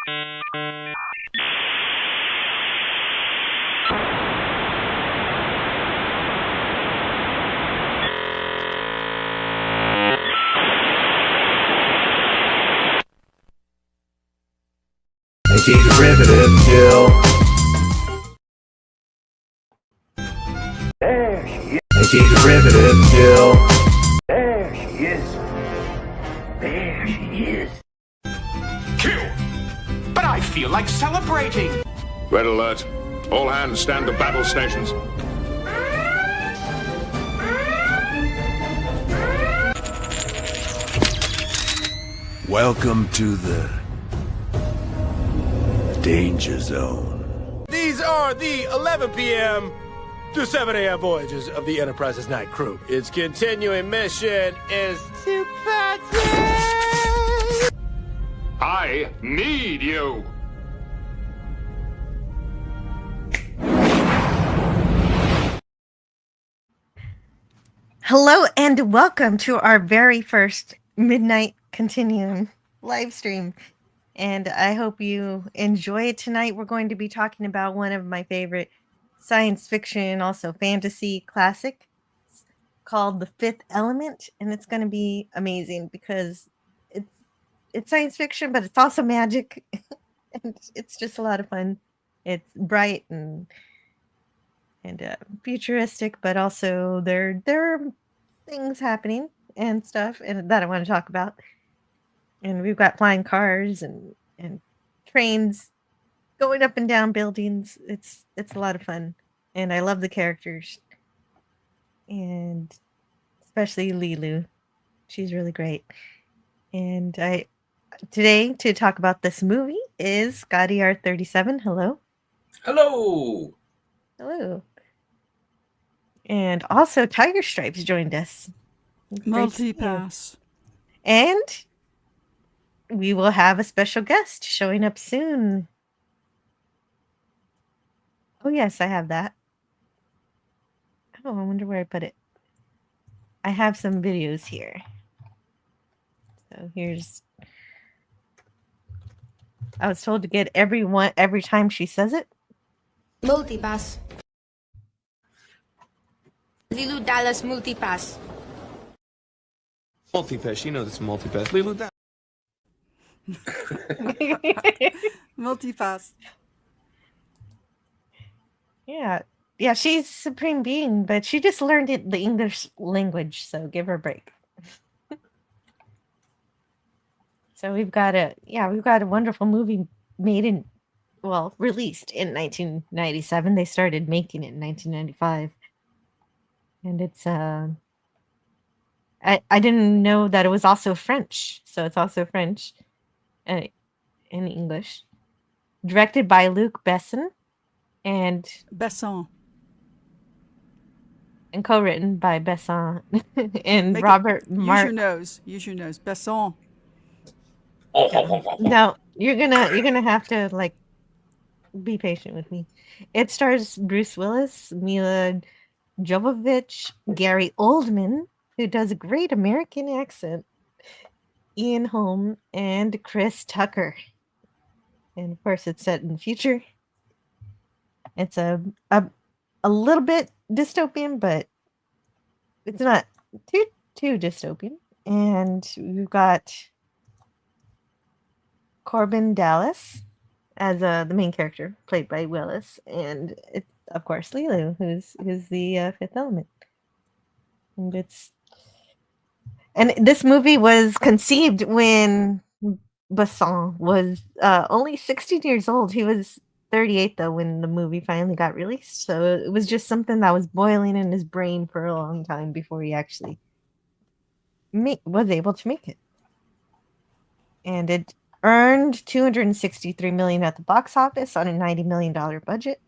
She's a primitive still. There she is. And she's a primitive still. There she is. There she is. Kill! But I feel like celebrating! Red alert. All hands stand to battle stations. Welcome to the danger zone. These are the 11 p.m. to 7 a.m. voyages of the Enterprise's night crew. Its continuing mission is to practice. I need you. Hello and welcome to our very first Midnight Continuum live stream. And I hope you enjoy it tonight. We're going to be talking about one of my favorite science fiction, also fantasy classics called The Fifth Element. And it's going to be amazing because it's science fiction, but it's also magic. And it's just a lot of fun. It's bright and futuristic, but also there are things happening and stuff and that I want to talk about. And we've got flying cars and trains going up and down buildings. It's a lot of fun. And I love the characters. And especially Leelu. She's really great. And today to talk about this movie is Scotty R37. Hello. Hello. Hello. And also Tiger Stripes joined us. MULTIPASS. And we will have a special guest showing up soon. Oh, yes, I have that. Oh, I wonder where I put it. I have some videos here. So here's... I was told to get everyone every time she says it. MULTIPASS. Leelu Dallas MULTIPASS. MULTIPASS. She knows it's MULTIPASS. Leelu Dallas. MULTIPASS. Yeah, she's supreme being, but she just learned the English language, so give her a break. So we've got a wonderful movie released in 1997. They started making it in 1995, and it's I didn't know that it was also French, so it's also French. In English, directed by Luc Besson and co-written by Besson and Robert Mark. Use your nose. Besson. No, you're gonna have to be patient with me. It stars Bruce Willis, Mila Jovovich, Gary Oldman, who does a great American accent, Ian Holm, and Chris Tucker. And of course, it's set in the future. It's a little bit dystopian, but it's not too dystopian. And we've got Corbin Dallas as the main character, played by Willis, and it's of course Leelu, who's the Fifth Element. And this movie was conceived when Besson was only 16 years old. He was 38 though when the movie finally got released. So it was just something that was boiling in his brain for a long time before he actually was able to make it. And it earned $263 million at the box office on a $90 million budget.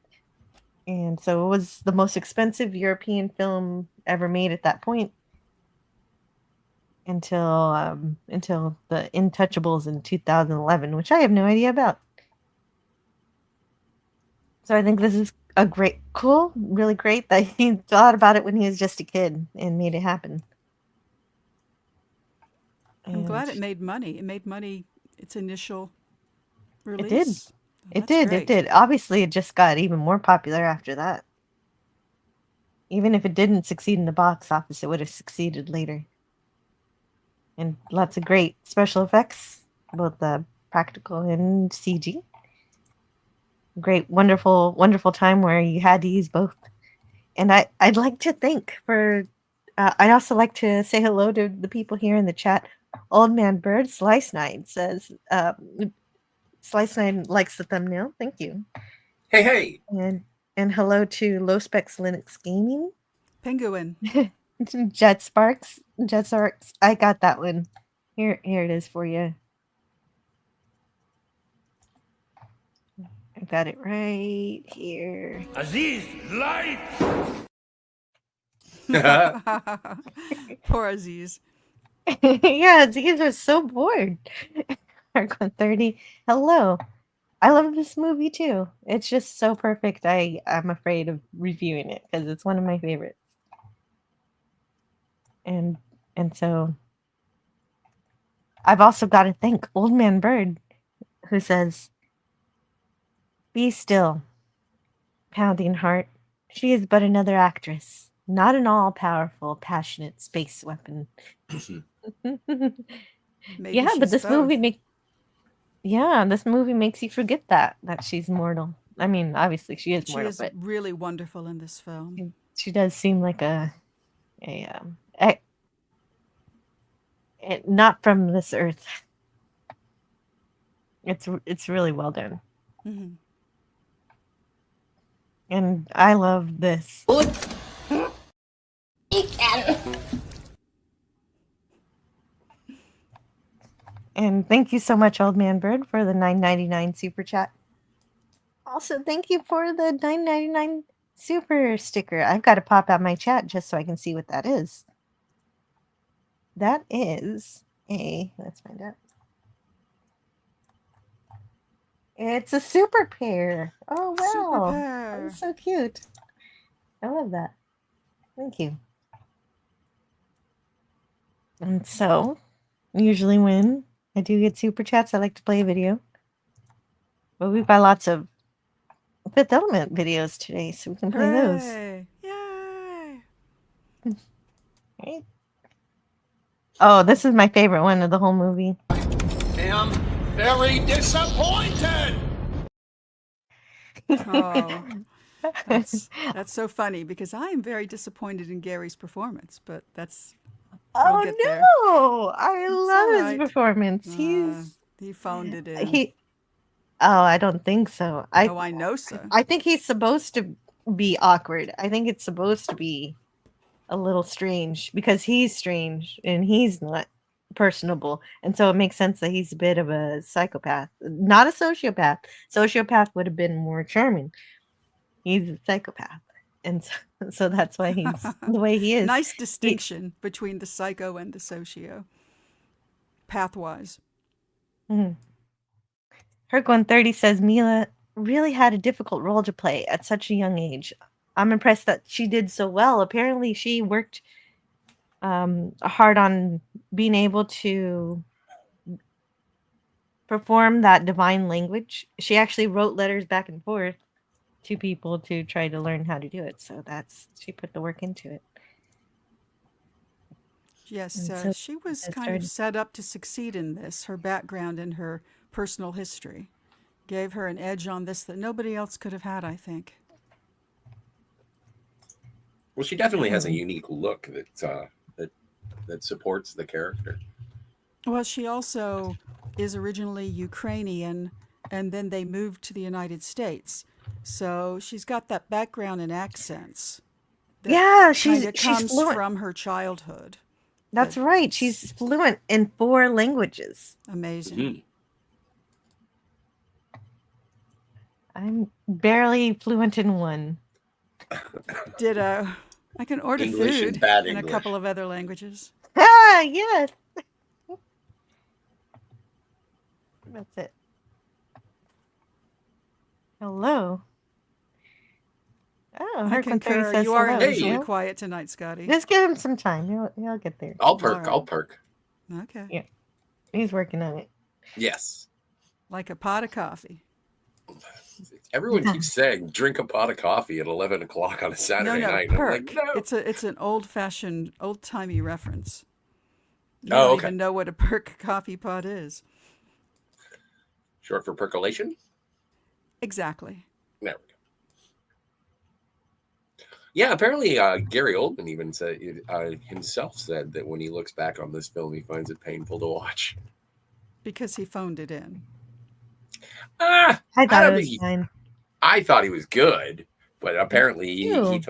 And so it was the most expensive European film ever made at that point. Until the Intouchables in 2011, which I have no idea about. So I think this is really great that he thought about it when he was just a kid and made it happen. I'm glad it made money. It made money its initial release. It That's did. great. It did. Obviously, it just got even more popular after that. Even if it didn't succeed in the box office, it would have succeeded later. And lots of great special effects, both practical and CG. Great, wonderful, wonderful time where you had to use both. And I'd like to thank for. I'd also like to say hello to the people here in the chat. Old Man Bird Slice Nine says, Slice Nine likes the thumbnail. Thank you. Hey, hey. And hello to Low Specs Linux Gaming. Penguin. Jet Sparks. I got that one. Here it is for you. I got it right here. Aziz, light! Poor Aziz. Yeah, these are so bored. Argon 30. Hello. I love this movie too. It's just so perfect. I'm afraid of reviewing it because it's one of my favorites. And so I've also got to thank Old Man Bird, who says, "Be still, pounding heart. She is but another actress, not an all-powerful, passionate space weapon." Maybe Yeah, but she's both. this movie makes you forget that she's mortal. I mean, obviously she is She mortal, is but really wonderful in this film. she does seem like not from this earth. It's really well done. Mhm. And I love this. And thank you so much, Old Man Bird, for the $9.99 super chat. Also, thank you for the $9.99 super sticker. I've got to pop out my chat just so I can see what that is. That is let's find out. It's a super pair. Oh, wow. Super pair. That's so cute. I love that. Thank you. And so, usually when I do get super chats, I like to play a video. But we've got lots of Fifth Element videos today, so we can play those. Hooray. Yay! Right? Oh, this is my favorite one of the whole movie. am very disappointed. Oh, that's so funny because I am very disappointed in Gary's performance, but that's Oh get there. no! I love his alright. performance. He phoned it in. I don't think so. I know so. I think he's supposed to be awkward. I think it's supposed to be a little strange because he's strange and he's not personable. And so it makes sense that he's a bit of a psychopath, not a sociopath. Sociopath would have been more charming. He's a psychopath. And so that's why he's the way he is. Nice distinction between the psycho and the socio, pathwise. Mm-hmm. Herc130 says Mila really had a difficult role to play at such a young age. I'm impressed that she did so well. Apparently, she worked hard on being able to perform that divine language. She actually wrote letters back and forth to people to try to learn how to do it. So she put the work into it. Yes, so she was kind of set up to succeed in this. Her background and her personal history gave her an edge on this that nobody else could have had, I think. Well, she definitely has a unique look that supports the character. Well, she also is originally Ukrainian, and then they moved to the United States. So she's got that background in accents. Yeah, she's comes fluent from her childhood. That's right. She's fluent in 4 languages. Amazing. Mm-hmm. I'm barely fluent in 1. Ditto. I can order English food and bad in a English. couple of other languages. Ah, yes. That's it. Hello. Oh, I her concur. says You are hello. unusually Hey. quiet tonight, Scotty. Just give him some time. He'll get there. I'll perk. Alright. I'll perk. Okay. Yeah. He's working on it. Yes. Like a pot of coffee. Everyone keeps saying drink a pot of coffee at 11 o'clock on a Saturday No, night. I'm perk. like, no. It's an old-fashioned, old-timey reference. You Oh, don't okay. even know what a perk coffee pot is. Short for percolation? Exactly. There we go. Yeah, apparently Gary Oldman even said himself said that when he looks back on this film, he finds it painful to watch. Because he phoned it in. I I thought don't it was think fine. I thought he was good, but apparently he Ew.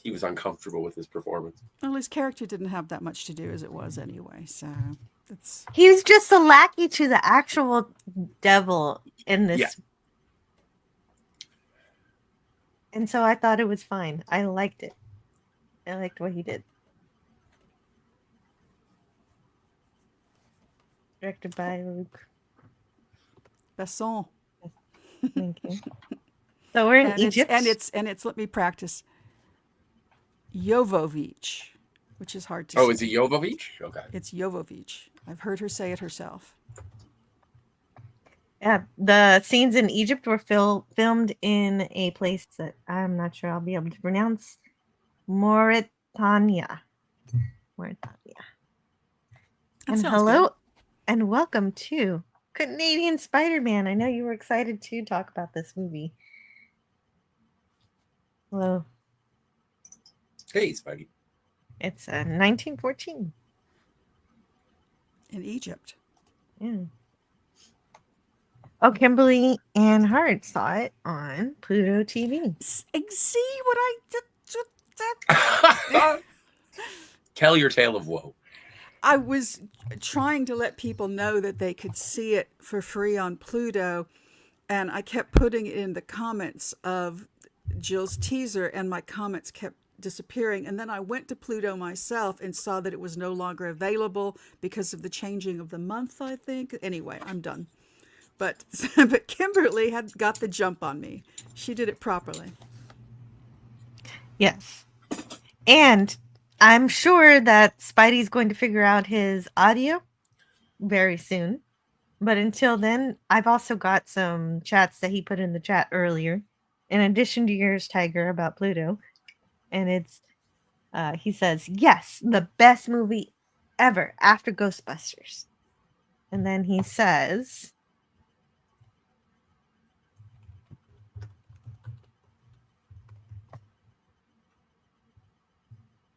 he was uncomfortable with his performance. Well, his character didn't have that much to do as it was anyway, so it's He was just a lackey to the actual devil in this. Yeah. And so I thought it was fine. I liked it. I liked what he did. Directed by Luc Besson. Thank you. So we're in And Egypt. it's let me practice. Jovovich, which is hard to say. Oh, is it Jovovich? Okay. It's Jovovich. I've heard her say it herself. Yeah, the scenes in Egypt were filmed in a place that I'm not sure I'll be able to pronounce. Mauritania. That And sounds hello good. and welcome to Canadian Spider-Man. I know you were excited to talk about this movie. Hello. Hey, Spidey. It's 1914. In Egypt. Yeah. Oh, Kimberly and Hart saw it on Pluto TV. See what I did? Tell your tale of woe. I was trying to let people know that they could see it for free on Pluto, and I kept putting it in the comments of Jill's teaser, and my comments kept disappearing. And then I went to Pluto myself and saw that it was no longer available because of the changing of the month, I think. Anyway, I'm done. But Kimberly had got the jump on me. She did it properly. Yes. And I'm sure that Spidey's going to figure out his audio very soon. But until then, I've also got some chats that he put in the chat earlier, in addition to yours, Tiger, about Pluto. And it's, he says, yes, the best movie ever after Ghostbusters. And then he says,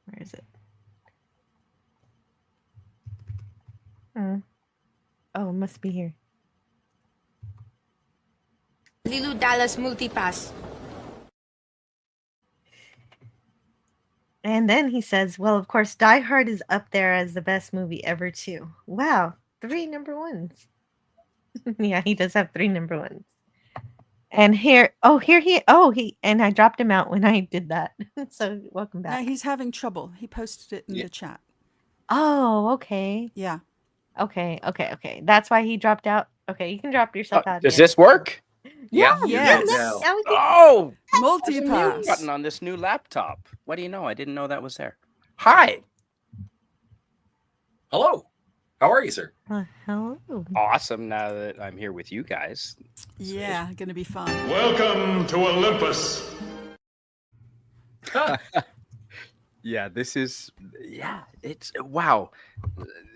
where is it? Oh, it must be here. Leelu Dallas MULTIPASS. And then he says, well, of course, Die Hard is up there as the best movie ever, too. Wow, 3 number ones. Yeah, he does have 3 number ones. And here, and I dropped him out when I did that. So welcome Now back. he's having trouble. He posted it in the chat. Oh, okay. Yeah. Okay. That's why he dropped out. Okay, you can drop yourself out. Does again. this work? Yeah. Yes. now. Now we can- Oh, there's a mute MULTIPASS. button on this new laptop. What do you know? I didn't know that was there. Hi. Hello. How are you, sir? hello. Awesome. Now that I'm here with you guys. Yeah, gonna be fun. Welcome to Olympus. Yeah, it's wow.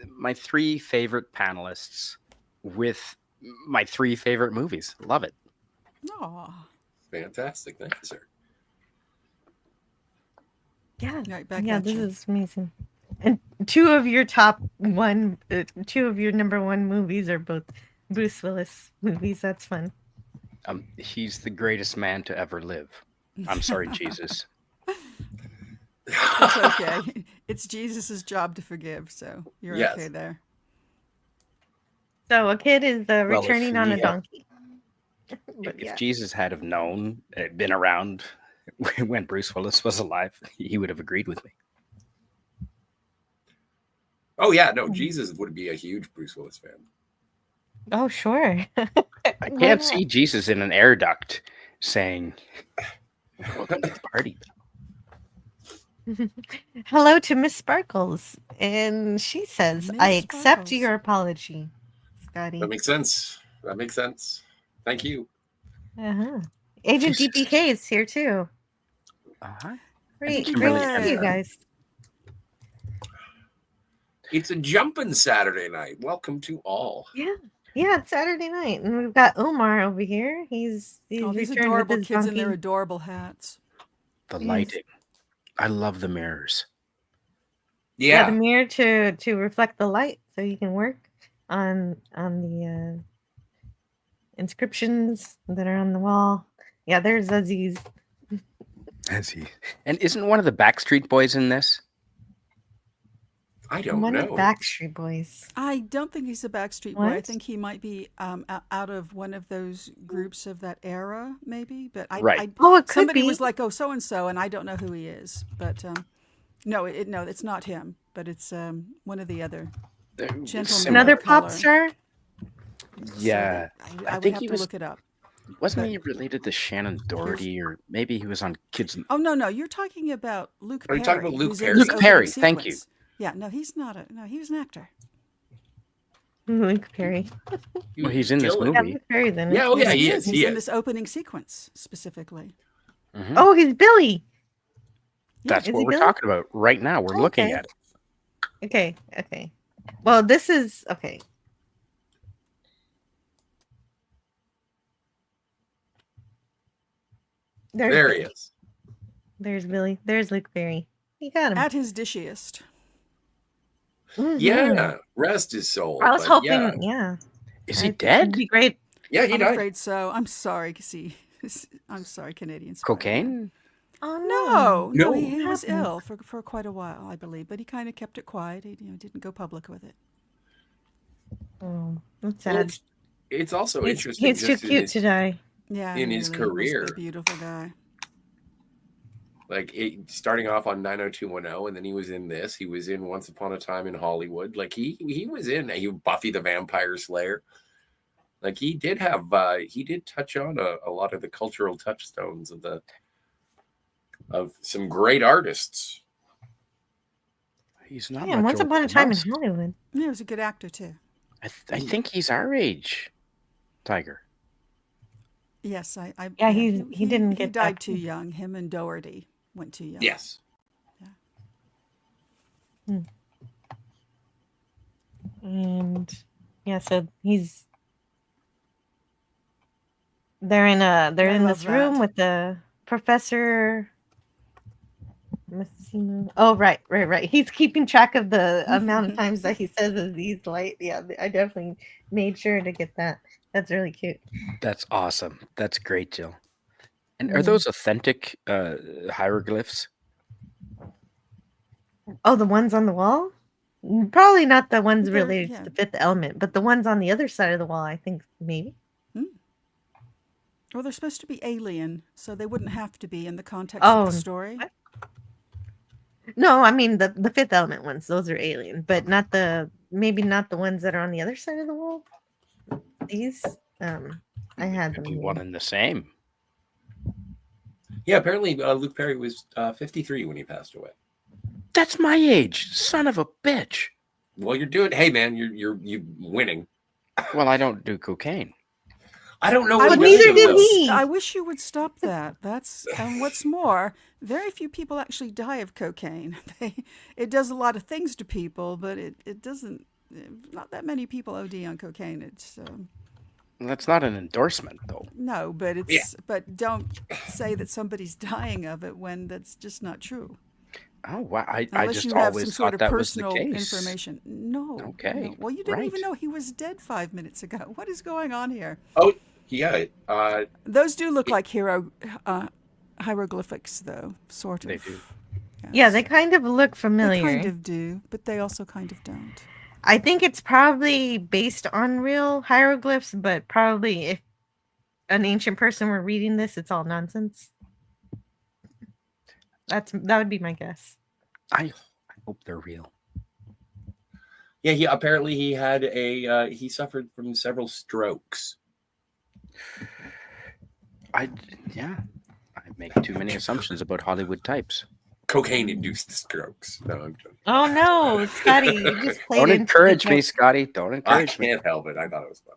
My 3 favorite panelists with my 3 favorite movies. Love it. Aw. Fantastic. Thank you, sir. Yeah. Right back Yeah, at this you. is amazing. And 2 of your top 1, 2 of your number 1 movies are both Bruce Willis movies. That's fun. He's the greatest man to ever live. I'm sorry, Jesus. It's okay. It's Jesus' job to forgive, so you're Yes. okay there. So a kid is Well, if returning on a he- donkey. But If yeah. Jesus had have known, been around when Bruce Willis was alive, he would have agreed with me. Oh, yeah. No, Jesus would be a huge Bruce Willis fan. Oh, sure. I can't see Jesus in an air duct saying, "Welcome to the party." Hello to Miss Sparkles. And she says, Miss I accept Sparkles. your apology, Scotty. That makes sense. That makes sense. Thank you. Agent DPK is here too. Great to see you guys. It's a jumping Saturday night. Welcome to all. Yeah, it's Saturday night, and we've got Omar over here. He's these returned adorable with his kids in donkey. their adorable hats. The lighting. I love the mirrors. Yeah, the mirror to reflect the light, so you can work on the inscriptions that are on the wall. Yeah, there's Aziz. Aziz. And isn't one of the Backstreet Boys in this? I don't One know. of Backstreet Boys. I don't think he's a Backstreet Boy. I think he might be out of one of those groups of that era, maybe. But Right. It could somebody be. was like, "Oh, so and so," and I don't know who he is. But no, it's not him. But it's one of the other gentlemen. Another of pop color. star. Yeah, I think would he have to was. look it up. Wasn't he related to Shannon Doherty, or maybe he was on Kids? Oh no, you're talking about Luc Are Perry. you talking about Luc who's in Perry? this Luc opening Perry, thank you. sequence. Yeah, no, he's not he was an actor. Luc Perry. Well, he's in this Killing. Yeah, movie. Luc Perry's in it. Yeah, oh yeah, he Yes, is. He's He in is. this opening sequence specifically. Mhm. Oh, he's Billy. That's is what he we're Billy? talking about right now. We're looking Okay. at it. Okay. Well, this is okay. There he is. There's Billy. There's Luc Perry. You got him. At his dishiest. Mhm. Yeah, rest his soul. I was but hoping. Yeah. Is he It'd dead? be great. Yeah, he I'm died. afraid so. I'm sorry, I'm sorry, Canadians. Cocaine? Oh No, No. he was happened? ill for quite a while, I believe, but he kind of kept it quiet. He didn't go public with it. Oh, that's Well, sad. it's also He's interesting. too just in cute his- to die. Yeah, In he his really was career. a beautiful guy. Like starting off on 90210, and then he was in this. He was in Once Upon a Time in Hollywood. Like he was in Buffy the Vampire Slayer. Like he did touch on a lot of the cultural touchstones of some great artists. He's not. Yeah, much Once older Upon a than Time in us. Hollywood. Yeah, he was a good actor too. I think he's our age, Tiger. Yes, Yeah, he didn't He get died that. too young. Him and Doherty went too young. Yes. And yeah, so they're in love this room that. with the professor. Oh, right. He's keeping track of the amount of times that he says Aziz light. Yeah, I definitely made sure to get that. That's really cute. That's awesome. That's great, Jill. And are those authentic hieroglyphs? Oh, the ones on the wall? Probably not the ones They're- related yeah. to the fifth element, but the ones on the other side of the wall, I think maybe. Well, they're supposed to be alien, so they wouldn't have to be in the context Oh, of the story. what? No, I mean the fifth element ones, those are alien, but maybe not the ones that are on the other side of the wall. These, I had them. Could be here. one and the same. Yeah, apparently Luc Perry was 53 when he passed away. That's my age, son of a bitch. Well, you're doing. Hey, man, you're winning. Well, I don't do cocaine. I don't know. I what neither Luc did was. he. I wish you would stop that. That's and what's more, very few people actually die of cocaine. It does a lot of things to people, but it doesn't. Not that many people OD on cocaine. It's That's not an endorsement, though. no, but it's but don't say that somebody's dying of it when that's just not true. Oh, wow. I Unless just you have some always sort thought of that was the personal case. information. No. Okay, no. Well, you didn't even right. know he was dead 5 minutes ago. What is going on here? Oh, yeah. Those do look like hieroglyphics, though, sort of. They do. Yeah, they kind of look They familiar. kind of do, but they also kind of don't. I think it's probably based on real hieroglyphs, but probably if an ancient person were reading this, it's all nonsense. That would be my guess. I hope they're real. Yeah, he suffered from several strokes. I make too many assumptions about Hollywood types. Cocaine-induced strokes. No, I'm joking. Oh no, Scotty, you just played Don't into the encourage me, joke. Scotty. Don't I encourage me. can't help it. I thought it was fun.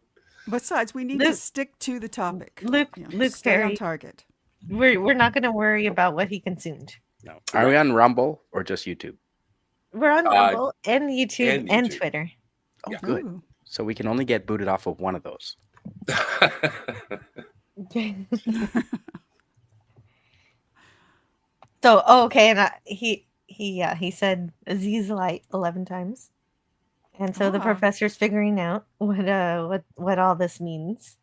Besides, we need to stick to the topic. Luke stay on Perry. target. We're not going to worry about what he consumed. No. Are we on Rumble or just YouTube? We're on Rumble and YouTube and YouTube. Twitter. Oh, Yeah. good. Ooh. So we can only get booted off of one of those. So, okay, and he said Aziz Light 11 times, and so the professor's figuring out what all this means.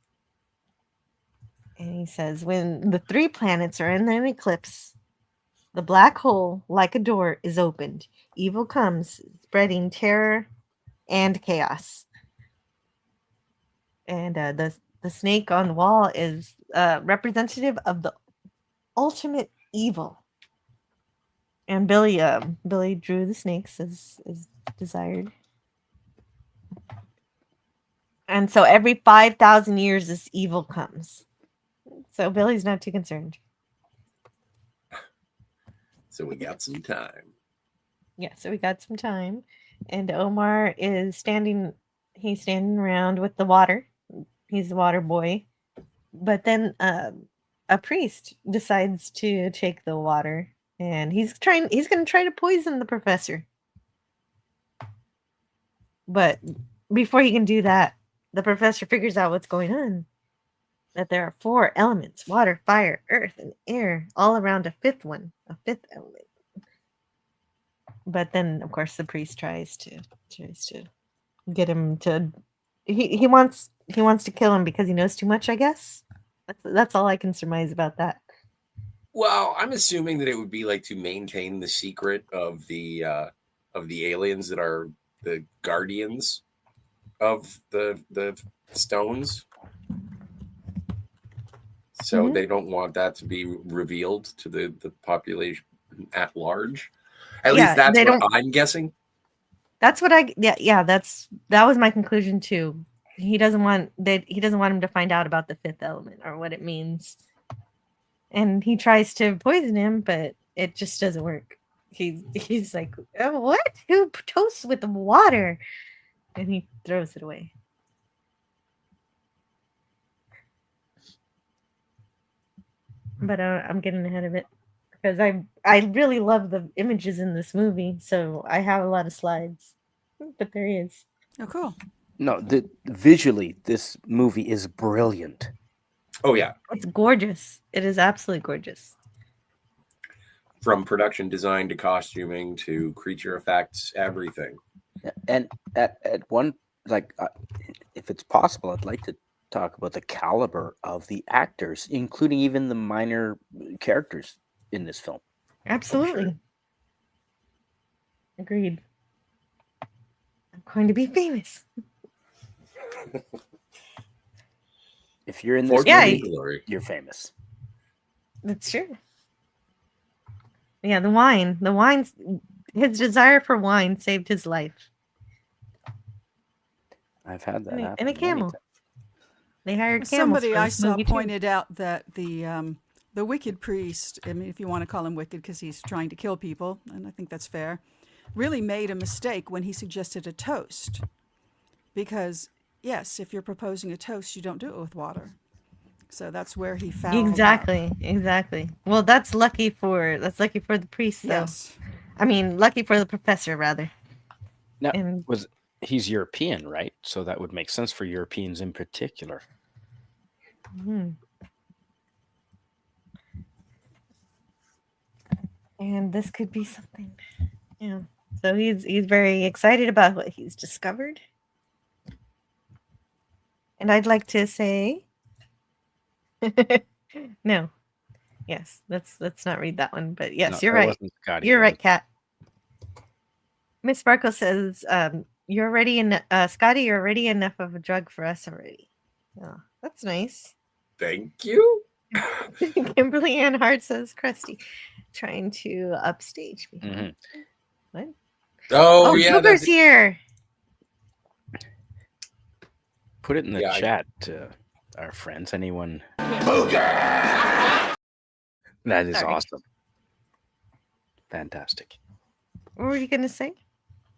And he says, when the 3 planets are in an eclipse, the black hole, like a door, is opened. Evil comes, spreading terror and chaos. And the snake on the wall is representative of the ultimate evil. And Billy drew the snakes as desired. And so every 5,000 years, this evil comes. So Billy's not too concerned. So we got some time. Yeah, so we got some time. And Omar is standing around with the water. He's the water boy. But then a priest decides to take the water. And he's going to try to poison the professor. But before he can do that, the professor figures out what's going on. That there are 4 elements: water, fire, earth, and air, all around a fifth element. But then, of course, the priest tries to get him to. He wants to kill him because he knows too much, I guess. That's all I can surmise about that. Well, I'm assuming that it would be like to maintain the secret of the aliens that are the guardians of the stones. So they don't want that to be revealed to the population at large. At least that's what I'm guessing. That's what that was my conclusion too. He doesn't want him to find out about the 5th element or what it means. And he tries to poison him, but it just doesn't work. He's like, oh, what? Who toasts with water? And he throws it away. But I'm getting ahead of it because I really love the images in this movie, so I have a lot of slides. But there he is. Oh, cool. No, visually, this movie is brilliant. Oh, yeah. It's gorgeous. It is absolutely gorgeous. From production design to costuming to creature effects, everything. And at one, if it's possible, I'd like to talk about the caliber of the actors, including even the minor characters in this film. Absolutely. Sure. Agreed. I'm going to be famous. If you're in this movie, you're famous. That's true. Yeah, the wine, his desire for wine saved his life. I've had that. And a camel. They hired camels. Somebody I saw pointed out that the wicked priest, I mean, if you want to call him wicked because he's trying to kill people, and I think that's fair, really made a mistake when he suggested a toast. Because, yes, if you're proposing a toast, you don't do it with water. So that's where he found Exactly. Well, that's lucky for the priest, though. Yes. I mean, lucky for the professor, rather. Now, he's European, right? So that would make sense for Europeans in particular. Mm-hmm. And this could be something. Yeah. So he's very excited about what he's discovered. And I'd like to say no. Yes, let's not read that one. But yes, you're right. You're right, Kat. Miss Sparkle says, "You're already Scotty. You're already enough of a drug for us already." Oh, that's nice. Thank you. Kimberly Ann Hart says, "Krusty, trying to upstage me." Mm-hmm. What? Oh yeah, Booger's here. Put it in the chat, our friends. Anyone? Booger! That is awesome. Fantastic. What were you going to say?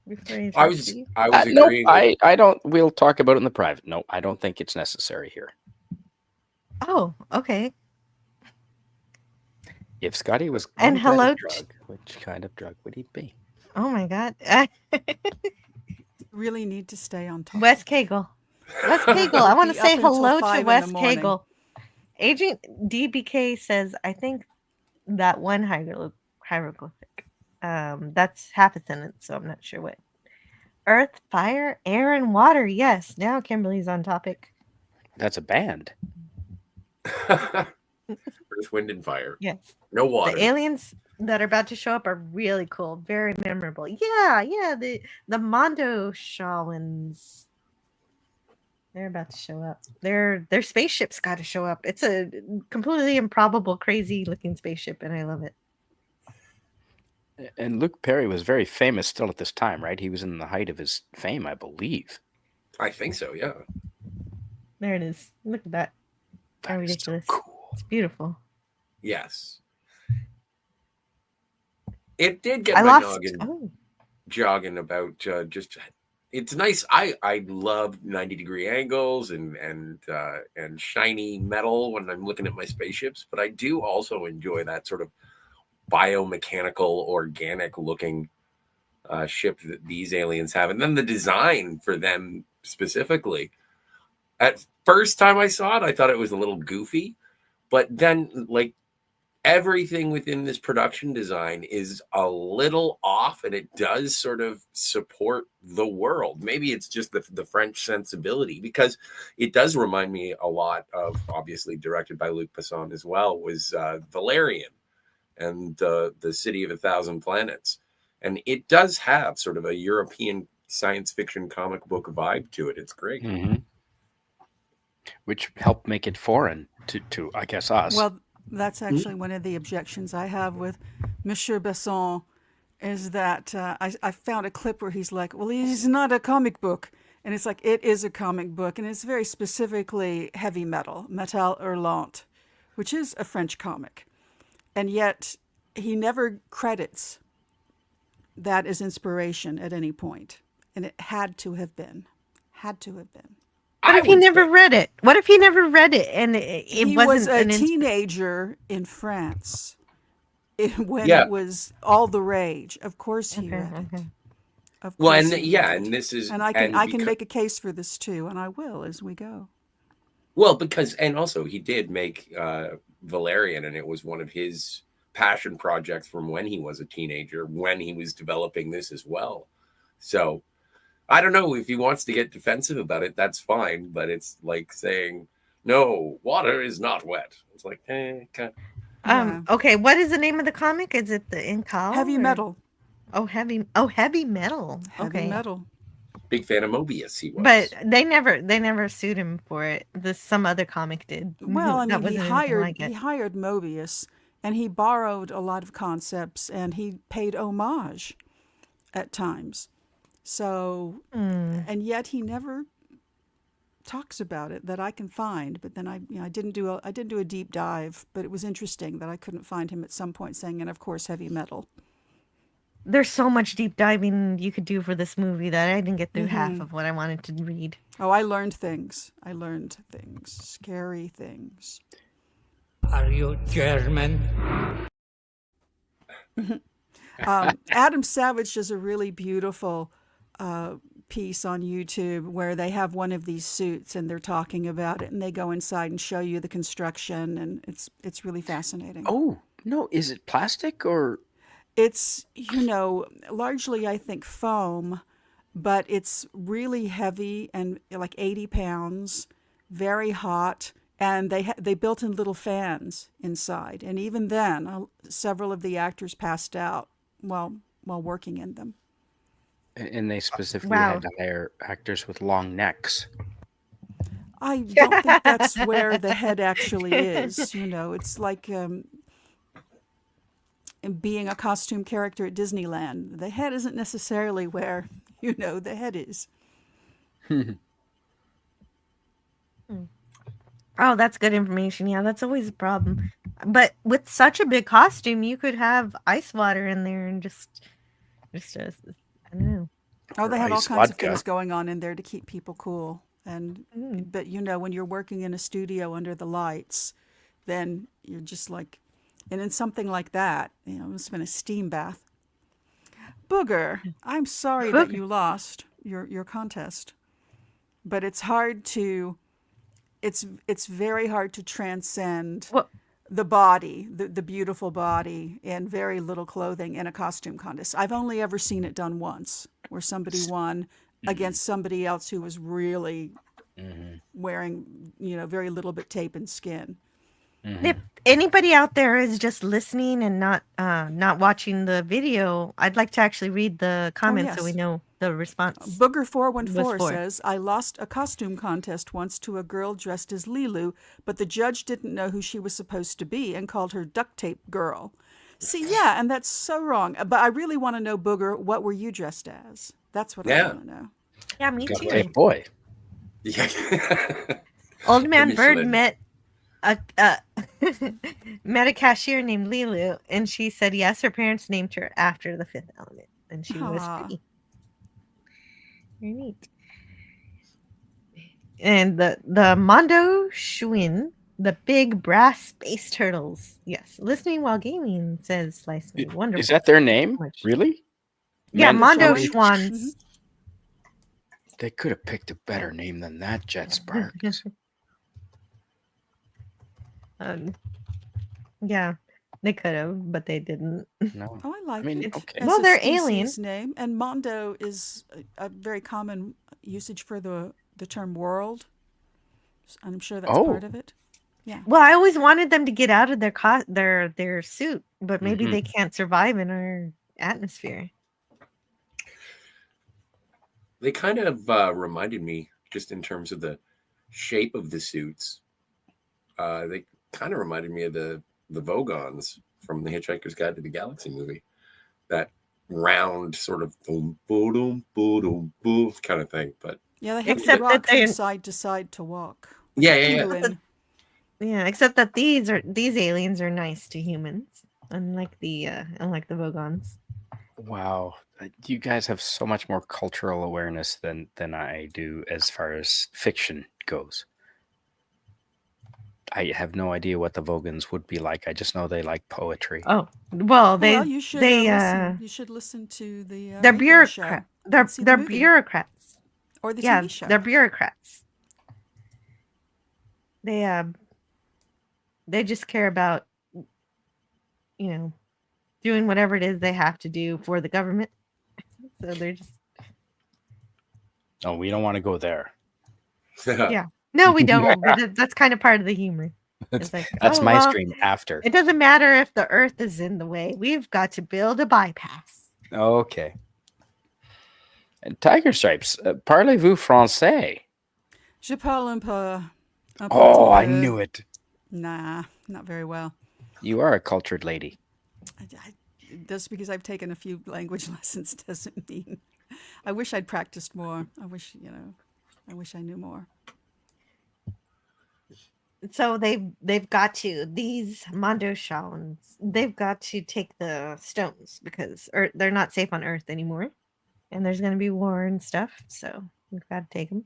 before you I talk was to you? No, agreeing. with- I don't. We'll talk about it in the private. No, I don't think it's necessary here. Oh, okay. If Scotty was And going to hello a t- drug, which kind of drug would he be? Oh my God. Really need to stay on top. Wes Cagle. Wes Cagle. I want to Be say up until hello 5 to in Wes the morning. Cagle. Agent DBK says, I think that one hieroglyphic. That's half a sentence, so I'm not sure what. Earth, fire, air, and water. Yes. Now Kimberly's on topic. That's a band. Earth, Wind, and Fire. Yes. No water. The aliens that are about to show up are really cool, very memorable. Yeah. The Mondo Shawans. They're about to show up. Their spaceship's got to show up. It's a completely improbable, crazy looking spaceship, and I love it. And Luke Perry was very famous still at this time, right? He was in the height of his fame, I believe. I think so, yeah. There it is. Look at that. How That is so ridiculous. cool. It's beautiful. Yes. It did get I my lost. noggin Oh, jogging about just it's nice. I love 90-degree angles and shiny metal when I'm looking at my spaceships, but I do also enjoy that sort of biomechanical, organic looking ship that these aliens have, and then the design for them specifically. At first time I saw it, I thought it was a little goofy, but then like everything within this production design is a little off, and it does sort of support the world. Maybe it's just the French sensibility, because it does remind me a lot of, obviously directed by Luc Besson as well, was Valerian and the City of a Thousand Planets. And it does have sort of a European science fiction comic book vibe to it. It's great. Mm-hmm. Which helped make it foreign to I guess, us. Well, that's actually one of the objections I have with Monsieur Besson, is that I found a clip where he's like, well, it's not a comic book. And it's like, it is a comic book. And it's very specifically heavy metal, Metal Hurlant, which is a French comic. And yet he never credits that as inspiration at any point. And it had to have been. what if he never read it? What if he never read it and it He wasn't was a an teenager in France when Yeah. it was all the rage. Of course he read it. Okay. Of Well, course and he yeah, read it. and this is, And I can because- make a case for this too, and I will as we go. Well, because, and also he did make Valerian, and it was one of his passion projects from when he was a teenager, when he was developing this as well. So I don't know, if he wants to get defensive about it, that's fine. But it's like saying, no, water is not wet. It's like, Okay, what is the name of the comic? Is it the Incal? Heavy metal. Oh, heavy metal. Heavy Okay. metal. big fan of Mobius. He was. But they never sued him for it. Some other comic did. Well, I That mean, he wasn't anything hired like it. he hired Mobius, and he borrowed a lot of concepts, and he paid homage at times. So, and yet he never talks about it that I can find. But then I didn't do a deep dive, but it was interesting that I couldn't find him at some point saying, and of course, heavy metal. There's so much deep diving you could do for this movie that I didn't get through half of what I wanted to read. Oh, I learned things, scary things. Are you German? Adam Savage does a really beautiful piece on YouTube where they have one of these suits and they're talking about it, and they go inside and show you the construction, and it's really fascinating. Oh, no, is it plastic or? It's, largely I think foam, but it's really heavy and like 80 pounds, very hot, and they built in little fans inside. And even then, several of the actors passed out while working in them. And they specifically had to hire actors with long necks. I don't think that's where the head actually is. It's like being a costume character at Disneyland. The head isn't necessarily where, the head is. Oh, that's good information. Yeah, that's always a problem. But with such a big costume, you could have ice water in there and just I don't know. Oh, they had all Ice kinds of vodka. things going on in there to keep people cool. And but when you're working in a studio under the lights, then you're just like, and in something like that, it's been a steam bath. Booger, I'm sorry that you lost your contest, but it's hard to, it's very hard to transcend the body, the beautiful body in very little clothing in a costume contest. I've only ever seen it done once, where somebody won against somebody else who was really wearing, very little bit tape and skin. If anybody out there is just listening and not watching the video, I'd like to actually read the comments so we know the response. Booger 414 says, I lost a costume contest once to a girl dressed as Leelu, but the judge didn't know who she was supposed to be and called her duct tape girl. See, yeah, and that's so wrong. But I really want to know, Booger, what were you dressed as? That's what I want to know. Yeah, me Duct too. tape boy. Yeah. Old Man Bird Michelin. met met a cashier named Leelu, and she said yes, her parents named her after the Fifth Element, and she was pretty. Very neat. And the Mondo Schwinn, the big brass space turtles. Yes, listening while gaming, says Slice Me. Wonderful. Is that their name? Really? Yeah, Mondo Schwinn? Schwanns. They could have picked a better name than that, Jet Sparks. Yeah, they could have, but they didn't. No. Oh, I like it. Okay. Well, they're species alien. name, and Mondo is a very common usage for the term world. I'm sure that's part of it. Yeah. Well, I always wanted them to get out of their suit, but maybe they can't survive in our atmosphere. They kind of reminded me, just in terms of the shape of the suits. They kind of reminded me of the Vogons from the Hitchhiker's Guide to the Galaxy movie. That round sort of boom, boom, boom, boom kind of thing. But yeah, they have except to rock that they from side to side to walk. Yeah. Yeah, except that these aliens are nice to humans, unlike the Vogons. Wow. You guys have so much more cultural awareness than I do as far as fiction goes. I have no idea what the Vogons would be like. I just know they like poetry. Oh, well, you should listen. You should listen to the they're radio show bureaucrat. and see the They're movie. bureaucrats. Or the TV show. They're bureaucrats. They just care about doing whatever it is they have to do for the government. So they're just Oh, we don't want to go there. yeah. No, we don't. But that's kind of part of the humor. It's like, That's my stream after. It doesn't matter if the Earth is in the way. We've got to build a bypass. Okay. And Tiger Stripes, parlez-vous français? Je parle un peu. Oh, I knew it. Nah, not very well. You are a cultured lady. Just because I've taken a few language lessons doesn't mean. I wish I'd practiced more. I wish I knew more. So they've got to, these Mondo Shawns, they've got to take the stones because they're not safe on Earth anymore. And there's going to be war and stuff. So we've got to take them.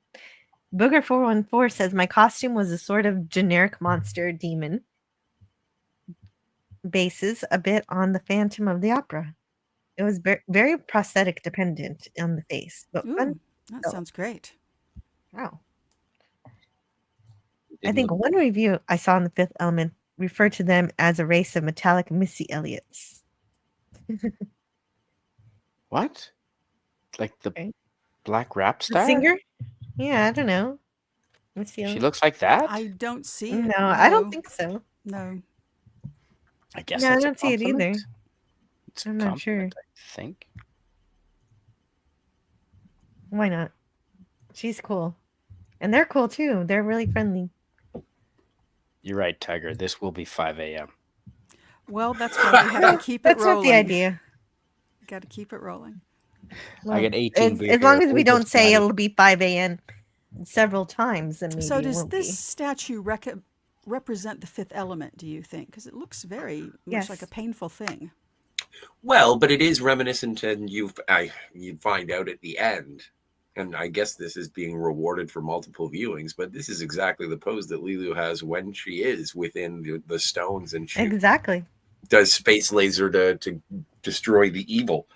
Booger 414 says, my costume was a sort of generic monster demon. Bases a bit on the Phantom of the Opera. It was very prosthetic dependent on the face. But fun. That sounds great. Wow. I think one review I saw in the Fifth Element referred to them as a race of metallic Missy Elliots. What? Like the black rap The star? singer? Yeah, I don't know. Missy Elliott. She looks like that? I don't see No, it. I don't think so. No. I guess No, I that's a don't see it either. compliment. It's a I'm not sure. compliment, I think. Why not? She's cool. And they're cool too. They're really friendly. You're right, Tiger. This will be 5 a.m. Well, that's why we have to keep it That's rolling. not the idea. Got to keep it rolling. I get 18 As long as we don't say it. it'll be 5 a.m. several times, then maybe So it does won't this be. statue represent the Fifth Element, do you think? Because it looks very much Yes. like a painful thing. Well, but it is reminiscent, and you find out at the end, and I guess this is being rewarded for multiple viewings, but this is exactly the pose that Leelu has when she is within the stones, and she Exactly. does space laser to destroy the evil.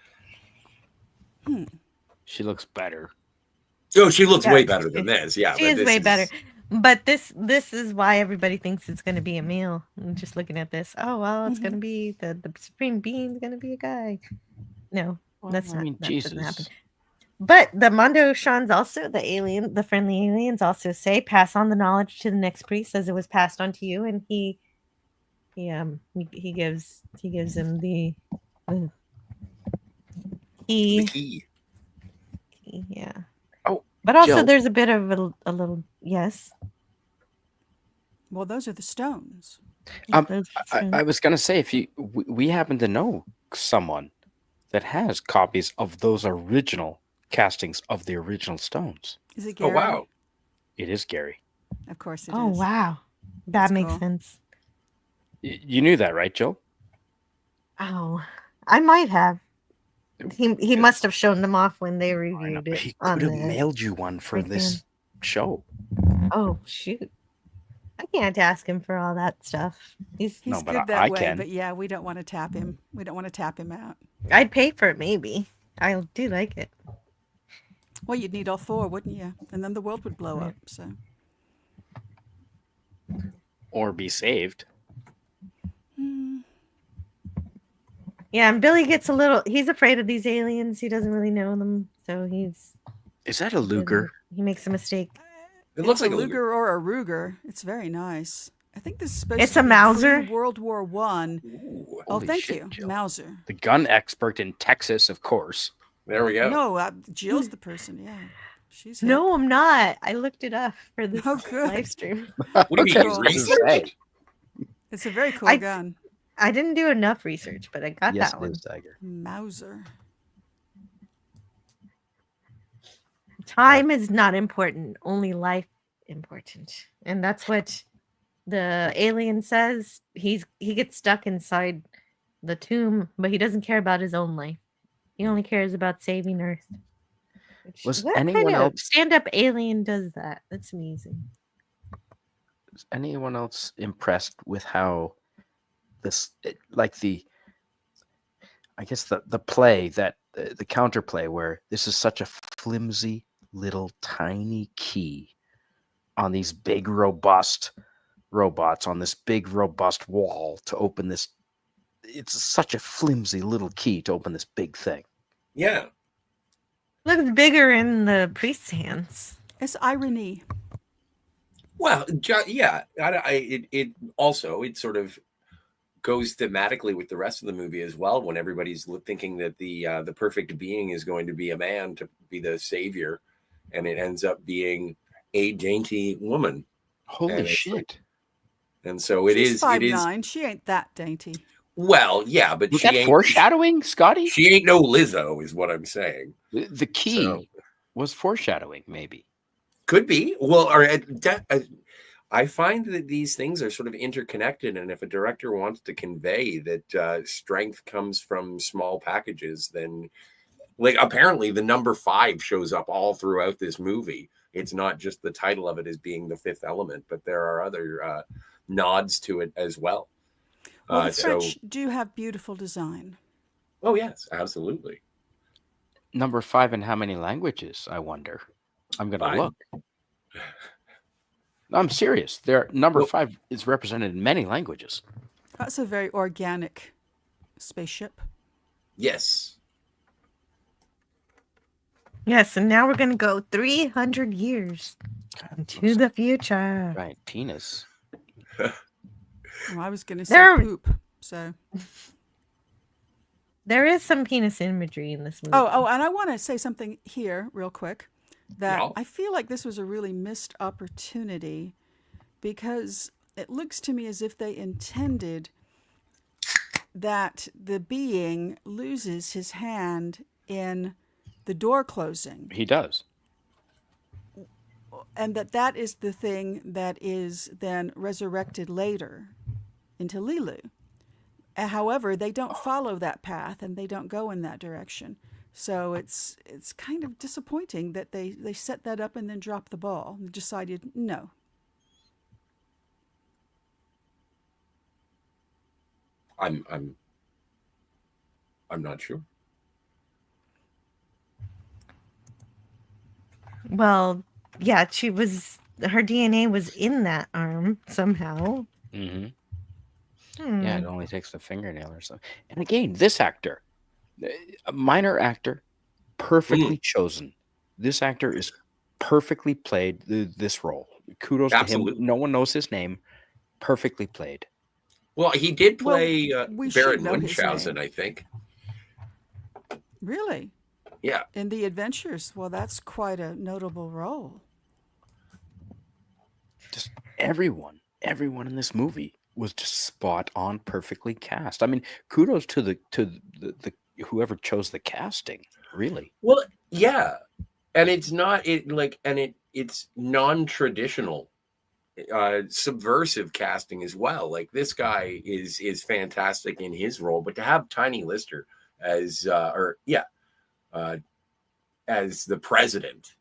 She looks better. Oh, she looks Yeah, way better than this. Yeah, She but is this way better. But this is why everybody thinks it's going to be a male. I'm just looking at this. Oh, well, it's going to be the supreme being's going to be a guy. No, that's not. That doesn't happen. But the Mondo Shans also, the friendly aliens also say, pass on the knowledge to the next priest as it was passed on to you, and he gives him the key. Yeah. Oh, but also Jill. there's a bit of a little yes. Well, those are the stones. I was gonna say, if we happen to know someone that has copies of those original castings of the original stones. Is it Gary? Oh wow, it is Gary. Of course it is. Oh wow, that makes sense. You knew that, right, Jill? Oh, I might have. He must have shown them off when they reviewed it. He could have mailed you one for this show. Oh shoot! I can't ask him for all that stuff. He's No, but good that I way, can. but yeah, we don't want to tap him. We don't want to tap him out. I'd pay for it, maybe. I do like it. Well, you'd need all four, wouldn't you? And then the world would blow up. So, Or be saved. Yeah, and Billy gets he's afraid of these aliens. He doesn't really know them, so Is that a Luger? He makes a mistake. It looks like a Luger or a Ruger. It's very nice. I think this is supposed It's to a be Mauser? World War One. Oh, Holy thank shit, you, Jill. Mauser. The gun expert in Texas, of course. There we go. No, Jill's the person. Yeah, she's hip. No, I'm not. I looked it up for this Oh, good. live stream. What do you mean? Cool. Research? It's a very cool gun. I didn't do enough research, but I got Yes, that it one. is, Tiger. Mauser. Time is not important, only life important. And that's what the alien says. He gets stuck inside the tomb, but he doesn't care about his own life. He only cares about saving Earth. Was What anyone kind of else stand-up alien does that? That's amazing. Was anyone else impressed with how the play that the counterplay where this is such a flimsy little tiny key on these big robust robots on this big robust wall to open this. It's such a flimsy little key to open this big thing. Yeah. Looks bigger in the priest's hands. It's irony. Well, yeah. It also sort of goes thematically with the rest of the movie as well. When everybody's thinking that the perfect being is going to be a man to be the savior, and it ends up being a dainty woman. Holy shit! And so She's 5'9". She ain't that dainty. Well, yeah, but Was she that ain't foreshadowing, Scotty? She ain't no Lizzo, is what I'm saying. The key was foreshadowing, maybe. Could be. Well, I find that these things are sort of interconnected, and if a director wants to convey that strength comes from small packages, then, like, apparently the number 5 shows up all throughout this movie. It's not just the title of it as being the fifth element, but there are other nods to it as well. Well, the French do have beautiful design. Oh, yes, absolutely. Number 5 in how many languages, I wonder? I'm going to look. I'm serious. Number 5 is represented in many languages. That's a very organic spaceship. Yes. Yes, and now we're going to go 300 years into the future. Right, penis. Well, I was going to say poop, so... There is some penis imagery in this movie. Oh, and I want to say something here real quick, that I feel like this was a really missed opportunity, because it looks to me as if they intended that the being loses his hand in the door closing. He does. And that is the thing that is then resurrected later into Leelu. However, they don't follow that path and they don't go in that direction. So it's kind of disappointing that they set that up and then dropped the ball and decided no. I'm not sure. Well, yeah, her DNA was in that arm somehow. Mm-hmm. Yeah, it only takes the fingernail or so. And again, this actor, a minor actor, perfectly chosen. This actor is perfectly played this role. Kudos to him. No one knows his name. Perfectly played. Well, he did play Baron know his Munchausen, name. I think. Really? Yeah. In The Adventures. Well, that's quite a notable role. Just everyone in this movie was just spot on, perfectly cast. I mean, kudos to the whoever chose the casting, really. Well, yeah. And it's not it's non-traditional, subversive casting as well. Like, this guy is fantastic in his role, but to have Tiny Lister as as the president,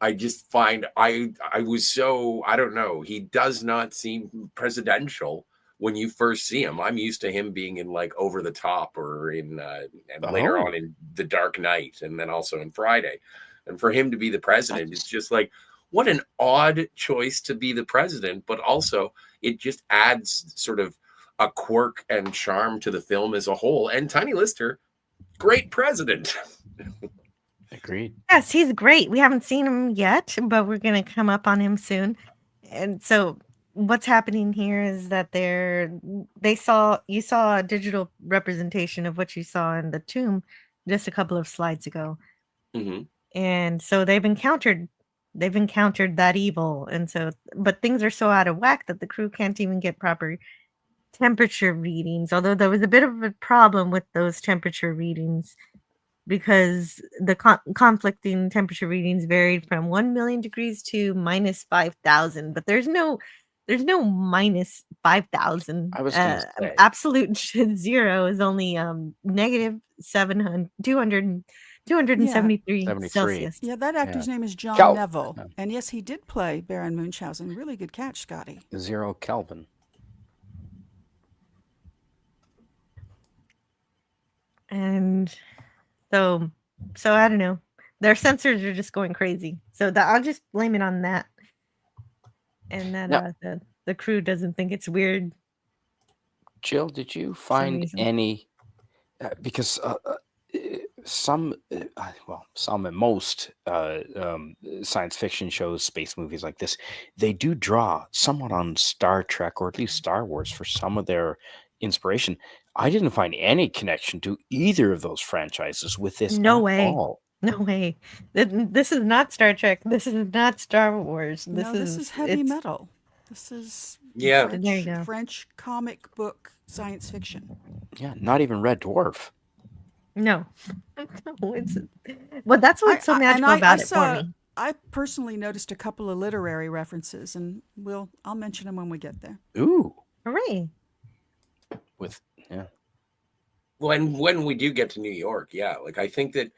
I just find I was so, I don't know, he does not seem presidential when you first see him. I'm used to him being in like Over the Top or in and later on in The Dark Knight, and then also in Friday. And for him to be the president, it's just like, what an odd choice to be the president, but also it just adds sort of a quirk and charm to the film as a whole. And Tiny Lister, great president. Agreed. Yes, he's great. We haven't seen him yet, but we're going to come up on him soon. And so what's happening here is that you saw a digital representation of what you saw in the tomb just a couple of slides ago. Mm-hmm. And so they've encountered that evil. And so, but things are so out of whack that the crew can't even get proper temperature readings. Although there was a bit of a problem with those temperature readings, because the conflicting temperature readings varied from 1 million degrees to minus 5,000. But there's no minus 5,000. I was going to say. Absolute zero is only negative 273 Celsius. Yeah, that actor's name is John Neville. And yes, he did play Baron Munchausen. Really good catch, Scotty. 0 Kelvin. And so I don't know. Their sensors are just going crazy. So I'll just blame it on that. And that the crew doesn't think it's weird. Jill, did you find any? Because some and most science fiction shows, space movies like this, they do draw somewhat on Star Trek or at least Star Wars for some of their inspiration. I didn't find any connection to either of those franchises with this. No way. All. No way. This is not Star Trek. This is not Star Wars. This is heavy metal. This is French comic book science fiction. Yeah, not even Red Dwarf. No. Well, that's what's so magical about it for me. I personally noticed a couple of literary references, and I'll mention them when we get there. Ooh. Hooray. When we do get to New York, like I think that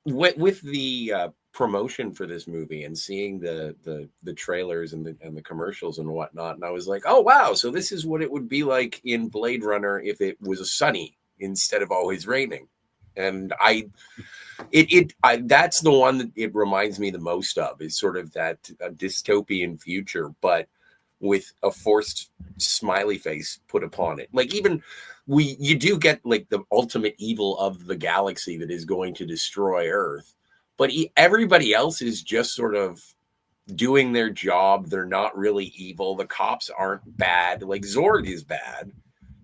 with the promotion for this movie and seeing the trailers and the commercials and whatnot, and I was like, oh wow, so this is what it would be like in Blade Runner if it was sunny instead of always raining. And that's the one that it reminds me the most of, is sort of that dystopian future, but with a forced smiley face put upon it. Like, even you do get like the ultimate evil of the galaxy that is going to destroy Earth, but everybody else is just sort of doing their job. They're not really evil. The cops aren't bad. Like, Zorg is bad.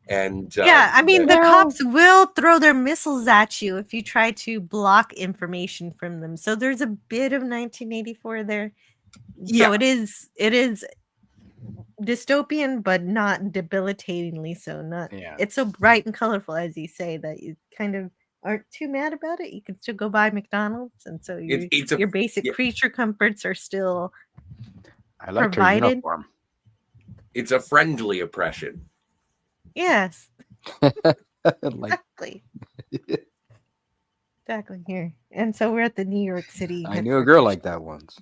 And the cops will throw their missiles at you if you try to block information from them. So there's a bit of 1984 there. Yeah. So it is dystopian, but not debilitatingly so. It's so bright and colorful, as you say, that you kind of aren't too mad about it. You can still go buy McDonald's, and so your basic creature comforts are still provided. It's a friendly oppression. Yes. Like, Exactly. Exactly here. And so we're at the New York City. I knew a girl like that once.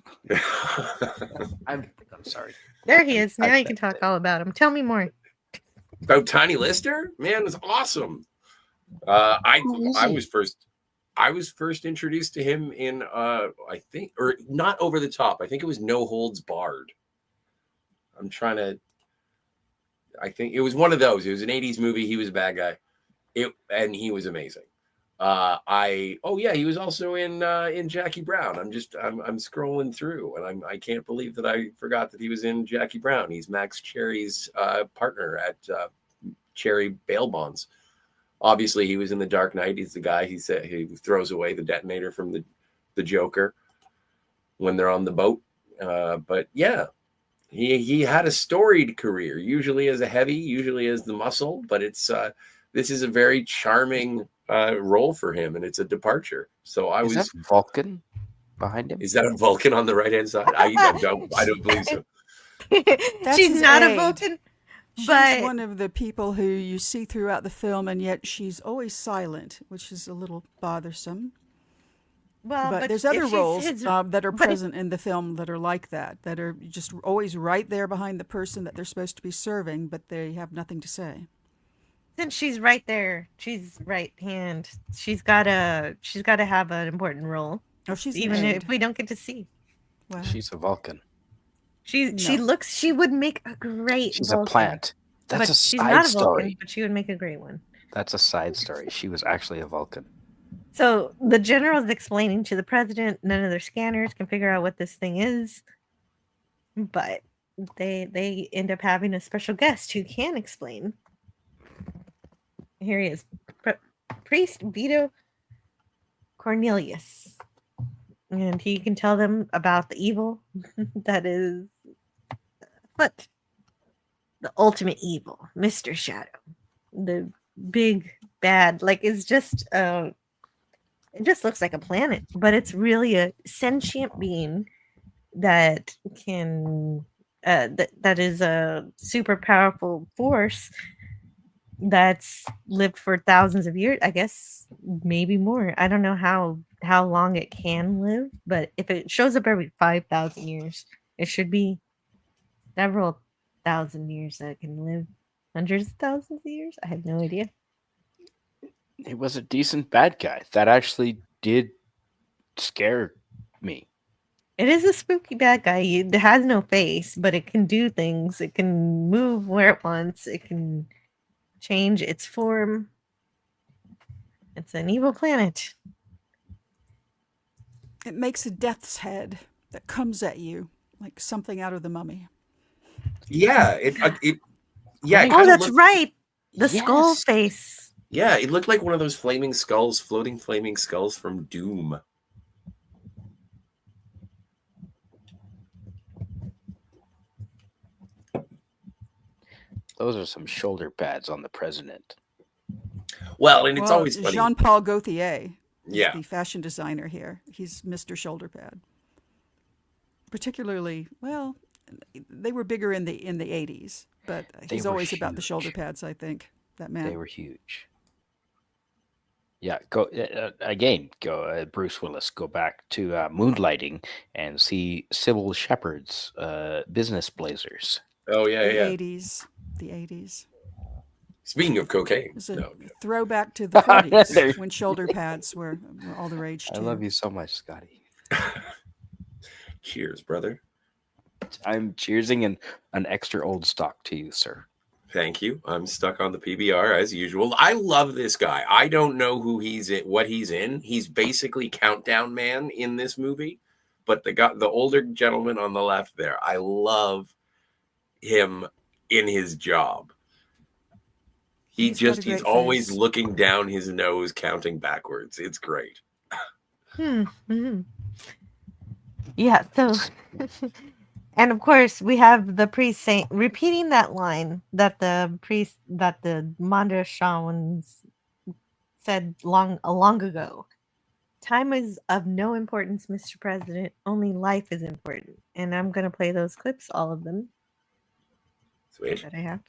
I'm sorry. There he is. Now you can talk all about him. Tell me more. About Tiny Lister, man, it's awesome. I was first introduced to him in I think, or not Over the Top. I think it was No Holds Barred. I think it was one of those. It was an 80s movie. He was a bad guy. And he was amazing. He was also in Jackie Brown. I'm scrolling through, and I can't believe that I forgot that he was in Jackie Brown. He's Max Cherry's partner at Cherry Bail Bonds. Obviously, he was in The Dark Knight. He's the guy he throws away the detonator from the Joker when they're on the boat. But yeah, he had a storied career, usually as a heavy, usually as the muscle. But this is a very charming role for him, and it's a departure. So is that Vulcan behind him? Is that a Vulcan on the right hand side? I don't believe so. She's not a Vulcan. She's But one of the people who you see throughout the film, and yet she's always silent, which is a little bothersome. But there's other roles that are present in the film that are like that are just always right there behind the person that they're supposed to be serving, but they have nothing to say. Since she's right there, she's right hand. She's gotta have an important role. Oh, she's even if we don't get to see. Wow. She's a Vulcan. She would make a great. She's Vulcan. a plant. That's a she's side not a story. Vulcan, but she would make a great one. That's a side story. She was actually a Vulcan. So the general's explaining to the president, none of their scanners can figure out what this thing is, but they end up having a special guest who can explain. Here he is, Priest Vito Cornelius, and he can tell them about the evil that is afoot, the ultimate evil, Mr. Shadow, the big bad. Like it's just it just looks like a planet, but it's really a sentient being that can that is a super powerful force that's lived for thousands of years, I guess, maybe more. I don't know how long it can live, but if it shows up every 5,000 years, it should be several thousand years that it can live. Hundreds of thousands of years? I have no idea. He was a decent bad guy. That actually did scare me. It is a spooky bad guy. It has no face, but it can do things. It can move where it wants. It can change its form. It's an evil planet. It makes a death's head that comes at you like something out of The Mummy. Yeah, yeah. Oh, that's right. The skull face. Yeah, it looked like one of those floating flaming skulls from Doom. Those are some shoulder pads on the president. Well, and it's always funny. Jean-Paul Gaultier, yeah, the fashion designer here. He's Mr. Shoulder Pad. Particularly, well, they were bigger in the 80s, but he's always huge. About the shoulder pads, I think. That man. They were huge. Yeah, go Bruce Willis, go back to Moonlighting and see Sybil Shepherd's business blazers. Oh, yeah, The 80s. Speaking of cocaine. It's a throwback to the 40s when shoulder pads were all the rage, too. I love you so much, Scotty. Cheers, brother. I'm cheersing an extra old stock to you, sir. Thank you. I'm stuck on the PBR as usual. I love this guy. I don't know who what he's in. He's basically Countdown Man in this movie, but the older gentleman on the left there, I love him in his job. He's always looking down his nose, counting backwards. It's great. Yeah. So, and of course, we have the priest repeating that line that the Mondashawans said long ago. Time is of no importance, Mr. President. Only life is important. And I'm going to play those clips, all of them. Sweet. That I have.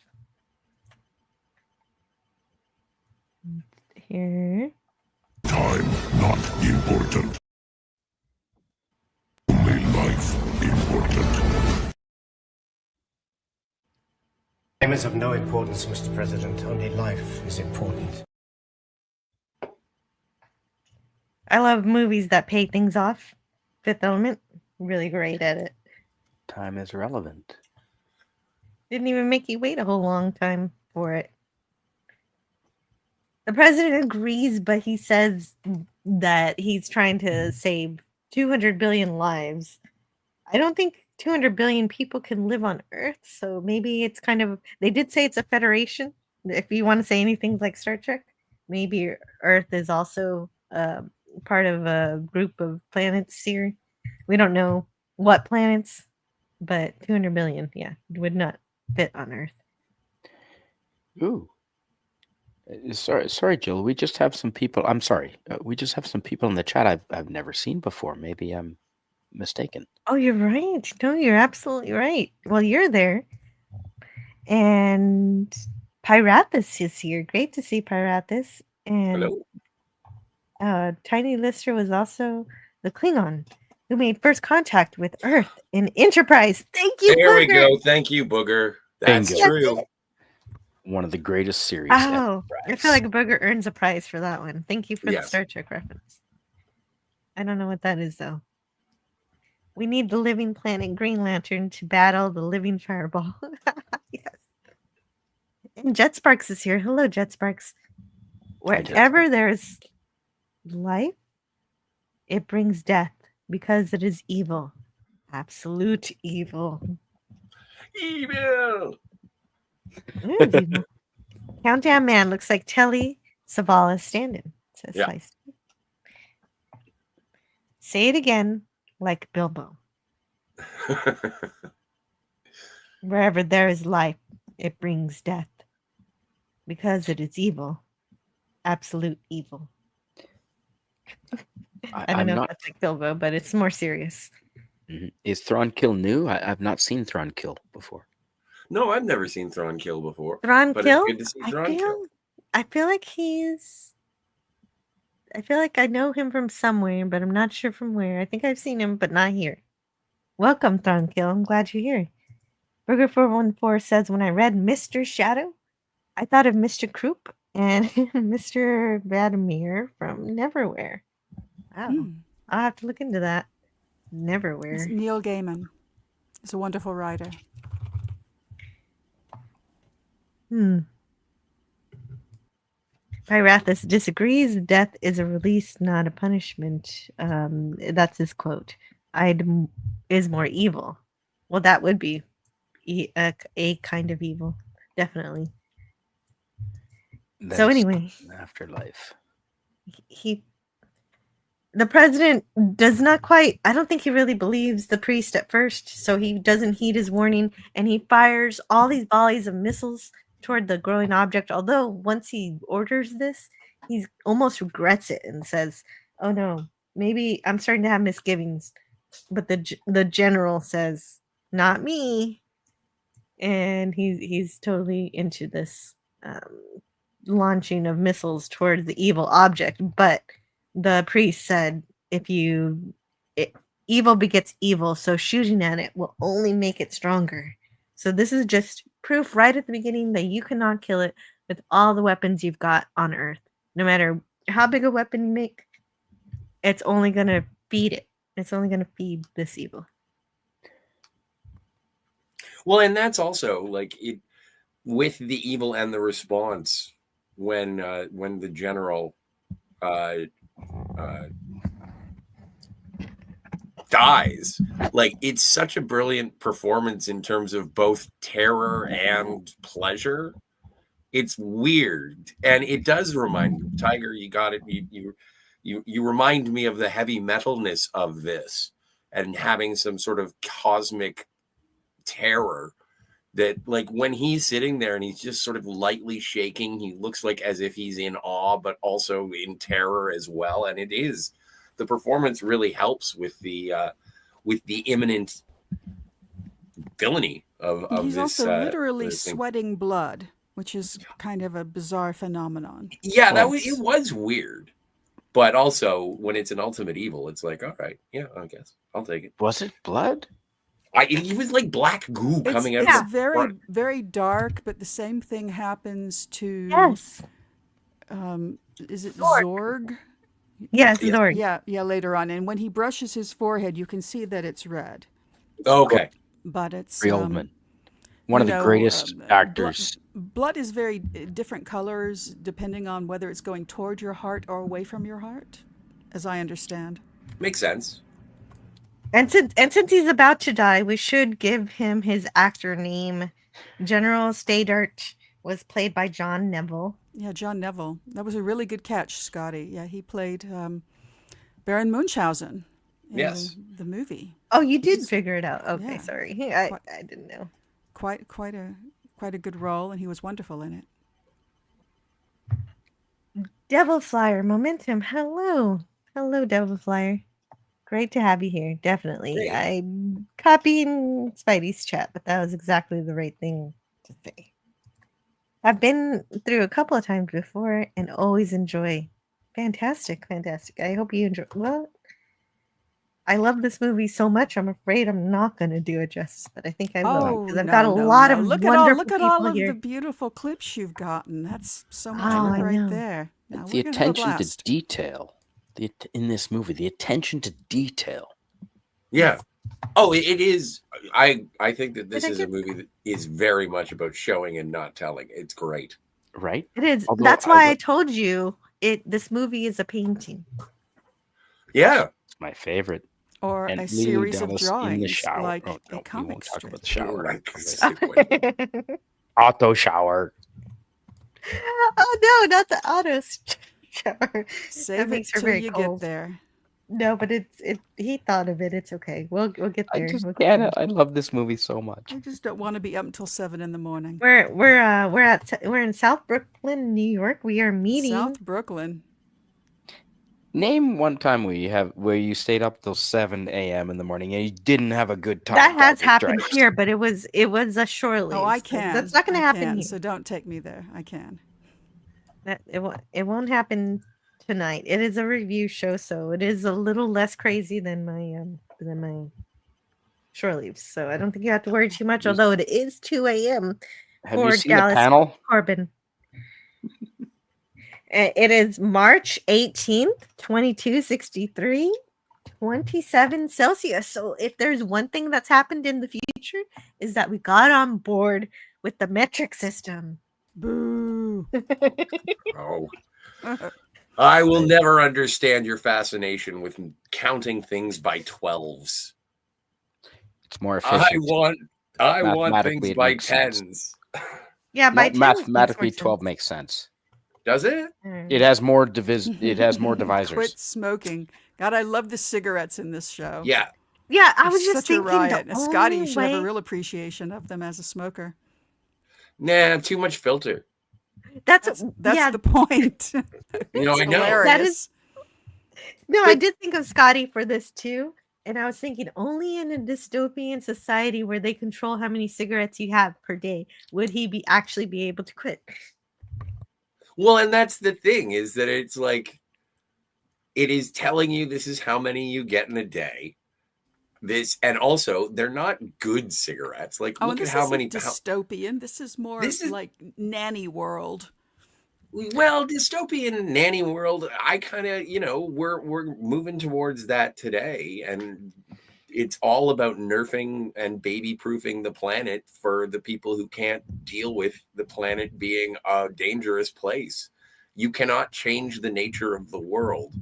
here. Time not important. Only life important. Time is of no importance, Mr. President. Only life is important. I love movies that pay things off. Fifth Element, really great at it. Time is relevant. Didn't even make you wait a whole long time for it. The president agrees, but he says that he's trying to save 200 billion lives. I don't think 200 billion people can live on Earth, so maybe it's kind of... They did say it's a federation. If you want to say anything like Star Trek, maybe Earth is also part of a group of planets here. We don't know what planets, but 200 billion, yeah, would not fit on Earth. Ooh. Sorry, Jill. We just have some people. I'm sorry. We just have some people in the chat I've never seen before. Maybe I'm mistaken. Oh, you're right. No, you're absolutely right. Well, you're there. And Pyrathis is here. Great to see Pyrathis. And Hello. Tiny Lister was also the Klingon who made first contact with Earth in Enterprise. Thank you, There we Booger. go. Thank you, Booger. That's Bingo. true. One of the greatest series Oh, ever. I feel like Booger earns a prize for that one. Thank you for the Yes. Star Trek reference. I don't know what that is, though. We need the living planet Green Lantern to battle the living fireball. Yes. And Jet Sparks is here. Hello, Jet Sparks. Wherever there's life, it brings death because it is evil. Absolute evil. Evil. Evil. Countdown Man looks like Telly Savalas stand-in. Says Yeah. Slice. Say it again, like Bilbo. Wherever there is life, it brings death. Because it is evil. Absolute evil. I don't know if that's like Bilbo, but it's more serious. Mm-hmm. Is Thrawn new? I've not seen Thrawn before. No, I've never seen Thrawn before. Thrawn but Kill? It's good to see Thrawn kill. I feel like I feel like I know him from somewhere, but I'm not sure from where. I think I've seen him, but not here. Welcome, Thrawn Kill. I'm glad you're here. Burger414 says, when I read Mr. Shadow, I thought of Mr. Croup and Mr. Vladimir from Neverwhere. Wow. I'll have to look into that. Neverwhere. It's Neil Gaiman. He's a wonderful writer. Pyrathis disagrees. Death is a release, not a punishment. That's his quote. Is more evil. Well, that would be a kind of evil. Definitely. So anyway. Afterlife. The president does not quite... I don't think he really believes the priest at first, so he doesn't heed his warning, and he fires all these volleys of missiles toward the growing object, although once he orders this, he almost regrets it and says, oh no, maybe I'm starting to have misgivings. But the general says, not me. And he's totally into this launching of missiles towards the evil object. But the priest said, evil begets evil, so shooting at it will only make it stronger. So this is just proof right at the beginning that you cannot kill it with all the weapons you've got on Earth. No matter how big a weapon you make, it's only going to feed it. It's only going to feed this evil. Well, and that's also like it with the evil and the response when the general dies. Like, it's such a brilliant performance in terms of both terror and pleasure. It's weird, and it does remind Tiger. You got it. You remind me of the heavy metalness of this, and having some sort of cosmic terror. That, like, when he's sitting there and he's just sort of lightly shaking, he looks like as if he's in awe, but also in terror as well. And it is, the performance really helps with the imminent villainy of he's this. also literally this thing. sweating blood. which is kind of a bizarre phenomenon. Yeah, it was weird. But also, when it's an ultimate evil, it's like, all right, yeah, I guess I'll take it. Was it blood? He was like black goo coming out. It's very, very dark, but the same thing happens to. Yes. Is it Zorg? Yes, Zorg. Yeah, later on, and when he brushes his forehead, you can see that it's red. Okay. But it's Oldman, one of the greatest actors. Blood is very different colors depending on whether it's going toward your heart or away from your heart, as I understand. Makes sense. And since he's about to die, we should give him his actor name. General Stadart was played by John Neville. Yeah, John Neville. That was a really good catch, Scotty. Yeah, he played Baron Munchausen in the movie. Oh, you did figure it out. Okay, Yeah. sorry. I didn't know. Quite a good role, and he was wonderful in it. Devil Flyer Momentum. Hello, Devil Flyer. Great to have you here. Definitely. I'm copying Spidey's chat, but that was exactly the right thing to say. I've been through a couple of times before and always enjoy. Fantastic. I hope you enjoy. Well, I love this movie so much. I'm afraid I'm not going to do it justice, but I think I will because I've got a lot of look wonderful at all of here. the beautiful clips you've gotten. That's so much right there. Now, The attention to detail in this movie, the attention to detail. Yeah. Oh, it is. I think that this is a movie that is very much about showing and not telling. It's great. Right? It is. That's why I told you this movie is a painting. Yeah. It's my favorite. Or and a Leelu series of Dallas drawings, in the shower. like no, a comic we won't talk strip. about the shower. Oh Auto shower. no, not the auto shower. Save it till you get there. No, but he thought of it. It's okay. We'll get there. I love this movie so much. I just don't want to be up until 7 a.m. We're in South Brooklyn, New York. We are meeting South Brooklyn. Name one time where you stayed up till 7 a.m. in the morning and you didn't have a good time. That has happened here, but it was a shore leave. Oh, I can. That's not going to happen here. So don't take me there. I can. It won't happen tonight. It is a review show, so it is a little less crazy than my shore leaves. So I don't think you have to worry too much. Although it is 2 a.m. Have you seen the panel? Corbin. It is March 18th, 2263, 27 Celsius. So if there's one thing that's happened in the future is that we got on board with the metric system. Boo. Oh. I will never understand your fascination with counting things by 12s. It's more efficient. I want things by 10s. Yeah, by 10s mathematically 12 makes sense. Does it? It has more It has more divisors. Quit smoking. God, I love the cigarettes in this show. Yeah. Yeah, I was just such thinking. a riot. Scotty, you should have a real appreciation of them as a smoker. Nah, too much filter. That's the point. You know, I know. That is. No, I did think of Scotty for this too. And I was thinking, only in a dystopian society where they control how many cigarettes you have per day would he actually be able to quit. Well, and that's the thing, is that it's like, it is telling you this is how many you get in a day. And also, they're not good cigarettes. Like, look at how many. Dystopian. This is more like nanny world. Well, dystopian nanny world, I kind of, we're moving towards that today. And it's all about nerfing and baby proofing the planet for the people who can't deal with the planet being a dangerous place. You cannot change the nature of the world.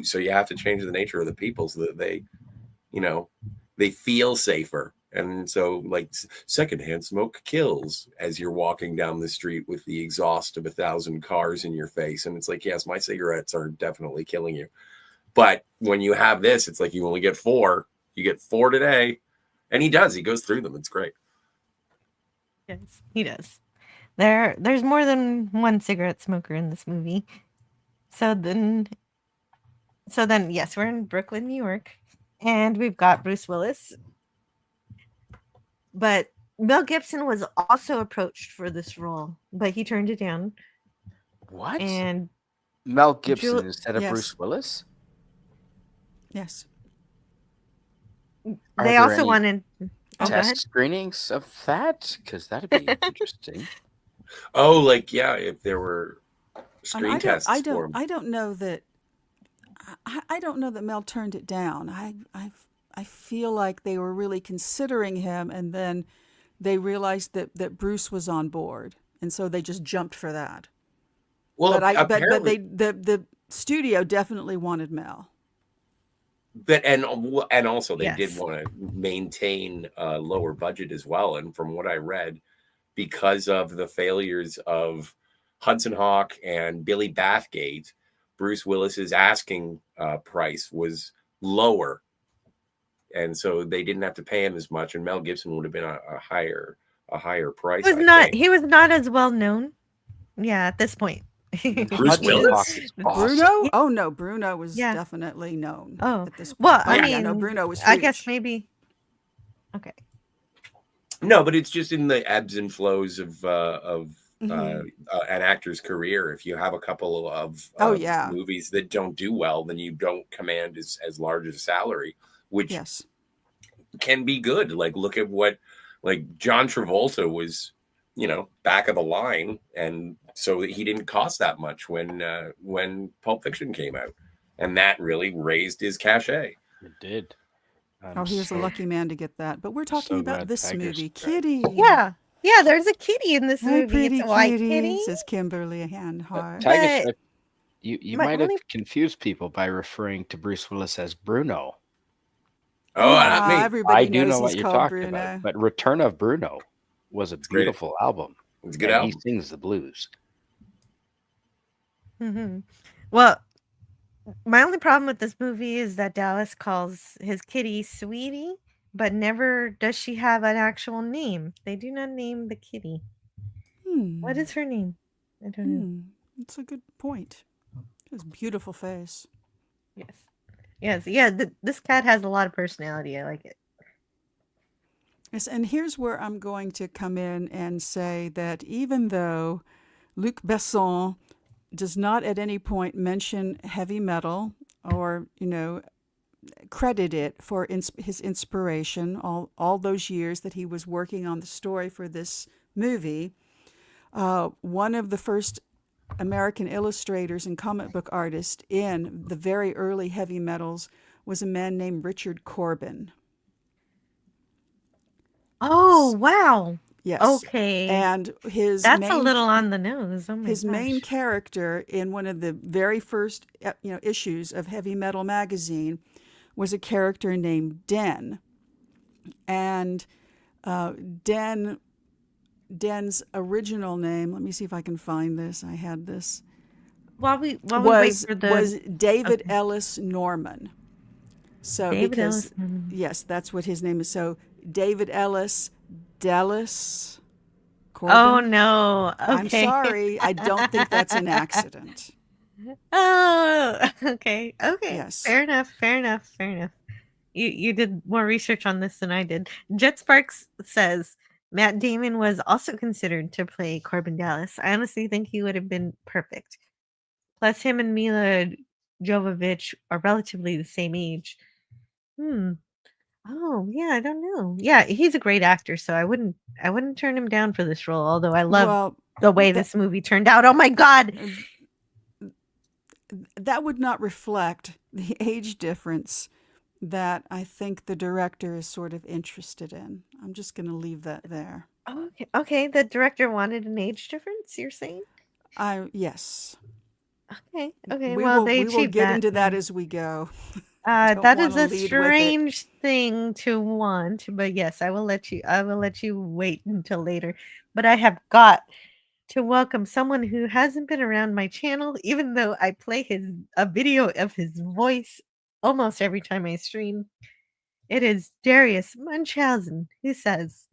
So you have to change the nature of the people so that they feel safer. And so, like, secondhand smoke kills as you're walking down the street with the exhaust of 1,000 cars in your face. And it's like, yes, my cigarettes are definitely killing you. But when you have this, it's like you only get 4. You get 4 today. And he does. He goes through them. It's great. Yes, he does. There's more than one cigarette smoker in this movie. So then, yes, we're in Brooklyn, New York. And we've got Bruce Willis. But Mel Gibson was also approached for this role, but he turned it down. What? And Mel Gibson Jul- instead of Yes. Bruce Willis? Yes. Are they there also any wanted. Oh, go ahead. test screenings of that? Because that'd be interesting. Oh, like yeah, if there were And screen tests I for him. don't know that. I don't know that Mel turned it down. I feel like they were really considering him, and then they realized that Bruce was on board, and so they just jumped for that. Well, but apparently, the studio definitely wanted Mel. but and also they did Yes. want to maintain a lower budget as well. And from what I read, because of the failures of Hudson Hawk and Billy Bathgate, Bruce Willis's asking price was lower, and so they didn't have to pay him as much. And Mel Gibson would have been a higher price. He was I not. think. He was not as well known. Yeah, at this point. Bruce Hudson Willis? Hawk is awesome. Bruno? Oh no, Bruno was Yeah. definitely known. Oh, at this point. well, Oh, I yeah, mean, no, Bruno was. I guess huge. maybe. Okay. No, but it's just in the ebbs and flows of Mhm. an actor's career. If you have a couple of Oh, yeah. movies that don't do well, then you don't command as large a salary, which Yes. can be good. Like look at what like John Travolta was, back of the line, and so he didn't cost that much when Pulp Fiction came out, and that really raised his cachet. It did. Oh, he was a lucky man to get that. But we're talking so about glad this Tiger's movie, back. Kitty. Yeah. Yeah, there's a kitty in this Hi, movie. pretty It's a white kitty, kitty. says Kimberly Hanhart. Tiger But you my might have only- confused people by referring to Bruce Willis as Bruno. Oh, not me. Everybody I do knows know what he's you're called talking Bruno. about, but Return of Bruno was a great. beautiful album. It's a good and album. He sings the blues. Mhm. Well, my only problem with this movie is that Dallas calls his kitty Sweetie, but never does she have an actual name. They do not name the kitty. What is her name? I don't know. That's a good point. His beautiful face. Yes. Yes. Yeah. This cat has a lot of personality. I like it. Yes, and here's where I'm going to come in and say that even though Luc Besson does not at any point mention heavy metal or, credit it for his inspiration all those years that he was working on the story for this movie, one of the first American illustrators and comic book artists in the very early heavy metals was a man named Richard Corbin. Oh, wow. Yes. Okay. And That's a little on the nose. Oh my his main gosh. character in one of the very first issues of Heavy Metal magazine was a character named Den. And Den's original name, let me see if I can find this. I had this. While we wait for the was David Ellis Norman. So David Ellis Norman. yes, that's what his name is. So David Ellis Dallas Corbin. Oh no. Okay. I'm sorry. I don't think that's an accident. Oh, okay. Okay. Yes. Fair enough. Fair enough. Fair enough. You did more research on this than I did. Jet Sparks says Matt Damon was also considered to play Corbin Dallas. I honestly think he would have been perfect. Plus, him and Mila Jovovich are relatively the same age. Oh, yeah, I don't know. Yeah, he's a great actor, so I wouldn't turn him down for this role, although I love the way this movie turned out. Oh my god. That would not reflect the age difference that I think the director is sort of interested in. I'm just going to leave that there. Okay. Okay, the director wanted an age difference, you're saying? Yes. Okay. Okay. We well, will, they we will achieved get that. into that as we go. That is wanna a lead with it. strange thing to want, but yes, I will let you wait until later. But I have got to welcome someone who hasn't been around my channel, even though I play a video of his voice almost every time I stream. It is Darius Munchausen who says,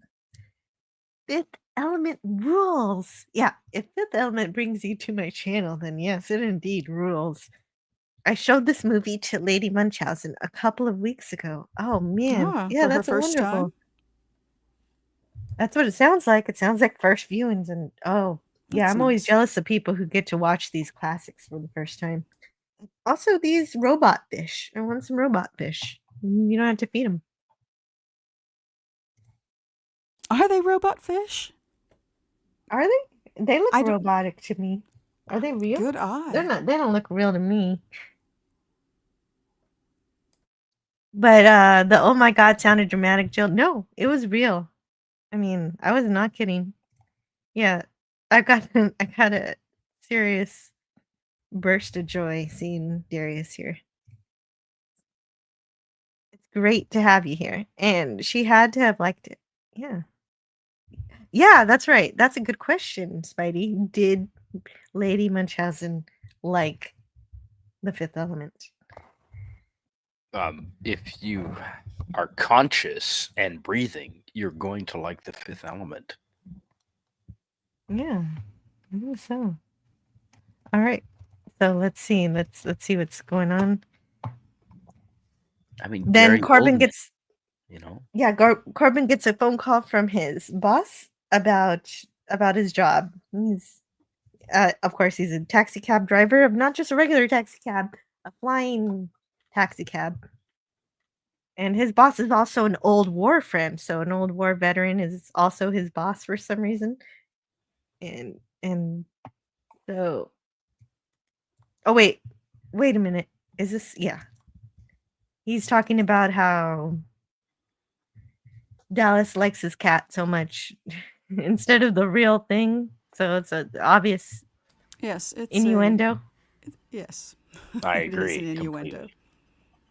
Fifth Element rules. Yeah, if Fifth Element brings you to my channel, then yes, it indeed rules. I showed this movie to Lady Munchausen a couple of weeks ago. Oh man, Ah, yeah, for her that's first wonderful. time? That's what it sounds like. It sounds like first viewings, and oh yeah, That's I'm always nice. jealous of people who get to watch these classics for the first time. Also, these robot fish. I want some robot fish. You don't have to feed them. Are they robot fish? Are they? They look I don't- robotic to me. Are they real? Good eye. They're not. They don't look real to me. But the oh my god sounded dramatic, Jill. No, it was real. I mean, I was not kidding. Yeah, I got I got a serious burst of joy seeing Darius here. It's great to have you here, and she had to have liked it. Yeah. Yeah, that's right. That's a good question, Spidey. Did Lady Munchausen like The Fifth Element? If you are conscious and breathing, you're going to like The Fifth Element. Yeah, I think so. All right, so let's see. Let's see what's going on. I mean, Then Gary Corbin Oldman, gets you know. yeah, Corbin gets a phone call from his boss about his job. He's of course he's a taxi cab driver of not just a regular taxi cab, a flying taxi cab. And his boss is also an old war friend, so an old war veteran is also his boss for some reason. And so oh wait a minute. Is this yeah. He's talking about how Dallas likes his cat so much instead of the real thing. So it's an obvious Yes, it's innuendo. Yes. I It is agree. an innuendo. Completely.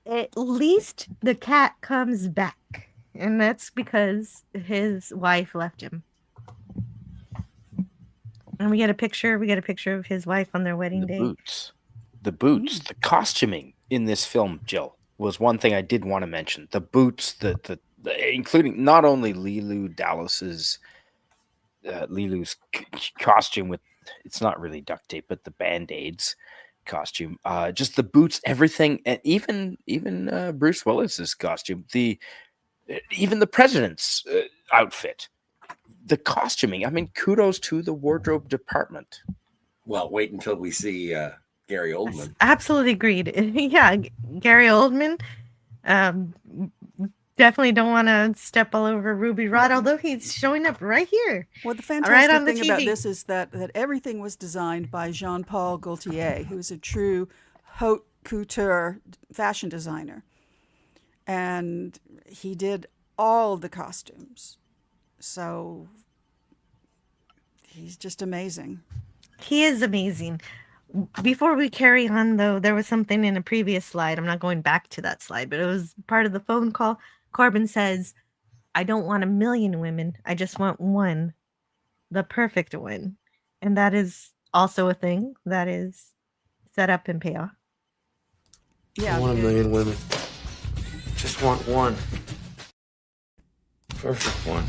At least the cat comes back, and that's because his wife left him. And we get a picture of his wife on their wedding day. The boots, the costuming in this film, Jill, was one thing I did want to mention. The boots, the including not only Leelu's costume with, it's not really duct tape, but the Band-Aids costume, just the boots, everything, and even Bruce Willis's costume, even the president's outfit, the costuming. I mean, kudos to the wardrobe department. Well, wait until we see Gary Oldman. Absolutely agreed. Yeah, Gary Oldman. Definitely don't want to step all over Ruby Rhod, although he's showing up right here. Well, the right fantastic on the thing about TV. this is that everything was designed by Jean-Paul Gaultier, who is a true haute couture fashion designer. And he did all the costumes. So he's just amazing. He is amazing. Before we carry on, though, there was something in a previous slide. I'm not going back to that slide, but it was part of the phone call. Corbin says, I don't want 1,000,000 women. I just want one, the perfect one. And that is also a thing that is set up and pay off. Yeah, I want 1,000,000 women. Just want one. Perfect one.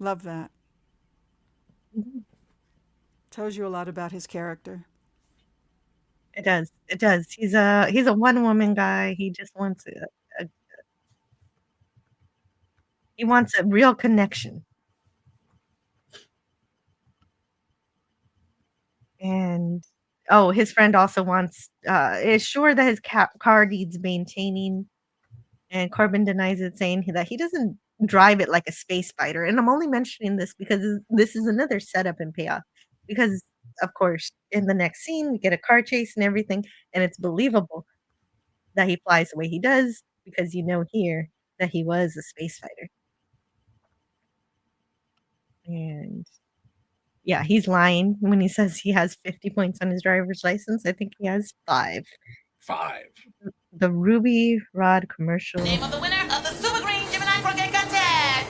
love that. Tells you a lot about his character. It does. It does. He's a one-woman guy. He just wants he wants a real connection. And his friend also wants is sure that his car needs maintaining, and Corbin denies it, saying that he doesn't drive it like a space fighter. And I'm only mentioning this because this is another setup and payoff. Because of course, in the next scene, we get a car chase and everything, and it's believable that he flies the way he does because here that he was a space fighter. And yeah, he's lying when he says he has 50 points on his driver's license. I think he has 5. 5. The Ruby Rhod commercial. Name of the winner of the Super Green Gemini Croquet Contest.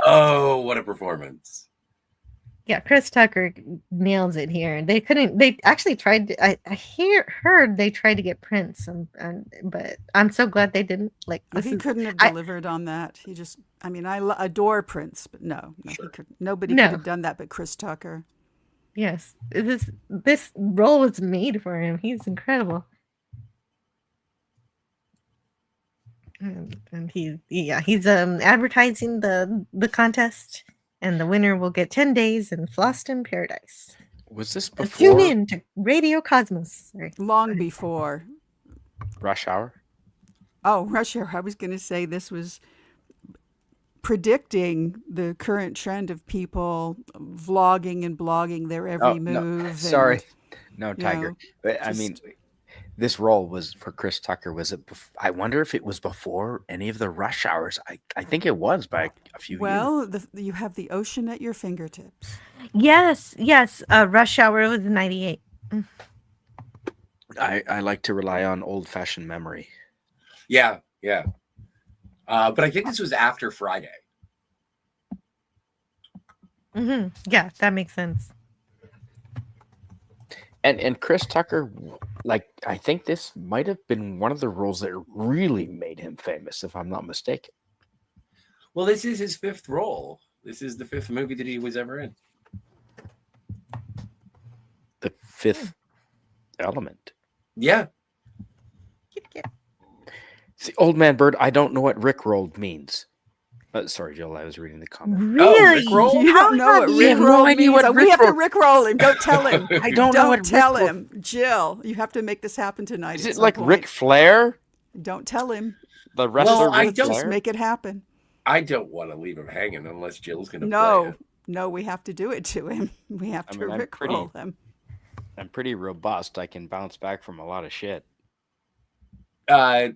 Oh, what a performance. Yeah, Chris Tucker nails it here. They actually tried to, I heard they tried to get Prince, but I'm so glad they didn't. He couldn't have delivered on that. He just, I adore Prince, but no, he couldn't. Nobody could have done that but Chris Tucker. Yes, this role was made for him. He's incredible. And he's advertising the contest, and the winner will get 10 days in Floston Paradise. Was this So before tune in to Radio Cosmos. Sorry. Long before Rush Hour? Oh, Rush Hour. I was going to say this was predicting the current trend of people vlogging and blogging their every move. No, sorry. No, you Tiger. know, I mean, this role was for Chris Tucker. Was it? I wonder if it was before any of the Rush Hours. I think it was by a few years. Well, you have the ocean at your fingertips. Yes. Rush Hour was in 98. I like to rely on old-fashioned memory. Yeah. But I think this was after Friday. Yeah, that makes sense. And Chris Tucker, like, I think this might have been one of the roles that really made him famous, if I'm not mistaken. Well, this is his fifth role. This is the fifth movie that he was ever in. The Fifth Element. Yeah. See, Old Man Bird, I don't know what Rickrolled means. Sorry, Jill, I was reading the comment. Really? Rickroll? You don't know what Rickroll means? We have to Rickroll him. Don't tell him. I don't know what tell him. Jill, you have to make this happen tonight. Is it like Ric Flair? Don't tell him. The wrestler Ric Flair? Just make it happen. I don't want to leave him hanging unless Jill's going to play it. No, we have to do it to him. We have to Rickroll him. I'm pretty robust. I can bounce back from a lot of shit. I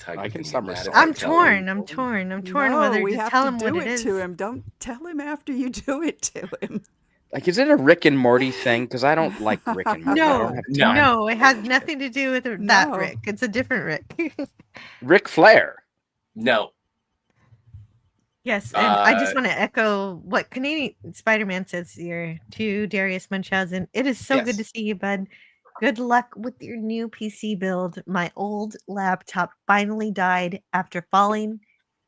can somersault. I'm torn whether to tell him what it is. To him. Don't tell him after you do it to him. Like, is it a Rick and Morty thing? Because I don't like Rick and Morty. No, it has nothing to do with that Rick. It's a different Rick. Ric Flair. No. Yes, and I just want to echo what Canadian Spider-Man says here to Darius Munchausen. It is so good to see you, bud. Good luck with your new PC build. My old laptop finally died after falling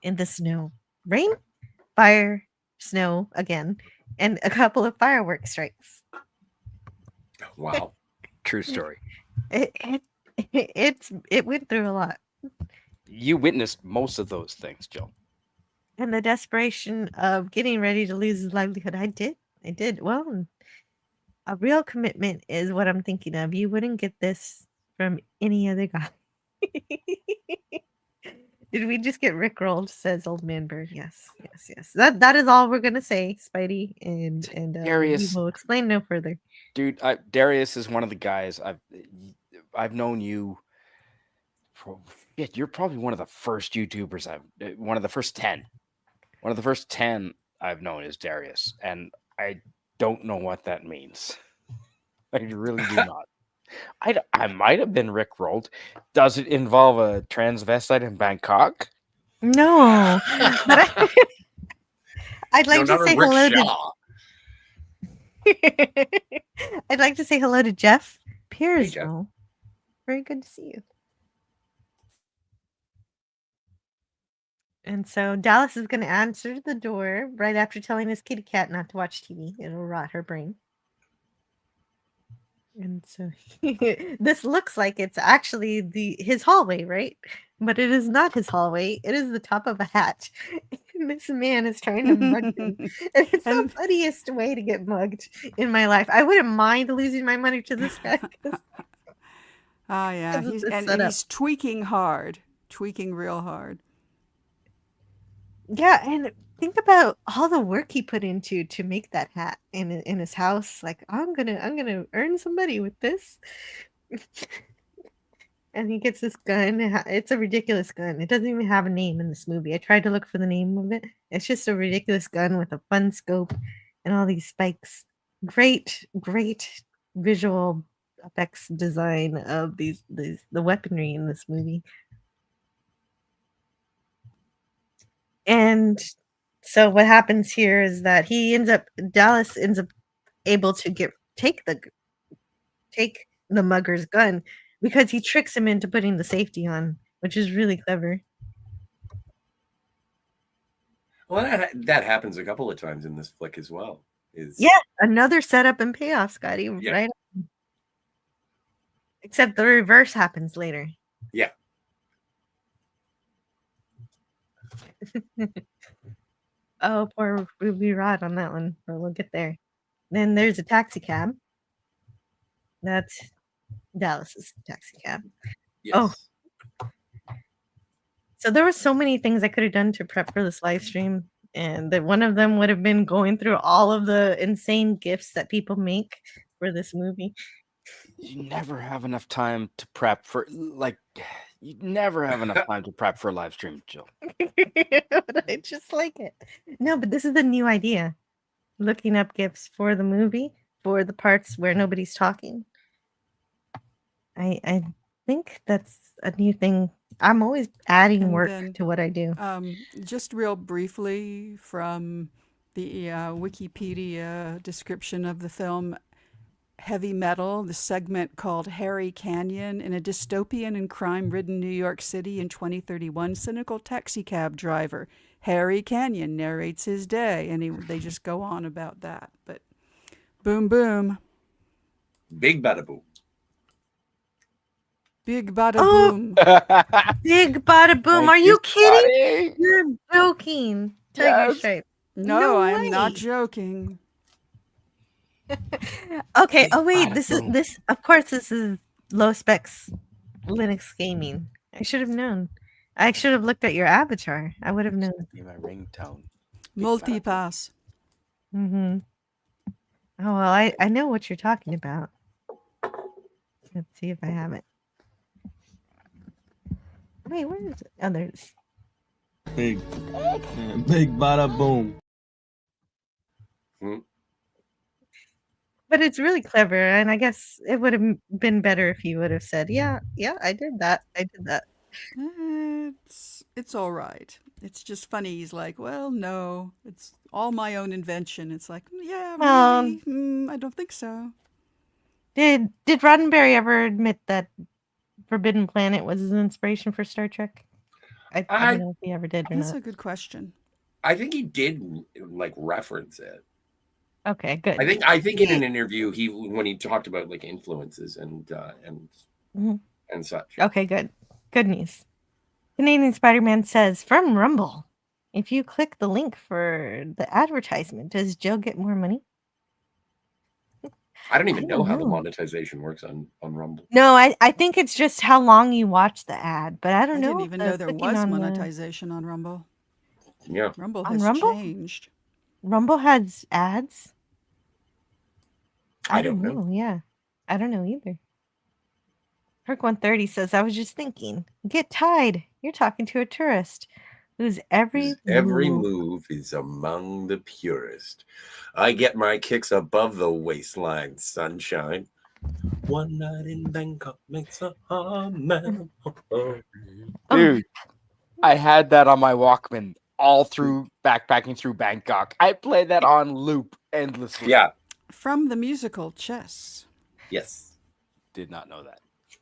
in the snow. Rain, fire, snow again, and a couple of fireworks strikes. Wow. True story. It went through a lot. You witnessed most of those things, Jill. And the desperation of getting ready to lose his livelihood. I did. Well, a real commitment is what I'm thinking of. You wouldn't get this from any other guy. Did we just get Rickrolled? Says Old Man Bird. Yes. That is all we're gonna say, Spidey, and Darius, we will explain no further. Dude, Darius is one of the guys I've known you. You're probably one of the first YouTubers one of the first 10. One of the first 10 I've known is Darius, and I don't know what that means. I really do not. I might have been Rickrolled. Does it involve a transvestite in Bangkok? No. But I'd like to say hello to I'd like to say hello to Jeff Piersville. Very good to see you. And so Dallas is going to answer the door right after telling his kitty cat not to watch TV. It'll rot her brain. And so this looks like it's actually his hallway, right? But it is not his hallway. It is the top of a hatch. And this man is trying to mug him. And it's the funniest way to get mugged in my life. I wouldn't mind losing my money to this guy. Oh, yeah. He's tweaking real hard. Yeah, and think about all the work he put into to make that hat in his house. Like, I'm gonna earn some money with this. And he gets this gun. It's a ridiculous gun. It doesn't even have a name in this movie. I tried to look for the name of it. It's just a ridiculous gun with a fun scope and all these spikes. Great visual effects design of the weaponry in this movie. And so what happens here is that Dallas ends up able to take the mugger's gun because he tricks him into putting the safety on, which is really clever. Well, that happens a couple of times in this flick as well. Another setup and payoff, Scotty. Yeah. Right. Except the reverse happens later. Yeah. Oh, poor Ruby Rhod on that one, but we'll get there. Then there's a taxi cab. That's Dallas's taxi cab. Oh, Yes. so there were so many things I could have done to prep for this live stream, and that one of them would have been going through all of the insane gifts that people make for this movie. You never have enough time to prep for you never have enough time to prep for a live stream, Jill. But I just like it. No, but this is the new idea. Looking up gifts for the movie for the parts where nobody's talking. I think that's a new thing. I'm always adding And work then, to what I do. Just real briefly from the Wikipedia description of the film Heavy Metal, the segment called Harry Canyon. In a dystopian and crime-ridden New York City in 2031, cynical taxicab driver Harry Canyon narrates his day, and they just go on about that. But boom, boom. Big bada boom. Big bada boom. Big bada boom. Thank Are you you, kidding? Scotty. You're joking. Tiger Yes. stripe. No, I'm not way. joking. Okay. Oh wait, bada this is boom. this. Of course, this is low specs Linux gaming. I should have known. I should have looked at your avatar. I would have known. Be my ringtone. MULTIPASS. Mm-hmm. Oh well, I know what you're talking about. Let's see if I have it. Wait, where is it? Oh, there's. Big bada boom. But it's really clever, and I guess it would have been better if you would have said, "Yeah, I did that. I did that." It's all right. It's just funny. He's like, well, no, it's all my own invention. It's like, yeah, really? I don't think so. Did Roddenberry ever admit that Forbidden Planet was his inspiration for Star Trek? I don't know if he ever did or That's not. a good question. I think he did reference it. Okay, good. I think in an interview when he talked about influences and such. Okay, good. Good news. Canadian Spider-Man says from Rumble, if you click the link for the advertisement, does Joe get more money? I don't even know how the know. monetization works on Rumble. No, I think it's just how long you watch the ad, but I don't know. I didn't if even the know there clicking was on the- monetization on Rumble. Yeah. Rumble On has Rumble? changed. Rumble has ads? I don't know. Yeah. I don't know either. Perk 130 says, I was just thinking, get tied. You're talking to a tourist whose every move is among the purest. I get my kicks above the waistline, sunshine. One night in Bangkok makes a man. Dude, I had that on my Walkman all through backpacking through Bangkok. I played that on loop endlessly. Yeah. From the musical Chess. Yes. Did not know that.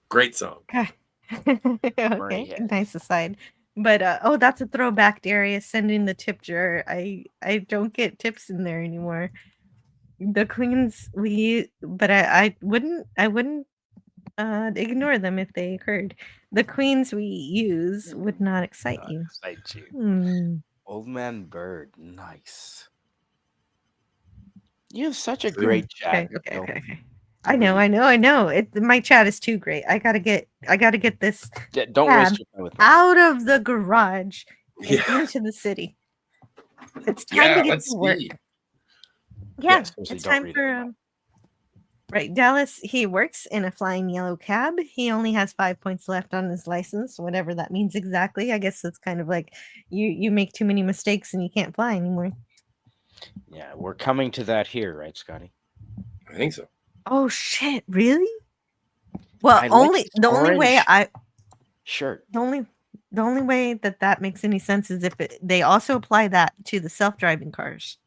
Great song. Okay, nice aside. But that's a throwback, Darius, sending the tip jar. I don't get tips in there anymore. The queens but I wouldn't ignore them if they occurred. The queens we use would not excite you. Old Man Bird, nice. You have such a great chat. Okay. I know. My chat is too great. I gotta get this Don't waste your time with me. out of the garage and into the city. It's time to get to work. Yeah, seriously, it's don't time read for right. Dallas, he works in a flying yellow cab. He only has 5 points left on his license, whatever that means exactly. I guess it's kind of like you make too many mistakes and you can't fly anymore. Yeah, we're coming to that here, right, Scotty? I think so. Oh shit! Really? Well, I like the only way orange shirt. the only way that makes any sense is if they also apply that to the self-driving cars.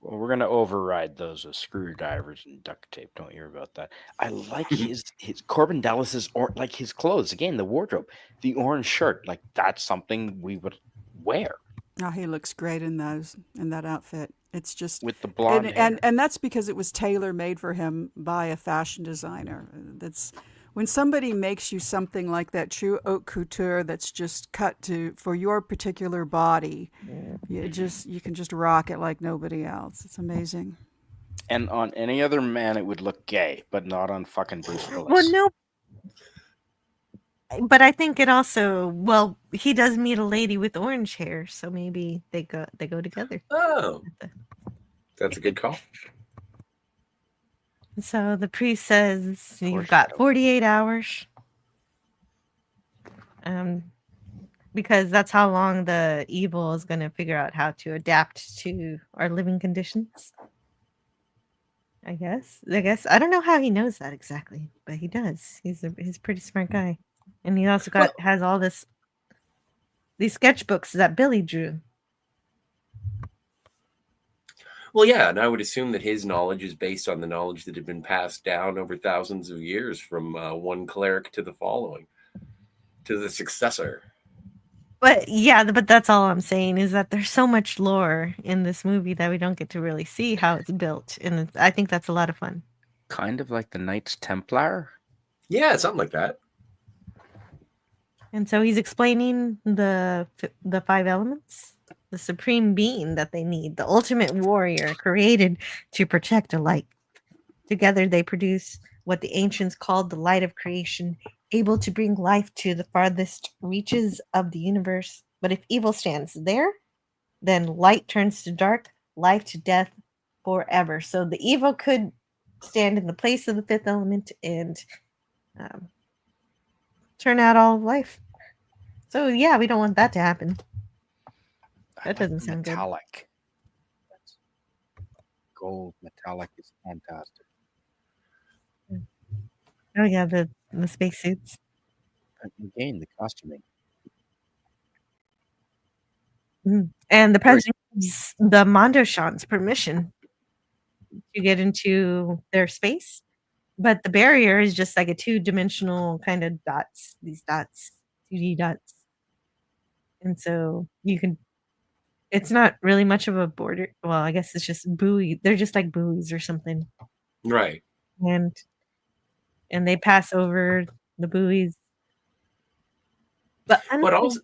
Well, we're gonna override those with screwdrivers and duct tape. Don't hear about that. I like his Corbin Dallas's like his clothes again, the wardrobe, the orange shirt. Like that's something we would wear. Oh, he looks great in that outfit. It's just with the blonde hair. and that's because it was tailor made for him by a fashion designer. That's when somebody makes you something like that true haute couture that's just cut for your particular body, you can just rock it like nobody else. It's amazing. And on any other man, it would look gay, but not on fucking Bruce Willis. Well, no. But I think it also, well, he does meet a lady with orange hair, so maybe they go together. Oh, that's a good call. So the priest says you've got 48 hours. Because that's how long the evil is going to figure out how to adapt to our living conditions. I guess. I don't know how he knows that exactly, but he does. He's a pretty smart guy. And he also has all these sketchbooks that Billy drew. Well, yeah, and I would assume that his knowledge is based on the knowledge that had been passed down over thousands of years from one cleric to the following, to the successor. But that's all I'm saying is that there's so much lore in this movie that we don't get to really see how it's built, and I think that's a lot of fun. Kind of like the Knights Templar? Yeah, something like that. And so he's explaining the 5 elements, the supreme being that they need, the ultimate warrior created to protect alike. Together they produce what the ancients called the light of creation, able to bring life to the farthest reaches of the universe. But if evil stands there, then light turns to dark, life to death forever. So the evil could stand in the place of the 5th element and turn out all of life. So yeah, we don't want that to happen. That doesn't sound good. Metallic. Gold metallic is fantastic. Oh yeah, the spacesuits. Again, the costuming. And the president gives the Mondoshans permission to get into their space, but the barrier is just like a 2-dimensional kind of dots. These dots, 2D dots, and so it's not really much of a border. Well, I guess it's just buoy. They're just like buoys or something, right? And they pass over the buoys, but also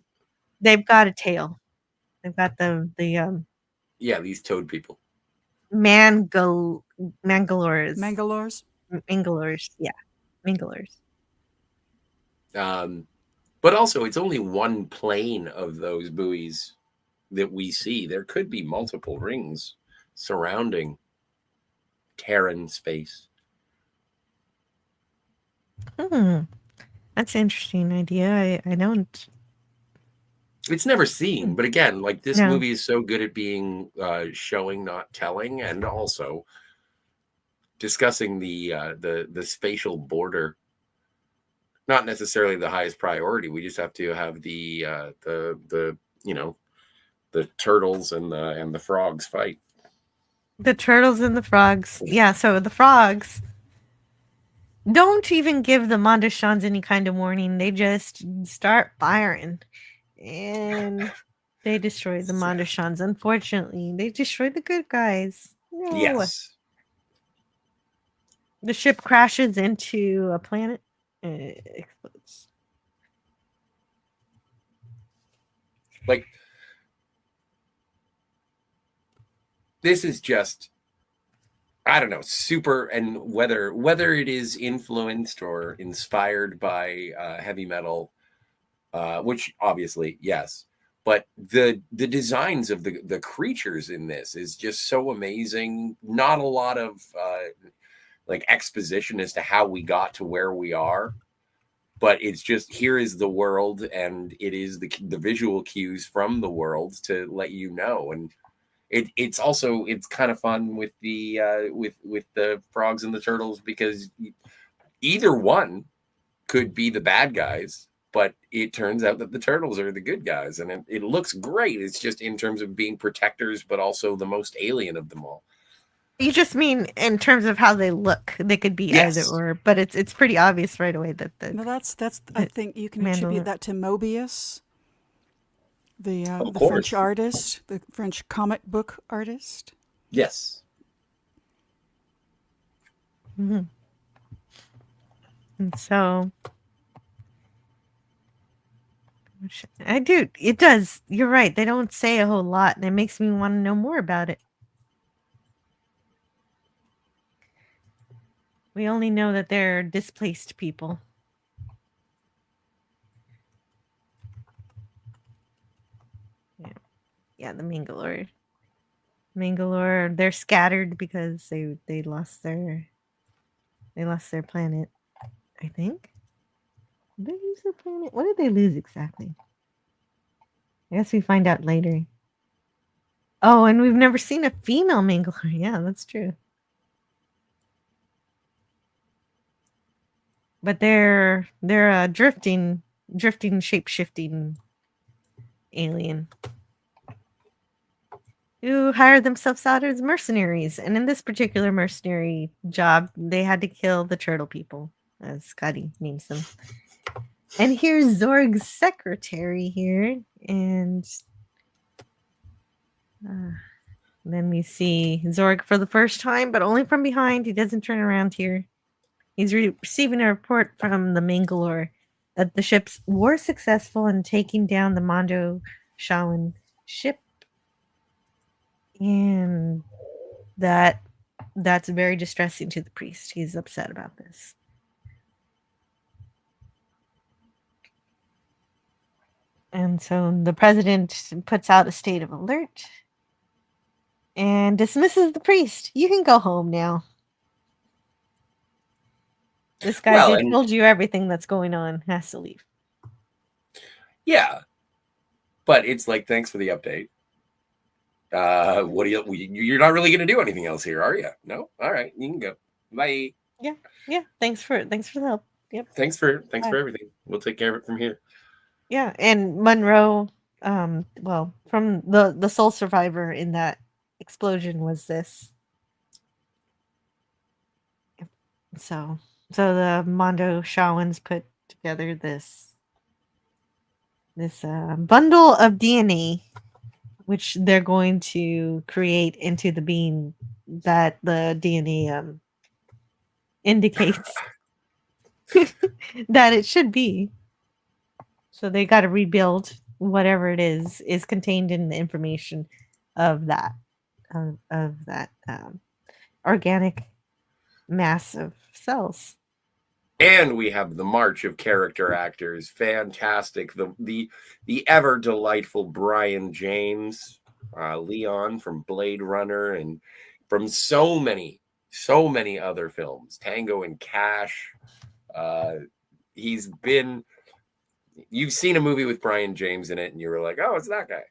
they've got a tail. They've got the these toad people. Mangalores. But also, it's only one plane of those buoys that we see. There could be multiple rings surrounding Terran space. That's an interesting idea. I don't. It's never seen, but again, like this movie is so good at being showing, not telling, and also discussing the spatial border. Not necessarily the highest priority. We just have to have the turtles and the frogs fight. The turtles and the frogs. Yeah, so the frogs don't even give the Mondoshans any kind of warning. They just start firing. And they destroyed the Mondoshans. Unfortunately, they destroyed the good guys. No. Yes. The ship crashes into a planet and it explodes. Like, this is just, I don't know, super, and whether it is influenced or inspired by heavy metal, which obviously, yes, but the designs of the creatures in this is just so amazing. Not a lot of like exposition as to how we got to where we are, but it's just, here is the world, and it is the visual cues from the world to let you know. And it's also, it's kind of fun with the with the frogs and the turtles, because either one could be the bad guys, but it turns out that the turtles are the good guys, and it looks great. It's just in terms of being protectors, but also the most alien of them all. You just mean in terms of how they look. They could be either or, but it's pretty obvious right away that No, that's I think you can attribute that to Mobius, the French artist, the French comic book artist. Yes. Mm-hmm. And so I do. It does. You're right. They don't say a whole lot, and it makes me want to know more about it. We only know that they're displaced people. Yeah, the Mangalore, they're scattered because they lost their planet, I think. Did they lose their planet? What did they lose exactly? I guess we find out later. Oh, and we've never seen a female Mangalore. Yeah, that's true. But they're a drifting shape-shifting alien who hired themselves out as mercenaries. And in this particular mercenary job, they had to kill the turtle people, as Scotty names them. And here's Zorg's secretary here. And then we see Zorg for the first time, but only from behind. He doesn't turn around here. He's receiving a report from the Mangalore that the ships were successful in taking down the Mondo Shawan ship. And that's very distressing to the priest. He's upset about this. And so the president puts out a state of alert and dismisses the priest. You can go home now. This guy told you everything that's going on. Has to leave. Yeah. But it's like, thanks for the update. What do you're not really going to do anything else here, are you? No? All right. You can go. Bye. Yeah. Thanks for the help. Yep. Thanks for everything. We'll take care of it from here. Yeah. And Monroe, well, from the sole survivor in that explosion was this. So the Mondo Shawans put together this bundle of DNA, which they're going to create into the being that the DNA indicates that it should be. So they got to rebuild whatever it is contained in the information of that organic mass of cells. And we have the march of character actors. Fantastic. The ever delightful Brian James, Leon from Blade Runner, and from so many other films. Tango and Cash. You've seen a movie with Brian James in it, and you were like, oh, it's that guy.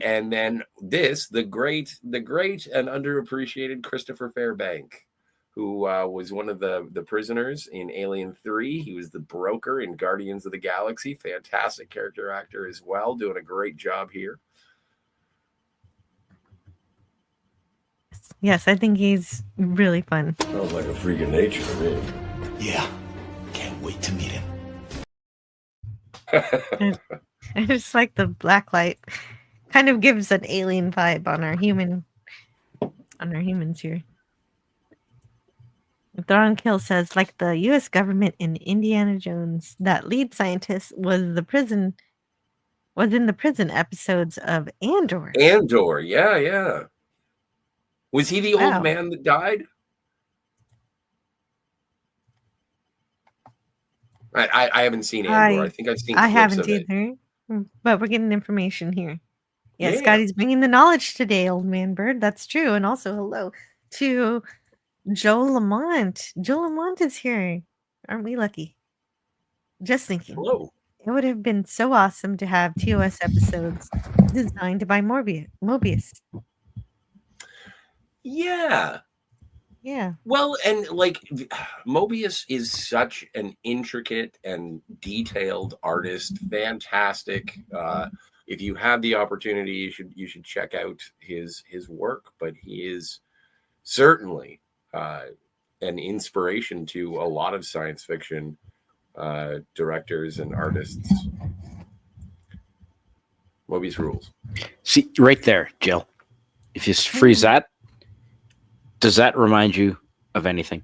And then the great and underappreciated Christopher Fairbank, who was one of the prisoners in Alien 3. He was the broker in Guardians of the Galaxy. Fantastic character actor as well, doing a great job here. Yes, I think he's really fun. Sounds like a freak of nature to me. Yeah, can't wait to meet him. I just like the black light. Kind of gives an alien vibe on our humans here. Thrawn Kill says, like the U.S. government in Indiana Jones, that lead scientist was in the prison episodes of Andor. Andor, yeah. Was he the old man that died? I haven't seen Andor. I think I've seen clips I haven't of it. either, but we're getting information here. Yeah, Scotty's bringing the knowledge today, old man bird. That's true. And also hello to Joe Lamont. Joe Lamont is here. Aren't we lucky? Just thinking. Hello. It would have been so awesome to have TOS episodes designed by Mobius. Yeah. Well, and like Mobius is such an intricate and detailed artist. Fantastic. If you have the opportunity, you should check out his work. But he is certainly an inspiration to a lot of science fiction directors and artists. Mobius rules. See, right there, Jill. If you freeze that, does that remind you of anything?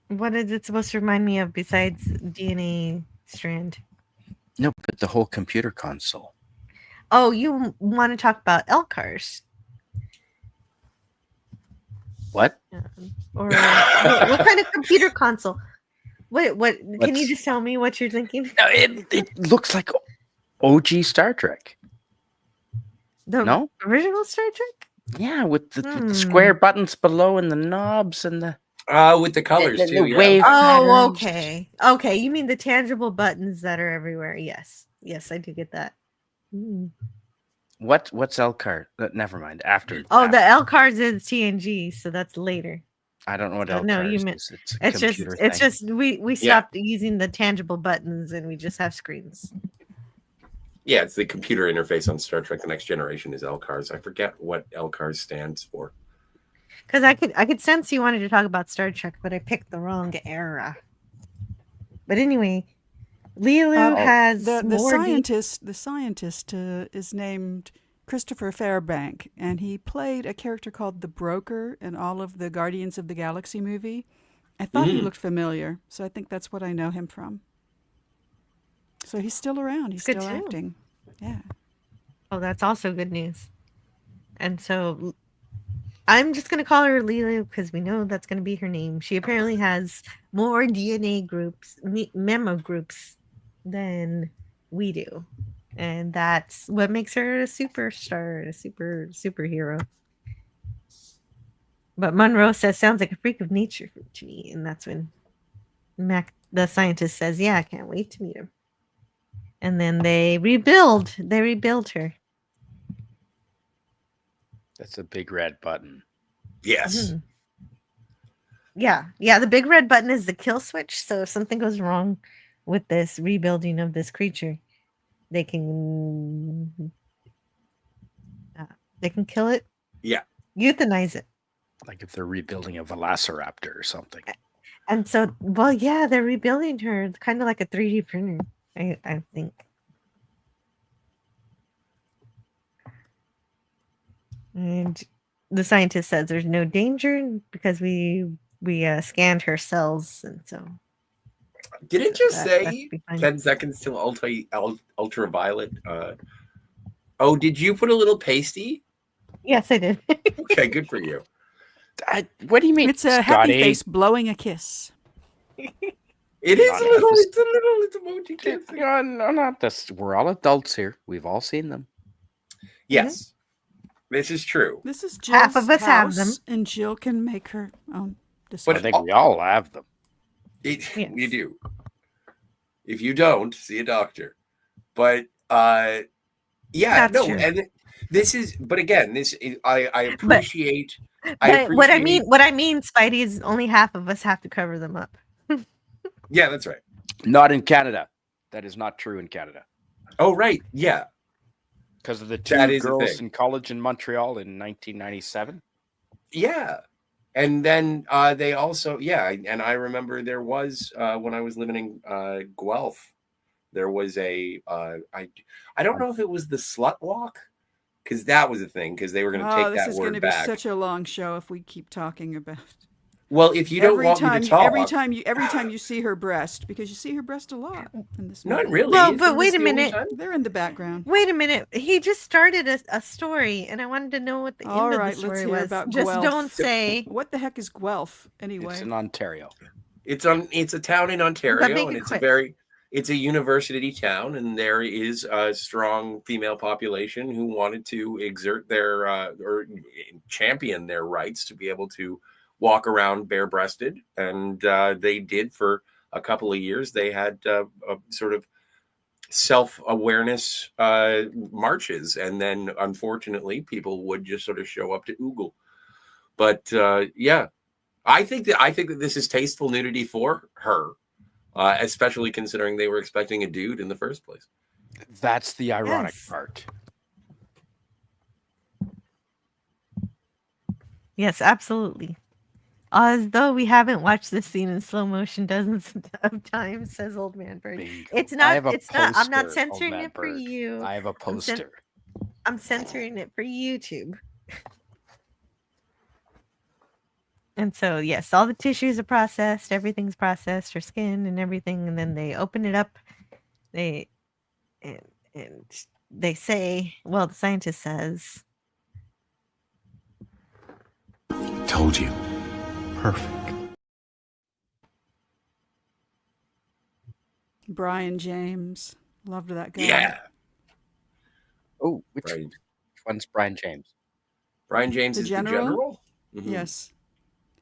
What is it supposed to remind me of besides DNA strand? No, but the whole computer console. Oh, you want to talk about LCARs? What? Or what kind of computer console? What can you just tell me what you're thinking? No, it looks like OG Star Trek. The original Star Trek? Yeah, with the square buttons below and the knobs and the with the colors too. The wave Oh, patterns. okay. You mean the tangible buttons that are everywhere? Yes, I do get that. What's LCAR? Never mind. After. Oh, the LCARs is TNG, so that's later. I don't know what So, LCARs no, you meant is. It's a computer thing. it's just we stopped using the tangible buttons and we just have screens. Yeah, it's the computer interface on Star Trek: The Next Generation is LCARS. I forget what LCARS stands for. Because I could sense you wanted to talk about Star Trek, but I picked the wrong era. But anyway, Leelu has the scientist. The scientist is named Christopher Fairbank, and he played a character called the Broker in all of the Guardians of the Galaxy movie. I thought he looked familiar, so I think that's what I know him from. So he's still around. He's still acting. Yeah. Oh, that's also good news. And so I'm just going to call her Leelu because we know that's going to be her name. She apparently has more DNA groups, memo groups than we do. And that's what makes her a superstar, a superhero. But Monroe says, sounds like a freak of nature to me. And that's when Mac, the scientist, says, yeah, I can't wait to meet him. And then they rebuild her. That's a big red button. Yes. Yeah. The big red button is the kill switch. So if something goes wrong with this rebuilding of this creature, they can kill it. Yeah. Euthanize it. Like if they're rebuilding a velociraptor or something. And so, well, yeah, they're rebuilding her kind of like a 3D printer, I think. And the scientist says there's no danger because we scanned her cells, and so. Did it just say 10 seconds till ultraviolet? Oh, did you put a little pasty? Yes, I did. Okay, good for you. What do you mean? It's a happy face blowing a kiss. It is a little. It's emoji kiss. No, not this. We're all adults here. We've all seen them. Yes, this is true. This is Jill's half of us have them, and Jill can make her own decision. But I think we all have them. You do. If you don't, see a doctor. But That's true. and this is. But again, this is, I appreciate. But what I mean, Spidey, is only half of us have to cover them up. Yeah, that's right. Not in Canada. That is not true in Canada. Oh, right. Yeah. Because of the two girls in college in Montreal in 1997. Yeah. And then they also, and I remember there was, when I was living in Guelph, there was I don't know if it was the slut walk, because that was a thing, because they were going to take that word back. This is going to be such a long show if we keep talking about it. Well, if you don't want me to talk, every time you see her breast, because you see her breast a lot in this movie. Not really. Well, but wait a minute. They're in the background. Wait a minute. He just started a story, and I wanted to know what the end of the story was. About just Guelph. don't say. What the heck is Guelph anyway? It's in Ontario. It's a town in Ontario, and it's a university town, and there is a strong female population who wanted to exert their or champion their rights to be able to walk around bare-breasted, and they did for a couple of years. They had a sort of self-awareness marches, and then unfortunately people would just sort of show up to oogle. But I think that this is tasteful nudity for her, especially considering they were expecting a dude in the first place. That's the ironic part. Yes, absolutely. As though we haven't watched this scene in slow motion dozens of times, says Old Man Bird. It's not. I'm not censoring it for you. I have a poster. I'm censoring it for YouTube. And so, yes, all the tissues are processed, everything's processed, her skin and everything, and then they open it up. They and they say, well, the scientist says, Told you. Perfect. Brian James. Loved that guy. Yeah. Oh, which one's Brian James? Brian James The is general? the general? Mhm. Yes.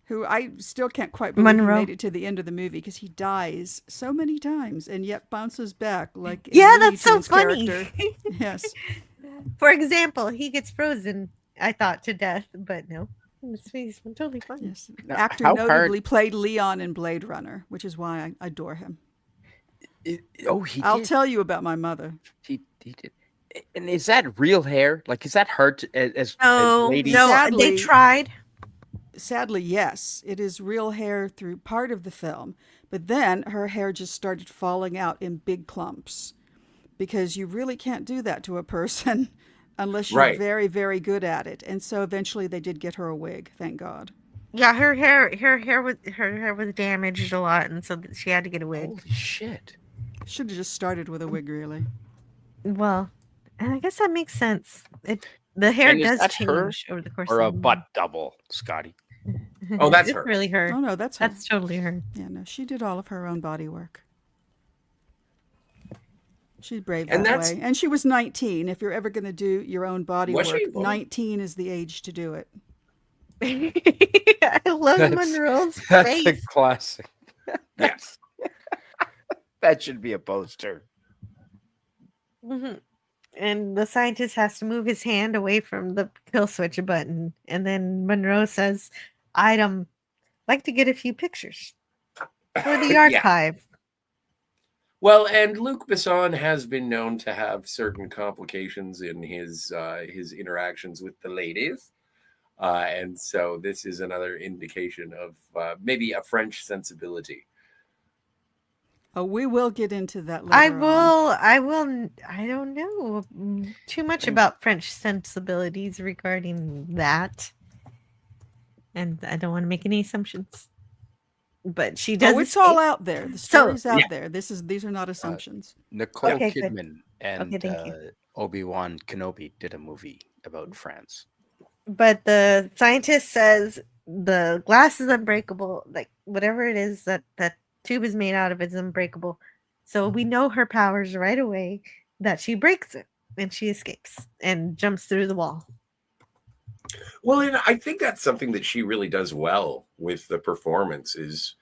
Who I still can't quite believe Monroe. he made it to the end of the movie because he dies so many times and yet bounces back like a yeah, Looney that's so Tunes funny. character. Yes. For example, he gets frozen, I thought, to death, but no. He's totally fine. Yes. Now, Actor how notably hard- played Leon in Blade Runner, which is why I adore him. He I'll did. tell you about my mother. He did. And is that real hair? Like, is that hard to, as No, ladies? no, Sadly- they tried. Sadly, yes. It is real hair through part of the film, but then her hair just started falling out in big clumps because you really can't do that to a person unless you're Right. very, very good at it. And so eventually they did get her a wig, thank God. Yeah, her hair was damaged a lot, and so she had to get a wig. Holy shit. Should have just started with a wig, really. Well, and I guess that makes sense. The hair And is does that her change over the course or of a the butt double, Scotty? Oh, that's it's her. really her. Oh, no, that's her. That's totally her. Yeah, no, she did all of her own body work. She's brave And that that's- way. And she was 19. If you're ever going to do your own body Was work, she? Whoa. 19 is the age to do it. I love That's- Monroe's That's face. a classic. Yes. That should be a poster. Mhm. And the scientist has to move his hand away from the kill switch button. And then Monroe says, I'd like to get a few pictures for the Yeah. archive. Well, and Luc Besson has been known to have certain complications in his interactions with the ladies. And so this is another indication of maybe a French sensibility. Oh, we will get into that I later on. I don't know too much about French sensibilities regarding that. And I don't want to make any assumptions. But she does. Oh, it's all out there. The So- story's out Yeah. there. These are not assumptions. Nicole Okay, good. Kidman and Okay, thank you. Obi-Wan Kenobi did a movie about France. But the scientist says the glass is unbreakable. Like whatever it is that tube is made out of is unbreakable. So we know her powers right away that she breaks it and she escapes and jumps through the wall. Well, and I think that's something that she really does well with the performance is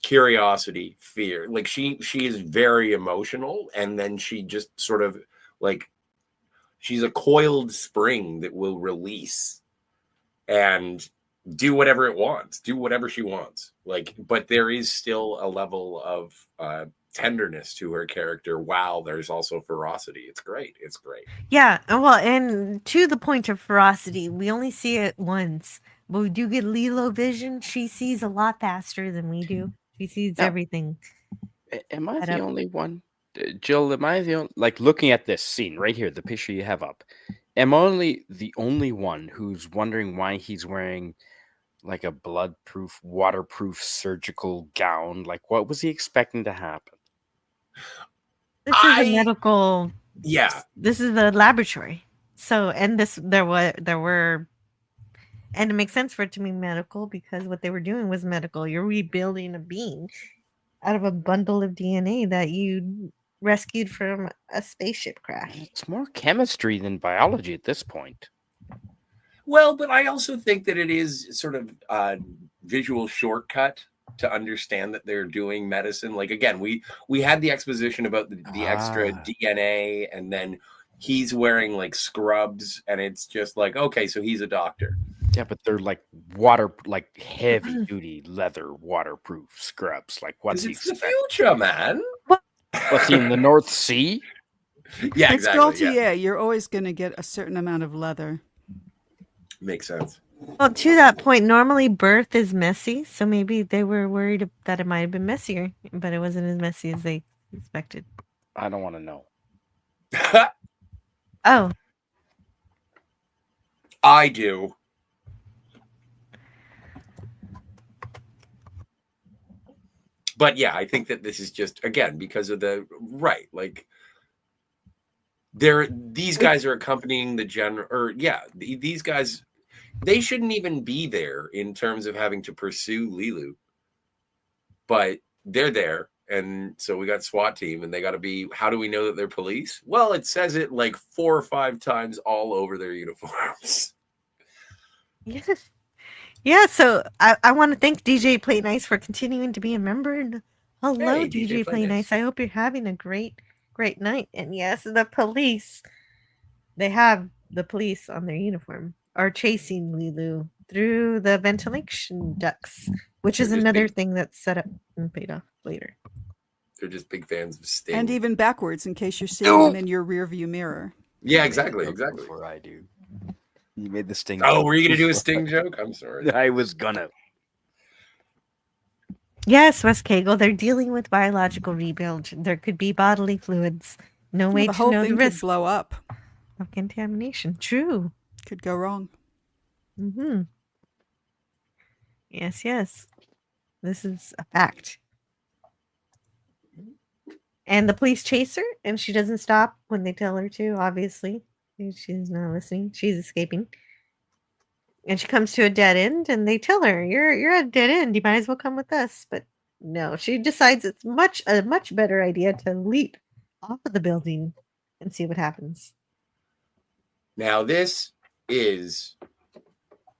curiosity, fear. Like she is very emotional, and then she just sort of like she's a coiled spring that will release and do whatever it wants, do whatever she wants. Like, but there is still a level of tenderness to her character while there's also ferocity. It's great. It's great. Yeah, well, and to the point of ferocity, we only see it once, but we do get Leelu vision. She sees a lot faster than we do. She sees Yeah. everything. Am I Head the up. only one? Jill, am I the only, like looking at this scene right here, the picture you have up, am I the only one who's wondering why he's wearing like a blood-proof, waterproof surgical gown? Like, what was he expecting to happen? This is a medical. Yeah. This is the laboratory. So, and there were, and it makes sense for it to be medical because what they were doing was medical. You're rebuilding a being out of a bundle of DNA that you rescued from a spaceship crash. It's more chemistry than biology at this point. Well, but I also think that it is sort of a visual shortcut to understand that they're doing medicine. Like, again, we had the exposition about the extra DNA, and then he's wearing like scrubs, and it's just like, okay, so he's a doctor. Yeah, but they're like heavy duty leather waterproof scrubs. Like, what's he It's the expect? future, man. What's he in the North Sea? Yeah, It's exactly. Gaultier. Yeah. You're always going to get a certain amount of leather. Makes sense. Well, to that point, normally birth is messy, so maybe they were worried that it might have been messier, but it wasn't as messy as they expected. I don't want to know. Oh, I do. But yeah, I think that this is just, again, because of the right, like these guys are accompanying the general, or yeah, these guys, they shouldn't even be there in terms of having to pursue Leelu, but they're there. And so we got SWAT team, and they got to be, how do we know that they're police? Well, it says it like 4 or 5 times all over their uniforms. Yes. Yeah, so I want to thank DJ Play Nice for continuing to be a member. And hello, Hey, DJ Play Nice. I hope you're having a great night. And yes, the police, they have the police on their uniform, are chasing Leelu through the ventilation ducts, which is another thing that's set up and paid off later. They're just big fans of Sting. And even backwards, in case you're seeing them in your rear view mirror. Yeah, exactly. Before I do. You made the Sting. Oh, were you going to do a Sting joke? I'm sorry. I was gonna. Yes, West Kegel, they're dealing with biological rebuild. There could be bodily fluids. No way The to whole know thing the could risk blow up. of contamination. True. Could go wrong. Mm-hmm. Yes. This is a fact. And the police chase her, and she doesn't stop when they tell her to, obviously. She's not listening. She's escaping. And she comes to a dead end, and they tell her, you're at a dead end. You might as well come with us. But no, she decides it's a much better idea to leap off of the building and see what happens. Now, this is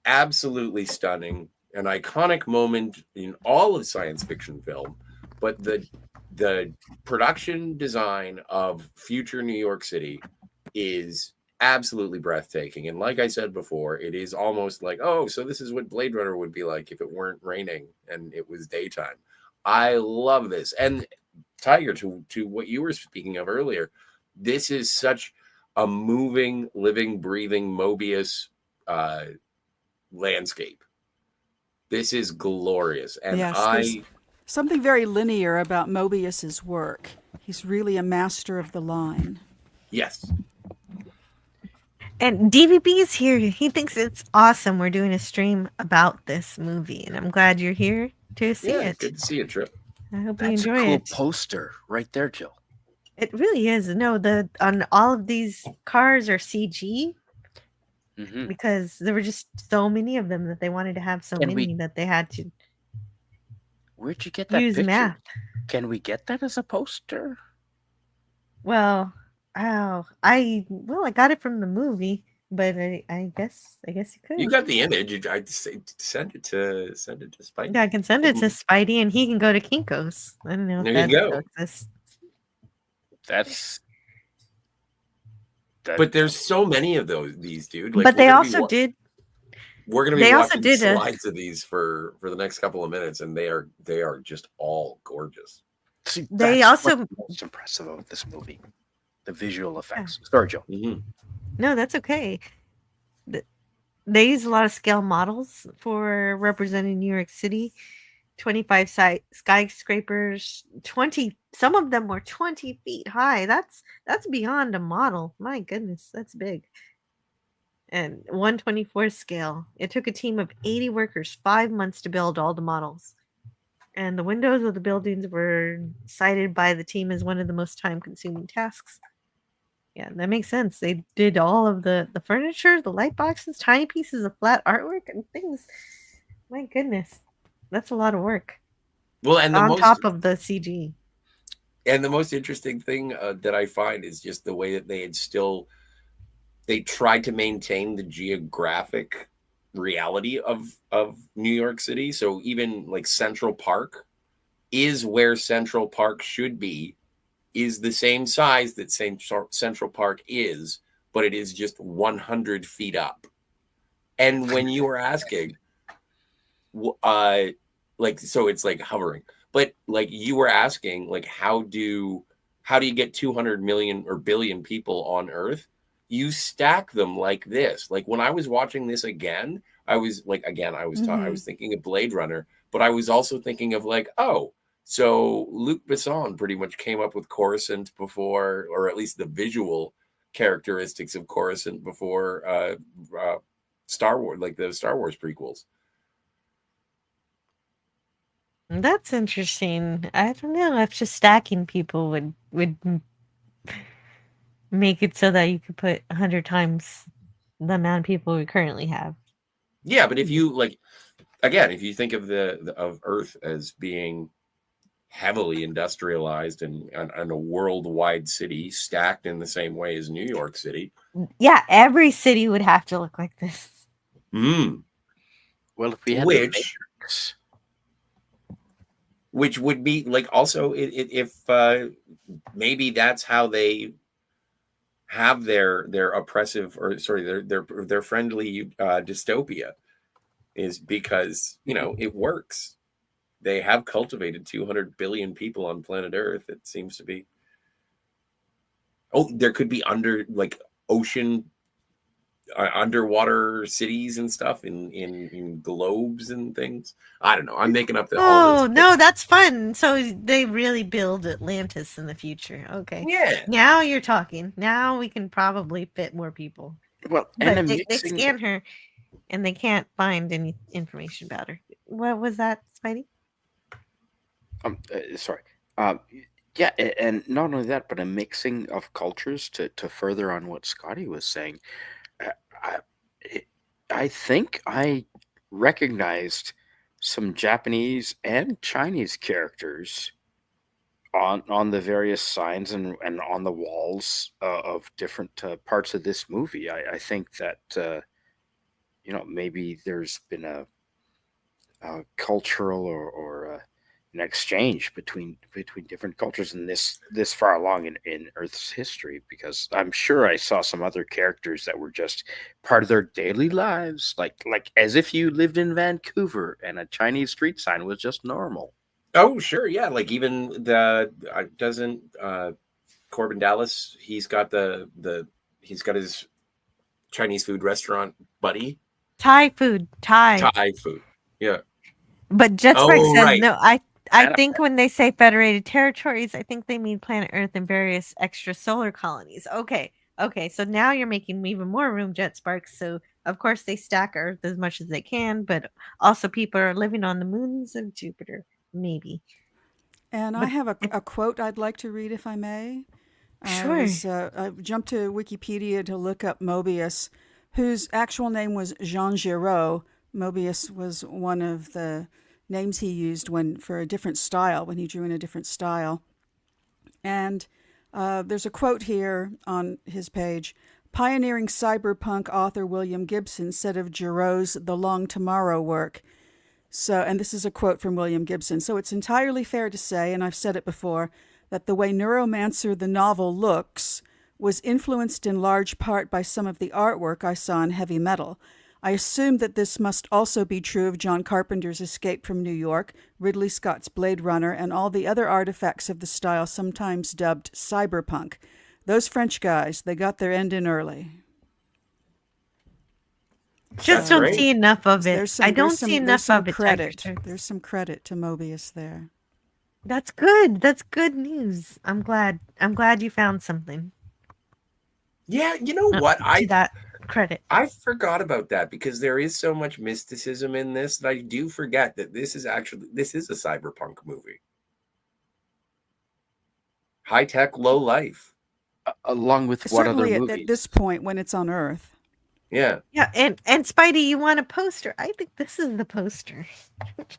absolutely stunning, an iconic moment in all of science fiction film, but the production design of future New York City is absolutely breathtaking. And like I said before, it is almost like, oh, so this is what Blade Runner would be like if it weren't raining and it was daytime. I love this. And Tiger, to what you were speaking of earlier, this is such a moving, living, breathing Mobius landscape. This is glorious. And Yes, something very linear about Mobius's work. He's really a master of the line. Yes. And DVB is here. He thinks it's awesome. We're doing a stream about this movie, and I'm glad you're here to see it. Good to see you, Trip. I hope That's you a enjoy cool it. poster right there, Jill. It really is. No, on all of these cars are CG because there were just so many of them that they wanted to have that they had to. Where'd you get that use picture? math. Can we get that as a poster? Well, I got it from the movie, but I guess you could. You got the image. I'd say send it to Spidey. Yeah, I can send it to Spidey, and he can go to Kinko's. I don't know if There that you go. still exists. But there's so many of these, dude. Like, But they also did. We're going to be They also watching did slides of these for the next couple of minutes, and they are just all gorgeous. See, They that's also- what's most impressive of this movie, the visual effects. Sorry, Joe. No, that's okay. They use a lot of scale models for representing New York City. 25 skyscrapers, 20. Some of them were 20 feet high. That's beyond a model. My goodness, that's big. And 1/24 scale. It took a team of 80 workers 5 months to build all the models. And the windows of the buildings were cited by the team as one of the most time-consuming tasks. Yeah, that makes sense. They did all of the furniture, the light boxes, tiny pieces of flat artwork, and things. My goodness, that's a lot of work. Well, and on top of the CG. And the most interesting thing that I find is just the way that they tried to maintain the geographic reality of New York City. So even like Central Park is where Central Park should be, is the same size that Central Park is, but it is just 100 feet up. And when you were asking, so it's like hovering, but like you were asking, like, how do you get 200 million or billion people on Earth? You stack them like this. Like when I was watching this again, I was thinking of Blade Runner, but I was also thinking of like, oh, so Luc Besson pretty much came up with Coruscant before, or at least the visual characteristics of Coruscant before Star Wars, like the Star Wars prequels. That's interesting. I don't know if just stacking people would make it so that you could put 100 times the amount of people we currently have. Yeah, but if you like, again, if you think of of Earth as being heavily industrialized and a worldwide city stacked in the same way as New York City. Yeah, every city would have to look like this. Mm. Well, if we had which would be like also if maybe that's how they have their oppressive, or sorry, their friendly dystopia, is because it works. They have cultivated 200 billion people on planet Earth. It seems to be. Oh, there could be underwater cities and stuff in globes and things. I don't know. I'm making up Oh, no, that's fun. So they really build Atlantis in the future. Okay. Yeah. Now you're talking. Now we can probably fit more people. Well, but they scan her and they can't find any information about her. What was that, Spidey? Sorry. Yeah, and not only that, but a mixing of cultures to further on what Scotty was saying. I think I recognized some Japanese and Chinese characters on the various signs and on the walls of different parts of this movie. I think that maybe there's been a cultural or an exchange between different cultures in this far along in Earth's history, because I'm sure I saw some other characters that were just part of their daily lives, like as if you lived in Vancouver and a Chinese street sign was just normal. Oh, sure, yeah. Like even doesn't Corbin Dallas? He's got he's got his Chinese food restaurant buddy. Thai food. Thai food. Yeah. But Jetspark says right. no. I think when they say federated territories, I think they mean planet Earth and various extrasolar colonies. Okay. So now you're making even more room, Jetspark. So of course they stack Earth as much as they can, but also people are living on the moons of Jupiter, maybe. And I have a quote I'd like to read, if I may. Sure. I jumped to Wikipedia to look up Mobius, whose actual name was Jean Giraud. Mobius was one of the names he used for a different style, when he drew in a different style. And there's a quote here on his page. Pioneering cyberpunk author William Gibson said of Giraud's The Long Tomorrow work. And this is a quote from William Gibson. So it's entirely fair to say, and I've said it before, that the way Neuromancer the novel looks was influenced in large part by some of the artwork I saw in Heavy Metal. I assume that this must also be true of John Carpenter's Escape from New York, Ridley Scott's Blade Runner, and all the other artifacts of the style sometimes dubbed cyberpunk. Those French guys, they got their end in early. Just don't see enough of it. I don't see enough of it. There's some credit to Mobius there. That's good. That's good news. I'm glad you found something. Yeah, you know what? That credit. I forgot about that, because there is so much mysticism in this that I do forget that this is a cyberpunk movie. High tech, low life. Along with what other movies? At this point, when it's on Earth. Yeah. Yeah, and Spidey, you want a poster? I think this is the poster.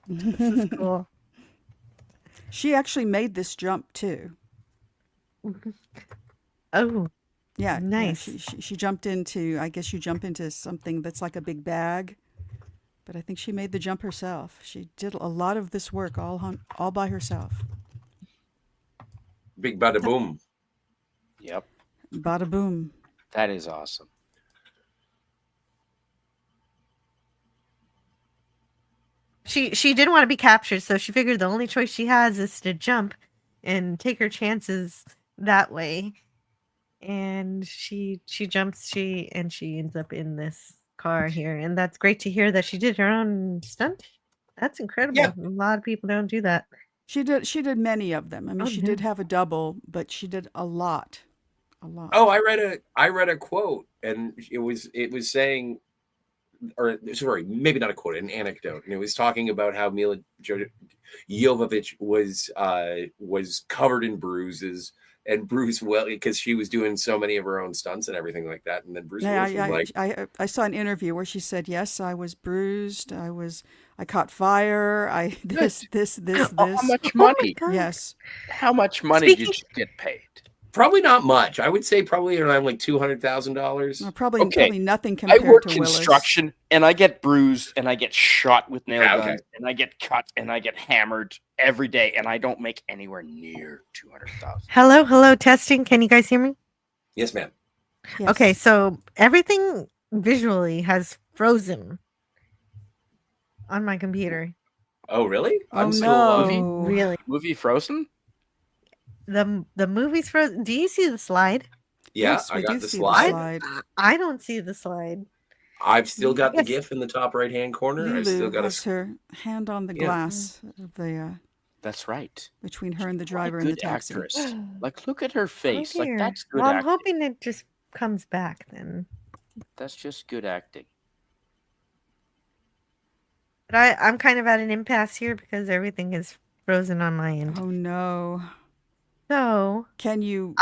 This is cool. She actually made this jump too. Oh. Yeah, nice. Yeah, she jumped into, I guess you jump into something that's like a big bag, but I think she made the jump herself. She did a lot of this work all by herself. Big bada boom. Yep. Bada boom. That is awesome. She didn't want to be captured, so she figured the only choice she has is to jump and take her chances that way. And she jumps, and she ends up in this car here, and that's great to hear that she did her own stunt. That's incredible. Yeah. A lot of people don't do that. She did many of them. I mean, she did have a double, but she did a lot. Oh, I read a quote, and it was saying or sorry, maybe not a quote, an anecdote, and it was talking about how Mila Jovovich was covered in bruises, and Bruce, well, because she was doing so many of her own stunts and everything like that, and then Bruce Willis was like, I saw an interview where she said, "Yes, I was bruised. I caught fire. This. How much money? Yes. How much money did you get paid? Probably not much. I would say probably around like $200,000. Probably nothing compared I work to Willis. construction, and I get bruised, and I get shot with nail guns, and I get cut, and I get hammered every day, and I don't make anywhere near $200,000. Hello, testing. Can you guys hear me? Yes, ma'am. Yes. Okay, so everything visually has frozen on my computer. Oh, really? I'm still no. Really? Movie frozen? The movie's frozen. Do you see the slide? Yeah, Yes, I we got do the see slide. I don't see the slide. I've still got the Yes. GIF in the top right-hand corner. I've still Leelu got has her hand on the Yeah. glass of the That's right. between her and the driver What a in the good taxi. actress. Like, look at her face. Like, dear. that's good Well, I'm acting. hoping it just comes back then. That's just good acting. But I'm kind of at an impasse here because everything is frozen on my end. Oh no. So Can you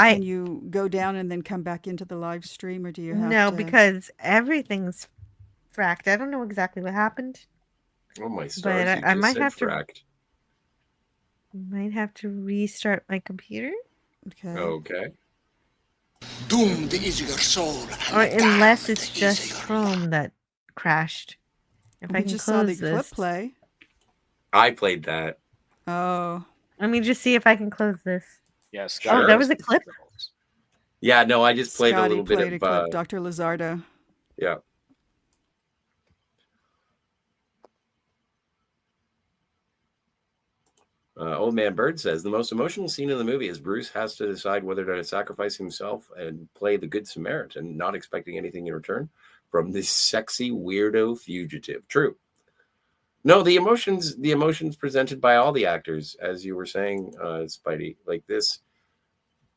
go down and then come back into the live stream, or do you have no, to? because everything's fracked. I don't know exactly what happened. Oh my stars! But You I just might said have fracked. Might have to restart my computer. Okay. Okay. Doomed is your soul. Or unless it's just Chrome that crashed. If I We can just saw the close clip this. play. I played that. Oh. Let me just see if I can close this. Yes. Oh, that was a clip? Yeah, no, I just played a Scotty little bit played of. a clip. Dr. Lizardo. Yeah. Old Man Bird says the most emotional scene in the movie is Bruce has to decide whether to sacrifice himself and play the Good Samaritan, not expecting anything in return from this sexy weirdo fugitive. True. No, the emotions presented by all the actors, as you were saying, Spidey, like this,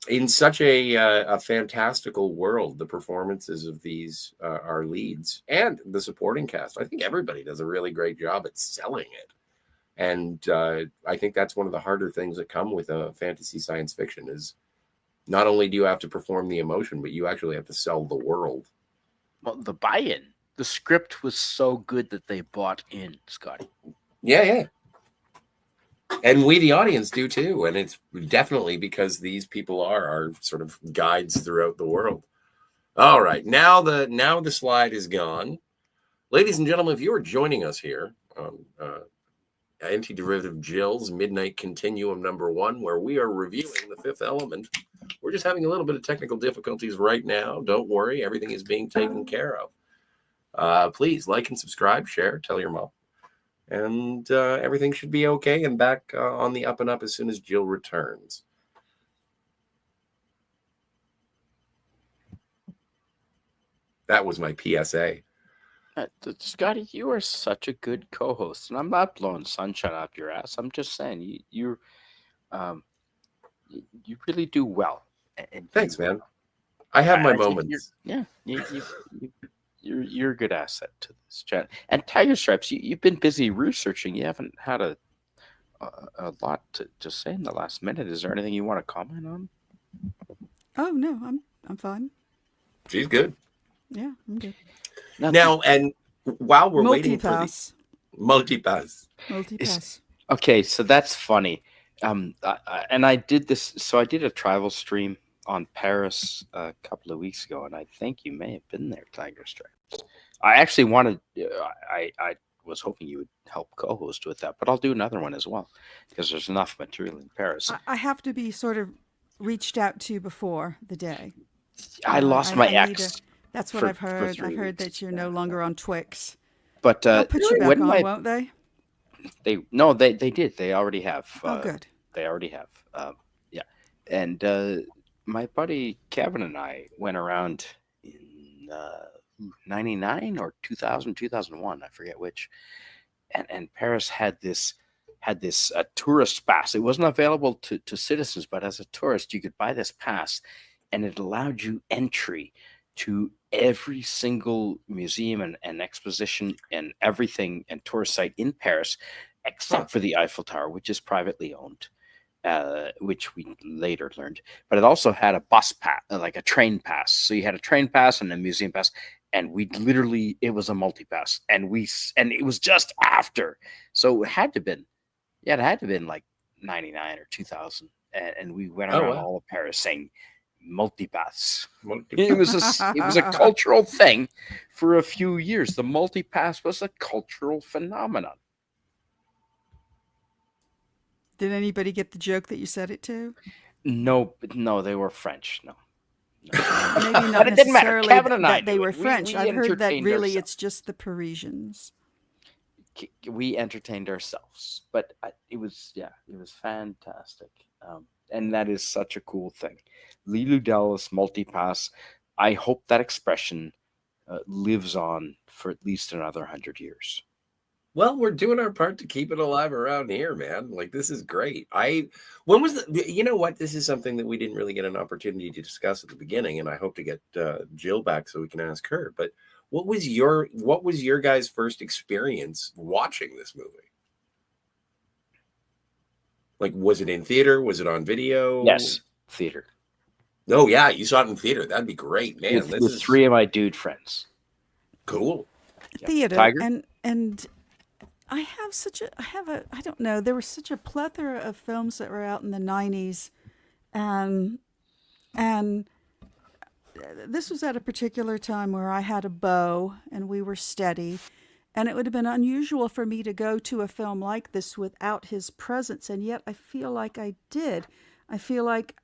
in such a fantastical world, the performances of these our leads and the supporting cast. I think everybody does a really great job at selling it. And I think that's one of the harder things that come with a fantasy science fiction is not only do you have to perform the emotion, but you actually have to sell the world. Well, the buy-in. The script was so good that they bought in, Scotty. Yeah. And we, the audience, do too. And it's definitely because these people are our sort of guides throughout the world. All right. Now the slide is gone. Ladies and gentlemen, if you are joining us here on Anti-Derivative Jill's Midnight Continuum #1, where we are reviewing The Fifth Element, we're just having a little bit of technical difficulties right now. Don't worry. Everything is being taken care of. Please like and subscribe, share, tell your mom. And everything should be okay and back on the up and up as soon as Jill returns. That was my PSA. Scotty, you are such a good co-host, and I'm not blowing sunshine up your ass. I'm just saying you really do well. And thanks, man. I have my moments. You're a good asset to this chat. And Tiger Stripes, you've been busy researching. You haven't had a lot to say in the last minute. Is there anything you want to comment on? Oh no, I'm fine. She's good. Yeah, I'm good. Now, and while we're waiting for the multipass. Okay, so that's funny. And I did this. So I did a travel stream on Paris a couple of weeks ago, and I think you may have been there, Tiger Stripes. I actually wanted. I was hoping you would help co-host with that, but I'll do another one as well because there's enough material in Paris. I have to be sort of reached out to before the day. I lost my ex. That's what I've heard. I've heard that you're no longer on Twix. But they'll put you back on, won't they? They did. They already have. Oh, good. They already have. Yeah, and my buddy Kevin and I went around in 99 or 2000, 2001, I forget which. And Paris had this tourist pass. It wasn't available to citizens, but as a tourist, you could buy this pass, and it allowed you entry to every single museum and exposition and everything and tourist site in Paris, except for the Eiffel Tower, which is privately owned, which we later learned. But it also had a bus pass, like a train pass. So you had a train pass and a museum pass, and we literally, it was a multi-pass, and it was just after. So it had to have been, it had to have been like 99 or 2000. And we went around all of Paris saying multipass. It was a cultural thing for a few years. The multipass was a cultural phenomenon. Did anybody get the joke that you said it to? No, they were French. No. Maybe not But it didn't matter. necessarily Kevin and I that they knew were it. French. We I've heard that entertained really ourselves. it's just the Parisians. We entertained ourselves, but it was fantastic. And that is such a cool thing. Leelu Dallas multipass. I hope that expression lives on for at least another 100 years. Well, we're doing our part to keep it alive around here, man. Like, this is great. When was you know what? This is something that we didn't really get an opportunity to discuss at the beginning, and I hope to get Jill back so we can ask her. But what was your guys' first experience watching this movie? Like, was it in theater? Was it on video? Yes, theater. Oh, yeah, you saw it in theater. That'd be great, man. With, This with is 3 of my dude friends. cool. Theater Tiger? and I don't know, there was such a plethora of films that were out in the 90s, and this was at a particular time where I had a beau and we were steady, and it would have been unusual for me to go to a film like this without his presence, and yet I feel like I did. I feel like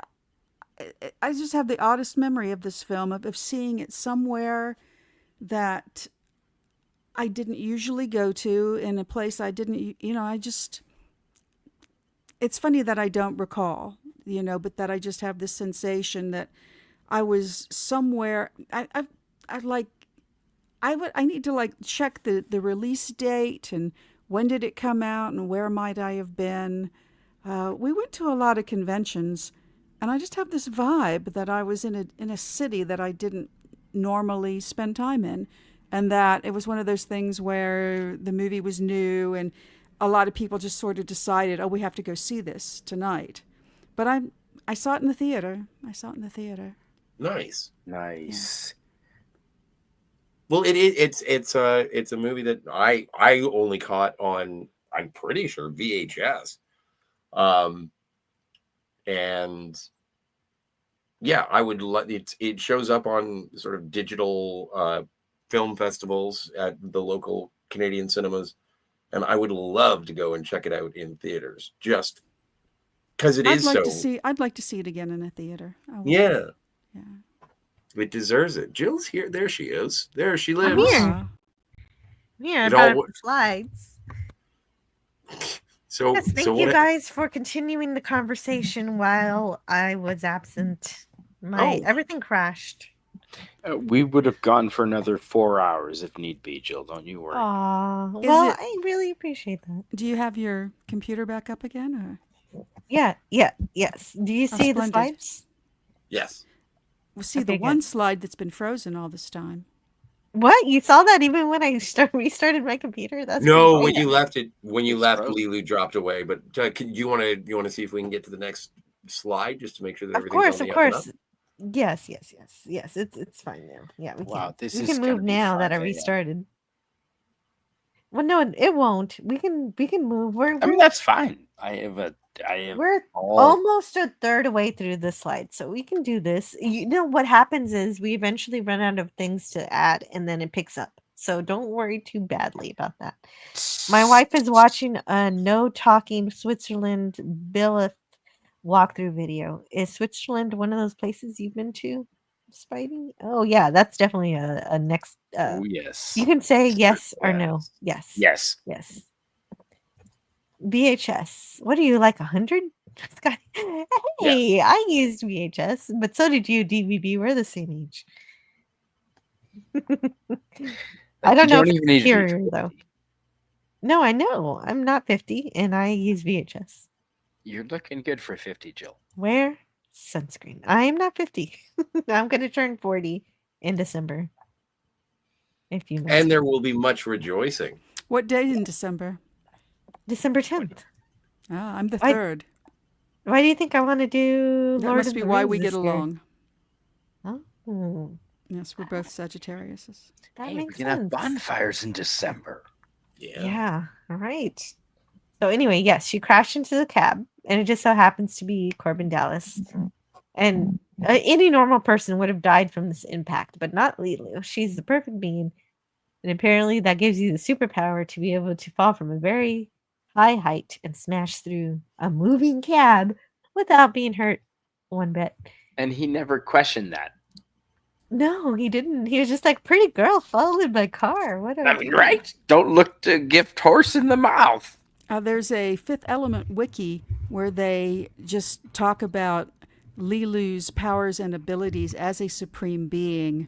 I just have the oddest memory of this film, of seeing it somewhere that I didn't usually go to, in a place I didn't, it's funny that I don't recall, but that I just have this sensation that I was somewhere. I need to check the release date and when did it come out and where might I have been. We went to a lot of conventions, and I just have this vibe that I was in a city that I didn't normally spend time in. And that it was one of those things where the movie was new and a lot of people just sort of decided, we have to go see this tonight. But I saw it in the theater. Nice. Nice. Well, it's a movie that I only caught on, I'm pretty sure, VHS. And yeah, I would let it shows up on sort of digital film festivals at the local Canadian cinemas, and I would love to go and check it out in theaters, just because I'd like to see it again in a theater. Yeah. It deserves it. Jill's here. There she is. There she lives. I'm here. I brought up the slides. So yes, thank you guys for continuing the conversation while I was absent. Everything crashed. We would have gone for another 4 hours if need be, Jill. Don't you worry. Well, I really appreciate that. Do you have your computer back up again? Or? Yes. Do you see the slides? Yes. Well, see the one slide that's been frozen all this time. What? You saw that even when I restarted my computer? That's no. When you left, Leelu dropped away. But do you want to see if we can get to the next slide just to make sure that everything's on the up and up? Yes. It's fine now. Yeah, we wow, can. We can move now that I restarted. Well, no, it won't. We can move. I mean, that's fine. We're almost a third away through the slide, so we can do this. You know what happens is we eventually run out of things to add, and then it picks up. So don't worry too badly about that. My wife is watching a No Talking Switzerland Billith walkthrough video. Is Switzerland one of those places you've been to, Spidey? Oh yeah, that's definitely a next. Yes. You can say yes or no. Yes. Yes. VHS. What are you, like 100? Hey, yes. I used VHS, but so did you, DVB. We're the same age. I don't know if it's superior, though. No, I know. I'm not 50, and I use VHS. You're looking good for 50, Jill. Wear sunscreen. I am not 50. I'm going to turn 40 in December. If you And there will be much rejoicing. What day in December? December 10th. Ah, I'm the 3rd. Why do you think I want to do That Lord must of be the why Rings we this get year? along. Oh, Yes, we're both Sagittariuses. that Hey, we makes can have sense. bonfires in December. Yeah, all right. So anyway, yes, she crashed into the cab, and it just so happens to be Corbin Dallas. And any normal person would have died from this impact, but not Leelu. She's the perfect being, and apparently that gives you the superpower to be able to fall from a very high height and smash through a moving cab without being hurt one bit. And he never questioned that. No, he didn't. He was just like, pretty girl followed by car. What I mean, right? Don't look to gift horse in the mouth. There's a Fifth Element wiki where they just talk about Leelu's powers and abilities as a supreme being.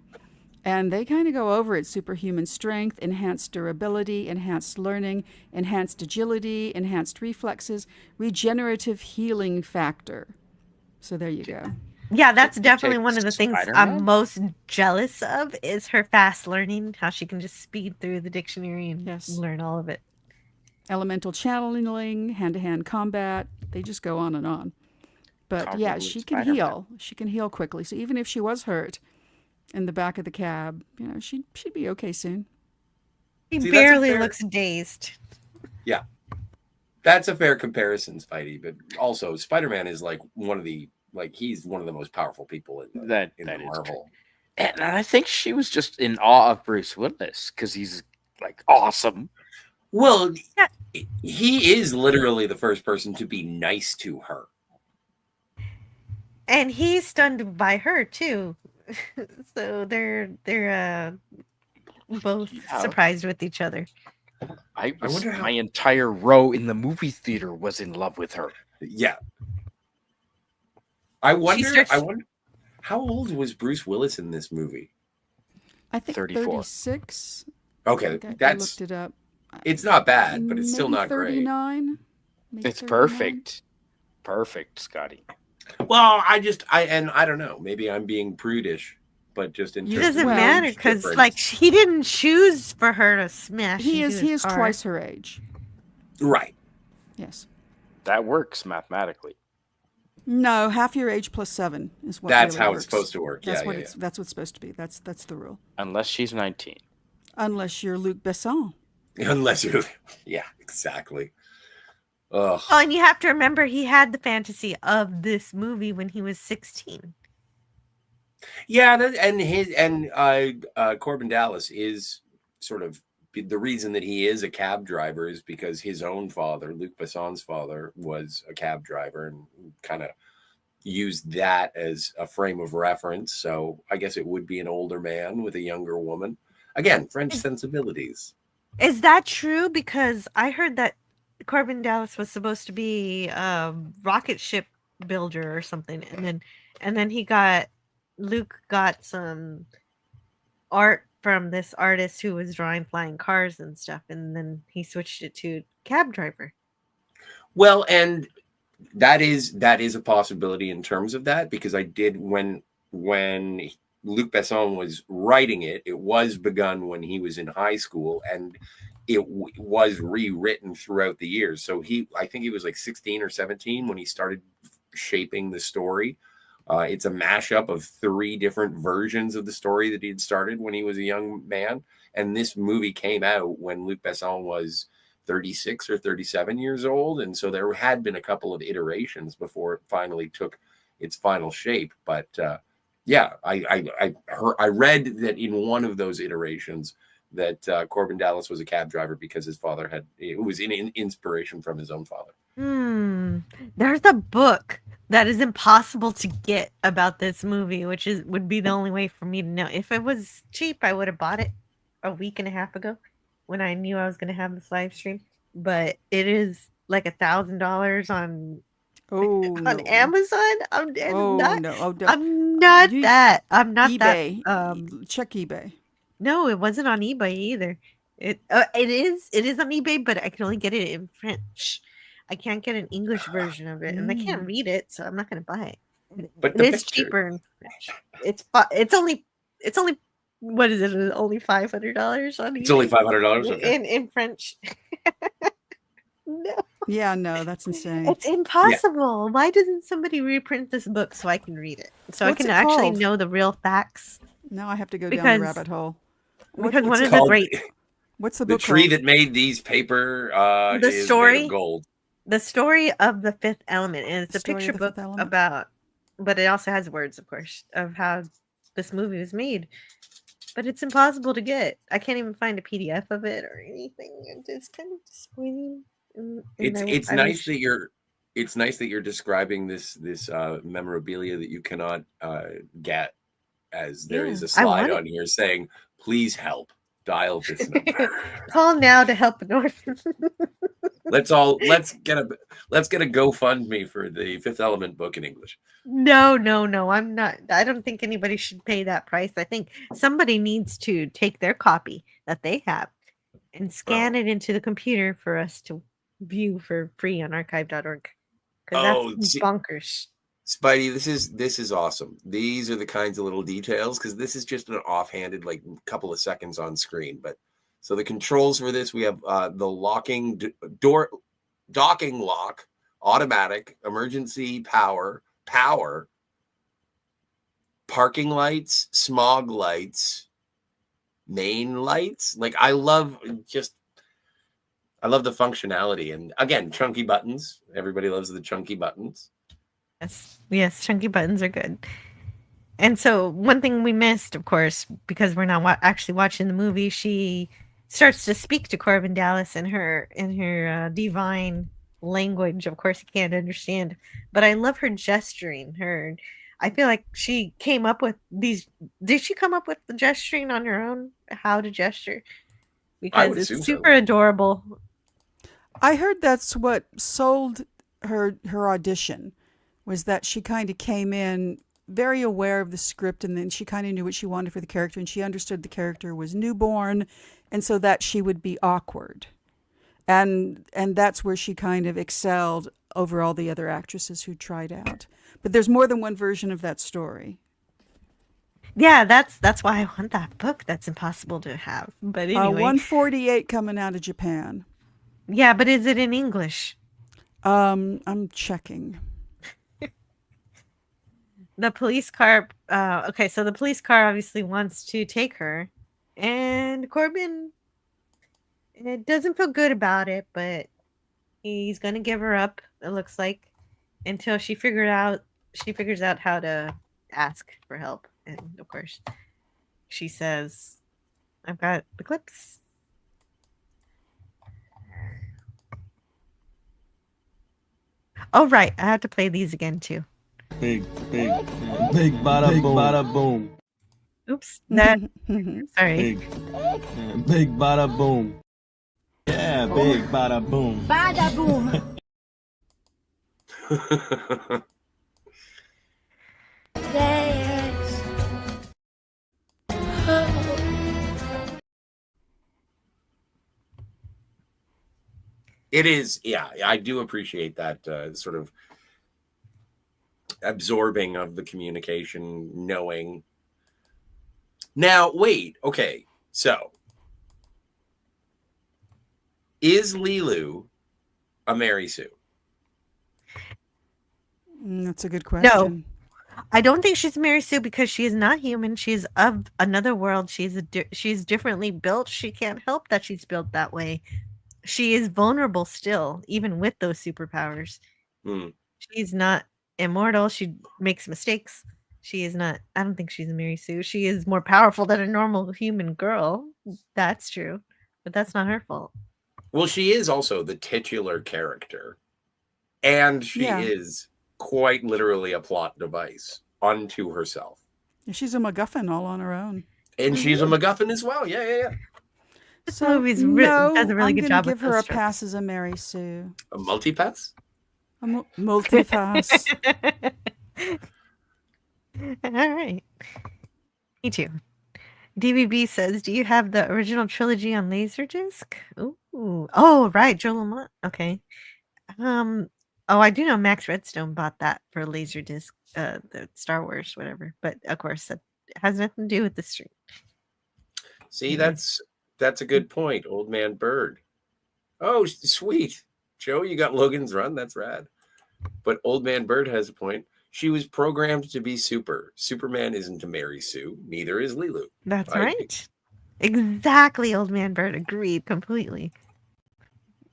And they kind of go over it: superhuman strength, enhanced durability, enhanced learning, enhanced agility, enhanced reflexes, regenerative healing factor. So there you go. Yeah, that's definitely one of the things Spider-Man? I'm most jealous of is her fast learning, how she can just speed through the dictionary and learn all of it. Elemental channeling, hand-to-hand combat. They just go on and on. But yeah, Probably she can Spider-Man. heal. She can heal quickly. So even if she was hurt in the back of the cab, she'd be okay soon. He See, that's a barely fair- looks dazed. Yeah. That's a fair comparison, Spidey. But also, Spider-Man is like he's one of the most powerful people in the Marvel. And I think she was just in awe of Bruce Willis because he's like awesome. Well, he is literally the first person to be nice to her. And he's stunned by her too. So they're both surprised with each other. I wonder how- my entire row in the movie theater was in love with her. Yeah. I wonder how old was Bruce Willis in this movie? I think 34. 36. Okay, I that's looked it up. it's not bad, but it's still Maybe not great. 39. Maybe It's 39. perfect. Perfect, Scotty. Well, I don't know. Maybe I'm being prudish, but just in It terms doesn't of matter age because difference. like he didn't choose for her to smash. He into is his car. twice her age. Right. Yes. That works mathematically. No, half your age plus 7 is what. That's really how works. it's supposed to work. That's Yeah, what yeah, it's. That's what's supposed to be. That's the rule. Unless she's 19. Unless you're Luc Besson. Unless you're, yeah, exactly. Ugh. Oh, and you have to remember he had the fantasy of this movie when he was 16. Yeah, Corbin Dallas is sort of the reason that he is a cab driver is because his own father, Luc Besson's father, was a cab driver and kind of used that as a frame of reference. So I guess it would be an older man with a younger woman. Again, French sensibilities. Is that true? Because I heard that Corbin Dallas was supposed to be a rocket ship builder or something, and then Luke got some art from this artist who was drawing flying cars and stuff, and then he switched it to cab driver. Well, and that is a possibility in terms of that, because I did when Luc Besson was writing it, it was begun when he was in high school, and it was rewritten throughout the years. So I think he was like 16 or 17 when he started shaping the story. It's a mashup of 3 different versions of the story that he had started when he was a young man. And this movie came out when Luc Besson was 36 or 37 years old. And so there had been a couple of iterations before it finally took its final shape. But yeah, I read that in one of those iterations that Corbin Dallas was a cab driver because his father it was in inspiration from his own father. There's a book that is impossible to get about this movie, which would be the only way for me to know. If it was cheap, I would have bought it a week and a half ago when I knew I was going to have this live stream. But it is like $1,000 on Amazon. I'm not eBay. that. Check eBay. No, it wasn't on eBay either. It is on eBay, but I can only get it in French. I can't get an English version of it, and I can't read it, so I'm not going to buy it. But It is cheaper in French. It's only it's only what is it? Only $500 on eBay? It's only $500. Okay. In French. No. Yeah, no, that's insane. It's impossible. Why doesn't somebody reprint this book so I can read it? So What's I can it actually called? know the real facts. Now I have to go down the rabbit hole. Because one of called? the great What's the The book tree called? that made these paper The is story? made of gold. The Story of the Fifth Element, and it's a Story of picture the book Fifth Element. about, but it also has words, of course, of how this movie was made. But it's impossible to get. I can't even find a PDF of it or anything. It's kind of disappointing. It's nice that you're describing this memorabilia that you cannot get, as there is a slide on here saying, "Please help. Dial this number." Call now to help an orphan. let's get a GoFundMe for the Fifth Element book in English. No, I'm not. I don't think anybody should pay that price. I think somebody needs to take their copy that they have and scan it into the computer for us to view for free on archive.org. Because that's bonkers. Spidey, this is awesome. These are the kinds of little details, because this is just an offhanded couple of seconds on screen. But so the controls for this, we have the locking docking lock, automatic, emergency power, parking lights, smog lights, main lights. I love the functionality, and again, chunky buttons. Everybody loves the chunky buttons. Yes, chunky buttons are good. And so one thing we missed, of course, because we're not actually watching the movie, she starts to speak to Corbin Dallas in her divine language. Of course, he can't understand, but I love her gesturing. I feel like she came up with these. Did she come up with the gesturing on her own? How to gesture? Because it's super adorable. I heard that's what sold her audition, was that she kind of came in very aware of the script, and then she kind of knew what she wanted for the character, and she understood the character was newborn, and so that she would be awkward. And that's where she kind of excelled over all the other actresses who tried out. But there's more than one version of that story. Yeah, that's why I want that book. That's impossible to have. But anyway, 148 coming out of Japan. Yeah, but is it in English? I'm checking. The police car. Okay, so the police car obviously wants to take her, and Corbin, it doesn't feel good about it, but he's gonna give her up. It looks like, until she figures out how to ask for help, and of course, she says, "I've got the clips." Oh right, I have to play these again too. Big bada boom. Oops, that. Sorry. Big bada boom. Yeah, big bada boom. Bada boom. Yes. It is, yeah. I do appreciate that sort of absorbing of the communication, knowing. Now, wait, okay. So, is Leelu a Mary Sue? That's a good question. No, I don't think she's Mary Sue because she is not human. She's of another world. She's differently built. She can't help that she's built that way. She is vulnerable still, even with those superpowers. She's not immortal. She makes mistakes. She is not. I don't think she's a Mary Sue. She is more powerful than a normal human girl. That's true, but that's not her fault. Well, she is also the titular character, and she is quite literally a plot device unto herself. She's a MacGuffin all on her own. And she's a MacGuffin as well. Yeah. This movie's does a really good job. I'm going to give her a pass as a Mary Sue. A multi-pass? A multi-pass. All right. Me too. DVB says, do you have the original trilogy on Laserdisc? Ooh. Oh, right. Joe Lamont. Okay. Oh, I do know Max Redstone bought that for Laserdisc, the Star Wars, whatever. But of course, It has nothing to do with the street. See, that's a good point. Old Man Bird. Oh, sweet. Joe, you got Logan's Run. That's rad. But Old Man Bird has a point. She was programmed to be super. Superman isn't to marry Sue. Neither is Leelu. That's right. Exactly, Old Man Bird. Agreed completely.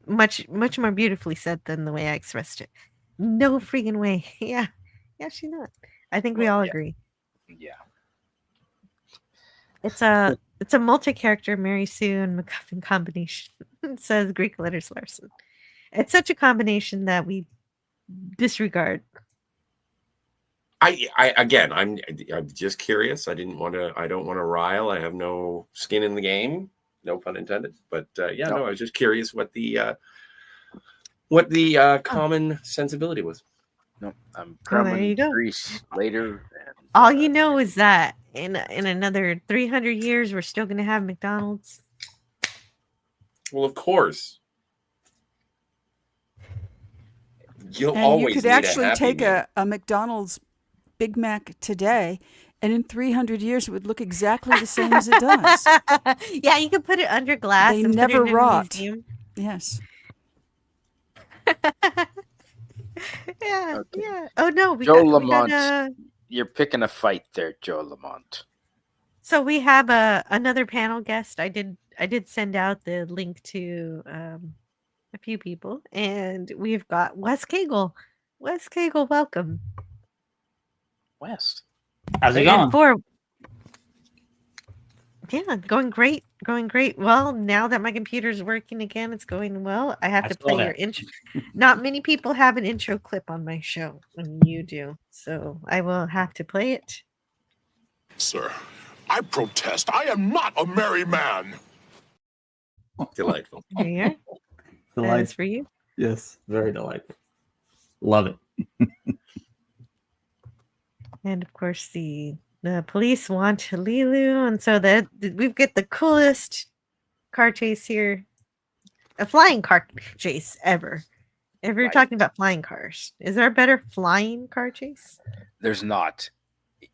Much more beautifully said than the way I expressed it. No freaking way. Yeah, she's not. I think we all agree. Yeah. It's a multi-character Mary Sue and MacGuffin combination. Says Greek letters Larson. It's such a combination that we disregard. I'm just curious. I don't want to rile. I have no skin in the game. No pun intended. But I was just curious what the common sensibility was. No, I'm there you go. Greece later. All you know is that in another 300 years, we're still going to have McDonald's. Well, of course. You could actually take a McDonald's Big Mac today, and in 300 years, it would look exactly the same as it does. Yeah, you could put it under glass. They and never put it rot. In a museum. Yes. Yeah, yeah. Oh no, Joe Lamont, you're picking a fight there, Joe Lamont. So we have another panel guest. I did send out the link to a few people, and we've got Wes Cagle. Wes Cagle, welcome. West. How's it going? Yeah, going great. Well, now that my computer's working again, it's going well. I have to play your intro. Not many people have an intro clip on my show, and you do. So I will have to play it. Sir, I protest. I am not a merry man. Delightful. There you are. That is for you. Yes, very delightful. Love it. And of course, the police want Leelu, and so that we've got the coolest car chase here, a flying car chase ever. If you're talking about flying cars, is there a better flying car chase? There's not.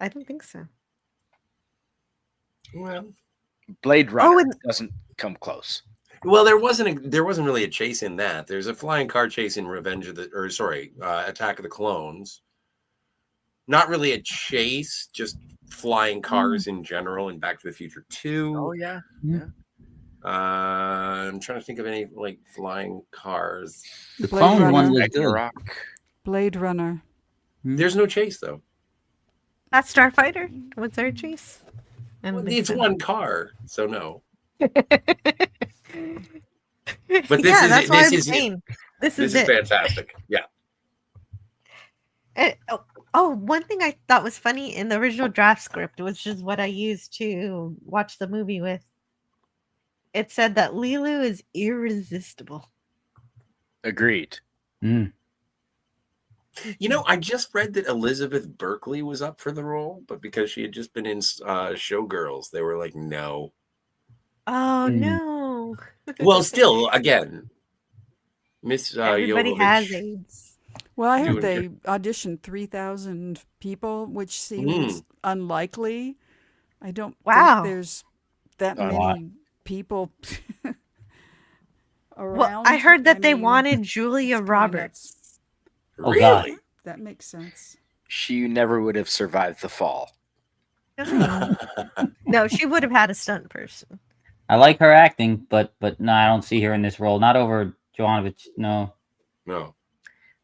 I don't think so. Well, Blade Runner doesn't come close. Well, there wasn't really a chase in that. There's a flying car chase in Attack of the Clones. Not really a chase, just flying cars in general in Back to the Future 2. Oh, yeah. I'm trying to think of any flying cars. The clone one was good. Blade Runner. There's no chase though. That Starfighter? Was there a chase? It's one car, so no. But this is fantastic. Yeah. One thing I thought was funny in the original draft script, which is what I used to watch the movie with, it said that Leelu is irresistible. Agreed. You know, I just read that Elizabeth Berkley was up for the role, but because she had just been in Showgirls, they were like, no. Oh, no. Well, still, again, Miss Everybody Jovovich has AIDS. Well, I heard they auditioned 3,000 people, which seems unlikely. I don't think there's that many people around. Well, I heard that they wanted Julia Roberts. Oh, God. That makes sense. She never would have survived the fall. No, she would have had a stunt person. I like her acting, but no, I don't see her in this role. Not over Jovovich, no. No.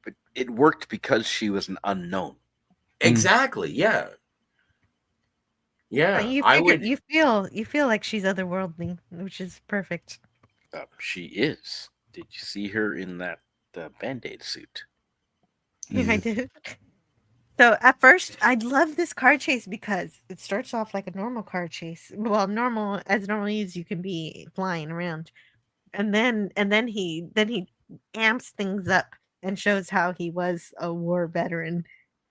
But it worked because she was an unknown. Exactly. Yeah. Yeah. You feel like she's otherworldly, which is perfect. She is. Did you see her in that Band-Aid suit? I did. So at first, I love this car chase because it starts off like a normal car chase. Well, normally as you can be flying around, and then he amps things up and shows how he was a war veteran,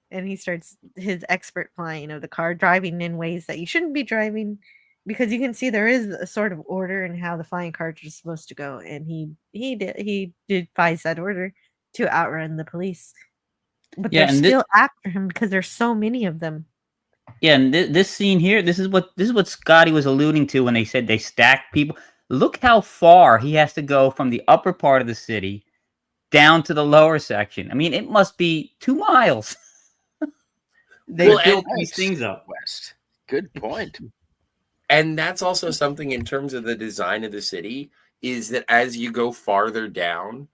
and he starts his expert flying of the car, driving in ways that you shouldn't be driving, because you can see there is a sort of order in how the flying cars are supposed to go, and he defies that order to outrun the police. But they're still after him because there's so many of them. Yeah, and this scene here, this is what Scotty was alluding to when they said they stacked people. Look how far he has to go from the upper part of the city down to the lower section. I mean, it must be 2 miles. They built these things up. West. Good point. And that's also something in terms of the design of the city, is that as you go farther down,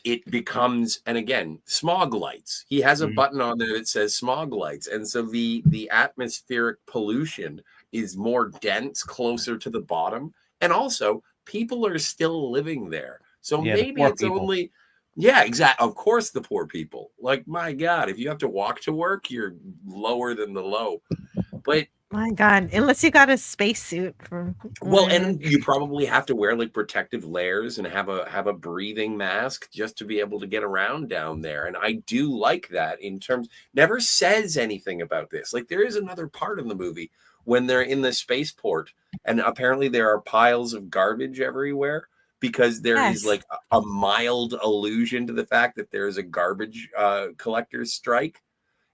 it becomes, and again, smog lights. He has a button on there that says smog lights. And so the atmospheric pollution is more dense, closer to the bottom. And also, people are still living there. So maybe it's only... Yeah, exactly. Of course, the poor people. Like, my God, if you have to walk to work, you're lower than the low. But my God, unless you got a spacesuit from. Well, and you probably have to wear like protective layers and have a breathing mask just to be able to get around down there. And I do like that in terms. Never says anything about this. Like, there is another part in the movie when they're in the spaceport, and apparently there are piles of garbage everywhere. Because there is like a mild allusion to the fact that there is a garbage collector's strike.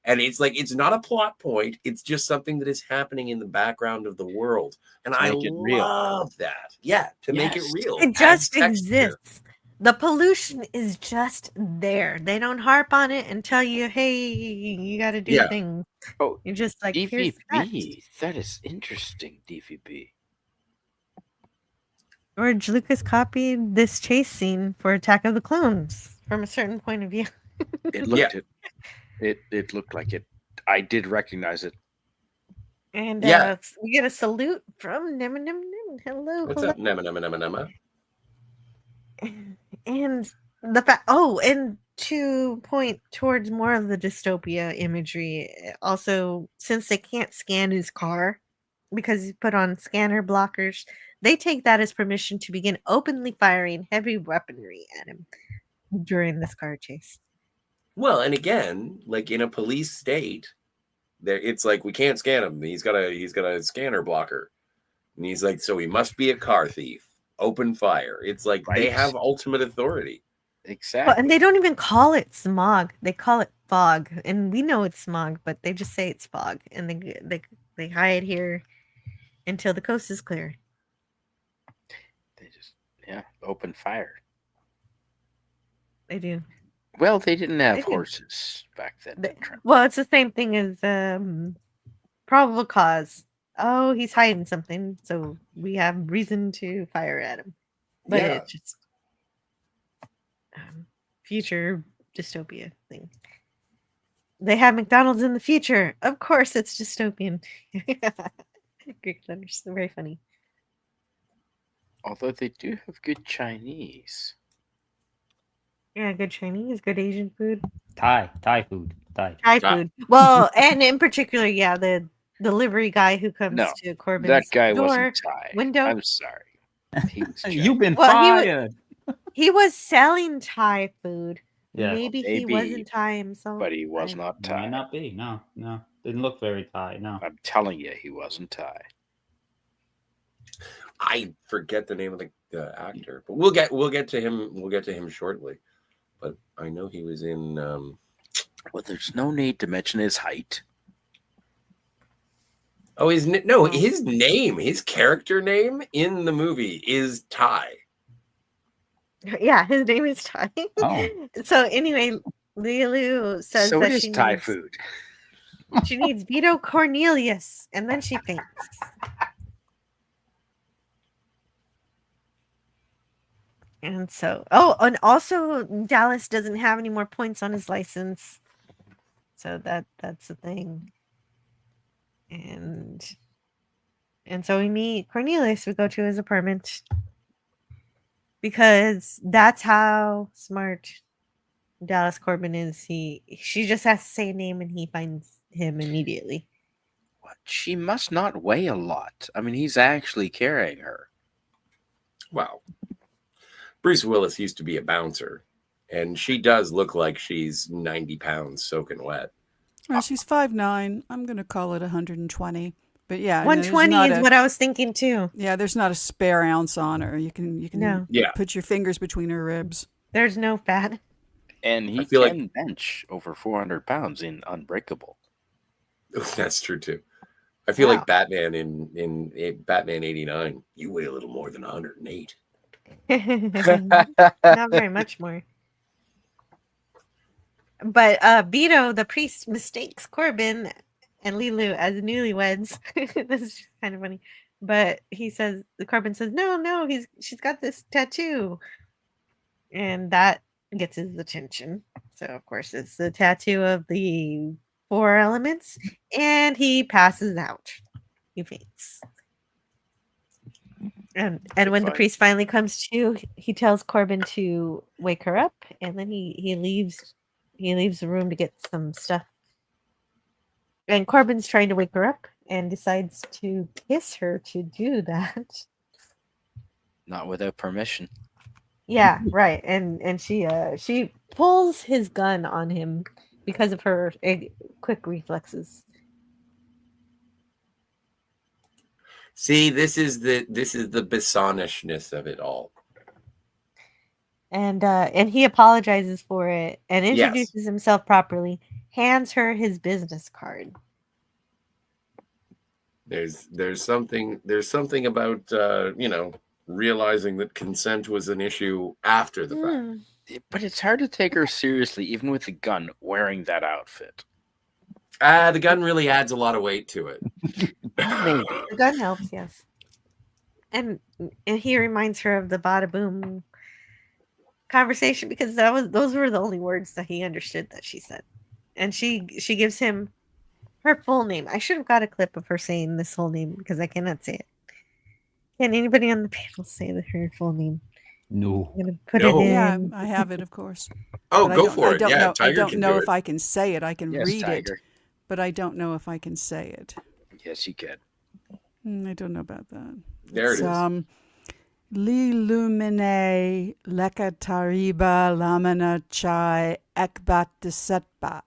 And it's like, it's not a plot point. It's just something that is happening in the background of the world. And I love that. Yeah, to make it real. It just exists. The pollution is just there. They don't harp on it and tell you, hey, you got to do things. Oh, you're just like, DVB. That is interesting, DVB. George Lucas copied this chase scene for Attack of the Clones from a certain point of view. It looked it looked like it. I did recognize it. And we get a salute from Nema Nema Nema. Hello. What's up, Nema Nema Nema Nema? And the fact, and to point towards more of the dystopia imagery, also, since they can't scan his car because he's put on scanner blockers, they take that as permission to begin openly firing heavy weaponry at him during this car chase. Well, and again, like in a police state, there it's like we can't scan him. He's got a scanner blocker, and he's like, so he must be a car thief. Open fire. It's like they have ultimate authority. Exactly. Well, and they don't even call it smog; they call it fog, and we know it's smog, but they just say it's fog, and they hide here until the coast is clear. They just open fire. They do. Well, they didn't have horses back then. Well, it's the same thing as probable cause. Oh, he's hiding something, so we have reason to fire at him. But it's just future dystopia thing. They have McDonald's in the future. Of course, it's dystopian. Greek letters, they're very funny. Although they do have good Chinese. Yeah, good Chinese, good Asian food. Thai food. Thai food. Well, and in particular, the delivery guy who comes to Corbin's that guy door, wasn't Thai. window. I'm sorry. He was You've been fired. He was selling Thai food. Yeah. Maybe he wasn't Thai himself. But he was not Thai. Might not be. No. Didn't look very Thai. No. I'm telling you, he wasn't Thai. I forget the name of the actor, but we'll get to him. We'll get to him shortly. But I know he was in. Well, there's no need to mention his height. Oh, his name, his character name in the movie is Thai. Yeah, his name is Thai. Oh. So anyway, Leelu says so that it is she Thai needs, food. She needs Vito Cornelius, and then she faints. And so, and also Dallas doesn't have any more points on his license, so that's the thing. And so we meet Cornelius. We go to his apartment because that's how smart Dallas Corbin is. She just has to say a name and he finds him immediately. What? She must not weigh a lot. I mean, he's actually carrying her. Wow. Bruce Willis used to be a bouncer, and she does look like she's 90 pounds soaking wet. Well, she's 5'9". I'm going to call it 120. But yeah, 120 is what I was thinking too. Yeah, there's not a spare ounce on her. You can put your fingers between her ribs. There's no fat. And he can bench over 400 pounds in Unbreakable. That's true too. I feel Wow. like Batman in Batman 89. You weigh a little more than 108. Not very much more. But Beto, the priest, mistakes Corbin and Leelu as newlyweds. This is just kind of funny. But Corbin says, no, she's got this tattoo. And that gets his attention. So of course it's the tattoo of the 4 elements. And he passes out. He faints. And when the priest finally comes to, he tells Corbin to wake her up, and then he leaves the room to get some stuff. And Corbin's trying to wake her up and decides to kiss her to do that. Not without permission. Yeah, right. And she pulls his gun on him because of her quick reflexes. See, this is the Bessonishness of it all. And he apologizes for it and introduces himself properly, hands her his business card. There's something about realizing that consent was an issue after the fact. But it's hard to take her seriously, even with the gun wearing that outfit. The gun really adds a lot of weight to it. The gun helps, yes. And he reminds her of the bada boom conversation, because those were the only words that he understood that she said. And she gives him her full name. I should have got a clip of her saying this whole name because I cannot say it. Can anybody on the panel say her full name? No. I'm gonna put it in. Yeah, I have it, of course. Oh, But go for it. Yeah, I Tiger don't can know do if it. I can say it. I can Yes, read Tiger. it, but I don't know if I can say it. Yes, you can. I don't know about that. There it is. Lilumine lekatariba lamana chai ekbat desetbat.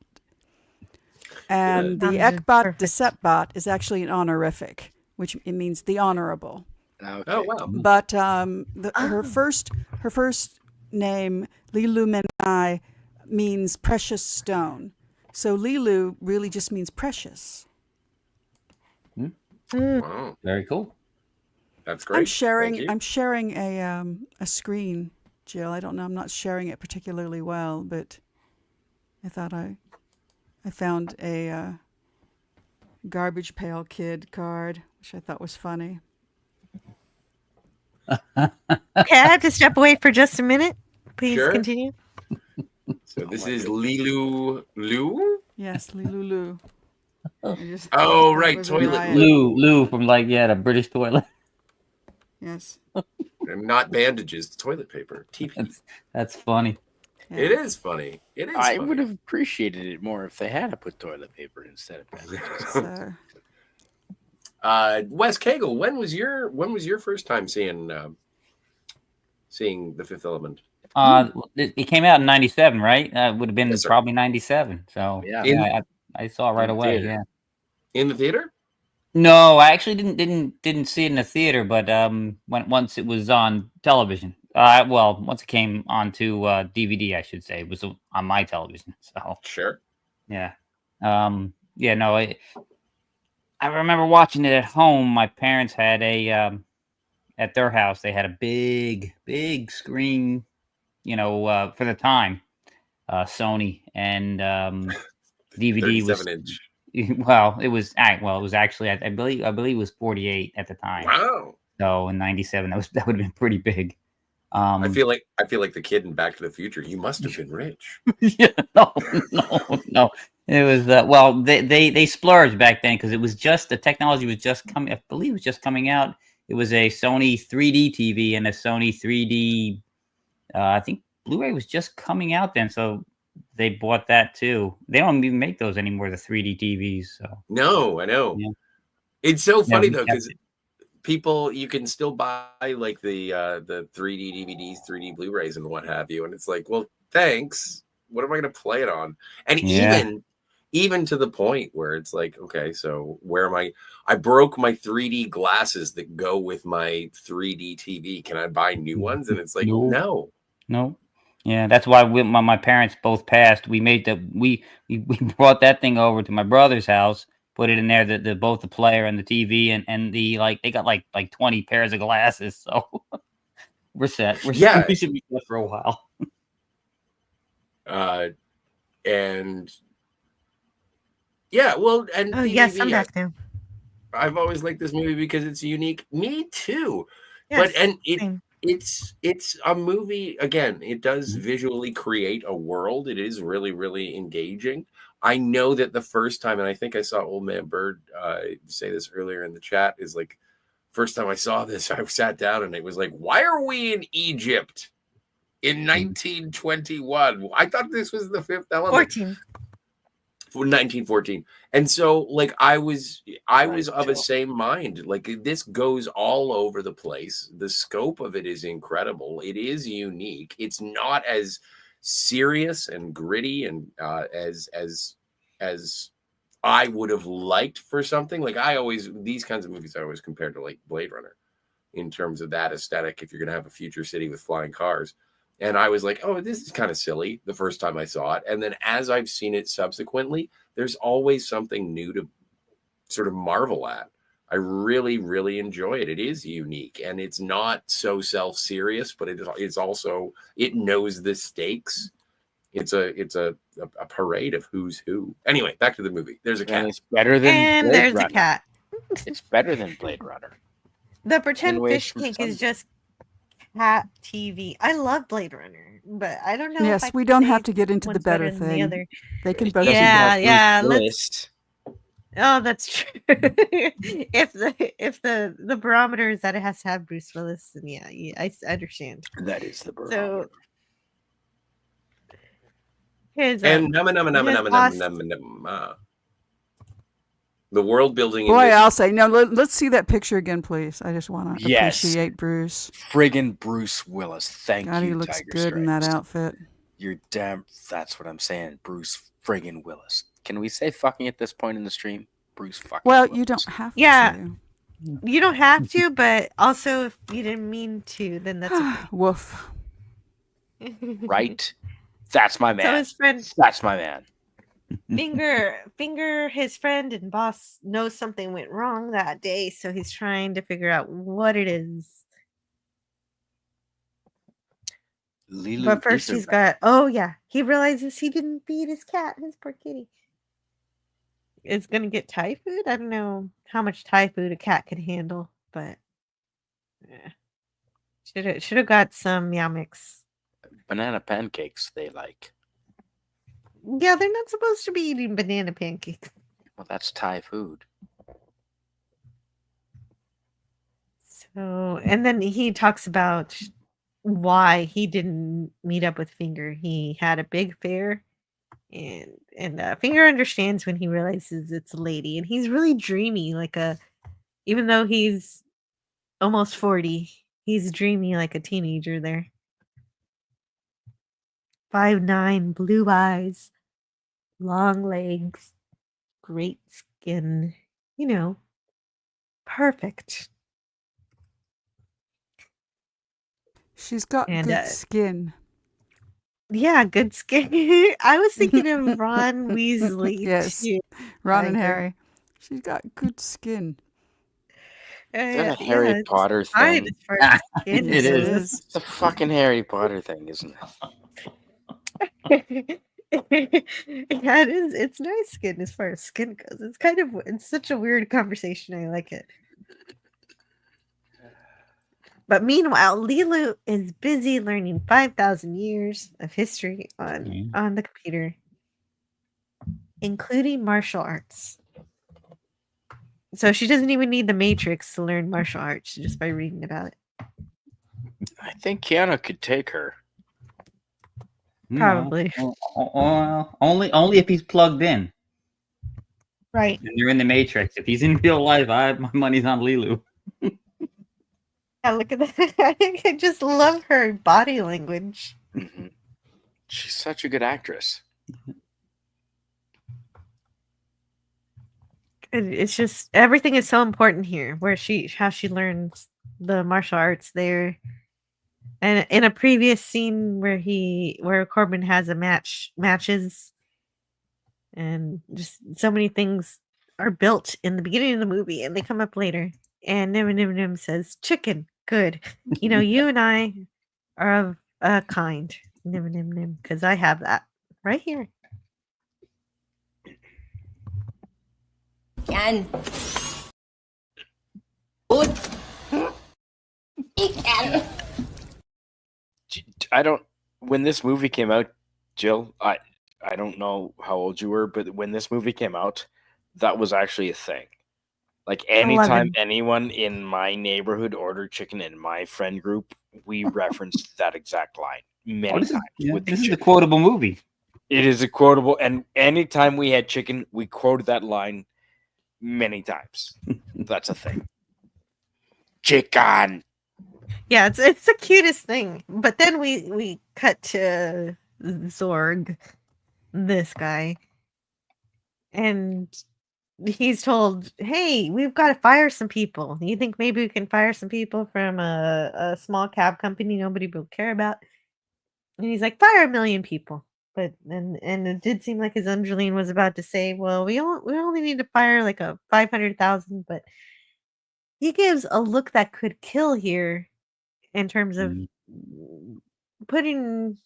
And the ekbat desetbat is actually an honorific, which it means the honorable. Okay. Oh wow! But her first name, Lilumenai, means precious stone. So Leelu really just means precious. Wow, Very cool. that's great. I'm sharing a screen, Jill. I don't know. I'm not sharing it particularly well, but I thought I found a Garbage Pail Kid card, which I thought was funny. Okay, I have to step away for just a minute. Please Sure. continue. So this is Leelu Lu. Yes, Leelu. Oh right, toilet Lou from the British toilet. Yes. And not bandages, toilet paper. TP. That's funny. Yeah. It is funny. It is. I funny. would have appreciated it more if they had to put toilet paper instead of bandages. So, Wes Cagle, when was your first time seeing The Fifth Element? It came out in '97, right? Would have been Yes, sir. probably '97. So Yeah. I saw it right away. theater. Yeah. In the theater? No, I actually didn't see it in the theater, but once it was on television. Once it came onto DVD, I should say, it was on my television. So Sure. yeah, no, I remember watching it at home. My parents had at their house, they had a big screen, for the time, Sony, and DVD was 37-inch. Well, it was actually I believe it was 48 at the time. Wow. So in '97, that would have been pretty big. I feel like the kid in Back to the Future. You must have been rich. Yeah, no. It was they splurged back then because it was just the technology was just coming. I believe it was just coming out. It was a Sony 3D TV and a Sony 3D. I think Blu-ray was just coming out then, so they bought that too. They don't even make those anymore, the 3D TVs. So No, I know. Yeah. It's so funny though, Yeah. because people, you can still buy like the 3D DVDs, 3D Blu-rays, and what have you, and it's like, well, thanks. What am I going to play it on? And even to the point where it's like, okay, so where am I? I broke my 3D glasses that go with my 3D TV. Can I buy new ones? And it's like, no. Yeah, that's why my parents both passed. We brought that thing over to my brother's house, put it in there. The both the player and the TV and the they got like 20 pairs of glasses. So we're set. We should be set for a while. And yeah, well, and yes, I'm back now. I've always liked this movie because it's unique. Me too. Yes, But it's a movie, again, it does visually create a world. It is really, really engaging. I know that the first time, and I think I saw Old Man Bird say this earlier in the chat, is like, first time I saw this, I sat down and it was like, why are we in Egypt in 1921? I thought this was The Fifth Element. 1914. And so like I was of the same mind. Like this goes all over the place. The scope of it is incredible. It is unique. It's not as serious and gritty and as I would have liked for something. Like these kinds of movies I always compare to like Blade Runner in terms of that aesthetic, if you're going to have a future city with flying cars. And I was like, oh, this is kind of silly the first time I saw it. And then as I've seen it subsequently, there's always something new to sort of marvel at. I really, really enjoy it. It is unique and it's not so self-serious, but it's also, it knows the stakes. It's a parade of who's who. Anyway, back to the movie. There's a cat. And it's better than And Blade there's Runner. a cat. It's better than Blade Runner. The pretend Away fish from cake sun. is just cat TV. I love Blade Runner, but I don't know. Yes, if I we can don't say have to get into the one's better than the thing. other. They can It both. doesn't Yeah, have Bruce yeah. Willis. Oh, that's true. if the barometer is that it has to have Bruce Willis, then yeah, I understand. That is the barometer. So his And boss- the world building. Boy, I'll say no. Let's see that picture again, please. I just want to Yes. appreciate Bruce. Friggin' Bruce Willis. Thank God, you, he looks Tiger good in that Stripes. outfit. You're damn. That's what I'm saying. Bruce friggin' Willis. Can we say fucking at this point in the stream? Bruce fucking Well, Willis. you don't have Yeah. to. You don't have to, but also if you didn't mean to, then that's okay. Woof. Right? That's my man. So his friend That's my man. Finger, his friend and boss knows something went wrong that day, so he's trying to figure out what it is. Leelu, But first he's got he realizes he didn't feed his cat, his poor kitty. It's gonna get Thai food. I don't know how much Thai food a cat could handle, but should have got some meow mix. banana pancakes they like. Yeah, they're not supposed to be eating banana pancakes. Well, that's Thai food. So, and then he talks about why he didn't meet up with Finger. He had a big fear, and Finger understands when he realizes it's a lady, and he's really dreamy, even though he's almost 40, he's dreamy like a teenager there. 5'9", blue eyes, long legs, great skin, perfect. She's got good skin. Yeah, good skin. I was thinking of Ron Weasley. Yes, too. Ron and Harry. She's got good skin. Is that a Harry Potter fine thing? as far as skin It goes. is. It's a fucking Harry Potter thing, isn't it? Yeah, it is. It's nice skin as far as skin goes. It's such a weird conversation. I like it. But meanwhile, Leelu is busy learning 5,000 years of history on the computer, including martial arts. So she doesn't even need the Matrix to learn martial arts just by reading about it. I think Keanu could take her. Probably. Only if he's plugged in. Right. And you're in the Matrix. If he's in real life, my money's on Leelu. Yeah, look at that. I just love her body language. Mm-hmm. She's such a good actress. It's just everything is so important here. How she learns the martial arts there, and in a previous scene where Corbin has matches, and just so many things are built in the beginning of the movie, and they come up later. And Nim Nim Nim says, "Chicken, good. You know, you and I are of a kind." Nim Nim Nim, because I have that right here. Can. Good. He can. I don't. When this movie came out, Jill, I don't know how old you were, but when this movie came out, that was actually a thing. Like anytime 11. anyone in my neighborhood ordered chicken in my friend group, we referenced that exact line many times. This is a quotable movie. It is a quotable, and anytime we had chicken, we quoted that line many times. That's a thing. Chicken. Yeah, it's the cutest thing. But then we cut to Zorg, this guy, and he's told, "Hey, we've got to fire some people. You think maybe we can fire some people from a small cab company nobody will care about?" And he's like, "Fire 1 million people." But and it did seem like his underling was about to say, "Well, we only need to fire like a 500,000," but he gives a look that could kill here in terms of putting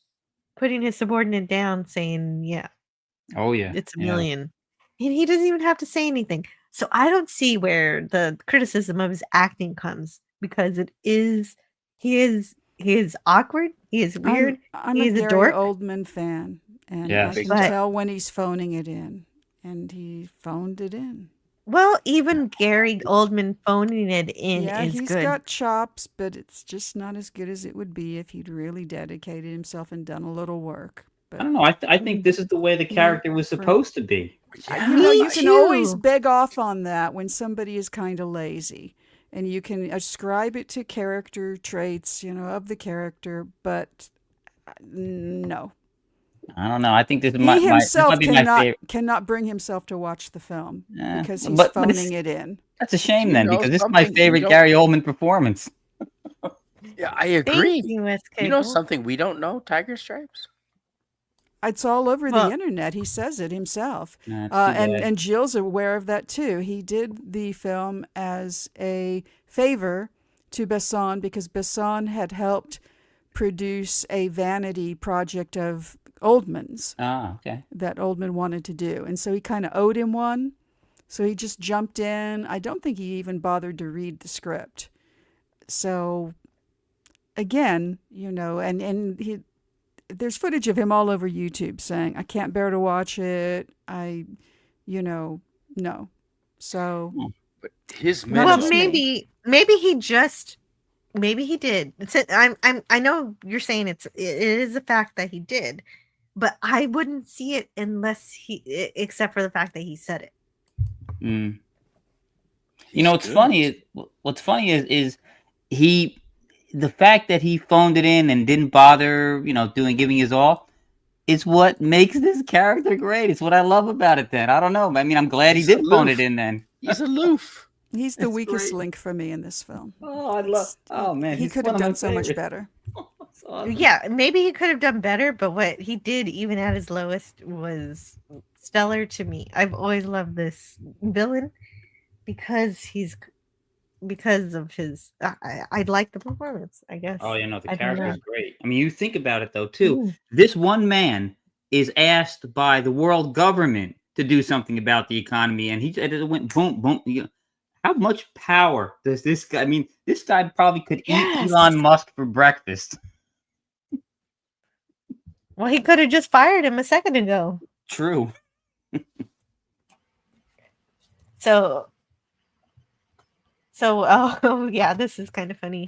his subordinate down, saying, "Yeah, Oh yeah, it's 1 yeah. million." And he doesn't even have to say anything. So I don't see where the criticism of his acting comes, because he is awkward, he is weird, I'm he a is a Gary dork. Oldman fan, and Yes. I can But- tell when he's phoning it in, and he phoned it in. Well, even Gary Oldman phoning it in Yeah, is he's good. got chops, but it's just not as good as it would be if he'd really dedicated himself and done a little work. But I don't know. I think this is the way the character was supposed to be. you know, you Me can always too. beg off on that when somebody is kind of lazy, and you can ascribe it to character traits, you know, of the character. But no, I don't know. I think this he might himself be my favorite. cannot bring himself to watch the film Yeah, because he's but it's- phoning it in. That's a shame You then, know because this is my something? favorite You don't- Gary Oldman performance. Yeah, I agree. Thank you, SK You know Gold. something we don't know? Tiger Stripes. It's all over Well- the internet. He says it himself. Nah, it's too bad. And Jill's aware of that too. He did the film as a favor to Besson because Besson had helped produce a vanity project of Oldman's Ah, okay. that Oldman wanted to do. And so he kind of owed him one. So he just jumped in. I don't think he even bothered to read the script. So again, you know, and he there's footage of him all over YouTube saying, "I can't bear to watch it. No." So But his Well, mental. maybe he did. I know you're saying it is a fact that he did, but I wouldn't see it unless except for the fact that he said it. Mm. You know, what's funny is the fact that he phoned it in and didn't bother, giving his all, is what makes this character great. It's what I love about it. Then I don't know. I mean, I'm glad he did phone it in. Then He's aloof. he's the It's weakest great. link for me in this film. Oh, I love. Oh man, He he's could one have of my done so much favorites. better. That's awesome. Yeah, maybe he could have done better, but what he did, even at his lowest, was stellar to me. I've always loved this villain because of his. I like the performance, I guess. Oh, the I don't character know. is great. I mean, you think about it though, too. Ooh. This one man is asked by the world government to do something about the economy, and it went boom, boom. How much power does this guy? I mean, this guy probably could Yes. eat Elon Musk for breakfast. Well, he could have just fired him a second ago. True. So, oh yeah, this is kind of funny.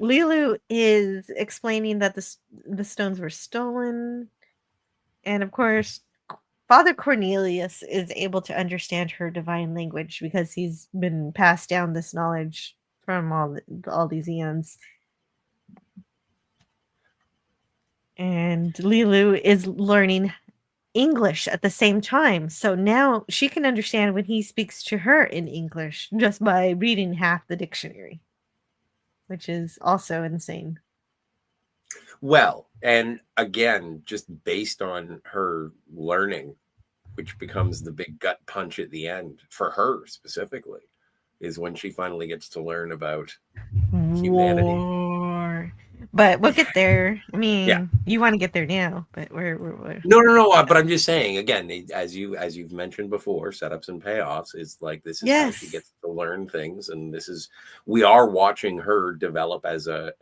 Leelu is explaining that the stones were stolen, and of course, Father Cornelius is able to understand her divine language because he's been passed down this knowledge from all these eons. And Leelu is learning English at the same time. So now she can understand when he speaks to her in English just by reading half the dictionary, which is also insane. Well, and again, just based on her learning, which becomes the big gut punch at the end for her specifically, is when she finally gets to learn about humanity. War. But we'll get there. I mean, Yeah. you want to get there now, but we're No. But I'm just saying again, as you've mentioned before, setups and payoffs is like this is how she gets to learn things, and we are watching her develop as a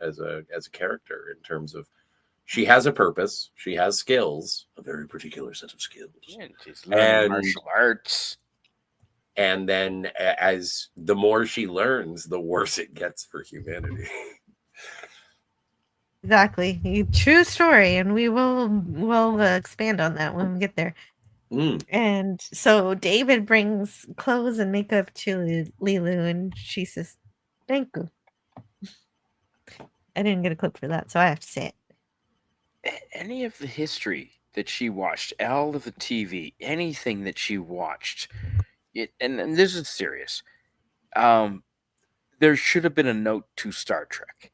character in terms of she has a purpose, she has skills, a very particular set of skills, and she's learning martial arts. And then as the more she learns, the worse it gets for humanity. exactly true story, and we'll expand on that when we get there. And so David brings clothes and makeup to Leelu, and she says, "Thank you." I didn't get a clip for that, so I have to say it. Any of the history that she watched, all of the TV, anything that she watched, and this is serious. There should have been a note to Star Trek.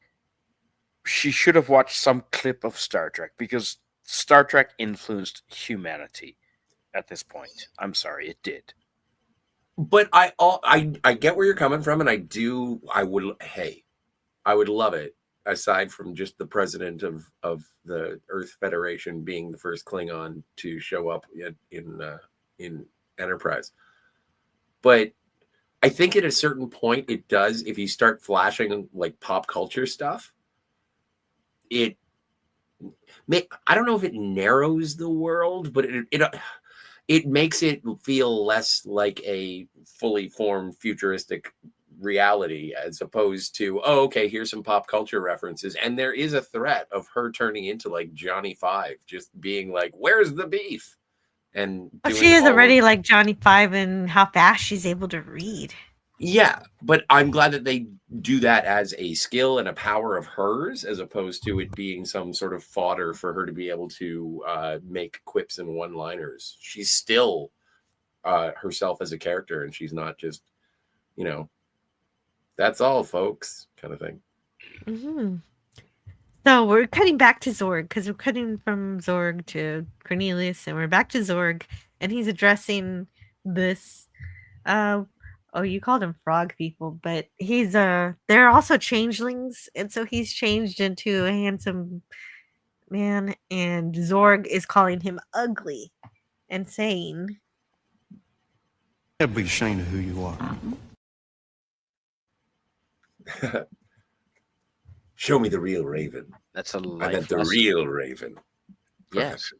She should have watched some clip of Star Trek because Star Trek influenced humanity at this point. I'm sorry, it did. But I get where you're coming from, and I would love it. Aside from just the president of the Earth Federation being the first Klingon to show up in Enterprise, but I think at a certain point it does. If you start flashing like pop culture stuff, I don't know if it narrows the world, but it makes it feel less like a fully formed futuristic reality as opposed to, oh, okay, here's some pop culture references. And there is a threat of her turning into like Johnny Five, just being like, where's the beef? And she is already like Johnny Five and how fast she's able to read. Yeah, but I'm glad that they do that as a skill and a power of hers, as opposed to it being some sort of fodder for her to be able to make quips and one-liners. She's still herself as a character, and she's not just, that's all, folks, kind of thing. Mm-hmm. So we're cutting back to Zorg because we're cutting from Zorg to Cornelius, and we're back to Zorg, and he's addressing this. You called them frog people, but he's they're also changelings, and so he's changed into a handsome man, and Zorg is calling him ugly and saying, "Never be ashamed of who you are." Show me the real Raven. That's a life I meant the lesson. real Raven. Yes.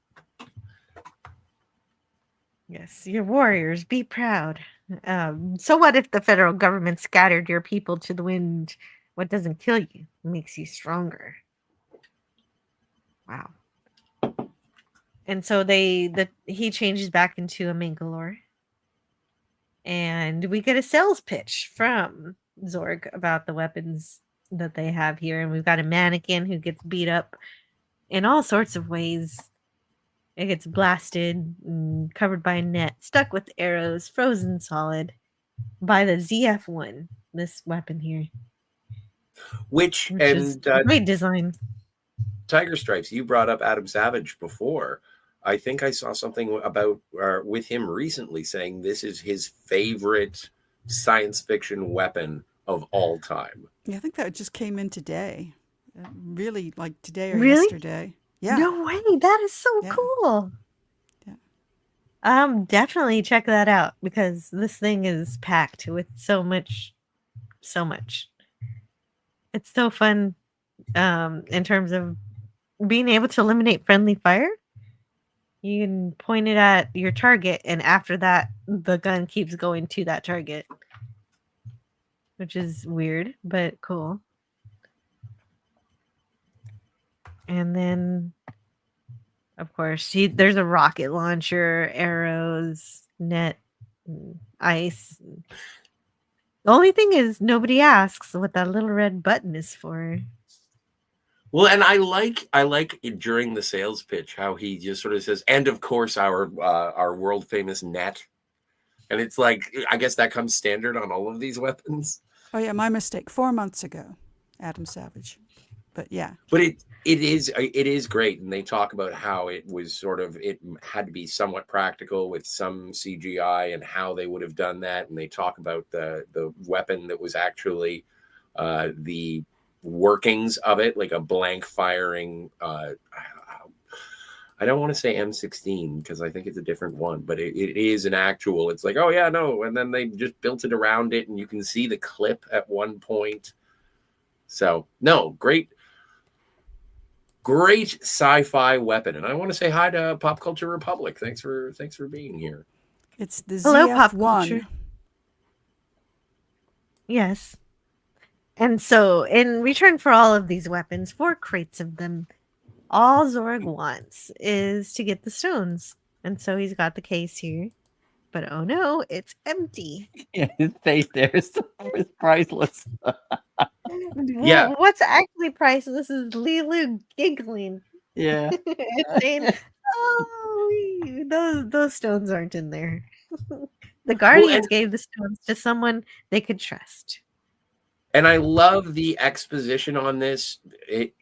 Yes, you're warriors. Be proud. So what if the federal government scattered your people to the wind? What doesn't kill you makes you stronger. Wow. And so he changes back into a Mangalore. And we get a sales pitch from Zorg about the weapons that they have here. And we've got a mannequin who gets beat up in all sorts of ways. It gets blasted, covered by a net, stuck with arrows, frozen solid by the ZF-1, this weapon here. Which is great design. Tiger Stripes, you brought up Adam Savage before. I think I saw something about with him recently saying this is his favorite science fiction weapon of all time. Yeah, I think that just came in today. Really, like today or Really? yesterday. Yeah. No way. That is so cool. Yeah. Definitely check that out because this thing is packed with so much. It's so fun in terms of being able to eliminate friendly fire. You can point it at your target, and after that, the gun keeps going to that target, which is weird, but cool. And then, of course, there's a rocket launcher, arrows, net, ice. The only thing is nobody asks what that little red button is for. Well, and I like it during the sales pitch how he just sort of says, and of course our world famous net. And it's like, I guess that comes standard on all of these weapons. Oh yeah, my mistake. 4 months ago, Adam Savage. But yeah. But it is great, and they talk about how it had to be somewhat practical with some CGI and how they would have done that, and they talk about the weapon that was actually the workings of it, like a blank firing. I don't want to say M16 because I think it's a different one, but it is an actual. It's like, oh yeah, no, and then they just built it around it, and you can see the clip at one point. So no, great sci-fi weapon, and I want to say hi to Pop Culture Republic. Thanks for being here. It's the Hello, ZF1. Pop Culture. Yes. And so, in return for all of these weapons, 4 crates of them, all Zorg wants is to get the stones. And so he's got the case here. But oh no, it's empty. Yeah, his face there is priceless. Yeah. What's actually priceless is Leelu giggling. Yeah. And saying, oh, those stones aren't in there. The Guardians gave the stones to someone they could trust. And I love the exposition on this, it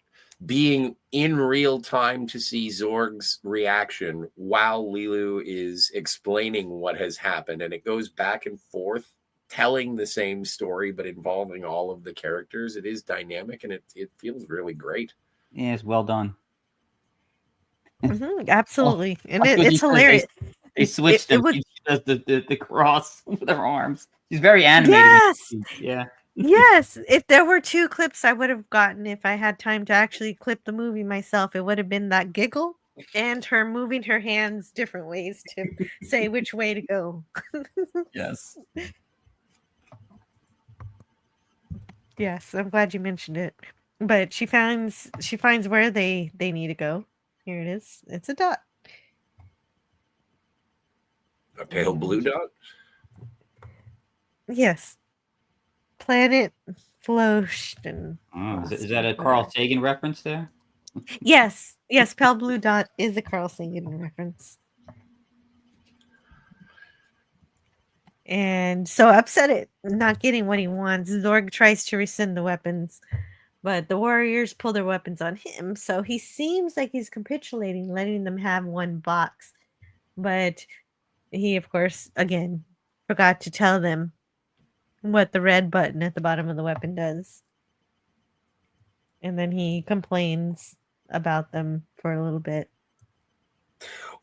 being in real time to see Zorg's reaction while Leelu is explaining what has happened. And it goes back and forth, telling the same story, but involving all of the characters. It is dynamic, and it feels really great. Yeah, it's well done. Absolutely. And it's hilarious. They switched them. She does the cross with her arms. She's very animated. Yes. Yeah. Yes. If there were 2 clips I would have gotten if I had time to actually clip the movie myself, it would have been that giggle and her moving her hands different ways to say which way to go. Yes. Yes, I'm glad you mentioned it. But she finds where they need to go. Here it is. It's a dot. A pale blue dot? Yes. Planet Floation. Oh, is that a Carl Sagan reference there? Yes. Yes, pale blue dot is a Carl Sagan reference. And so upset at not getting what he wants, Zorg tries to rescind the weapons, but the warriors pull their weapons on him. So he seems like he's capitulating, letting them have 1 box. But he, of course, again, forgot to tell them what the red button at the bottom of the weapon does. And then he complains about them for a little bit.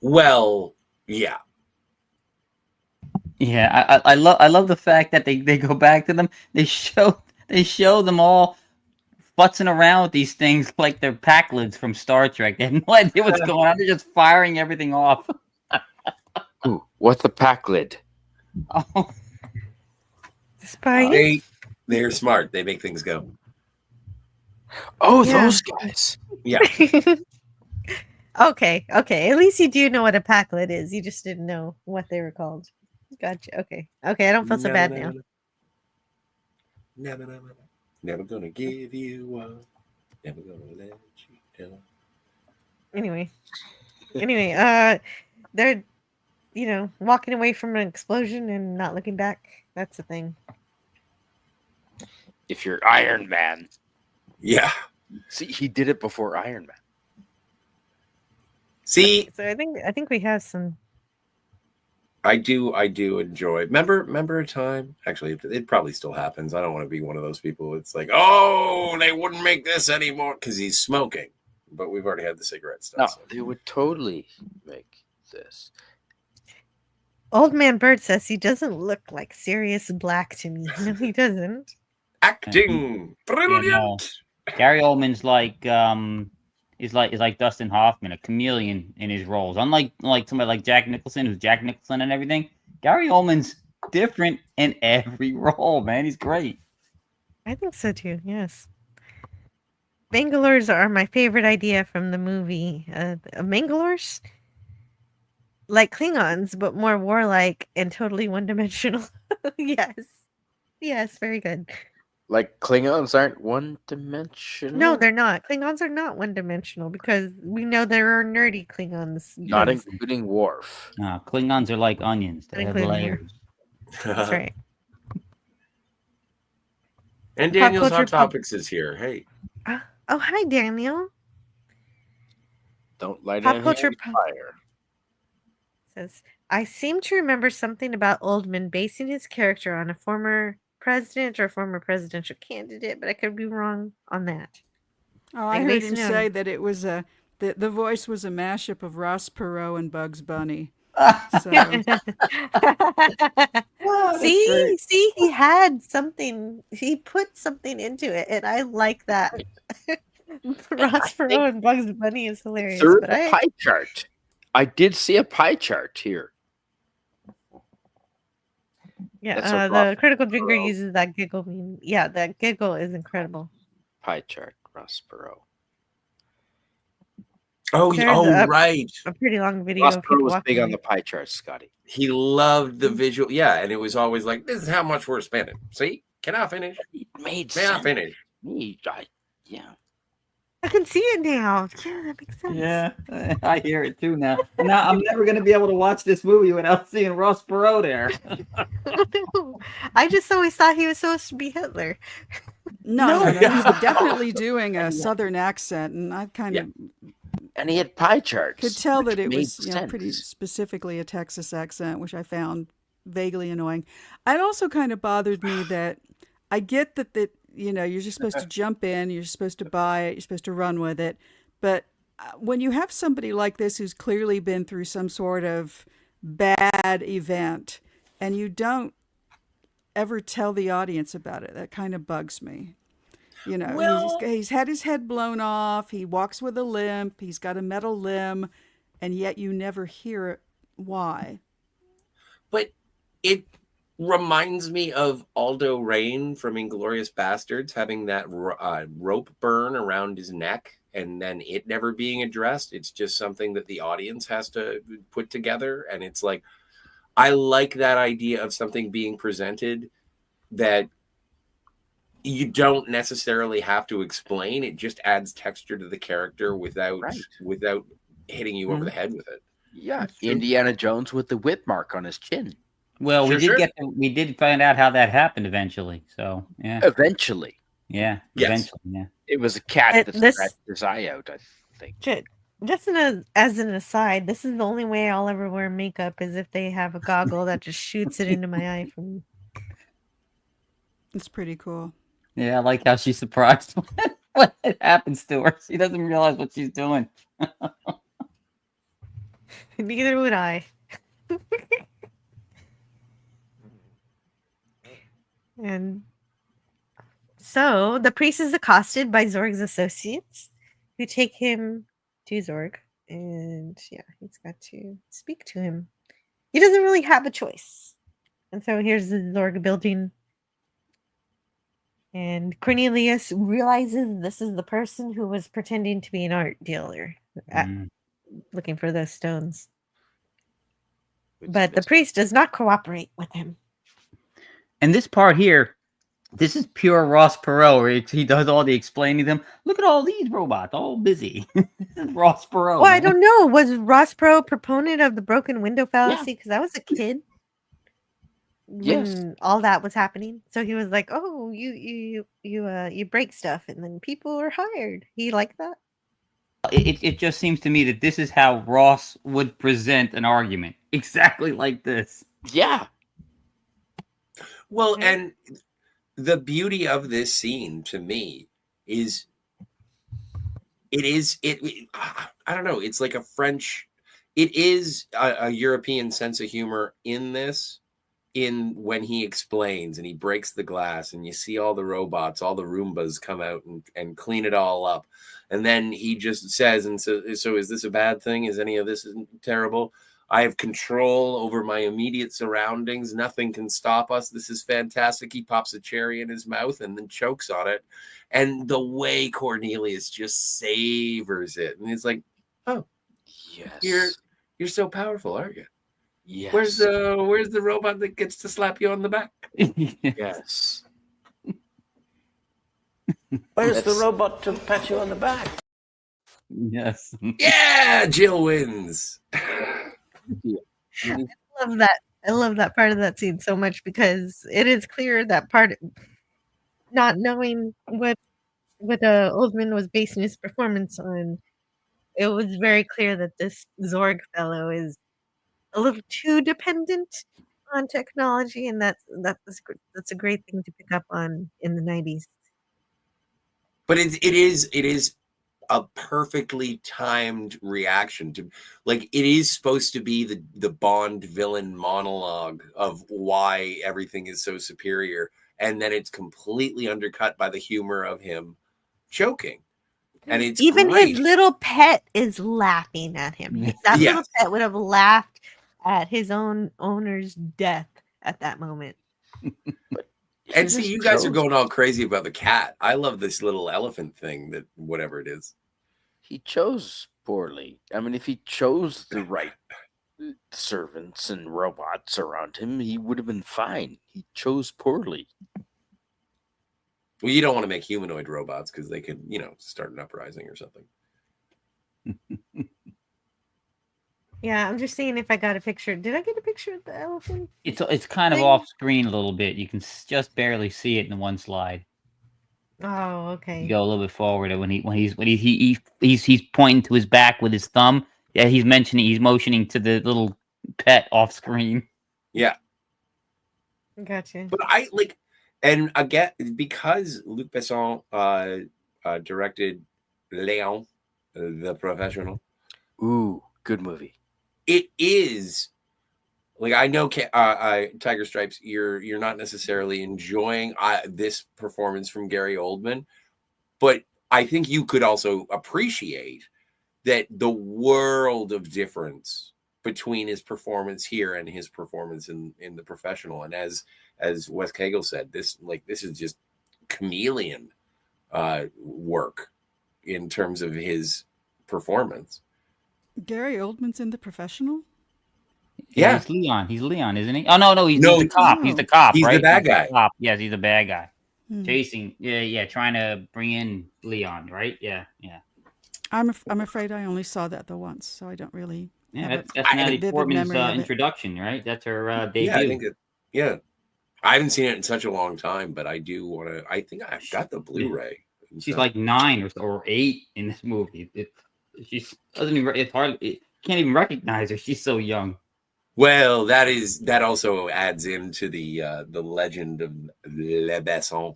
Well, yeah. Yeah, I love the fact that they go back to them. They show them all futzing around with these things like they're pack lids from Star Trek. They have no idea what's going on. They're just firing everything off. Ooh, what's a pack lid? Oh. Spy. They're smart. They make things go. Oh, yeah. Those guys. Yeah. Okay. At least you do know what a pack lid is. You just didn't know what they were called. Gotcha. Okay. I don't feel so bad now. Never gonna give you up. Never gonna let you down. Anyway, they're walking away from an explosion and not looking back. That's the thing. If you're Iron Man. Yeah. See, he did it before Iron Man. See, so I think we have some. I do enjoy. Remember a time? Actually, it probably still happens. I don't want to be one of those people. It's like, oh, they wouldn't make this anymore because he's smoking. But we've already had the cigarette stuff. No, so. they would totally make this. Old Man Bird says he doesn't look like Sirius Black to me. No, he doesn't. Acting brilliant. Yeah, no. Gary Oldman's is like Dustin Hoffman, a chameleon in his roles. Unlike somebody like Jack Nicholson, who's Jack Nicholson and everything. Gary Oldman's different in every role, man. He's great. I think so too. Yes. Bangalores are my favorite idea from the movie. Bangalores, like Klingons, but more warlike and totally one-dimensional. Yes, very good. Like Klingons aren't one-dimensional? No, they're not. Klingons are not one-dimensional because we know there are nerdy Klingons. Not including Worf. No, Klingons are like onions. They have layers. That's right. And Daniel's Hot Topics is here. Hey. Oh, hi, Daniel. Don't light Pop any culture fire. says, I seem to remember something about Oldman basing his character on a former president or former presidential candidate, but I could be wrong on that. Oh, I heard him say that it was the voice was a mashup of Ross Perot and Bugs Bunny. So. See, he had something. He put something into it, and I like that. Ross Perot and Bugs Bunny is hilarious. There's But a pie chart. I did see a pie chart here. Yeah, the critical drinker uses that giggle meme. Yeah, that giggle is incredible. Pie chart, Ross Perot. Right. A pretty long video. Ross of people Perot was walking big on away. the pie chart, Scotty. He loved the visual. Yeah, and it was always like, this is how much we're spending. See? Can I finish? It made May sense. I finish? Yeah. I can see it now. Yeah, that makes sense. Yeah, I hear it too now. Now I'm never gonna be able to watch this movie without seeing Ross Perot there. I just always thought he was supposed to be Hitler. No, he's definitely doing a Southern accent, and I kind of and he had pie charts. Could tell that it was sense. pretty specifically a Texas accent, which I found vaguely annoying. It also kind of bothered me that I get that you're just supposed to jump in, you're supposed to buy it, you're supposed to run with it, but when you have somebody like this who's clearly been through some sort of bad event, and you don't ever tell the audience about it, that kind of bugs me. He's had his head blown off, he walks with a limp, he's got a metal limb, and yet you never hear why. But it reminds me of Aldo Rain from Inglourious Bastards having that rope burn around his neck and then it never being addressed. It's just something that the audience has to put together. And it's like, I like that idea of something being presented that you don't necessarily have to explain. It just adds texture to the character without hitting you over the head with it. Yeah, Indiana Jones with the whip mark on his chin. Well, we did find out how that happened eventually. So yeah, eventually, eventually, yeah. It was a cat that scratched his eye out, I think. Just as an aside, this is the only way I'll ever wear makeup is if they have a goggle that just shoots it into my eye from. It's pretty cool. Yeah, I like how she's surprised when it happens to her. She doesn't realize what she's doing. Neither would I. And so the priest is accosted by Zorg's associates who take him to Zorg. And yeah, he's got to speak to him. He doesn't really have a choice. And so here's the Zorg building. And Cornelius realizes this is the person who was pretending to be an art dealer looking for those stones. But the priest does not cooperate with him. And this part here, this is pure Ross Perot, where he does all the explaining to them. Look at all these robots, all busy. This is Ross Perot. Well, I don't know. Was Ross Perot a proponent of the broken window fallacy? Because I was a kid when all that was happening. So he was like, "Oh, you break stuff, and then people are hired." He liked that. It just seems to me that this is how Ross would present an argument, exactly like this. Yeah. Well, and the beauty of this scene to me is I don't know, it's like a French, it is a European sense of humor in this, in when he explains and he breaks the glass and you see all the robots, all the Roombas come out and clean it all up. And then he just says, and so is this a bad thing? Is any of this terrible? I have control over my immediate surroundings. Nothing can stop us. This is fantastic. He pops a cherry in his mouth and then chokes on it. And the way Cornelius just savors it. And he's like, oh, yes, you're so powerful, aren't you? Yes. Where's the robot that gets to slap you on the back? Yes. Where's the robot to pat you on the back? Yes. Yeah, Jill wins. I love that. I love that part of that scene so much because it is clear that part, not knowing what what Oldman was basing his performance on, it was very clear that this Zorg fellow is a little too dependent on technology, and that's a great thing to pick up on in the 90s. But it is a perfectly timed reaction to, like, it is supposed to be the Bond villain monologue of why everything is so superior, and then it's completely undercut by the humor of him choking. And it's Even great. his little pet is laughing at him. That Yes. little pet would have laughed at his own owner's death at that moment. And see, you guys are going all crazy about the cat. I love this little elephant thing, that whatever it is. He chose poorly. I mean, if he chose the right servants and robots around him, he would have been fine. He chose poorly. Well, you don't want to make humanoid robots because they could, start an uprising or something. Yeah, I'm just seeing if I got a picture. Did I get a picture of the elephant? It's kind of thing? off screen a little bit. You can just barely see it in one slide. Oh, okay. You go a little bit forward, and when he's pointing to his back with his thumb. Yeah, he's motioning to the little pet off screen. Yeah. Gotcha. But I like, and again, because Luc Besson directed Léon, the Professional. Ooh, good movie. It is like, I know Tiger Stripes, you're not necessarily enjoying this performance from Gary Oldman, but I think you could also appreciate that the world of difference between his performance here and his performance in The Professional. And as Wes Cagle said, this is just chameleon work in terms of his performance. Gary Oldman's in The Professional? Yeah. He's Leon. He's Leon, isn't he? Oh, no, he's the cop. He's the cop, He's right? the bad guy. Cop. Yes, he's the bad guy. Hmm. Chasing, trying to bring in Leon, right? Yeah. I'm afraid I only saw that the once, so I don't really. Yeah, that's Natalie Portman's introduction, right? That's her debut. Yeah, I think I haven't seen it in such a long time, but I do want to. I think I've got the Blu-ray. She's like 9 or 8 in this movie. She doesn't even. It's hard. Can't even recognize her. She's so young. Well, that also adds into the legend of Le Besson.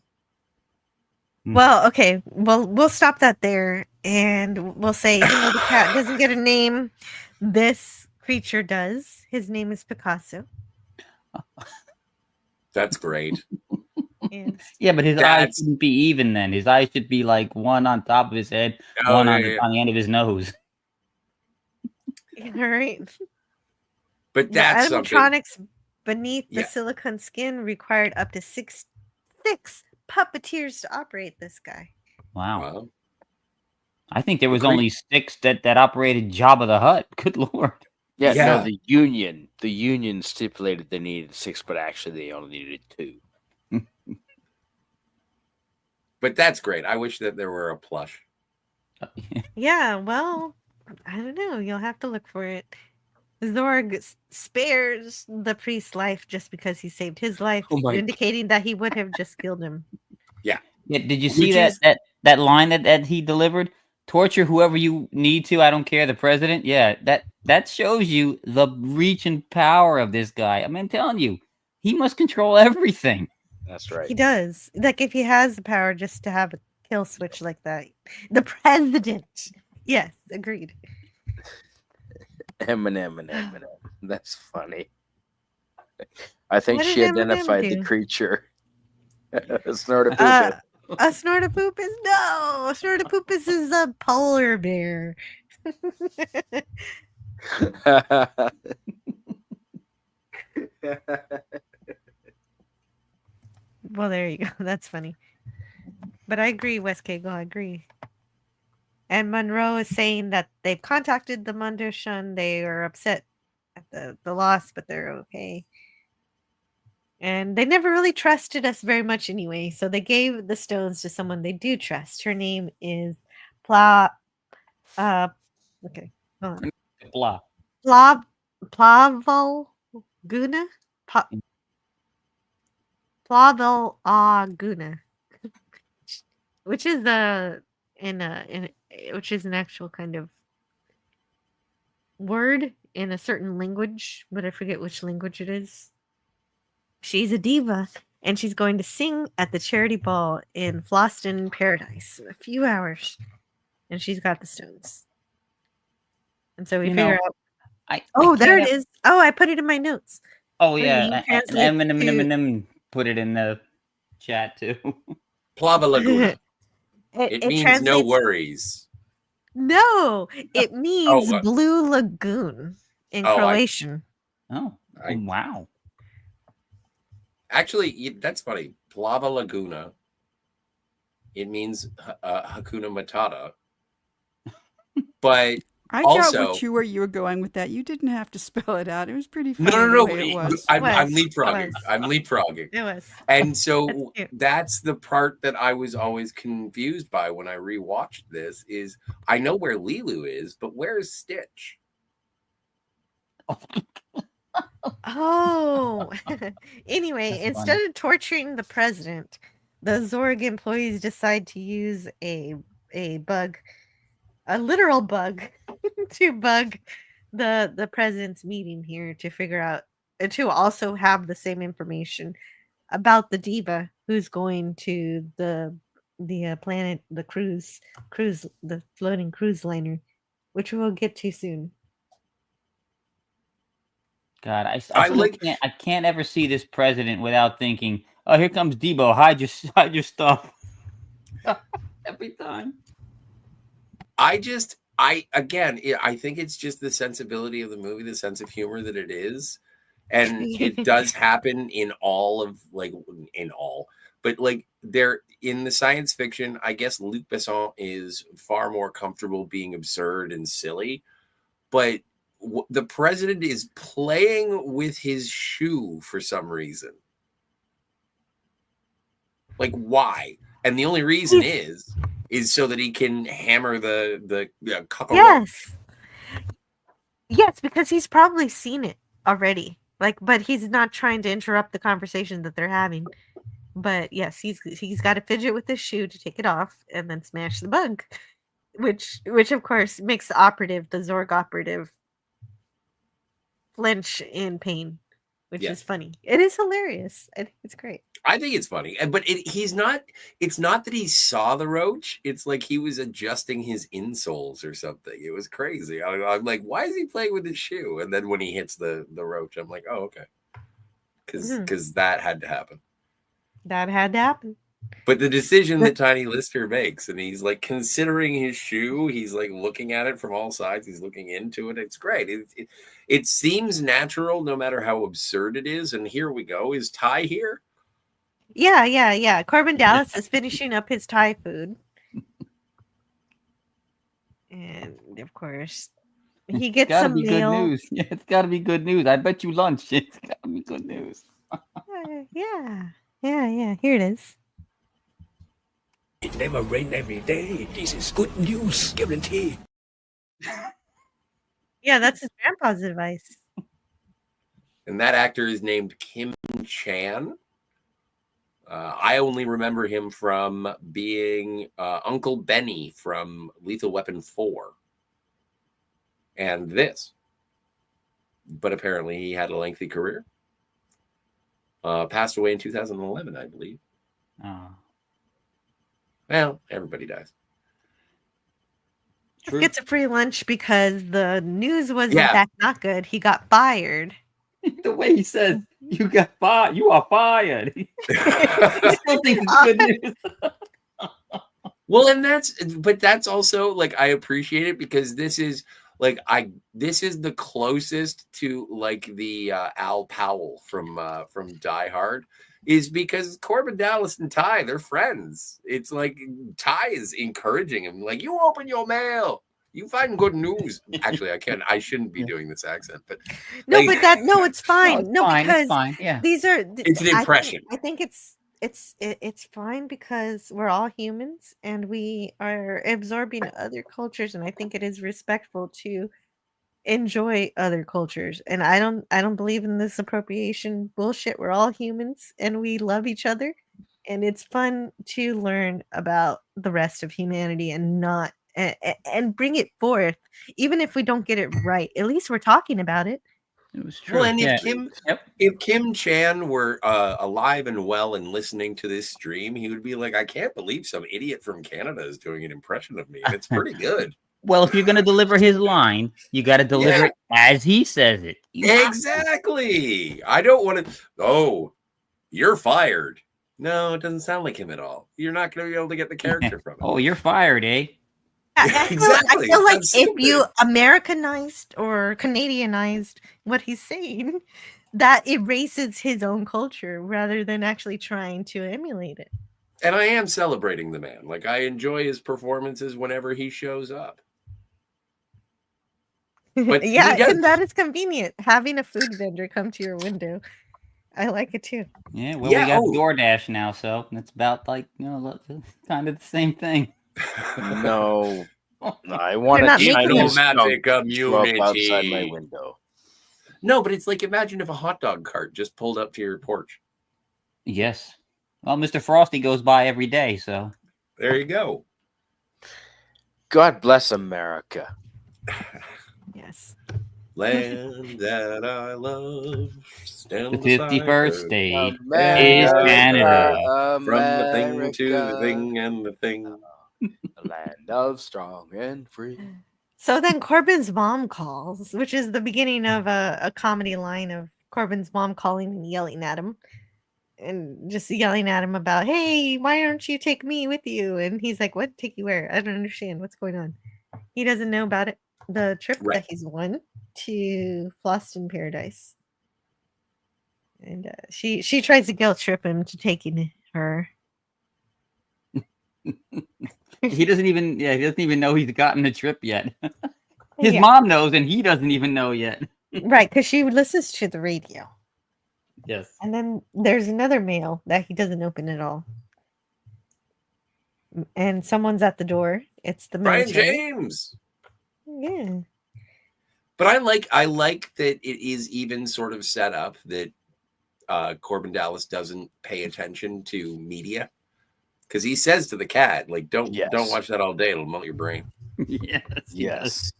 Well, okay. Well, we'll stop that there, and we'll say, even though the cat doesn't get a name, this creature does. His name is Picasso. That's great. Yeah, but his eyes shouldn't be even then. His eyes should be like one on top of his head, one on the end of his nose. All right. But that's the animatronics beneath the silicone skin required up to six puppeteers to operate this guy. Wow. I think there was only 6 that operated Jabba the Hutt. Good Lord. Yeah, no, the union stipulated they needed 6, but actually they only needed 2. But that's great. I wish that there were a plush. Yeah, well, I don't know. You'll have to look for it. Zorg spares the priest's life just because he saved his life, indicating that he would have just killed him. Yeah. Did you see that line that he delivered? Torture whoever you need to. I don't care. The president. Yeah, that shows you the reach and power of this guy. I mean, I'm telling you, he must control everything. That's right. He does. Like, if he has the power just to have a kill switch like that. The president. Yes, agreed. Eminem. That's funny. I think What she did Eminem identified do? the creature. Snortapoopus. A Snortapoopus is a polar bear. Well, there you go. That's funny. But I agree, Wes Cagle. I agree. And Monroe is saying that they've contacted the Mundushan. They are upset at the loss, but they're okay. And they never really trusted us very much anyway. So they gave the stones to someone they do trust. Her name is okay. Hold on. Plavalguna? Plavalguna. which is which is an actual kind of word in a certain language, but I forget which language it is. She's a diva, and she's going to sing at the charity ball in Floston Paradise in a few hours, and she's got the stones. And so we figure out. There it is. Oh, I put it in my notes. Oh Wait, yeah, you and translate to- Eminem put it in the chat too. Plava Laguna. It means no translates- worries. No, it means what? blue lagoon in Croatian. Wow. Actually, that's funny. Plava Laguna. It means Hakuna Matata. But I also, got where you were going with that. You didn't have to spell it out. It was pretty funny. No. The way it was. I'm leapfrogging. I'm leapfrogging. It was. And so that's the part that I was always confused by when I rewatched this is I know where Leelu is, but where's Stitch? Oh, anyway, That's instead funny. of torturing the president, the Zorg employees decide to use a bug, a literal bug, to bug the president's meeting here to figure out to also have the same information about the diva who's going to the planet, the cruise, the floating cruise liner, which we'll get to soon. God, I still can't ever see this president without thinking, "Oh, here comes Debo. Hide your stuff." Every time. I think it's just the sensibility of the movie, the sense of humor that it is. And it does happen in but like there in the science fiction, I guess Luc Besson is far more comfortable being absurd and silly, but the president is playing with his shoe for some reason. Like, why? And the only reason is so that he can hammer the cockroach. Yes, because he's probably seen it already. But he's not trying to interrupt the conversation that they're having. But yes, he's got to fidget with his shoe to take it off and then smash the bug, which of course makes the Zorg operative, flinch in pain, which is funny. It is hilarious. I think it's great. I think it's funny, but it's not that he saw the roach. It's like he was adjusting his insoles or something. It was crazy. I'm like, why is he playing with his shoe? And then when he hits the roach, I'm like, oh, okay. Because that had to happen. That had to happen. But the decision that Tiny Lister makes, and he's like considering his shoe, he's like looking at it from all sides. He's looking into it. It's great. It seems natural no matter how absurd it is. And here we go. Is Ty here? Yeah. Corbin Dallas is finishing up his Thai food. And of course, he gets some mail. Good news. Yeah, it's got to be good news. I bet you lunch. It's got to be good news. Yeah. Here it is. It never rains every day. This is good news, guaranteed. Yeah, that's his grandpa's advice. And that actor is named Kim Chan. I only remember him from being Uncle Benny from Lethal Weapon 4. And this. But apparently he had a lengthy career. Passed away in 2011, I believe. Oh. Well, everybody dies. He gets a free lunch because the news was in fact not good. He got fired. The way he says, "You got fired. You are fired." He still thinks it's good news. Well, and that's also like I appreciate it because this is the closest to like the Al Powell from Die Hard is because Corbin Dallas and Ty, they're friends. It's like Ty is encouraging him, like, you open your mail, you find good news. Actually, I shouldn't be doing this accent, but it's fine. Because it's fine. Yeah, it's an impression. I think it's fine because we're all humans and we are absorbing other cultures, and I think it is respectful to enjoy other cultures. And I don't believe in this appropriation bullshit. We're all humans and we love each other, and it's fun to learn about the rest of humanity and not and bring it forth, even if we don't get it right. At least we're talking about it. It was true. Well, and Yeah. if Kim Chan were alive and well and listening to this stream, he would be like, I can't believe some idiot from Canada is doing an impression of me. And it's pretty good. Well, if you're going to deliver his line, you got to deliver it as he says it. Exactly. I don't want to. Oh, you're fired. No, it doesn't sound like him at all. You're not going to be able to get the character from it. Oh, you're fired, eh? I feel like if you Americanized or Canadianized what he's saying, that erases his own culture rather than actually trying to emulate it. And I am celebrating the man. Like, I enjoy his performances whenever he shows up. But yeah, and that is convenient. Having a food vendor come to your window. I like it too. Yeah, well, we got DoorDash now, so it's about like, kind of the same thing. No, I want a Chinese community outside my window. No, but it's like, imagine if a hot dog cart just pulled up to your porch. Yes. Well, Mr. Frosty goes by every day, so there you go. God bless America. Yes. Land that I love. The 51st state is Canada. From the thing to the thing and the thing. The land of strong and free. So then Corbin's mom calls, which is the beginning of a comedy line of Corbin's mom calling and yelling at him. And just yelling at him about, hey, why don't you take me with you? And he's like, what? Take you where? I don't understand. What's going on? He doesn't know about it. The trip that he's won to Floston Paradise. And she tries to guilt trip him to taking her. he doesn't even know he's gotten the trip yet. His mom knows and he doesn't even know yet. Right, because she listens to the radio. Yes. And then there's another mail that he doesn't open at all. And someone's at the door. It's the Brian military. James. Yeah. But I like that it is even sort of set up that Corbin Dallas doesn't pay attention to media. Because he says to the cat, like, don't watch that all day. It'll melt your brain. Yes.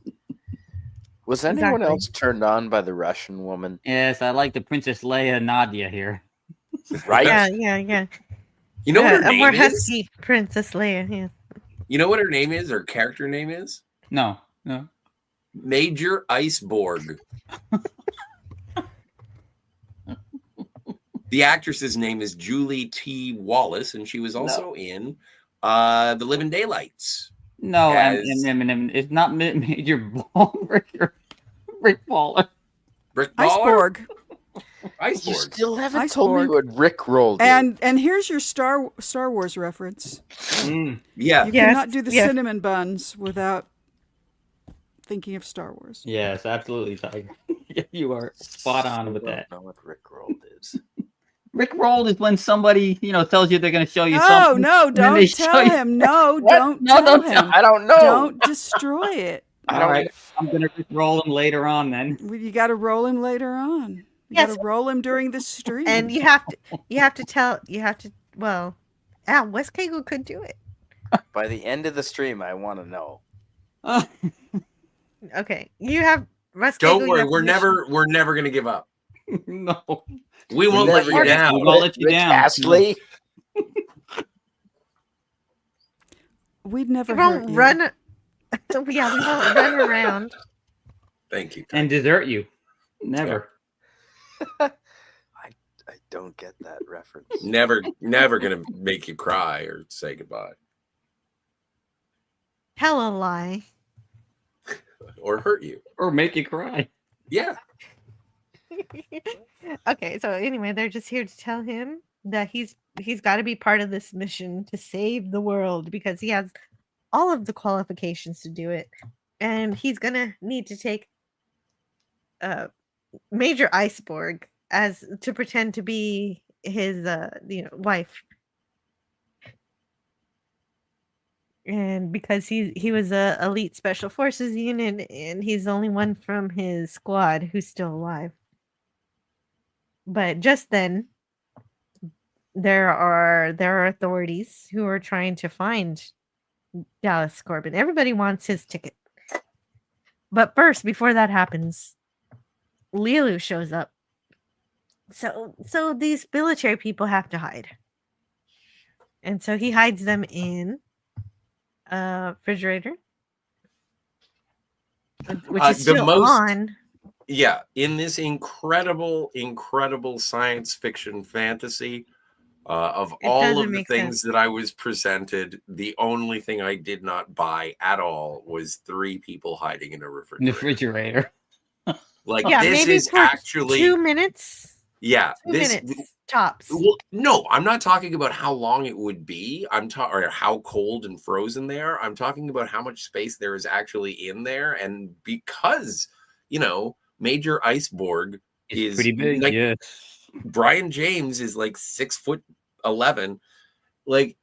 Was anyone else turned on by the Russian woman? Yes, I like the Princess Leia Nadia here. Right? Yeah. You know what her a name more is? husky Princess Leia, yeah. You know what her name is? Her character name is? No. Major Iceborg. The actress's name is Julie T. Wallace, and she was also in The Living Daylights. No, and it's not Major Rick Baller. Rick Baller? Iceborg. You still haven't told me what Rick rolled. And here's your Star Wars reference. Yeah. You cannot do the cinnamon buns without thinking of Star Wars. Yes, absolutely, Tiger. You are spot on with that. I don't know what Rick rolled is. Rick rolled is when somebody, tells you they're going to show you something. something. No, don't tell him. No, don't tell him. I don't know. Don't destroy it. All right, I'm going to roll him later on then. You got to roll him later on. You got to roll him during the stream. And you have to, Wes Cagle could do it. By the end of the stream, I want to know. Okay. You have Wes Cagle. Don't worry, we're never going to give up. No. We won't let you down. We won't let you down. Astley. We'd never won't run. We won't run around. Thank you. And desert you. Never. I don't get that reference. Never gonna make you cry or say goodbye. Tell a lie. Or hurt you. Or make you cry. Yeah. Okay, so anyway, they're just here to tell him that he's got to be part of this mission to save the world because he has all of the qualifications to do it, and he's gonna need to take Major Iceborg as to pretend to be his wife, and because he was a elite special forces unit, and he's the only one from his squad who's still alive. But just then, there are authorities who are trying to find Dallas Corbin. Everybody wants his ticket. But first, before that happens, Leelu shows up. So these military people have to hide. And so he hides them in a refrigerator, which is still on. Yeah, in this incredible science fiction fantasy, of all of the things that I was presented, the only thing I did not buy at all was 3 people hiding in a refrigerator. Like, yeah, this maybe is for actually 2 minutes. Yeah, 2 minutes tops. Well, no, I'm not talking about how long it would be. Or how cold and frozen they are. I'm talking about how much space there is actually in there, and because Major Iceborg is pretty big. Yes, Brian James is like 6'11". Like,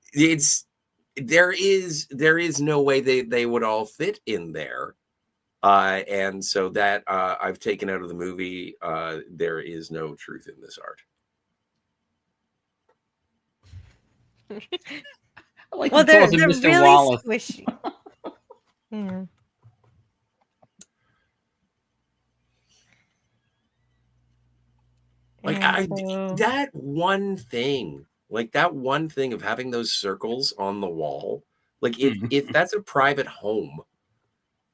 there is no way they would all fit in there. And so that I've taken out of the movie. There is no truth in this art. I like Well, he calls him they're Mr. really Wallace. squishy. Yeah. Like, that one thing of having those circles on the wall, like if that's a private home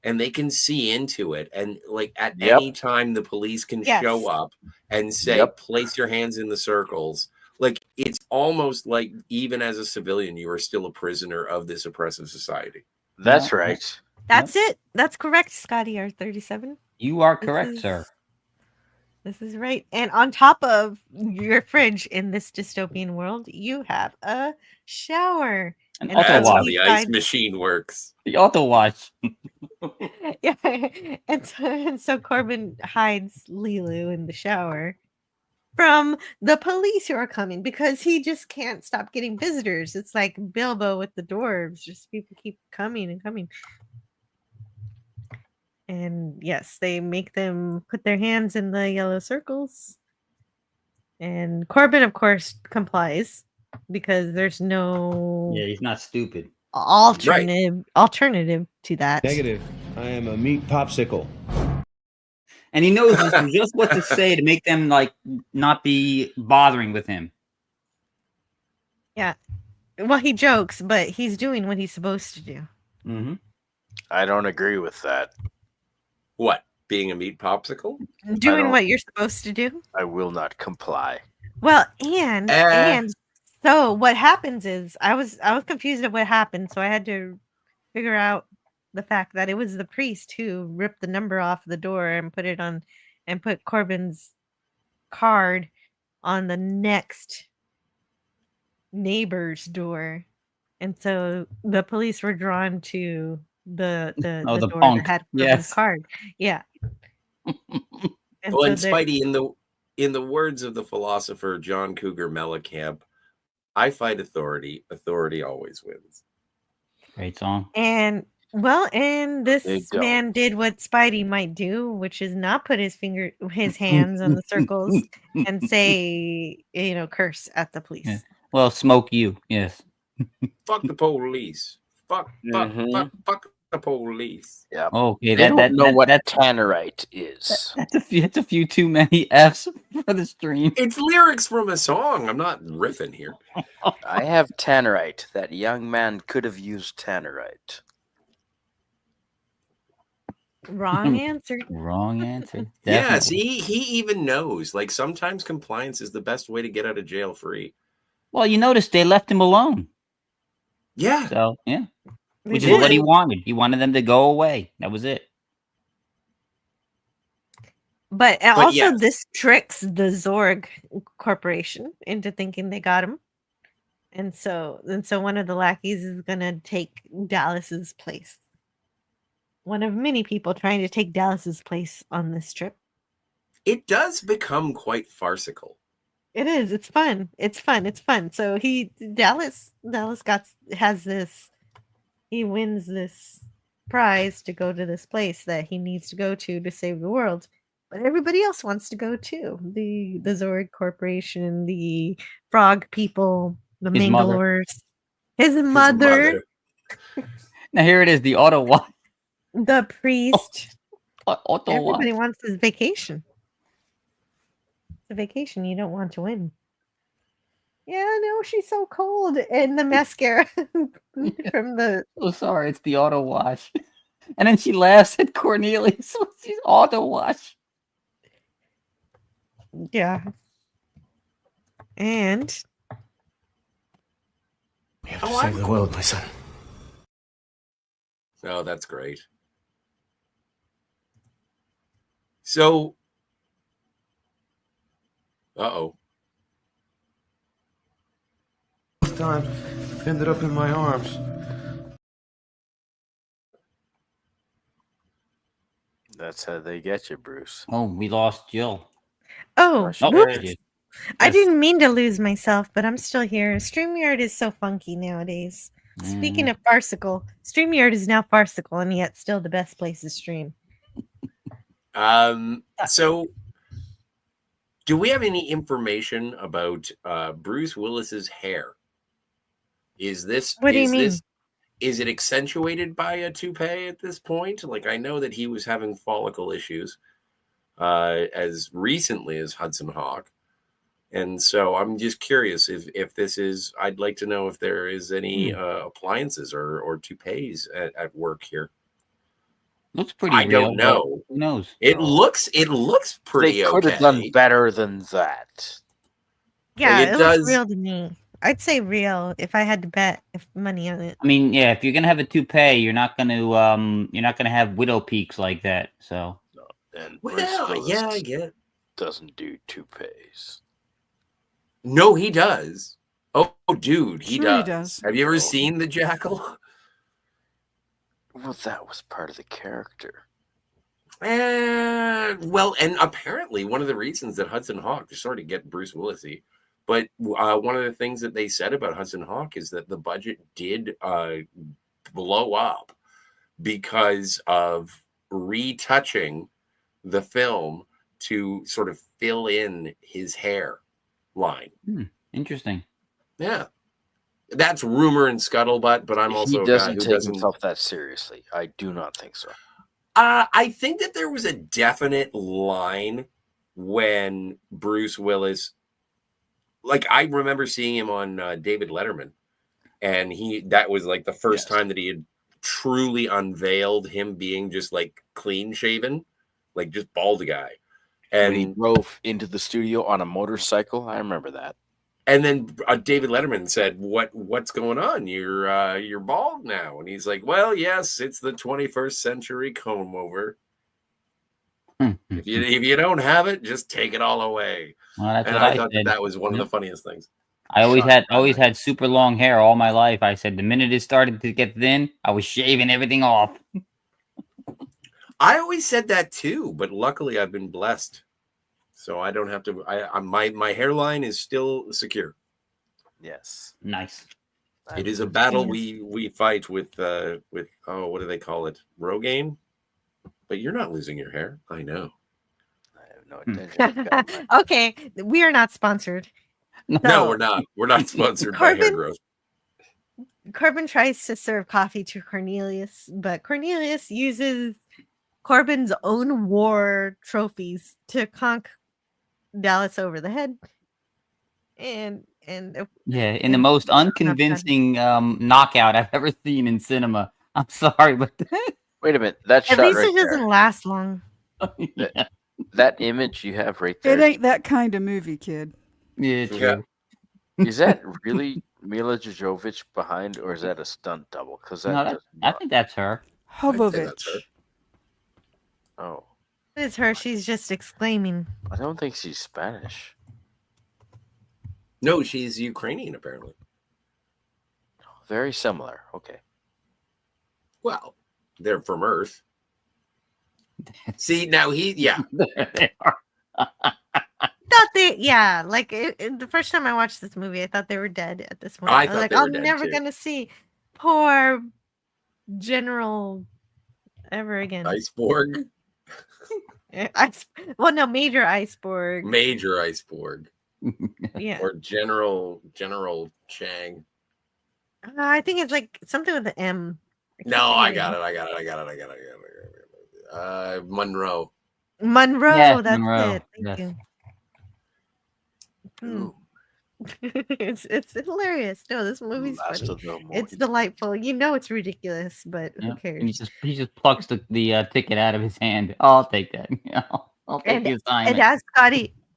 and they can see into it, and like at any time the police can show up and say, place your hands in the circles. Like, it's almost like even as a civilian, you are still a prisoner of this oppressive society. That's right. That's it. That's correct, Scotty R37. You are correct, sir. This is right. And on top of your fridge in this dystopian world, you have a shower. And that's how the ice machine works. The auto wash. Yeah. And so Corbin hides Leelu in the shower from the police who are coming because he just can't stop getting visitors. It's like Bilbo with the dwarves. Just people keep coming and coming. And yes, they make them put their hands in the yellow circles. And Corbin, of course, complies because there's no Yeah, he's not stupid. alternative to that. Negative. I am a meat popsicle. And he knows just what to say to make them like not be bothering with him. Yeah. Well, he jokes, but he's doing what he's supposed to do. Mm-hmm. I don't agree with that. What? Being a meat popsicle? Doing what you're supposed to do? I will not comply. Well, and so what happens is I was confused at what happened, so I had to figure out the fact that it was the priest who ripped the number off the door and put it on and put Corbin's card on the next neighbor's door. And so the police were drawn to the door punk. that had Corbin's Yes. card. Yeah. And Well, and so Spidey, in the words of the philosopher John Cougar Mellencamp, I fight authority. Authority always wins. Great song. And this man did what Spidey might do, which is not put his hands on the circles and say, curse at the police. Yeah. Well, smoke you. Yes. Fuck the police. Fuck the police. Yeah. Okay. They don't know what tannerite is. That's a few too many F's for the stream. It's lyrics from a song. I'm not riffing here. I have tannerite. That young man could have used tannerite. Wrong answer. Wrong answer. Yeah, see, he even knows. Like, sometimes compliance is the best way to get out of jail free. Well, you notice they left him alone. Yeah. So, yeah. Which did. is what he wanted. He wanted them to go away. That was it. But also, yes. this tricks the Zorg Corporation into thinking they got him. And so one of the lackeys is going to take Dallas's place. One of many people trying to take Dallas's place on this trip. It does become quite farcical. It is. It's fun. It's fun. So Dallas has this. He wins this prize to go to this place that he needs to go to save the world. But everybody else wants to go too. The Zorg Corporation, the Frog People, the His mother. Mangalores, his mother, Now here it is, the auto watch. the priest. Auto Everybody watch. wants his vacation. It's a vacation you don't want to win. Yeah, no, she's so cold. And the mascara from the. Oh, sorry, it's the auto wash. And then she laughs at Cornelius. She's auto wash. Yeah. And. We have to save the world, my son. Oh, that's great. So, uh-oh. Both times ended up in my arms. That's how they get you, Bruce. Oh, we lost Jill. Oh, Oh, whoops. there she is. I didn't mean to lose myself, but I'm still here. StreamYard is so funky nowadays. Speaking of farcical, StreamYard is now farcical and yet still the best place to stream. So do we have any information about Bruce Willis's hair? Is this What do you mean? Is it accentuated by a toupee at this point? Like, I know that he was having follicle issues as recently as Hudson Hawk. And so I'm just curious if this is, I'd like to know if there is any appliances or toupees at work here. Looks pretty I real, don't know. Who knows? It looks pretty They could have done better than that. Yeah, Like, it looks real to me. I'd say real if I had to bet money on it. I mean, yeah, if you're gonna have a toupee, you're not gonna have widow peaks like that. So And Well, Bruce yeah, I Willis get it. doesn't do toupees. No, he does. Oh, dude, he Sure does. he does. Have you ever seen the Jackal? Well, that was part of the character. Well, and apparently one of the reasons that Hudson Hawk, sorry to get Bruce Willisy, but one of the things that they said about Hudson Hawk is that the budget did blow up because of retouching the film to sort of fill in his hair line. Interesting. Yeah. That's rumor and scuttlebutt, but I'm also He a guy doesn't who take doesn't. himself that seriously. I do not think so. I think that there was a definite line when Bruce Willis, like I remember seeing him on David Letterman, and that was like the first time that he had truly unveiled him being just like clean shaven, like just bald guy. And when he drove into the studio on a motorcycle, I remember that. And then David Letterman said, "What's going on? You're bald now." And he's like, "Well, yes, it's the 21st century comb over. If you don't have it, just take it all away." Well, that's and what I I thought said. that was one of the funniest things. I always had super long hair all my life. I said the minute it started to get thin, I was shaving everything off. I always said that too, but luckily I've been blessed, so I don't have to. My hairline is still secure. Yes, nice. It is a battle we fight with what do they call it, Rogaine? But you're not losing your hair. I know. I have no intention. Okay, we are not sponsored. No, we're not. We're not sponsored by hair growth. Corbin tries to serve coffee to Cornelius, but Cornelius uses Corbin's own war trophies to conk Dallas over the head. And Yeah, in the most unconvincing knockout I've ever seen in cinema. I'm sorry, but Wait a minute. That at shot least right it doesn't there. last long. That image you have right It there. ain't that kind of movie, kid. Yeah, true. Is that really Mila Jovovich behind, or is that a stunt double? Because No, I think that's her. Hovovich. Oh, It's her. She's just exclaiming. I don't think she's Spanish. No, she's Ukrainian apparently. Very similar. Okay. Well, they're from Earth. See, now Thought they, the first time I watched this movie, I thought they were dead at this point. I I was thought like, they were I'm dead, never too. gonna see poor General ever again. Iceborg. Well, no, Major Iceborg. Major Iceborg. Yeah. Or General Chang. I think it's like something with the M. No, I got it. Monroe. Monroe, Yes, that's Monroe. it. Thank Yes. you. It's hilarious. No, this movie's Last funny. of them It's delightful. You know it's ridiculous, but who Yeah. cares? And he just plucks the ticket out of his hand. Oh, I'll take that. I'll take the assignment.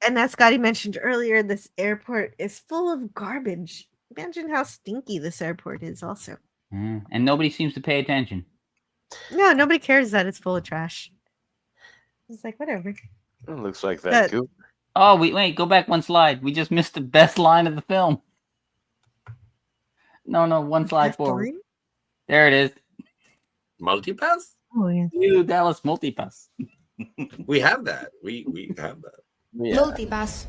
And as Scotty mentioned earlier, this airport is full of garbage. Imagine how stinky this airport is also. And nobody seems to pay attention. No, nobody cares that it's full of trash. It's like, whatever. It looks like Vancouver. Oh, wait, go back one slide. We just missed the best line of the film. No, one slide forward. There it is. MULTIPASS? Oh, yeah. Leelu Dallas MULTIPASS. We have that. We have that. Yeah. MULTIPASS.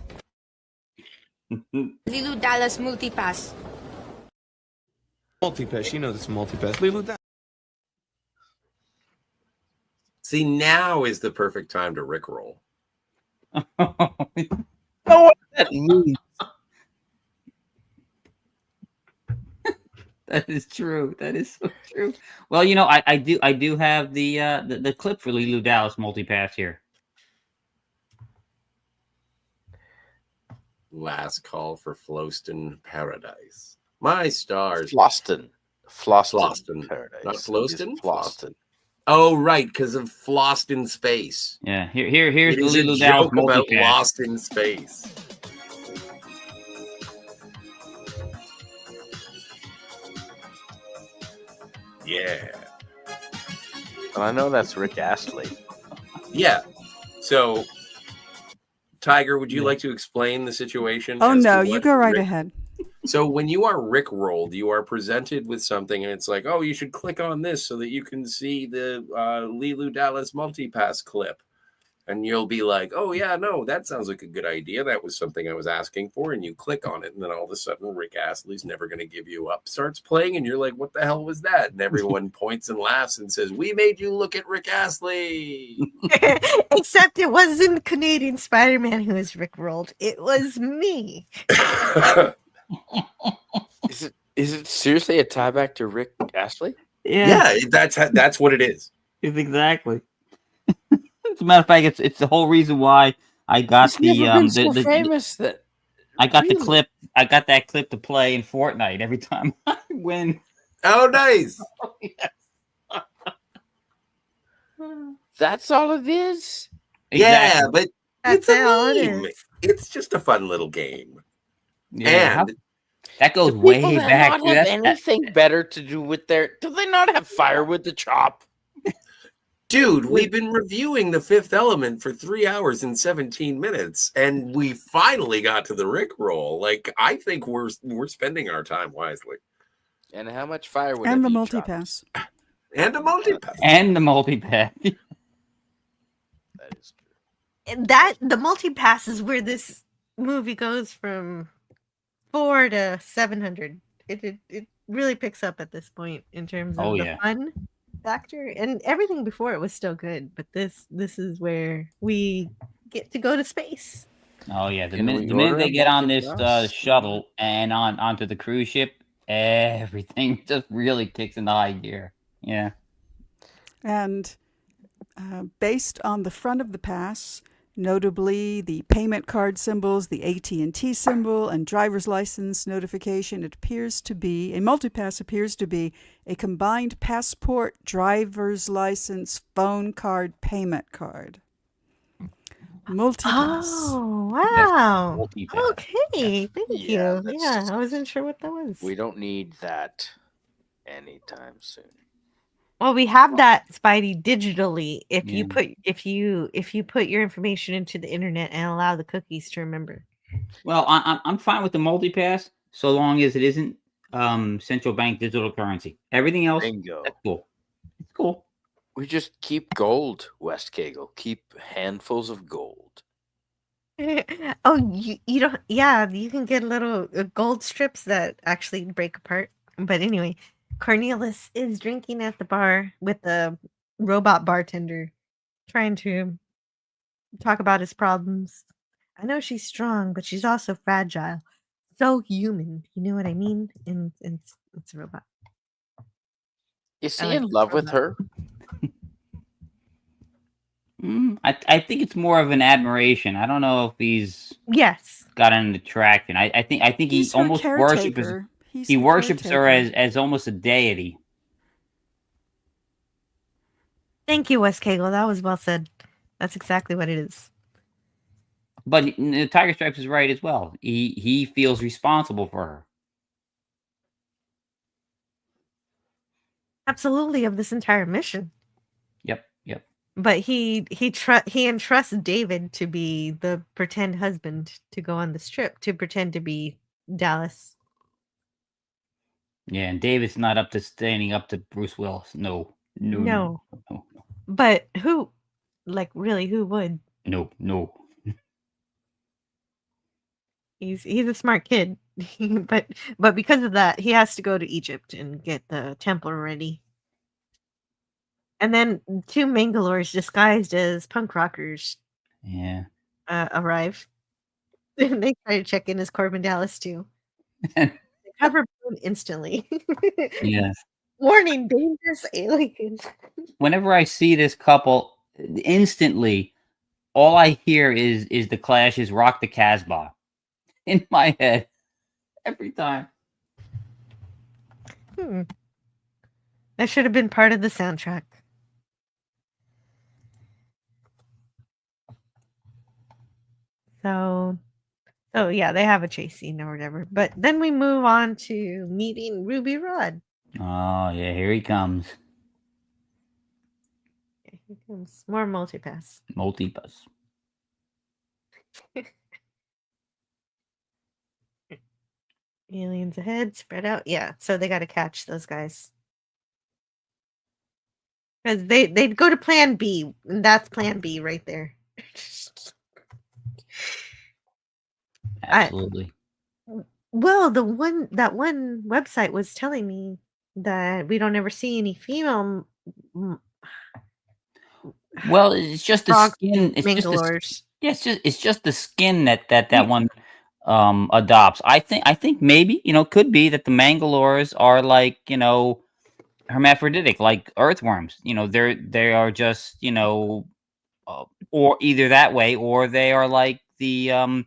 Leelu Dallas MULTIPASS. MULTIPASS. You know this MULTIPASS. Leelu Dallas. See, now is the perfect time to rickroll. Know what that means. That is true. That is so true. Well, I do have the clip for Leelu Dallas MULTIPASS here. Last call for Floston Paradise. My stars. Floston Paradise. Not Floston? Floston. Oh, right, because of Lost in Space. Yeah, here's It the is a Leelu Dallas joke about MULTIPASS. Lost in Space. Yeah. Well, I know that's Rick Astley. Yeah. So, Tiger, would you like to explain the situation? Oh, as to no, you what go right Rick- ahead. So when you are rickrolled, you are presented with something, and it's like, oh, you should click on this so that you can see the Leelu Dallas MULTIPASS clip. And you'll be like, oh, yeah, no, that sounds like a good idea. That was something I was asking for. And you click on it, and then all of a sudden, Rick Astley's never going to give you up starts playing, and you're like, what the hell was that? And everyone points and laughs and says, we made you look at Rick Astley. Except it wasn't Canadian Spider-Man who was rickrolled. It was me. Is it seriously a tie back to Rick Astley? Yeah, that's what it is. It's exactly. As a matter of fact, it's the whole reason why I got famous that I got the clip. I got that clip to play in Fortnite every time I win. Oh, nice. That's all it is. Yeah, but That's it's a all it meme. is. It's just a fun little game. Yeah, And that goes Do way people back. not have anything better to do with their? Do they not have firewood to chop? dude, we've been reviewing The Fifth Element for 3 hours and 17 minutes, and we finally got to the Rickroll. Like, I think we're spending our time wisely. And how much firewood? And the have you chopped? MULTIPASS. And a MULTIPASS. And the MULTIPASS. That is true. And the MULTIPASS is where this movie goes from 4 to 700. It really picks up at this point in terms of the fun factor, and everything before it was still good, but this is where we get to go to space. Oh yeah, the minute they get on this shuttle and onto the cruise ship, everything just really kicks into high gear. Yeah. And based on the front of the pass, notably the payment card symbols, the AT&T symbol, and driver's license notification, it appears to be, a MULTIPASS appears to be a combined passport, driver's license, phone card, payment card. MULTIPASS. Oh, wow. MULTIPASS. Okay, thank you. Yeah, I wasn't sure what that was. We don't need that anytime soon. Well, we have that, Spidey, digitally. If you put your information into the internet and allow the cookies to remember. Well, I'm fine with the MULTIPASS so long as it isn't central bank digital currency. Everything else, that's cool. It's cool. We just keep gold, West Kegel. Keep handfuls of gold. Oh, you don't? Yeah, you can get little gold strips that actually break apart. But anyway. Cornelius is drinking at the bar with the robot bartender, trying to talk about his problems. I know she's strong, but she's also fragile. So human. You know what I mean? And it's a robot. Is I he like in this love with robot. her? I think it's more of an admiration. I don't know if he's Yes. got an attraction. I think he He's her almost worships caretaker. He's he the worships her caretaker. as almost a deity. Thank you, Wes Cagle. That was well said. That's exactly what it is. But Tiger Stripes is right as well. He feels responsible for her. Absolutely, of this entire mission. Yep. But he entrusts David to be the pretend husband to go on this trip, to pretend to be Dallas. Yeah, and David's not up to standing up to Bruce Willis. No. No. But who, like, really, who would? No. He's a smart kid, but because of that, he has to go to Egypt and get the temple ready. And then two Mangalores disguised as punk rockers Yeah. arrive. And they try to check in as Corbin Dallas too. They cover Boone instantly. Yes. Warning, dangerous alien. Whenever I see this couple, instantly, all I hear is the Clash's "Rock the Casbah" in my head every time. That should have been part of the soundtrack. So yeah, they have a chase scene or whatever. But then we move on to meeting Ruby Rhod. Oh yeah, here he comes. Here comes more multipass. MULTIPASS. Aliens ahead, spread out. Yeah, so they got to catch those guys. Because they'd go to plan B, and that's plan B right there. Absolutely. Well, that one website was telling me that we don't ever see any female. Well, it's just the Frog skin. It's just Mangalores. it's just the skin that one adopts. I think maybe could be that the Mangalores are like hermaphroditic, like earthworms. They are just or either that way, or they are like the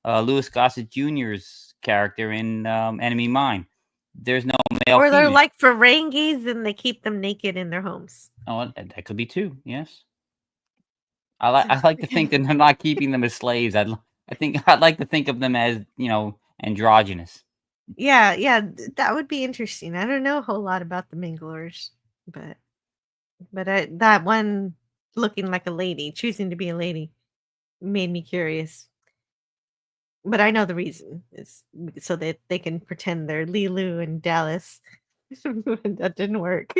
Louis Gossett Jr.'s character in Enemy Mine. There's no male. Or they're female. like Ferengis and they keep them naked in their homes. Oh, that could be too. Yes. I like to think that they're not keeping them as slaves. I'd like to think of them as androgynous. Yeah, that would be interesting. I don't know a whole lot about the Mangalores, but that one looking like a lady, choosing to be a lady, made me curious. But I know the reason is so that they can pretend they're Leelu and Dallas. That didn't work.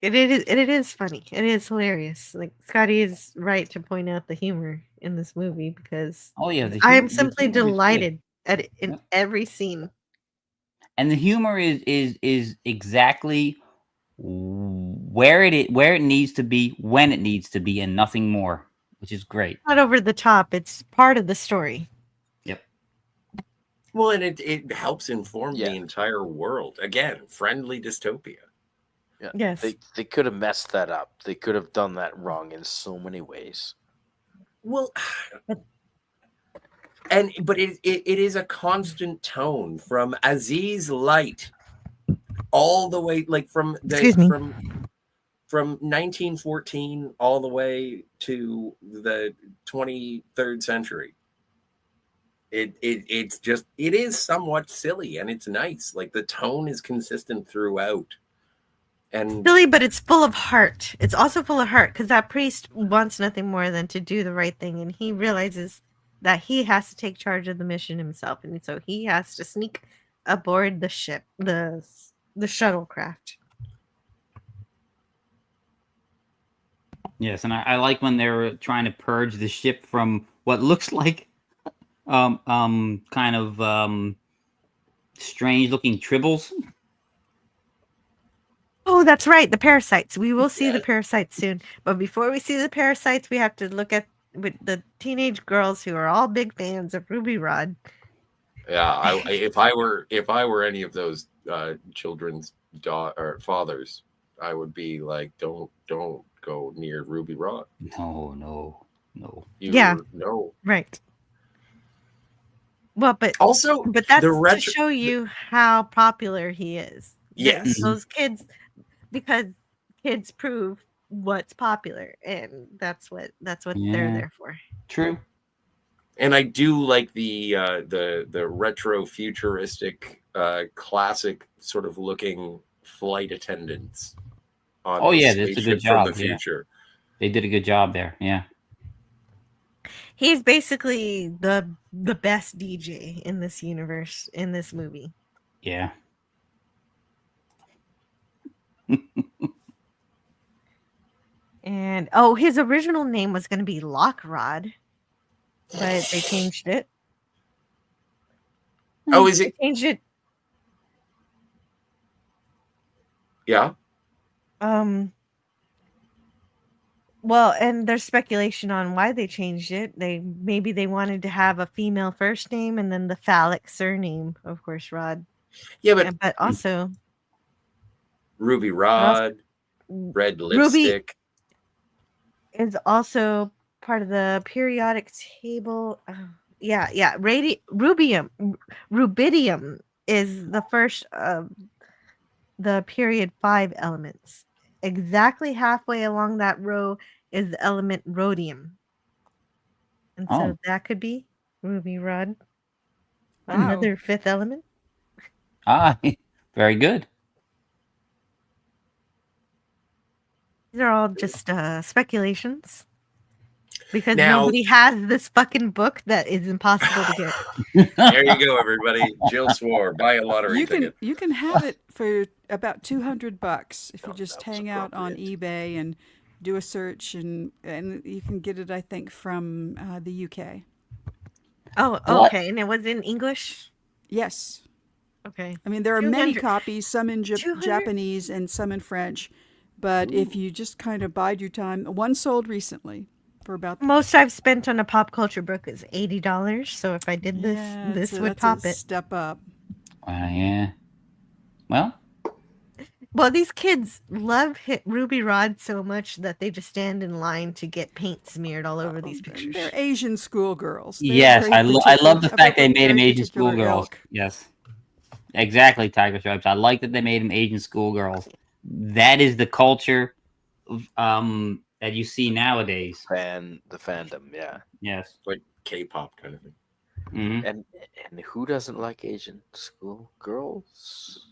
It is funny. It is hilarious. Like Scotty is right to point out the humor in this movie because Oh yeah, I am the simply humor is good. delighted at it in every scene. And the humor is exactly where it needs to be, when it needs to be, and nothing more, which is great. Not over the top. It's part of the story. Yep. Well, and it helps inform the entire world. Again, friendly dystopia. Yeah. Yes. They could have messed that up. They could have done that wrong in so many ways. Well, but it is a constant tone from Aziz Light all the way, like from 1914 all the way to the 23rd century. It is somewhat silly and it's nice. Like the tone is consistent throughout. And Silly, but it's full of heart. It's also full of heart because that priest wants nothing more than to do the right thing, and he realizes that he has to take charge of the mission himself, and so he has to sneak aboard the ship, the shuttlecraft. Yes, and I like when they're trying to purge the ship from what looks like kind of strange looking tribbles. Oh, Oh, that's right. The parasites. We will see the parasites soon. But before we see the parasites, we have to look at with the teenage girls who are all big fans of Ruby Rhod. Yeah, if I were any of those children's fathers, I would be like, don't go near Ruby Rhod. No. No. Right. Well, but also, that's the to show you how popular he is. Yes. Those kids, because kids prove what's popular, and that's what they're there for. True. And I do like the retro futuristic classic sort of looking flight attendants on Oh the yeah, that's a good spaceship job. from the future. They did a good job there. Yeah. He's basically the best DJ in this universe, in this movie. Yeah. And his original name was going to be Rhod, but they changed it. Oh, is it? They changed it. Yeah. Well, and there's speculation on why they changed it. Maybe they wanted to have a female first name and then the phallic surname, of course, Rhod. Yeah, but also Ruby Rhod, red lipstick. is also part of the periodic table. Rubidium is the first of the period 5 elements. Exactly halfway along that row is the element rhodium. And so that could be Ruby Rhod. Another 5th element. Very good. These are all just speculations. Because Now- nobody has this fucking book that is impossible to get. There you go, everybody. Jill swore. Buy a lottery ticket. You can have it for about $200 if you just hang out on eBay and do a search, and you can get it, I think, from the UK. Oh, okay. And it was in English? Yes. Okay. I mean, there are many 200 copies, some in 200 Japanese and some in French. But if you just kind of bide your time, one sold recently for about... Most I've spent on a pop culture book is $80. So if I did this, this would that's top a it. step up. Yeah. Well, these kids love Ruby Rhod so much that they just stand in line to get paint smeared all over these pictures. They're Asian schoolgirls. They're Yes, very I love the particular- fact they of a made him very Asian particular schoolgirls. ilk. Yes. Exactly, Tiger Stripes. I like that they made him Asian schoolgirls. That is the culture that you see nowadays. The fandom, yeah. Yes. Like K-pop kind of thing. Mm-hmm. And who doesn't like Asian school girls?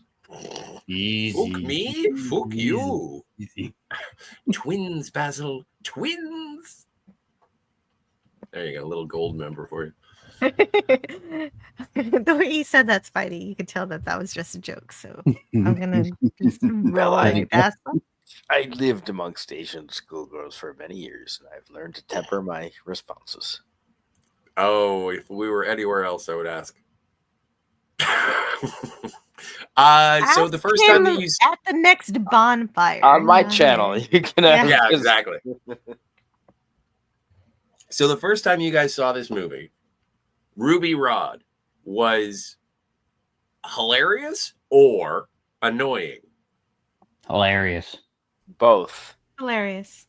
Easy. Fuck me? Fuck you. Twins, Basil. Twins. There you go. A little gold member for you. The way you said that, Spidey, you could tell that was just a joke. So I'm gonna just roll right past them. I lived amongst Asian schoolgirls for many years, and I've learned to temper my responses. Oh, if we were anywhere else, I would ask. So the first time that you at the next bonfire on my channel, you can have yeah, exactly. So the first time you guys saw this movie, Ruby Rhod was hilarious or annoying? Hilarious. Both. Hilarious.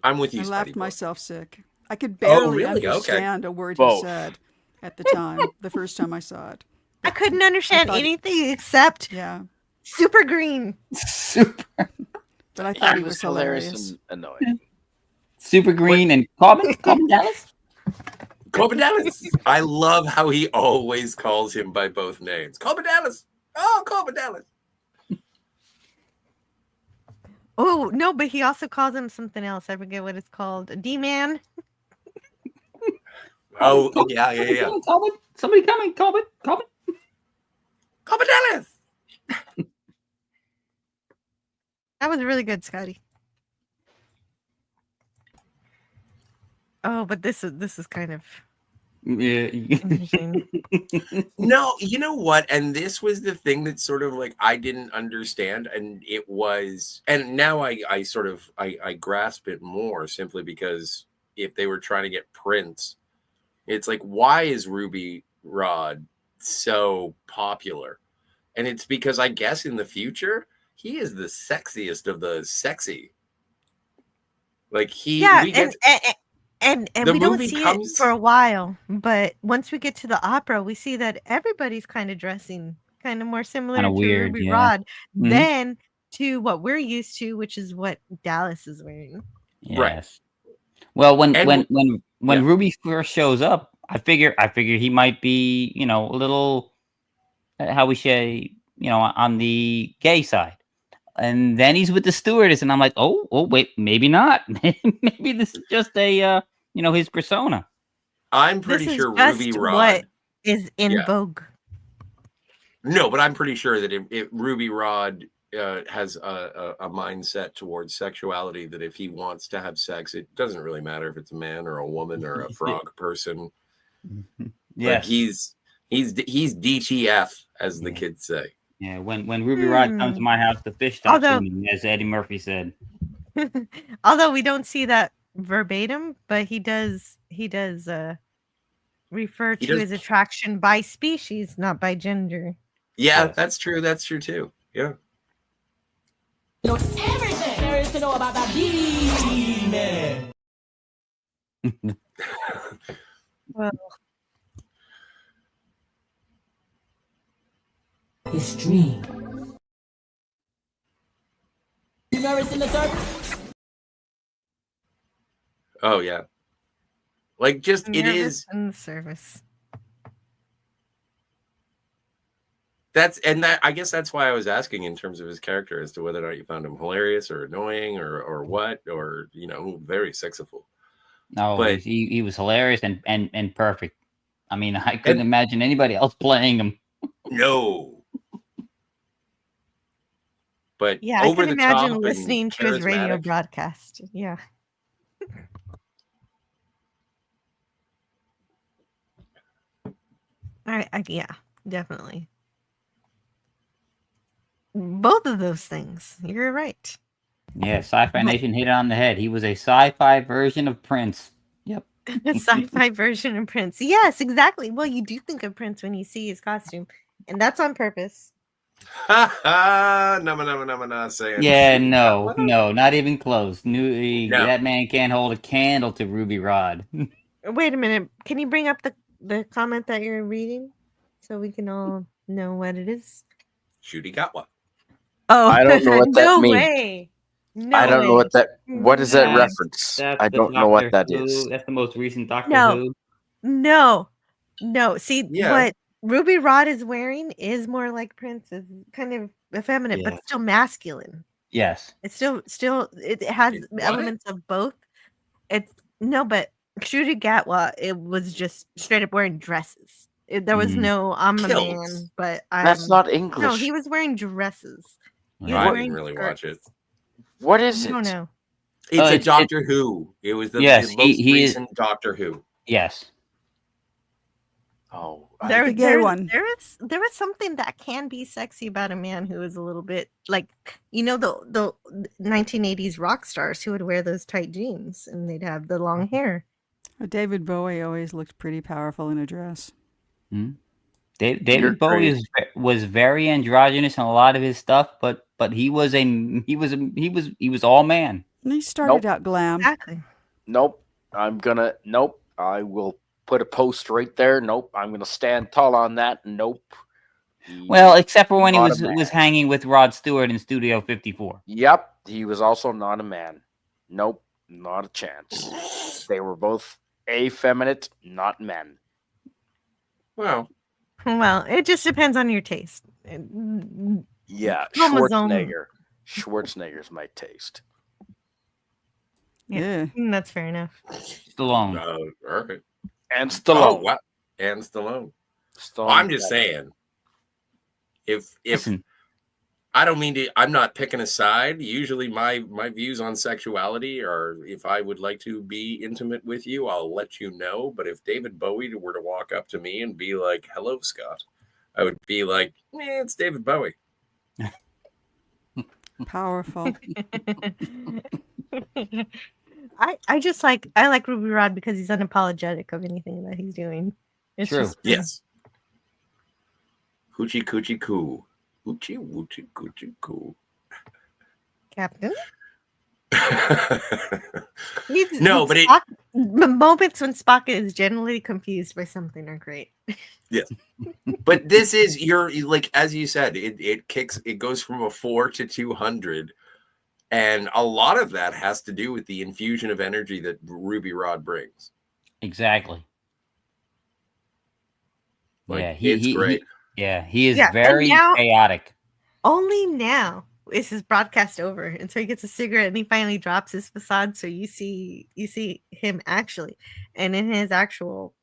I'm with you. I laughed Spidey. myself sick. I could barely really? understand Okay. a word Both. he said at the time, the first time I saw it. I couldn't understand I thought- anything except super green. Super. But I thought He he was was hilarious hilarious. and annoying. Super Green and Corbin Dallas. Corbin Dallas. I love how he always calls him by both names. Corbin Dallas. Oh, Corbin Dallas. Oh no, but he also calls him something else. I forget what it's called. A D-man. Oh, yeah. Corbin. Somebody coming. Corbin. Corbin Dallas. That was really good, Scotty. Oh, but this is kind of Yeah. No, you know what? And this was the thing that sort of like I didn't understand, and it was, and now I sort of I grasp it more simply because if they were trying to get Prince, it's like, why is Ruby Rhod so popular? And it's because I guess in the future he is the sexiest of the sexy. Like and we don't see it for a while, but once we get to the opera, we see that everybody's kind of dressing kind of more similar Kinda to weird, Ruby yeah. Rhod Mhm. than to what we're used to, which is what Dallas is wearing. Yes. Well, when And- yeah. Ruby first shows up, I figure he might be, a little, how we say, on the gay side. And then he's with the stewardess, and I'm like, oh, wait, maybe not. Maybe this is just a, his persona. I'm pretty This is sure just Ruby what Rhod. is in Yeah. vogue. No, but I'm pretty sure that if Ruby Rhod has a mindset towards sexuality, that if he wants to have sex, it doesn't really matter if it's a man or a woman or a frog person. Yes. Like he's DTF, as the kids say. Yeah, when Ruby Rhod comes to my house, the fish stops Although- swimming, as Eddie Murphy said. Although we don't see that verbatim, but he does refer to his attraction by species, not by gender. Yeah, that's true. That's true too. Yeah. Know everything there is to know about that demon. Well, his dream. You never seen the service? Oh yeah. Like just it nervous is. in the service. I guess that's why I was asking in terms of his character as to whether or not you found him hilarious or annoying or what, or very sexiful. No, But- he was hilarious and perfect. I mean, I couldn't imagine anybody else playing him. No. But Yeah, I over can the imagine top listening and to his radio charismatic. broadcast. Yeah. Yeah, definitely. Both of those things. You're right. Yeah, Sci-Fi Nation hit it on the head. He was a sci-fi version of Prince. Yep. Sci-fi version of Prince. Yes, exactly. Well, you do think of Prince when you see his costume, and that's on purpose. Ha ha! No, saying. Yeah, no, not even close. No. That man can't hold a candle to Ruby Rhod. Wait a minute. Can you bring up the comment that you're reading so we can all know what it is? Judy got one. Oh, I don't know what that no means. way. No I don't know way. what is that That's- reference? that's I the don't know what Doctor that Who- is. That's the most recent Doctor No. Who. No. See, Yeah. what Ruby Rhod is wearing is more like Prince. It's kind of effeminate, Yeah. but still masculine. Yes. It's still it has It what? elements of both. But Shruti Gatwa, it was just straight up wearing dresses. There was no I'm a Kilts. man, but I'm That's not no, English. he was wearing dresses. He was I wearing didn't really watch it. skirts. What is I it? don't know. It's a Doctor Who. It was the Yes, most he is- recent Doctor Who. Yes. Oh, The gay one. There is something that can be sexy about a man who is a little bit like the 1980s rock stars who would wear those tight jeans and they'd have the long hair. David Bowie always looked pretty powerful in a dress. David Bowie was very androgynous in a lot of his stuff, but he was all man. And he started out glam. Exactly. Nope. I will put a post right there. Nope. I'm gonna stand tall on that. Nope. Well, except for when he Not a man. was hanging with Rod Stewart in Studio 54. Yep. He was also not a man. Nope. Not a chance. They were both effeminate, not men. Well, it just depends on your taste. Yeah, Chromosome. Schwarzenegger's my taste. Yeah, that's fair enough. Stallone. All right. And Stallone. Oh, wow. And Stallone. Stallone. I'm just saying. If Listen, I don't mean to. I'm not picking a side. Usually, my views on sexuality are, if I would like to be intimate with you, I'll let you know. But if David Bowie were to walk up to me and be like, "Hello, Scott," I would be like, "It's David Bowie." Powerful. I just like Ruby Rhod because he's unapologetic of anything that he's doing. It's True. just Yes. Hoochie coochie coo. Hoochie woochie coochie coo. Captain. No, but Spock, the moments when Spock is generally confused by something are great. Yes. But this is like, as you said, it goes from a 4 to 200. And a lot of that has to do with the infusion of energy that Ruby Rhod brings. Exactly. Like, yeah, it's great. He is Yeah, very and now- chaotic. Only now is his broadcast over, and so he gets a cigarette and he finally drops his facade. So you see him actually, and in his actual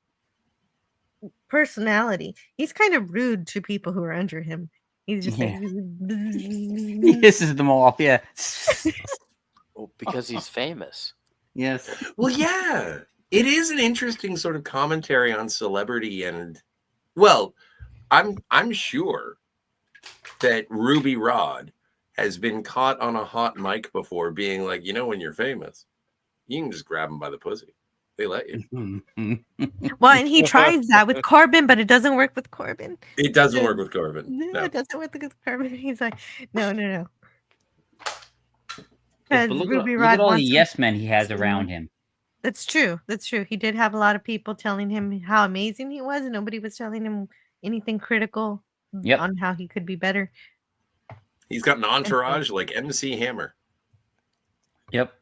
personality, he's kind of rude to people who are under him. He's just like, He hisses them off. Yeah. Well, because he's famous. Yes. Well, yeah, it is an interesting sort of commentary on celebrity, and well, I'm sure that Ruby Rhod has been caught on a hot mic before, being like, when you're famous, you can just grab them by the pussy. They let you. well, and he tries that with Corbin, but it doesn't work with Corbin. It doesn't work with Corbin. No, it doesn't work with Corbin. He's like, no. But Because look, Ruby look Rhod at all the wants yes men he has around him. That's true. He did have a lot of people telling him how amazing he was, and nobody was telling him anything critical on how he could be better. He's got an entourage like MC Hammer. Yep.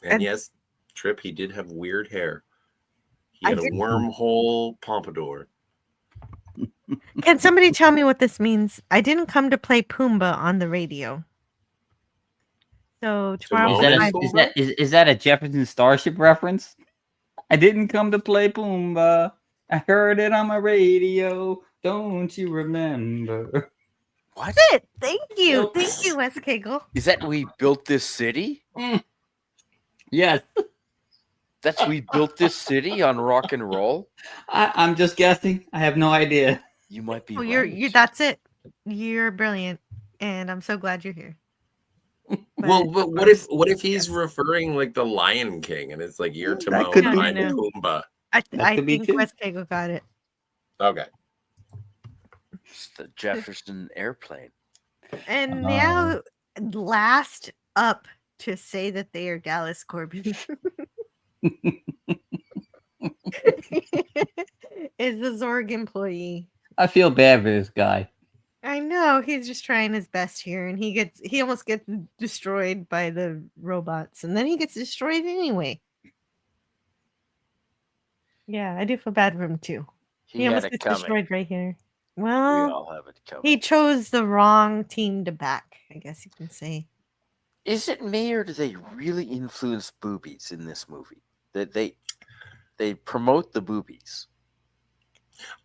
And yes, Trip, he did have weird hair. He had a wormhole pompadour. Can somebody tell me what this means? I didn't come to play Pumbaa on the radio. So tomorrow, Is that a Jefferson Starship reference? I didn't come to play Pumbaa. I heard it on my radio. Don't you remember? What? Thank you, Wes Kegel. Is that we built this city? Yes. That's we built this city on rock and roll? I'm just guessing. I have no idea. You might be Oh, right. you're that's it. You're brilliant, and I'm so glad you're here. Well, but what if he's referring like the Lion King, and it's like you're Timon, I'm Pumbaa. I think Wes Kegel got it. Okay. It's the Jefferson airplane. And now, last up to say that they are Dallas Corbin is the Zorg employee. I feel bad for this guy. I know, he's just trying his best here, and he almost gets destroyed by the robots, and then he gets destroyed anyway. Yeah, I do feel bad for him too. He almost gets destroyed right here. Well, we all have it coming. He chose the wrong team to back, I guess you can say. Is it me, or do they really influence boobies in this movie? That they promote the boobies.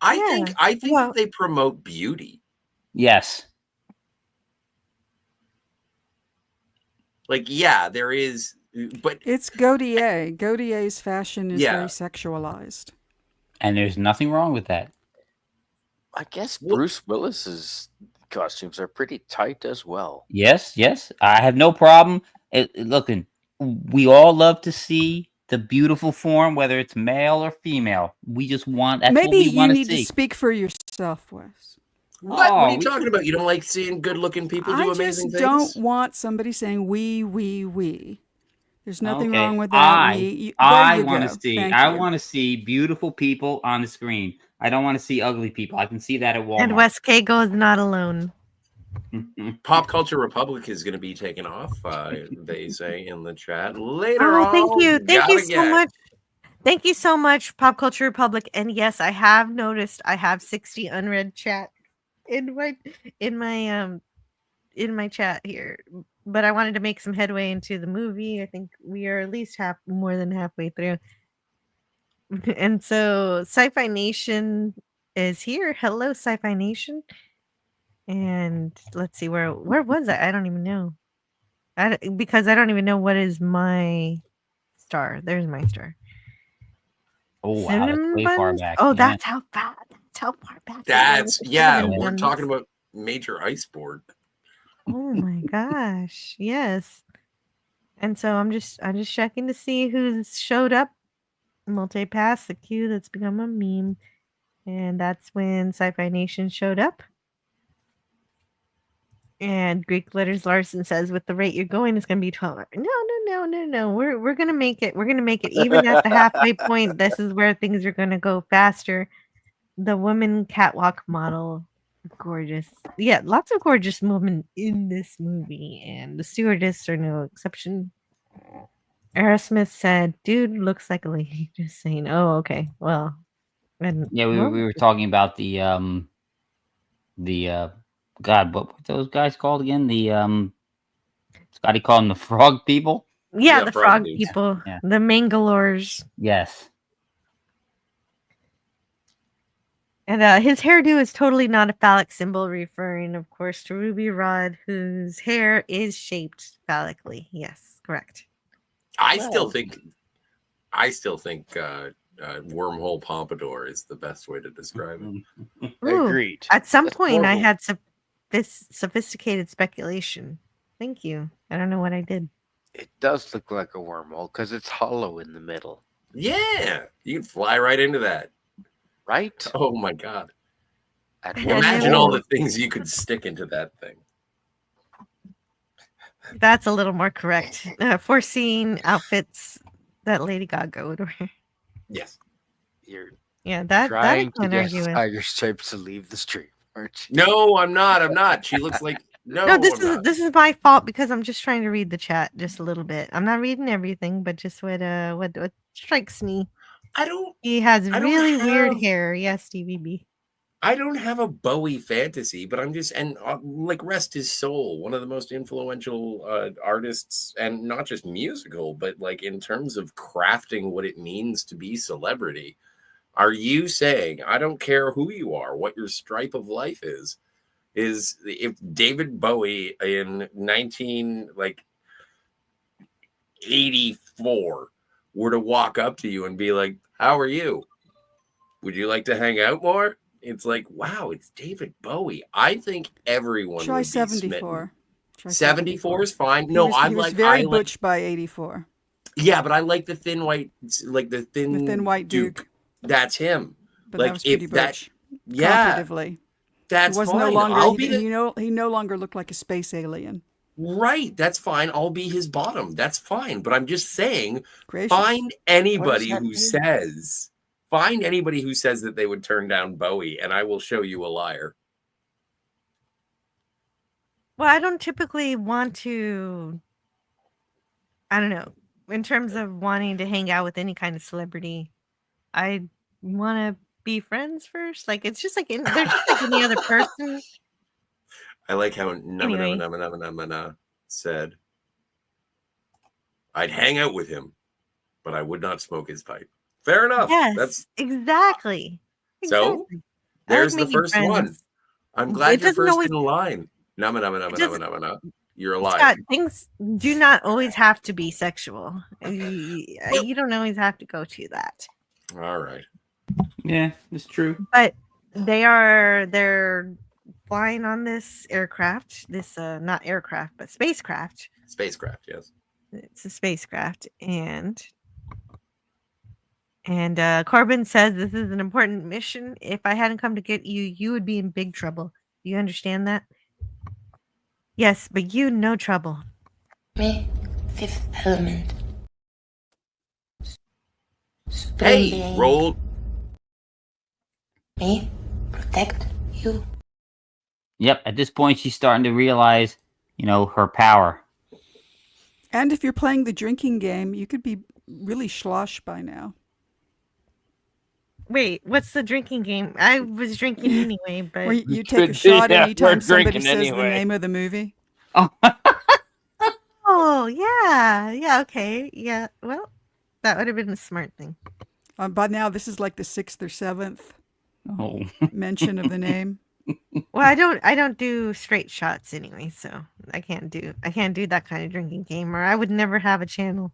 I think that they promote beauty. Yes. Like, yeah, there is, but it's Gautier. Gautier's fashion is very sexualized, and there's nothing wrong with that. I guess Bruce Willis's costumes are pretty tight as well. Yes. I have no problem. Looking, we all love to see the beautiful form, whether it's male or female. We just want. That's maybe what we you need see. to speak for yourself, Wes. What are you talking about? You don't like seeing good-looking people do amazing things? I just don't want somebody saying we. There's nothing wrong with that. I want to see. I want to see beautiful people on the screen. I don't want to see ugly people. I can see that at Walmart. And Wes Kegel is not alone. Pop Culture Republic is going to be taken off, they say in the chat later on. Thank you so much. Thank you so much, Pop Culture Republic. And yes, I have noticed I have 60 unread chat in my chat here. But I wanted to make some headway into the movie. I think we are at least more than halfway through. And so Sci-Fi Nation is here. Hello, Sci-Fi Nation. And let's see, where was I? I don't even know. Because I don't even know what is my star. There's my star. Oh wow, that's Cinnamon way far buns? back. Oh, yeah. that's how far back. That's cinnamon we're buns. talking about Major Ice Board. Oh my gosh. Yes. And so I'm just checking to see who's showed up. MULTIPASS, the queue that's become a meme. And that's when Sci-Fi Nation showed up. And Greek Letters Larson says, with the rate you're going, it's gonna be 12 hours. No. We're gonna make it. We're gonna make it. Even at the halfway point, this is where things are gonna go faster. The woman catwalk model, gorgeous. Yeah, lots of gorgeous women in this movie, and the stewardess are no exception. Aerosmith said, "Dude looks like a lady." Just saying. Oh, okay. Well, and Yeah, we were talking about the God, what were those guys called again? The Scotty called them the frog people. Yeah, the frog people, Yeah. the Mangalores. Yes. And his hairdo is totally not a phallic symbol, referring, of course, to Ruby Rhod, whose hair is shaped phallically. Yes, correct. I still think wormhole pompadour is the best way to describe it. Ooh, Agreed. At some That's point, I normal. had sophisticated speculation. Thank you. I don't know what I did. It does look like a wormhole because it's hollow in the middle. Yeah, you can fly right into that. Right? Oh my god! At Imagine all the things you could stick into that thing. That's a little more correct. Foreseeing outfits that Lady Gaga would wear. Yes. Yeah, that trying I to can't get argue with. Tiger Stripes to leave the stream, aren't you? No, I'm not. She looks like No, this is my fault because I'm just trying to read the chat just a little bit. I'm not reading everything, but just what strikes me. He has really weird hair. Yes, DVB. I don't have a Bowie fantasy, but I'm just like rest his soul, one of the most influential artists, and not just musical, but like in terms of crafting what it means to be celebrity. Are you saying, I don't care who you are, what your stripe of life is if David Bowie in 1984 were to walk up to you and be like, how are you? Would you like to hang out more? It's like, wow, it's David Bowie. I think everyone Try would be 74. Smitten. 74 is fine. He No, was, he was very butch by 84. Yeah, but I like the thin white, like the thin white Duke. That's him. But like that was pretty butch. Comparatively. That's he was fine. no longer. I'll He, be he no longer looked like a space alien. Right, that's fine. I'll be his bottom. That's fine. But I'm just saying, Gracious. find anybody that who mean? says that they would turn down Bowie, and I will show you a liar. Well, I don't typically want to. I don't know. In terms of wanting to hang out with any kind of celebrity, I want to be friends first. Like it's just like they're just like any other person. I like how Anyway. said, I'd hang out with him, but I would not smoke his pipe. Fair enough. Yes, That's exactly. so. Exactly. I There's like the making first friends. one. I'm glad It you're doesn't first always- in the line. You're a liar. Scott, things do not always have to be sexual. You don't always have to go to that. All right. Yeah, it's true. But they're flying on this aircraft. This not aircraft, but spacecraft. Spacecraft, yes. It's a spacecraft, and Corbin says this is an important mission. If I hadn't come to get you, you would be in big trouble. Do you understand that? Yes, but you no trouble. Me, Fifth Element. Hey, roll. Me, protect you. Yep. At this point, she's starting to realize, her power. And if you're playing the drinking game, you could be really slosh by now. Wait, what's the drinking game? I was drinking anyway, but Where you take a shot anytime somebody says the name of the movie. Oh yeah, okay, yeah. Well, that would have been a smart thing. By now, this is like the 6th or 7th mention of the name. Well, I don't do straight shots anyway, so I can't do that kind of drinking game, or I would never have a channel.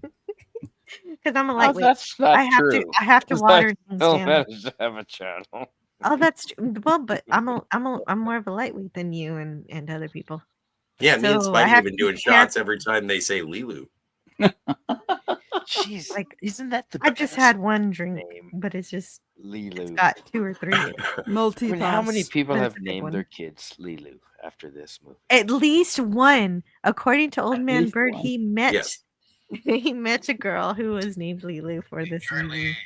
Because I'm a Oh, lightweight. that's not I have true. I have to 'Cause water I things don't down. have a channel. Oh, that's well, but I'm more of a lightweight than you and other people. Yeah, me and So I Spidey have have been to doing I have shots every time they say Leelu. Jeez, like isn't that the I just best had one drink, name? but it's Leelu. got 2 or 3 in it. I mean, how many MULTIPASS. people But it's have a big named one. their kids Leelu after this movie? At least one. According to Old Man least Bird, one. he met Yes. he met a girl who was named Leelu for this movie.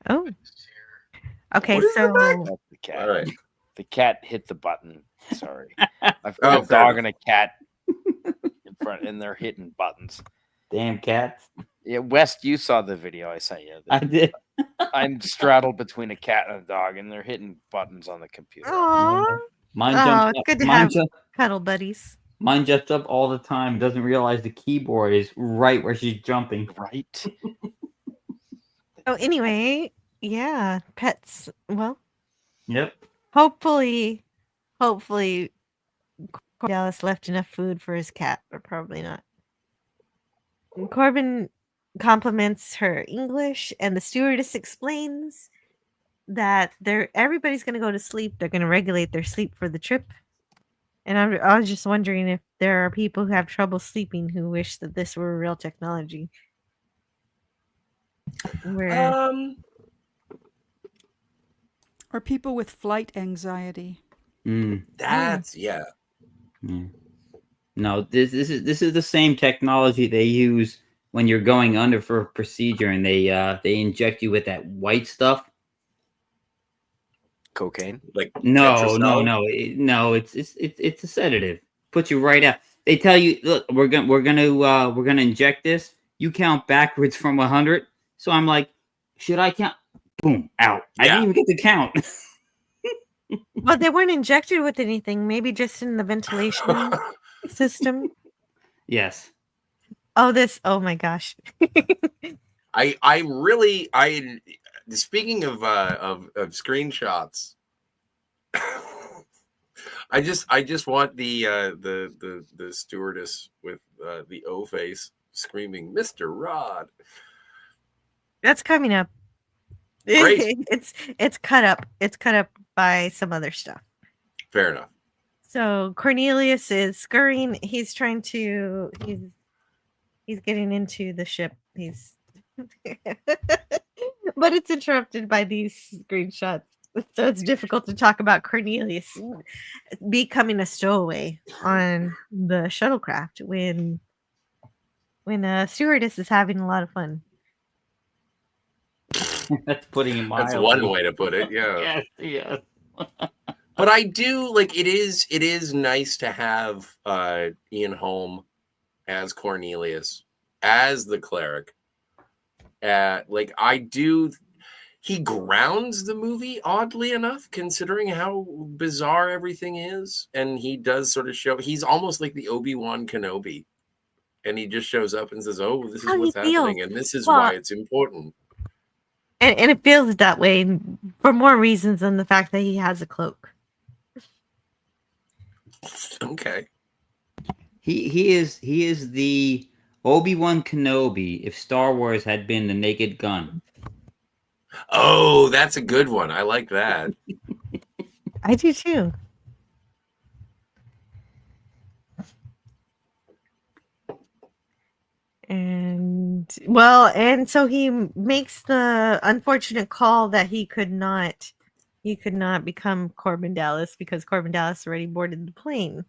Oh. Okay, What is the back? so That's the cat. All right. The cat hit the button. Sorry, I've Oh, got a fair dog enough. and a cat in front, and they're hitting buttons. Damn cats. Yeah, West, you saw the video I sent you. I did. I'm straddled between a cat and a dog, and they're hitting buttons on the computer. Aw. Mine Oh, jumps it's up. good to Mine, have cuddle buddies. mine jumps up all the time. Doesn't realize the keyboard is right where she's jumping. Right. Oh, anyway, yeah, pets. Well, Yep. hopefully Corbin Dallas left enough food for his cat, but probably not. Corbin compliments her English, and the stewardess explains that everybody's going to go to sleep. They're going to regulate their sleep for the trip. And I was just wondering if there are people who have trouble sleeping who wish that this were real technology. Where Or people with flight anxiety. That's yeah. No, this is the same technology they use when you're going under for a procedure, and they inject you with that white stuff. Cocaine? Like No, Tetracyl? it's a sedative. Puts you right out. They tell you, look, we're gonna inject this. You count backwards from 100. So I'm like, should I count? Boom, out. I didn't even get to count. But they weren't injected with anything. Maybe just in the ventilation system. Yes. Oh my gosh. I speaking of screenshots, I just want the stewardess with the O face screaming, "Mr. Rhod." That's coming up. Great. It's cut up. It's cut up by some other stuff. Fair enough. So Cornelius is scurrying. He's trying to. He's getting into the ship. He's. But it's interrupted by these screenshots, so it's difficult to talk about Cornelius becoming a stowaway on the shuttlecraft when a stewardess is having a lot of fun. That's putting it mildly. That's one way to put it. Yeah. Yes. But I do like it is nice to have Ian Holm as Cornelius, as the cleric. Like I do, he grounds the movie oddly enough, considering how bizarre everything is, and he does sort of show he's almost like the Obi-Wan Kenobi, and he just shows up and says, "Oh, this is How what's he feels. happening, and this is Well, why it's important." And it feels that way for more reasons than the fact that he has a cloak. Okay. He is the Obi-Wan Kenobi if Star Wars had been the Naked Gun. Oh, that's a good one. I like that. I do too. And so he makes the unfortunate call that he could not become Corbin Dallas because Corbin Dallas already boarded the plane.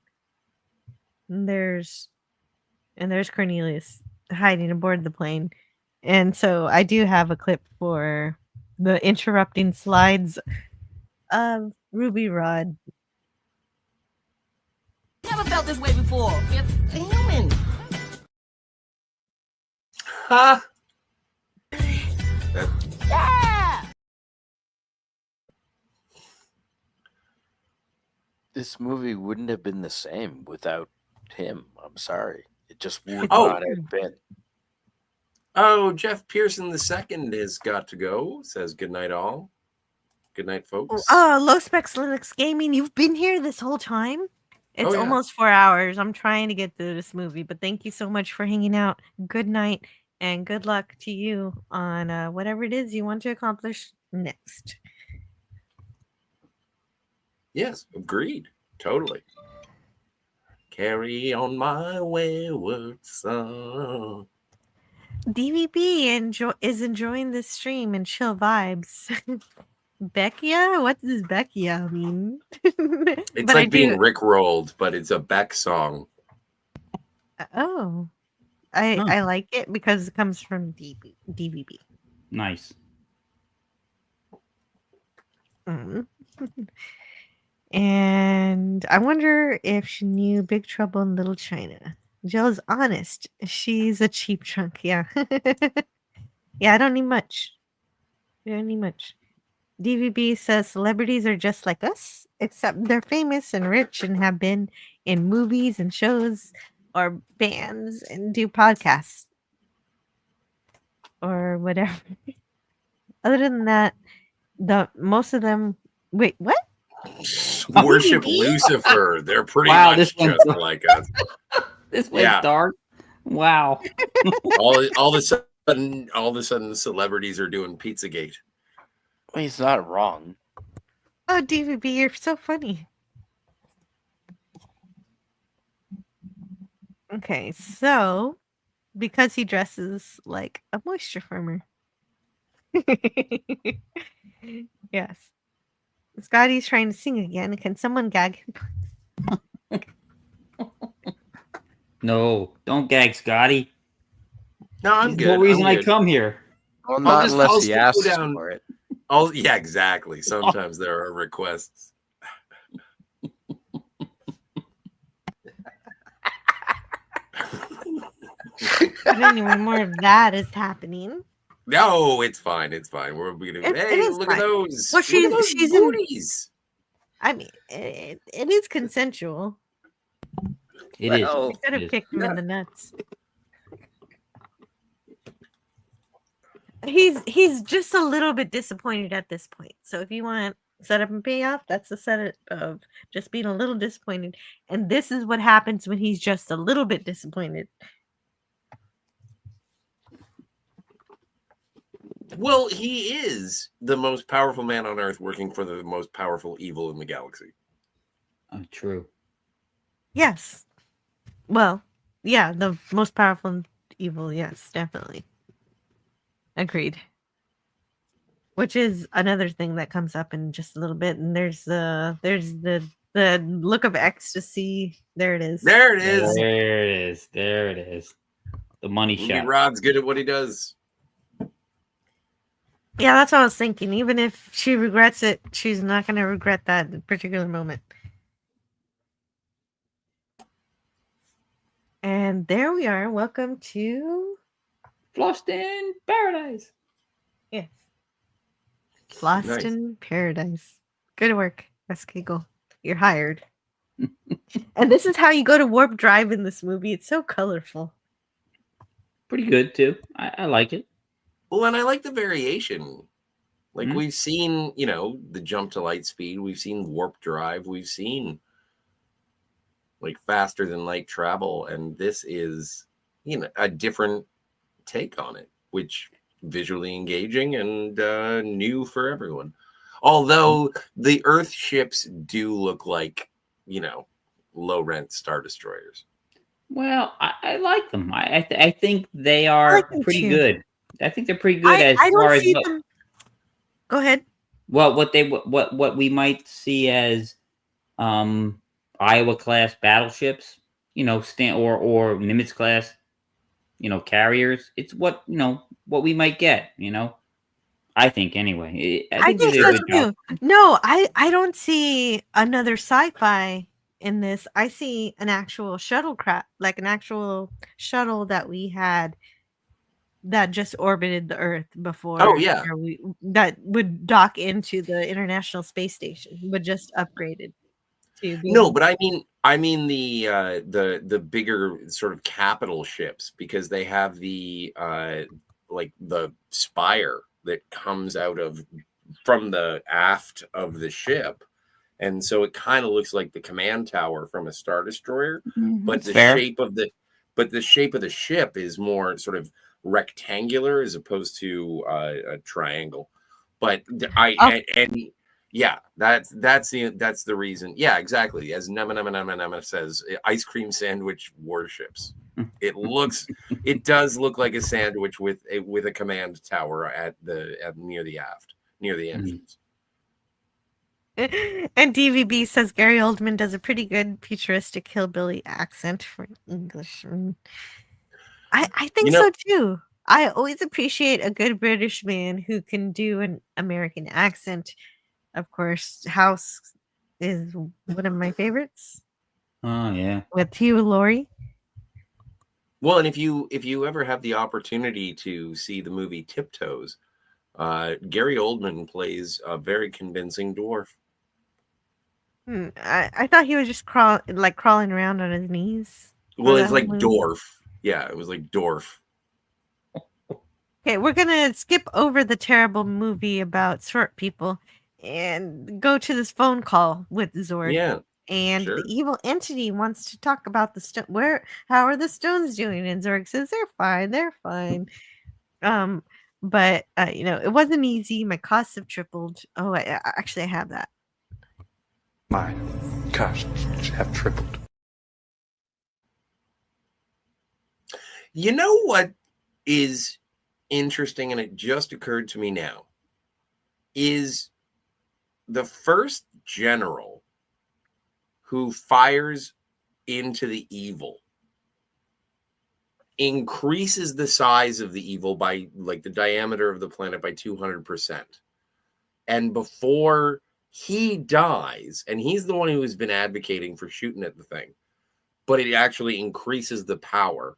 And there's Cornelius hiding aboard the plane. And so I do have a clip for the interrupting slides of Ruby Rhod. Never felt this way before. It's a human. Ha! Yeah! This movie wouldn't have been the same without him. I'm sorry. It just would Oh. not have been. Oh, Jeff Pearson II has got to go. Says good night, all. Good night, folks. Oh, Low Specs Linux Gaming, you've been here this whole time. It's yeah. almost 4 hours. I'm trying to get through this movie, but thank you so much for hanging out. Good night and good luck to you on whatever it is you want to accomplish next. Yes, agreed. Totally. Carry on my wayward son. DVB is enjoying this stream and chill vibes. Beckia? What does Beckia mean? It's like being Rickrolled, but it's a Beck song. Oh. I like it because it comes from DVB. Nice. And I wonder if she knew Big Trouble in Little China. Jill's honest. She's a cheap trunk. Yeah. Yeah, I don't need much. I don't need much. DVB says celebrities are just like us, except they're famous and rich and have been in movies and shows or bands and do podcasts or whatever. Other than that, most of them. Wait, what? Worship Lucifer. They're pretty much just like us. This was dark. Wow. all of a sudden, the celebrities are doing Pizzagate. Well, he's not wrong. Oh, DVB, you're so funny. Okay, so because he dresses like a moisture farmer. Yes. Scotty's trying to sing again. Can someone gag him? No, don't gag Scotty. No, I'm good. The whole reason I'm I good. come here. Well, not unless I'll he still asks go down. for it. Yeah, exactly. Sometimes there are requests. But anyway, more of that is happening. No, it's fine. It's fine. We're gonna. Hey, look at those. Well, Look at those she's booties. I mean, it is consensual. It is. You could have kicked him in the nuts. He's just a little bit disappointed at this point. So if you want setup and payoff, that's the setup of just being a little disappointed. And this is what happens when he's just a little bit disappointed. Well, he is the most powerful man on earth working for the most powerful evil in the galaxy. Oh, true. Yes. Well, yeah, the most powerful evil, yes, definitely. Agreed. Which is another thing that comes up in just a little bit. And there's the look of ecstasy. There it is. There it is. There it is. There it is. The money shot. Rhod's good at what he does. Yeah, that's what I was thinking. Even if she regrets it, she's not going to regret that particular moment. And there we are. Welcome to Lost in Paradise. Yes. Lost Nice. in Paradise. Good work, Eskegel. You're hired. And this is how you go to warp drive in this movie. It's so colorful. Pretty good, too. I like it. Well, and I like the variation. Like we've seen, the jump to light speed. We've seen warp drive. We've seen like faster than light travel. And this is, a different take on it, which visually engaging and new for everyone. Although the Earth ships do look like, low rent Star Destroyers. Well, I like them. I think they are pretty good. I think they're pretty good as I far don't as see them. Go ahead. Well, what we might see as Iowa class battleships, or Nimitz class, carriers. It's what we might get. I think anyway. I think so too. No, I don't see another sci-fi in this. I see an actual shuttlecraft, like an actual shuttle that we had that just orbited the Earth before. Oh yeah, that would dock into the International Space Station, but just upgraded to be. No, but I mean the bigger sort of capital ships, because they have the like the spire that comes out from the aft of the ship. And so it kind of looks like the command tower from a Star Destroyer, but the shape of the ship is more sort of rectangular as opposed to a triangle. But that's the reason. Yeah, exactly. As Nema says, ice cream sandwich warships. It does look like a sandwich with a command tower near the aft, near the engines. And DVB says Gary Oldman does a pretty good futuristic hillbilly accent for English. I think so too. I always appreciate a good British man who can do an American accent. Of course, House is one of my favorites. Oh yeah, with Hugh Laurie. Well, and if you ever have the opportunity to see the movie Tiptoes, Gary Oldman plays a very convincing dwarf. I thought he was just crawling around on his knees. Well, it's like dwarf. Yeah, it was like dwarf. Okay, we're gonna skip over the terrible movie about short people and go to this phone call with Zorg. Yeah. And sure. The evil entity wants to talk about the stone. How are the stones doing? And Zorg says they're fine. But it wasn't easy. My costs have tripled. Oh, I actually have that. My costs have tripled. You know what is interesting, and it just occurred to me now, is the first general who fires into the evil increases the size of the evil by like the diameter of the planet by 200%. And before he dies, and he's the one who has been advocating for shooting at the thing, but it actually increases the power.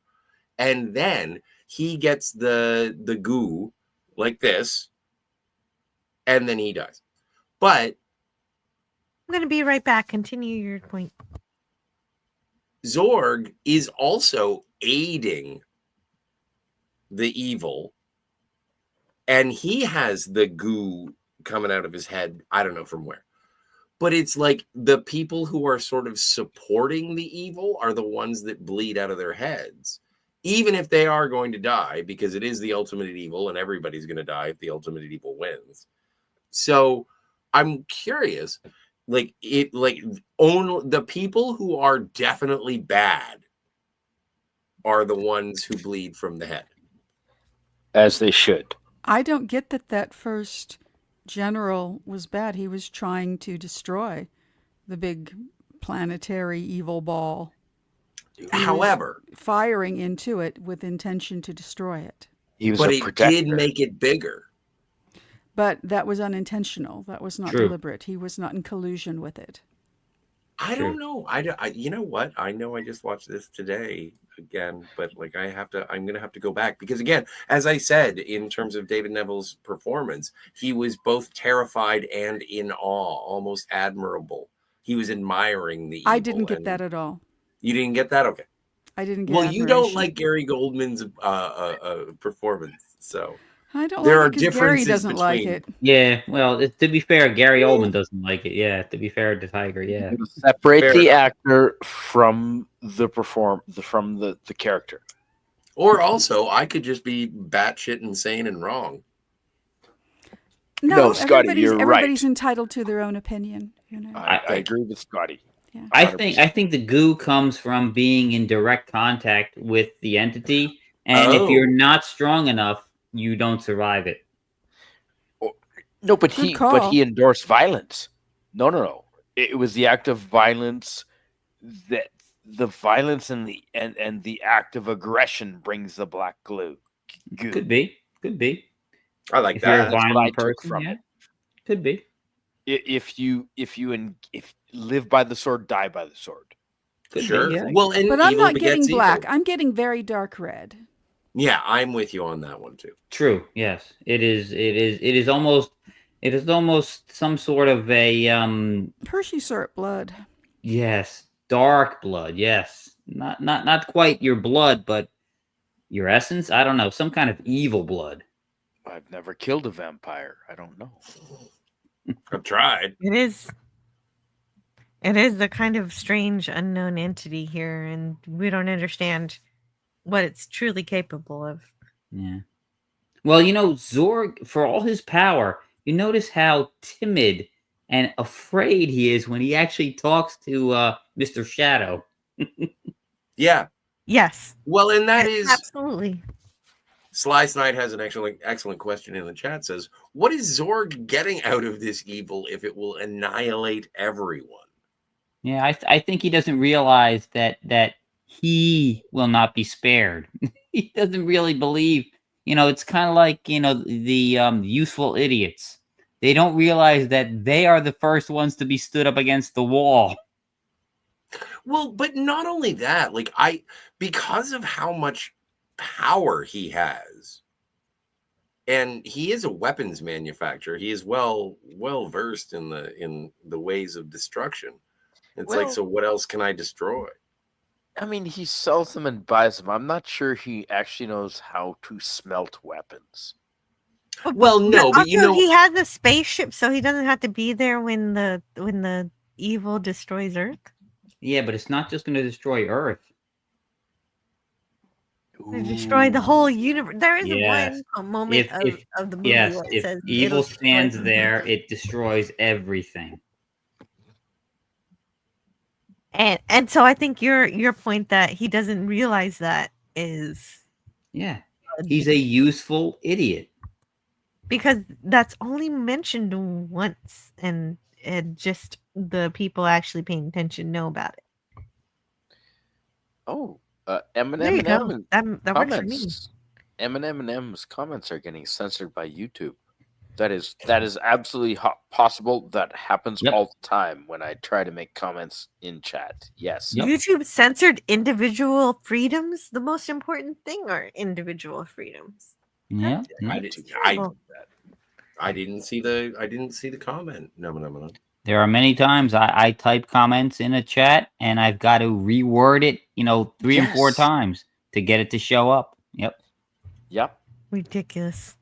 And then he gets the goo like this, and then he dies. But I'm going to be right back. Continue your point. Zorg is also aiding the evil, and he has the goo coming out of his head. I don't know from where. But it's like the people who are sort of supporting the evil are the ones that bleed out of their heads, even if they are going to die, because it is the ultimate evil and everybody's going to die if the ultimate evil wins. So I'm curious, the people who are definitely bad are the ones who bleed from the head. As they should. I don't get that first general was bad. He was trying to destroy the big planetary evil ball. However, firing into it with intention to destroy it. But it did make it bigger. But that was unintentional. That was not True. deliberate. He was not in collusion with it. I don't know. You know what? I know I just watched this today again, but I'm going to have to go back because again, as I said, in terms of David Neville's performance, he was both terrified and in awe, almost admirable. He was admiring the evil. I didn't get that at all. You didn't get that? Okay. I didn't get Well, you don't like Gary Goldman's performance, so I don't there like are it 'cause differences Gary doesn't like between- it. Yeah, well, to be fair, Gary Oldman doesn't like it. Yeah, to be fair to Tiger, yeah. Separate Fair the enough. actor from the character. Or also, I could just be batshit insane and wrong. No, Scotty, you're right. everybody's entitled to their own opinion. You know. I agree with Scotty. I think the goo comes from being in direct contact with the entity, and if you're not strong enough, you don't survive it. No, but he endorsed violence. No. It was the act of violence that the violence and the act of aggression brings the black goo. Could be. I like If that. you're a That's what I violent took person, from yeah. it. Could be. If you live by the sword, die by the sword. Sure. yeah. Well, and But I'm evil not getting begets black. evil. I'm getting very dark red. Yeah, I'm with you on that one too. True. Yes, it is. It is almost some sort of a Hershey syrup blood. yes, dark blood. Yes, not quite your blood, but Your essence? I don't know. Some kind of evil blood. I've never killed a vampire. I don't know. I've tried. It is the kind of strange unknown entity here, and we don't understand what it's truly capable of. Yeah. Well, Zorg, for all his power, you notice how timid and afraid he is when he actually talks to Mr. Shadow. Yeah. Yes. Well, and that is absolutely. Sly Snide has an excellent question in the chat. Says, "What is Zorg getting out of this evil if it will annihilate everyone?" Yeah, I think he doesn't realize that he will not be spared. He doesn't really believe. It's kind of like the useful idiots. They don't realize that they are the first ones to be stood up against the wall. Well, but not only that, because of how much power he has, and he is a weapons manufacturer. He is well versed in the ways of destruction. It's so what else can I destroy? I mean, he sells them and buys them. I'm not sure he actually knows how to smelt weapons. Well, no, but he has a spaceship, so he doesn't have to be there when the evil destroys Earth. Yeah, but it's not just going to destroy Earth. They destroy the whole universe. There is one moment of the movie where it says evil stands there, it destroys everything. And so I think your point that he doesn't realize that is he's a useful idiot. Because that's only mentioned once, and just the people actually paying attention know about it. Oh, There you go. That works for me. Eminem's comments are getting censored by YouTube. That is absolutely possible. That happens all the time when I try to make comments in chat. Yes. YouTube censored individual freedoms. The most important thing are individual freedoms. Yeah. I didn't see the comment. No. There are many times I type comments in a chat and I've got to reword it, 3 and 4 times to get it to show up. Yep. Ridiculous.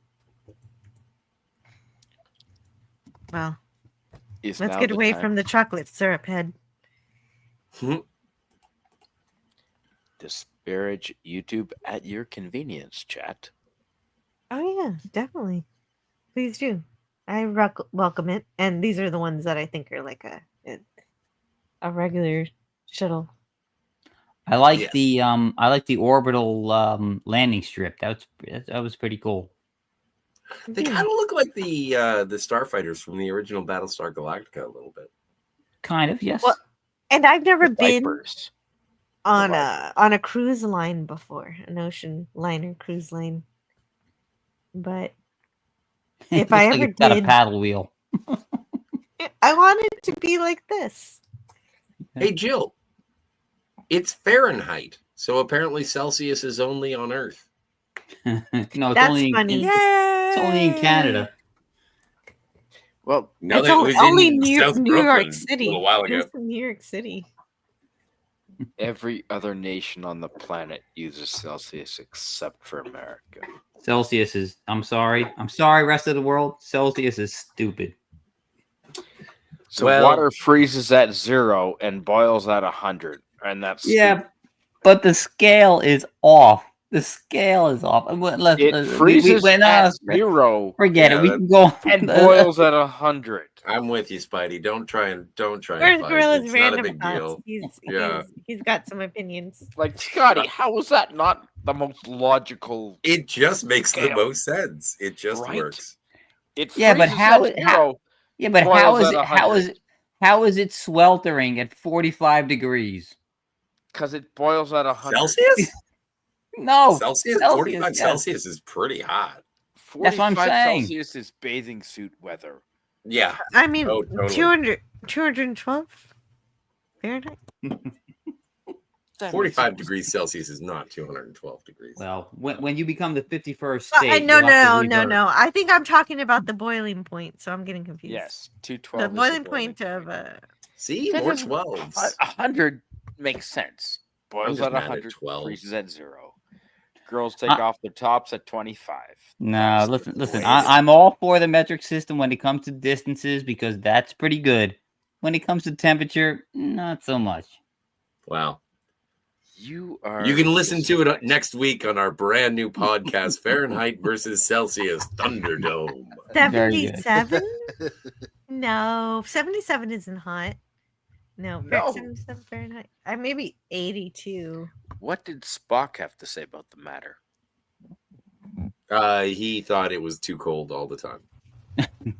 Well, Let's get away from the chocolate syrup head. Disparage YouTube at your convenience, chat. Oh yeah, definitely. Please do. I welcome it, and these are the ones that I think are like a regular shuttle. I like the orbital landing strip. That was pretty cool. They kind of look like the starfighters from the original Battlestar Galactica a little bit. Kind of, yes. Well, and I've never been on a cruise line before, an ocean liner cruise line. But if I ever got a paddle wheel. I want it to be like this. Hey, Jill, it's Fahrenheit, so apparently Celsius is only on Earth. No, it's That's only funny. It's only in Canada. Well, no, it's it was only in New South York Brooklyn City. a little while ago. It's in New York City. Every other nation on the planet uses Celsius except for America. Celsius is. I'm sorry, rest of the world. Celsius is stupid. So water freezes at 0 and boils at 100, and that's stupid. But the scale is off. The scale is off. It freezes at 0. Forget it. We can go and boils at 100. I'm with you, Spidey. Don't try and Where's fight. Gorilla's It's random not a big thoughts? deal. He's got some opinions. Like, Scotty, how is that not the most logical? It just makes the most sense. It just works. It but how is it? How is it sweltering at 45 degrees? Because it boils at 100. Celsius? No. Celsius 45 Celsius is pretty hot. That's what I'm saying. Celsius is bathing suit weather. Yeah. I mean, totally. 212 Fahrenheit. 45 degrees Celsius is not 212 degrees. Well, when you become the 51st state, No. I think I'm talking about the boiling point, so I'm getting confused. Yes, 212. The boiling point of See, more 12s. 100 makes sense. Boils at 100, 12. freezes at 0. Girls take off their tops at 25. No, listen. I'm all for the metric system when it comes to distances because that's pretty good. When it comes to temperature, not so much. Wow. You are. You can listen to it next week on our brand new podcast, Fahrenheit versus Celsius Thunderdome. 77? No, 77 isn't hot. No, No. 77 Fahrenheit. Maybe 82. What did Spock have to say about the matter? He thought it was too cold all the time.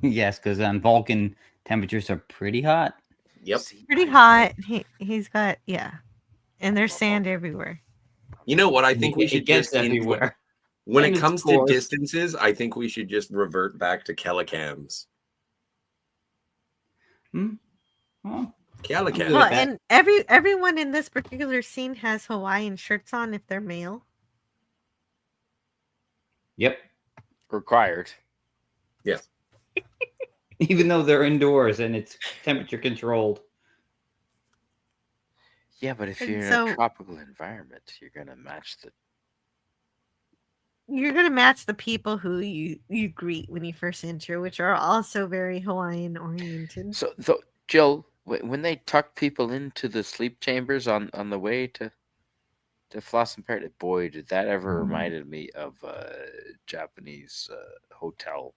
Yes, because on Vulcan, temperatures are pretty hot. Yep. Pretty hot. He's got, and there's sand everywhere. You know what? I think we should gets just everywhere. When And it it's comes to coarse. distances, I think we should just revert back to Kelicams. Oh. Kelicams. Well, and everyone in this particular scene has Hawaiian shirts on if they're male. Yep. Required. Yes. Even though they're indoors and it's temperature controlled. Yeah, but if And you're in so- a tropical environment, you're gonna match the. You're gonna match the people who you greet when you first enter, which are also very Hawaiian oriented. So, Jill, when they tuck people into the sleep chambers on the way to Flossin Paradise, boy, did that ever reminded me of a Japanese hotel,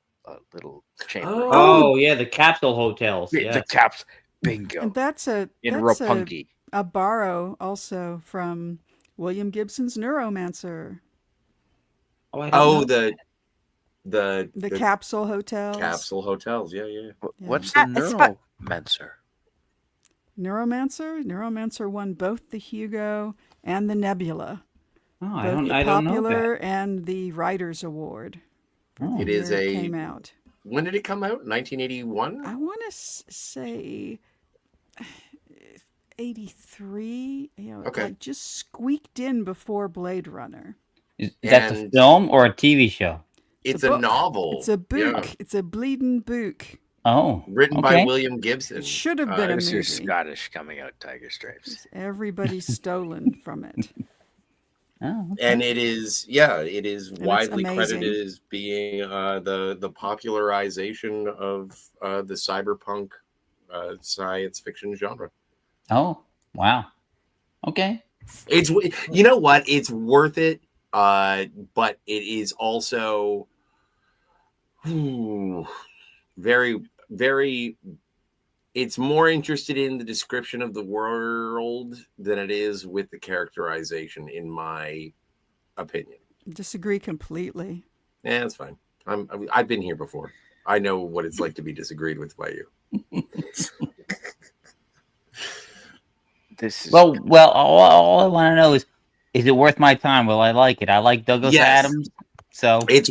little chamber. Oh, yeah, the capsule hotels. The Yes. caps, bingo. And that's in a Roppongi. borrow also from William Gibson's Neuromancer. Oh, I don't know. The capsule hotels. Capsule hotels. Yeah. What's the Neuromancer? Neuromancer won both the Hugo and the Nebula. Oh, both I don't the know Popular that. and the Writers Award. Oh. It is year it a. came out. When did it come out? 1981. I want to say 83. Okay. Like just squeaked in before Blade Runner. That's a film or a TV show? It's a a book. novel. It's a book. Yeah. It's a bleeding book. Oh, Written by William Gibson. It should have been a There's your movie. Scottish coming out, Tiger Stripes. Everybody's stolen from it. Oh, okay. And it is, it is it's widely amazing. credited as being the popularization of the cyberpunk science fiction genre. Oh, wow. Okay. It's, you know what? It's worth it, but it is also very, very. It's more interested in the description of the world than it is with the characterization, in my opinion. Disagree completely. Yeah, that's fine. I've been here before. I know what it's like to be disagreed with by you. This is Well. All I want to know is it worth my time? Will I like it? I like Douglas Yes. Adams, so It's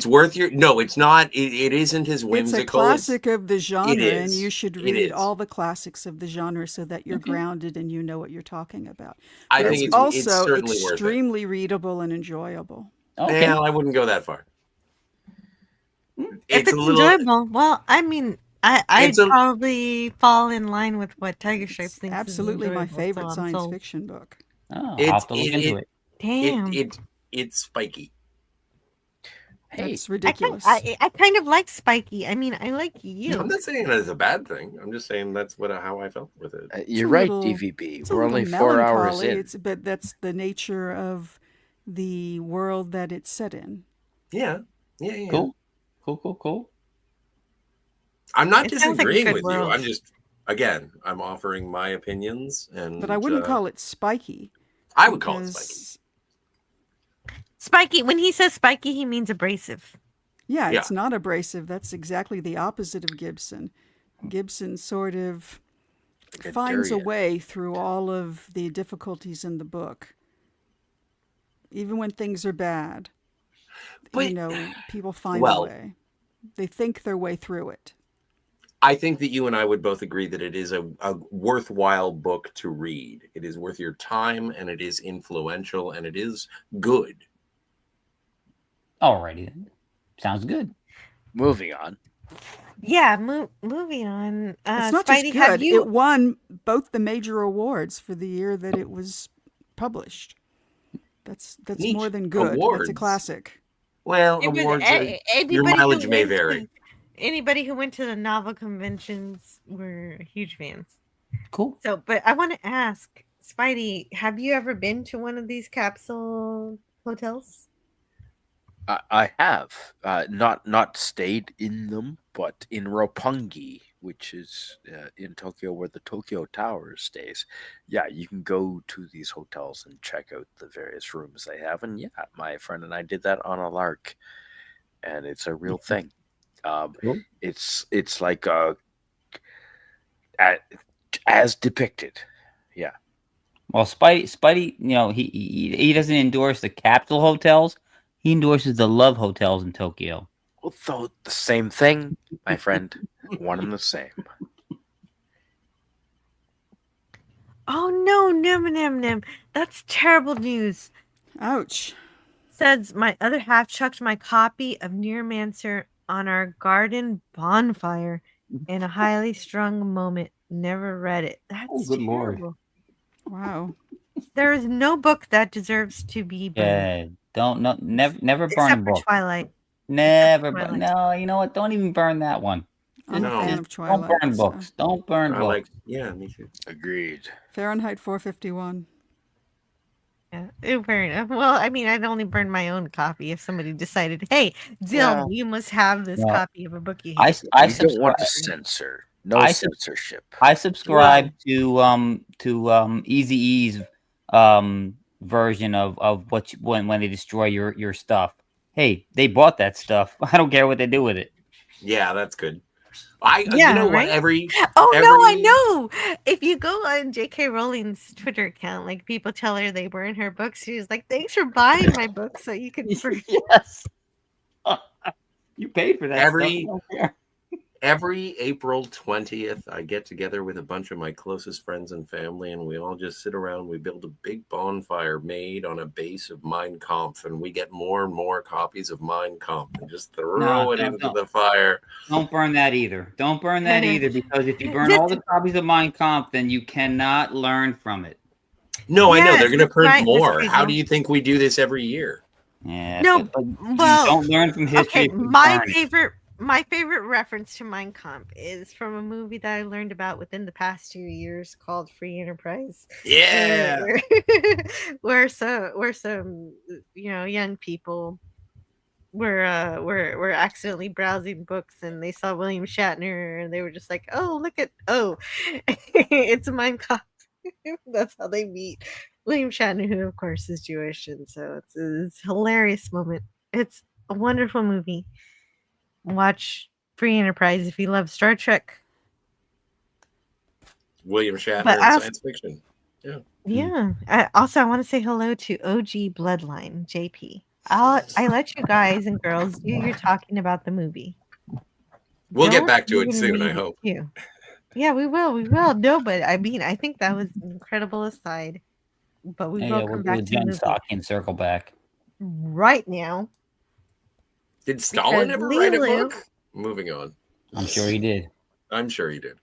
worth your. No, it's not. It isn't his whimsical. It's a classic of the genre, and is. you should It read is. all the classics of the genre so that you're grounded and you know what you're talking about. I But think it's it's also certainly worth it. extremely readable and enjoyable. okay. Well, I wouldn't go that far. If It's it's a little. enjoyable, well, I mean, I'd It's a- probably fall in line with what Tiger Stripes thinks. Absolutely my is enjoyable, favorite so I'm science sold. fiction book. Oh, I'll It's have to look into it. Damn. It's spiky. hey, That's ridiculous. I kind of like Spiky. I mean, I like you. I'm not saying that it's a bad thing. I'm just saying that's how I felt with it. you're a right, little- DVB. It's a We're little only 4 hours melancholy, in. but that's the nature of the world that it's set in. Yeah. Cool. I'm not It sounds like a disagreeing good with world. you. I'm just, again, I'm offering my opinions, and But I wouldn't call it spiky. I would call it because- spiky. Spiky. When he says spiky, he means abrasive. Yeah, Yeah. it's not abrasive. That's exactly the opposite of Gibson. Gibson sort of Like a finds a durian. way through all of the difficulties in the book. Even when things are bad, But- people find well- a way. They think their way through it. I think that you and I would both agree that it is a worthwhile book to read. It is worth your time, and it is influential, and it is good. Alrighty then. Sounds good. Moving on. Yeah, moving on. It's not Spidey, just have good. you? It won both the major awards for the year that it was published. That's Neat. more than good. That's a Awards. classic. Well, It was awards, your anybody mileage who may went vary. anybody who went to the novel conventions were huge fans. Cool. So, but I want to ask, Spidey, have you ever been to one of these capsule hotels? I have not stayed in them, but in Roppongi, which is in Tokyo, where the Tokyo Tower stays. Yeah, you can go to these hotels and check out the various rooms they have. And yeah, my friend and I did that on a lark, and it's a real thing. Cool. It's like as depicted. Yeah. Well, Spidey, he doesn't endorse the capsule hotels. He endorses the love hotels in Tokyo. Well, though the same thing, my friend. One and the same. Oh no, nem. That's terrible news. Ouch. Says my other half chucked my copy of Neuromancer on our garden bonfire in a highly strung moment. Never read it. That's good Lord. terrible. Wow. There is no book that deserves to be burned. Yeah, never burn a Except for book. Twilight. Never, Twilight. no. You know what? Don't even burn that one. I'm a fan of Don't Twilight. burn so- books. Don't burn books. Yeah, me too. Agreed. Fahrenheit 451. Yeah, fair enough. Well, I mean, I'd only burn my own copy if somebody decided, hey, Dylan, you must have this Yeah. copy of a book you hate. I You don't want to subscribe. censor. No censorship. I subscribe to Easy E's version of what when they destroy your stuff. Hey, they bought that stuff. I don't care what they do with it. Yeah, that's good. You know what? right? Every No, I know. If you go on J.K. Rowling's Twitter account, like people tell her they burn her books, she's like, "Thanks for buying my book, so you can." Yes, you paid for that. Every- stuff. I don't care. Every April 20th, I get together with a bunch of my closest friends and family, and we all just sit around. We build a big bonfire made on a base of Mein Kampf, and we get more and more copies of Mein Kampf and just throw it into the fire. Don't burn that either. Don't burn that either, because if you burn all the copies of Mein Kampf, then you cannot learn from it. No, I know they're going to print right, more. Mr. How Hazel. do you think we do this every year? Yeah. No, well, don't learn from history. Okay, if you my burn it. favorite reference to Mein Kampf is from a movie that I learned about within the past 2 years called Free Enterprise. Yeah. Where some young people were accidentally browsing books and they saw William Shatner and they were just like, it's Mein Kampf. That's how they meet William Shatner, who of course is Jewish, and so it's a hilarious moment. It's a wonderful movie. Watch Free Enterprise if you love Star Trek. William Shatner But and science fiction. Yeah. Yeah. I want to say hello to OG Bloodline, JP. I let you guys and girls do your talking about the movie. We'll get Don't back to it even soon, I leave hope. you. Yeah, we will. No, but I mean, I think that was an incredible aside. But we will We'll come do back a to the Jen movie Stock and circle back. right now. Did Stalin Because ever write a Leelu- book? Moving on. I'm sure he did. I'm sure he did.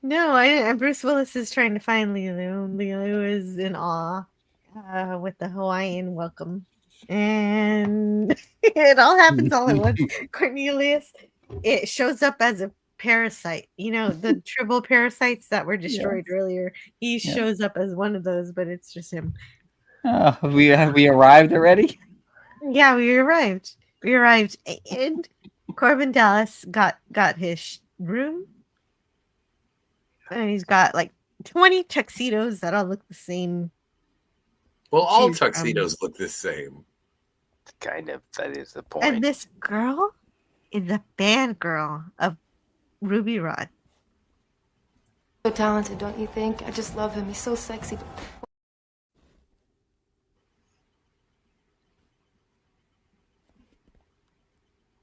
No, I Bruce Willis is trying to find Leelu. Leelu is in awe with the Hawaiian welcome. And it all happens all at once. Cornelius, it shows up as a parasite. You know, the triple parasites that were destroyed earlier. He shows up as one of those, but it's just him. We arrived already? Yeah, we arrived. And Corbin Dallas got his room. And he's got like 20 tuxedos that all look the same. Well, all Choose from. tuxedos look the same. Kind of. That is the point. And this girl is a fangirl of Ruby Rhod. So talented, don't you think? I just love him. He's so sexy.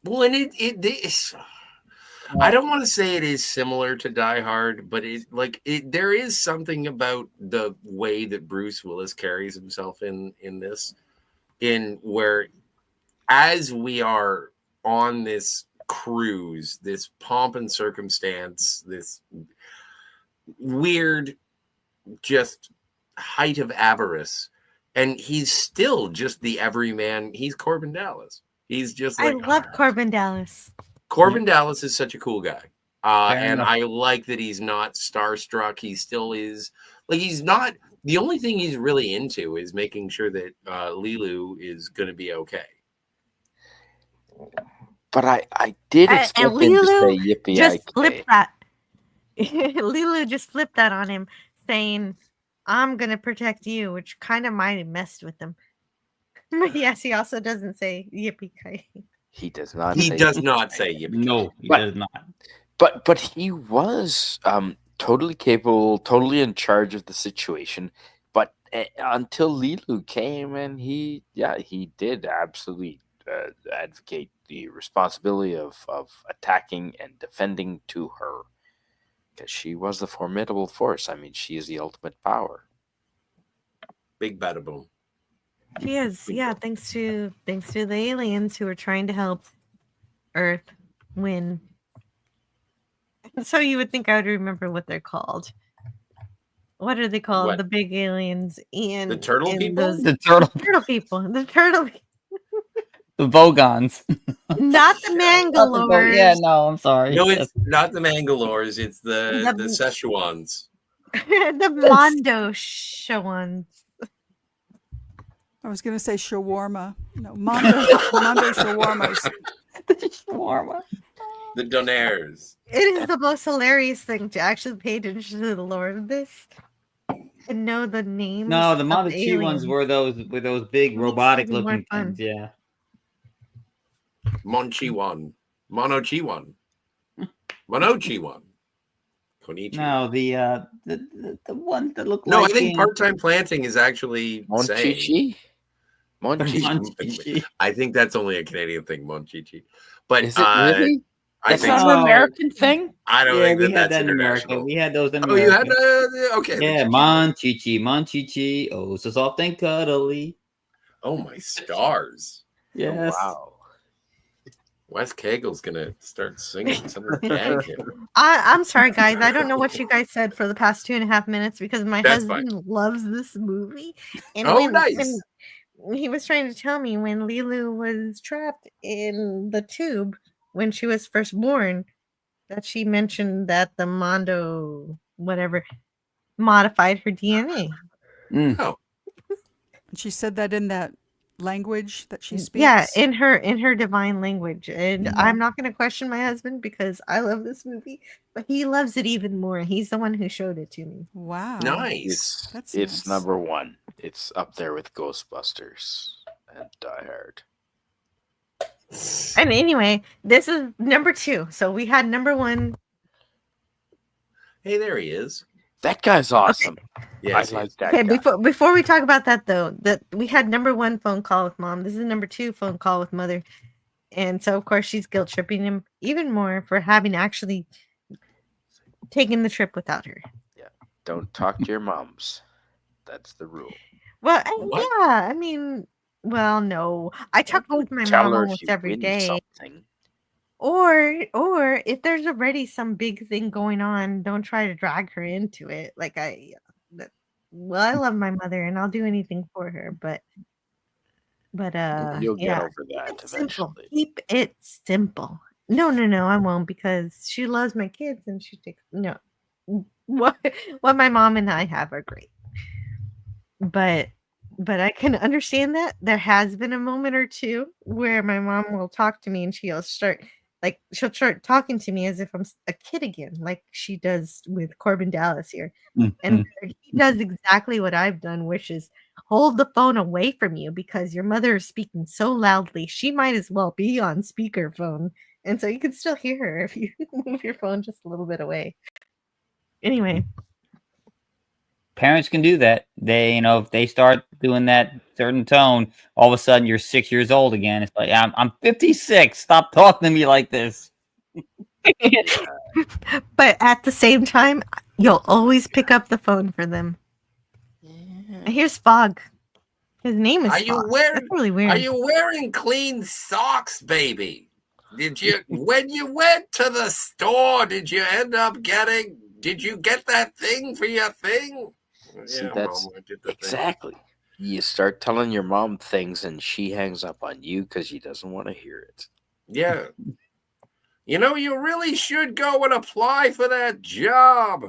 Well, and it I don't want to say it is similar to Die Hard, but there is something about the way that Bruce Willis carries himself in this, in where as we are on this cruise, this pomp and circumstance, this weird, just height of avarice, and he's still just the everyman. He's Corbin Dallas. He's just I like love Corbin Dallas. Corbin Dallas is such a cool guy. And enough. I like that he's not starstruck. He still is like, he's not, the only thing he's really into is making sure that Leelu is going to be okay. But I did expect him to say yippee just flipped that. Leelu just flipped that on him, saying, "I'm gonna protect you," which kind of might have messed with him. But yes, he also doesn't say yippee ki. He does not. He does not say yippee. No, he does not. But he was totally capable, totally in charge of the situation. But until Leelu came, and he did absolutely advocate the responsibility of attacking and defending to her, because she was the formidable force. I mean, she is the ultimate power. Big bada boom. She is, yeah. Thanks to the aliens who are trying to help Earth win. So you would think I would remember what they're called. What are they called? What? The big aliens and The turtle people? The turtle people. The turtle people. The Vogons. Not the Mangalores. Yeah, no, I'm sorry. No, it's not the Mangalores. It's the Szechuans. The Mondo Shawans. I was going to say shawarma. No, Mondo shawarmas. Shawarma. The Donaires. It is the most hilarious thing to actually pay attention to the lore of this and know the names. No, the of Mondo Chi ones were those big robotic even more looking fun. things. Yeah. Monchiwan. Monochiwan. Monochiwan. Konnichiwa. No, the ones that look No, like I think part-time planting is actually Monchichi? Monchichi. I think that's only a Canadian thing, Monchichi. But Is it really? I That's think not an American thing? I don't Yeah, think we had that's that in America. international. We had those in Oh, you had America. okay. Yeah, Monchichi, oh, so soft and cuddly. Oh my stars! Yes. Oh, wow. Wes Cagel's gonna start singing some of the gag here. I'm sorry, guys. I don't know what you guys said for the past 2.5 minutes because my That's husband loves this movie. And Oh, nice. when he was trying to tell me when Leelu was trapped in the tube when she was first born, that she mentioned that the Mondo whatever modified her DNA. Oh. And she said that in that language that she speaks. Yeah, in her divine language. And I'm not going to question my husband because I love this movie, but he loves it even more. He's the one who showed it to me. Wow. Nice. That's It's nice. number one. It's up there with Ghostbusters and Die Hard. And anyway, this is number 2. So we had number 1. Hey, there he is. That guy's awesome. Yes, I like that Okay, guy. before we talk about that though, that we had number 1 phone call with mom. This is number 2 phone call with mother. And so of course she's guilt tripping him even more for having actually taken the trip without her. Yeah. Don't talk to your moms. That's the rule. Well, What? yeah, I mean, well, no. I talk with my Tell mom her if almost you every win day. something. Or if there's already some big thing going on, don't try to drag her into it. Like I love my mother and I'll do anything for her, but You'll get yeah, over that simple. eventually. Keep it simple. No, I won't because she loves my kids and she takes no. What my mom and I have are great, but I can understand that there has been a moment or two where my mom will talk to me and she'll start talking to me as if I'm a kid again, like she does with Corbin Dallas here. And he does exactly what I've done, which is hold the phone away from you because your mother is speaking so loudly. She might as well be on speakerphone. And so you can still hear her if you move your phone just a little bit away. Anyway. Parents can do that. They, if they start doing that certain tone, all of a sudden you're 6 years old again. It's like, I'm 56. Stop talking to me like this. But at the same time, you'll always pick up the phone for them. And here's Fog. His name is Fog. That's really weird. Are you wearing clean socks, baby? Did you when you went to the store, did you get that thing for your thing? See, Yeah, that's Mom, I did the thing. exactly. You start telling your mom things, and she hangs up on you because she doesn't want to hear it. Yeah. You know, you really should go and apply for that job.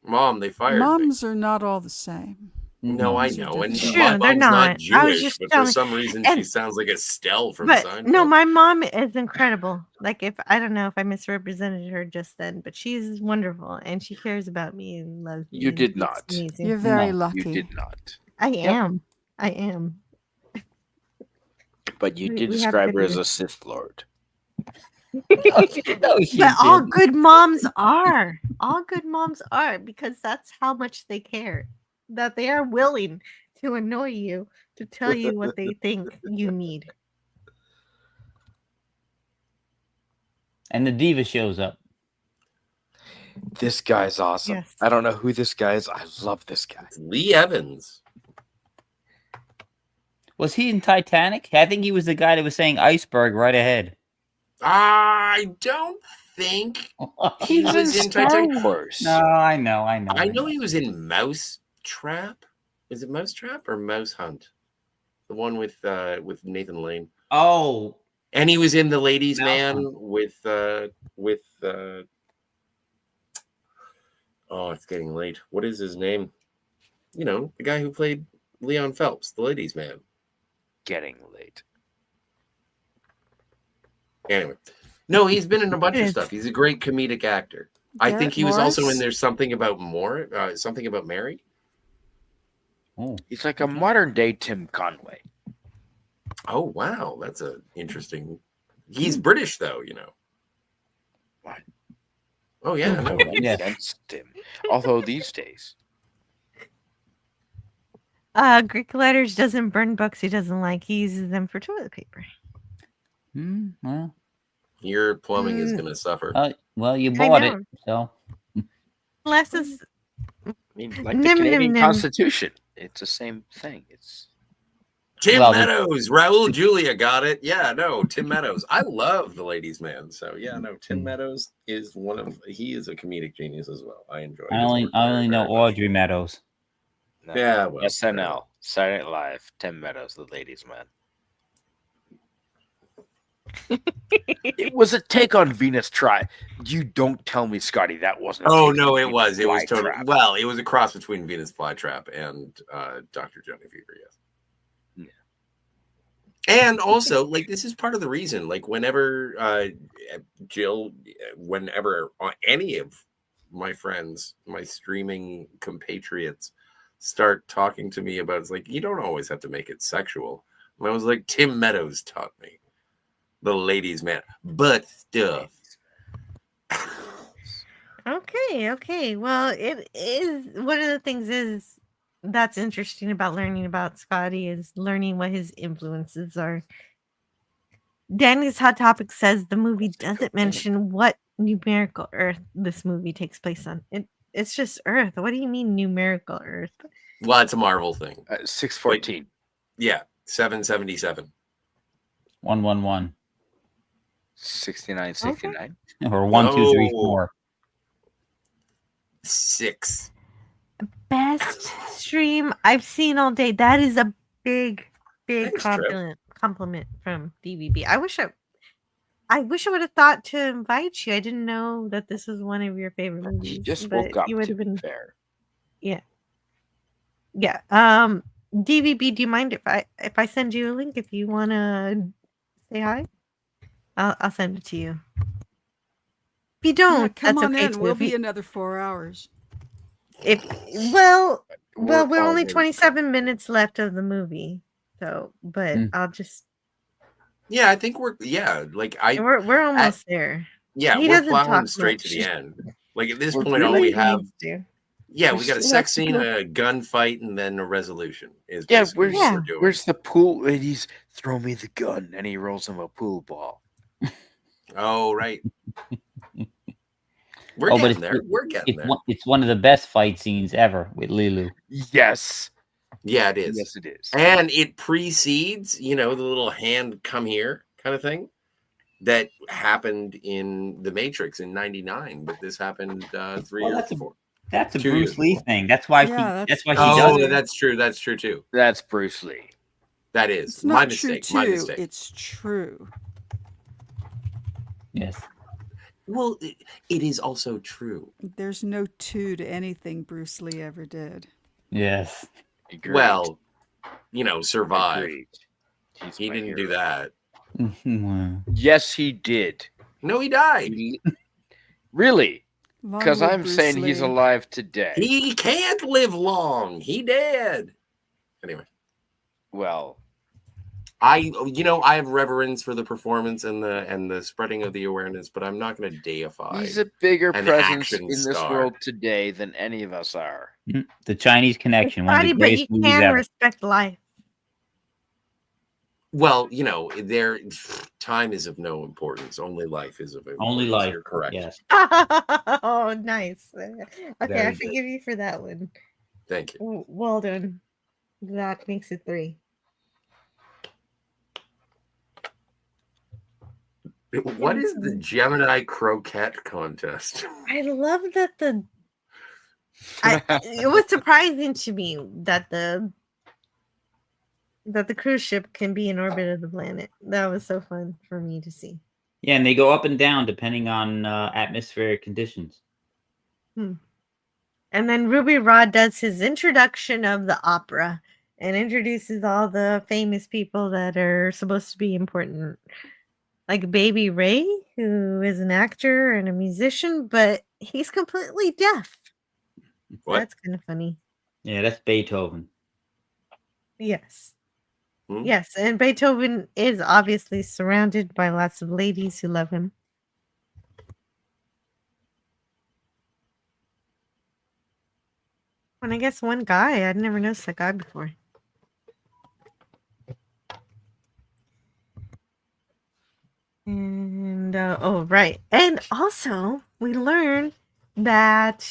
Mom, they fired me. Moms are not all the same. No, I Moms are know. And different. my True, they're mom's not not. I was Jewish, just but for telling, some reason she and sounds like Estelle from but no, Seinfeld. my mom is incredible. Like if I don't know if I misrepresented her just then, but she's wonderful and she cares about me and loves me. You and did it's not. amazing. You're very You lucky. did not. I am. I am. But you did We have describe good her as a years. Sith Lord. No, she But all didn't. good moms are. All good moms are because that's how much they care. That they are willing to annoy you to tell you what they think you need. And the diva shows up. This guy's awesome. Yes. I don't know who this guy is. I love this guy. It's Lee Evans. Was he in Titanic? I think he was the guy that was saying iceberg right ahead. I don't think he He's was in in Star Titanic. Wars. No, I know. I know he was in Mouse Trap. Is it Mouse Trap or Mouse Hunt? The one with Nathan Lane. Oh, and he was in The Ladies' Mouse Man Hunt. with oh, it's getting late. What is his name? You know, the guy who played Leon Phelps, The Ladies' Man. Getting late. Anyway, no, he's been in a bunch of stuff. He's a great comedic actor. I Garrett think he was also in Morris? There's Something About Something About Mary. Oh, He's like a modern day Tim Conway. Oh wow, that's a interesting. He's British though, you know. What? Oh yeah, no. yes. Against him. Although these days, Greek letters doesn't burn books he doesn't like. He uses them for toilet paper. Well, Your plumbing is going to suffer. well, you bought it, so. Unless it's I mean, like the Canadian Constitution, it's the same thing. It's Tim Well, Meadows, Raul Julia got it. Yeah, no, Tim Meadows. I love The Ladies' Man. So yeah, no, Tim Meadows is he is a comedic genius as well. I enjoy. I his only work very, know very much. Audrey Meadows. no. Yeah, well, SNL, Saturday Night Live, Tim Meadows, The Ladies' Man. It was a take on Venus Try. You don't tell me, Scotty, that wasn't. Oh a take no, on it Venus was. It was totally. Flytrap. Well, it was a cross between Venus Flytrap and Dr. Johnny Fever. Yes. And also, like, this is part of the reason, like, whenever Jill, whenever any of my friends, my streaming compatriots, start talking to me about, it's like, you don't always have to make it sexual. And I was like, Tim Meadows taught me. The Ladies' Man. Butt stuff. Okay. Well, it is one of the things is that's interesting about learning about Scotty is learning what his influences are. Danny's Hot Topic says the movie doesn't mention what numerical Earth this movie takes place on. It's just Earth. What do you mean numerical Earth? Well, it's a Marvel thing. 614. Yeah, 777. 111. 69, 69. Or 1, 2, 3, 4. 6. Best stream I've seen all day. That is a big Thanks, compliment from DVB. I wish I would have thought to invite you. I didn't know that this was one of your favorite movies. He just but woke up, you would to have been be fair. Yeah. DVB, do you mind if I send you a link if you want to say hi? I'll send it to you. If you don't, Yeah, come that's on okay in. too. We'll If you- be another 4 hours. Well, we're only already 27 minutes left of the movie. So, but I'll just Yeah, I think we're we're almost there. Yeah, He we're doesn't plowing talk straight much. to the end. Like at this We're point, all really- we have We're we got a still sex have to scene, go- a gunfight, and then a resolution. Is Yeah, basically what we're doing. where's the pool? And he's throw me the gun, and he rolls him a pool ball. Oh, right. We're Oh, but getting there. We're getting there. It's one of the best fight scenes ever with Leelu. Yes. Yeah, it is. Yes, it is. And it precedes, the little hand come here kind of thing that happened in The Matrix in '99, but this happened 3 years before. That's a 2 Bruce years Lee ago. thing. That's why Yeah, that's why she Oh, does it. that's true. That's true too. That's Bruce Lee. That is It's my not true mistake. My too. mistake. It's true. Yes. Well, it is also true. There's no two to anything Bruce Lee ever did. Yes. Agreed. Well, survive. Agreed. He's He my didn't hero. do that. Yes, he did. No, he died. Really? Long Because live I'm Bruce saying Lee. he's alive today. He can't live long. He dead. Anyway, Well, I have reverence for the performance and the spreading of the awareness, but I'm not going to deify. he's a bigger an presence action in this star. world today than any of us are. The Chinese Connection, one of the Buddy, but greatest you movies can ever. respect life. Well, their time is of no importance. Only life is of importance. Only life. You're correct. Yes. Oh, nice. Okay, Very I good. forgive you for that one. Thank you. Well done. That makes it 3. What is the Gemini croquette contest? I love that it was surprising to me that the cruise ship can be in orbit of the planet. That was so fun for me to see. Yeah, and they go up and down depending on atmospheric conditions. And then Ruby Rhod does his introduction of the opera and introduces all the famous people that are supposed to be important. Like Baby Ray, who is an actor and a musician, but he's completely deaf. What? That's kind of funny. Yeah, that's Beethoven. Yes. Yes, and Beethoven is obviously surrounded by lots of ladies who love him. And I guess one guy, I'd never noticed that guy before. And right. And also, we learn that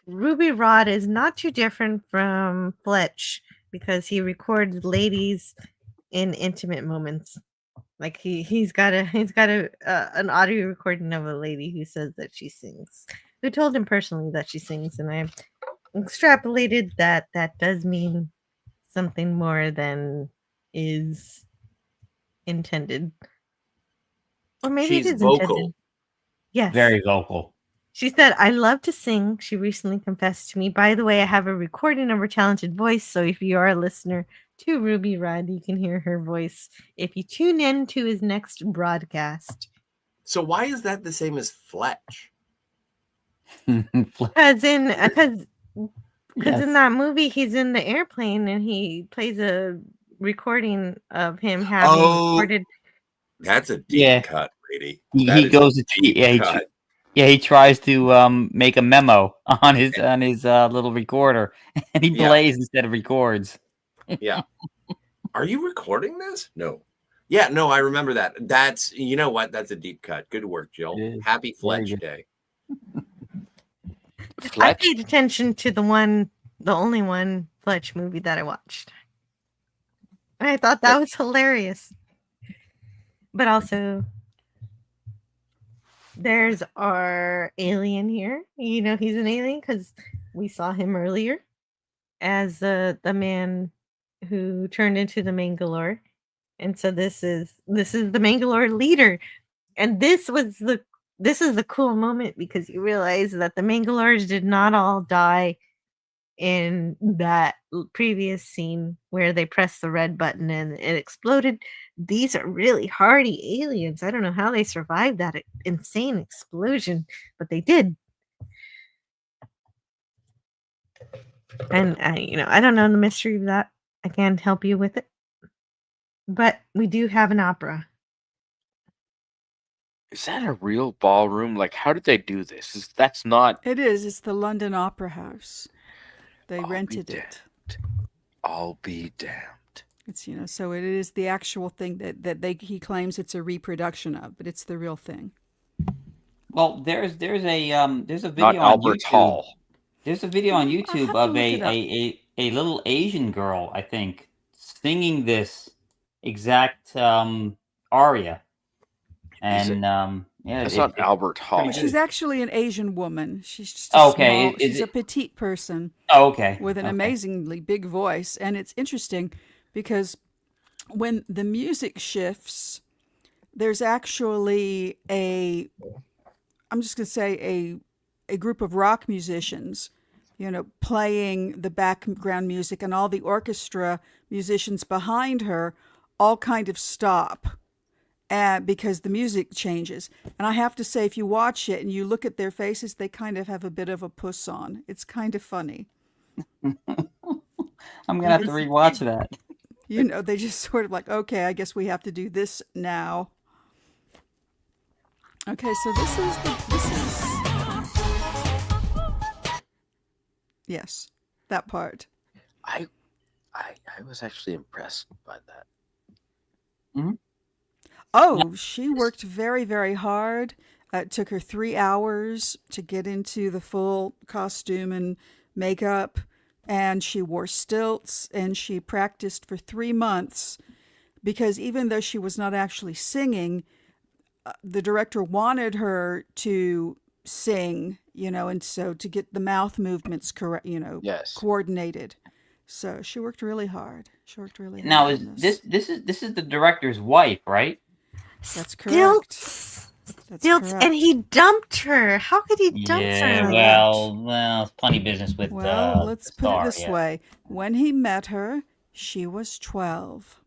Ruby Rhod is not too different from Fletch because he records ladies in intimate moments. Like he's got an audio recording of a lady who says that she sings. Who told him personally that she sings, and I extrapolated that does mean something more than is intended. Or maybe She's it is vocal. intended. Yes. Very vocal. She said, I love to sing. She recently confessed to me. By the way, I have a recording of her talented voice. So if you are a listener to Ruby Rhod, you can hear her voice if you tune in to his next broadcast. So why is that the same as Fletch? Because in Yes. that movie, he's in the airplane and he plays a recording of him having recorded. That's a deep cut, lady. He goes to he tries to make a memo on his little recorder, and he plays instead of records. Yeah. Are you recording this? No. Yeah, no, I remember that. That's what? That's a deep cut. Good work, Jill. Happy Fletch Day. I paid attention to the only one Fletch movie that I watched. And I thought that was hilarious. But also, there's our alien here. You know he's an alien because we saw him earlier as the man who turned into the Mangalore. And so this is the Mangalore leader. And this is the cool moment because you realize that the Mangalores did not all die in that previous scene where they pressed the red button and it exploded. These are really hardy aliens. I don't know how they survived that insane explosion, but they did. And I don't know the mystery of that. I can't help you with it. But we do have an opera. Is that a real ballroom? Like, how did they do this? That's not. It is. It's the London Opera House. They rented it. I'll be damned. It's so it is the actual thing that he claims it's a reproduction of, but it's the real thing. Well, there's a video Not on Albert YouTube. Hall. There's a video on YouTube of look it up. a little Asian girl, I think, singing this exact aria. And Yeah, That's not Albert Hall. She's actually an Asian woman. She's just Okay, small. She's a petite person. Oh, okay. With an amazingly big voice. And it's interesting because when the music shifts, there's actually I'm just going to say a group of rock musicians, playing the background music, and all the orchestra musicians behind her all kind of stop. Because the music changes. And I have to say, if you watch it and you look at their faces, they kind of have a bit of a puss on. It's kind of funny. I'm going to have to rewatch that. They just sort of like, okay, I guess we have to do this now. Okay, so this is yes, that part. I was actually impressed by that. Mm-hmm. Oh, she worked very, very hard. It took her 3 hours to get into the full costume and makeup, and she wore stilts, and she practiced for 3 months because even though she was not actually singing, the director wanted her to sing, and so to get the mouth movements correct, coordinated. So she worked really hard. Now, is this is the director's wife, right? That's correct. Stilts, and he dumped her. How could he dump her? Well, it's plenty of business with. Let's put it this way: when he met her, she was 12.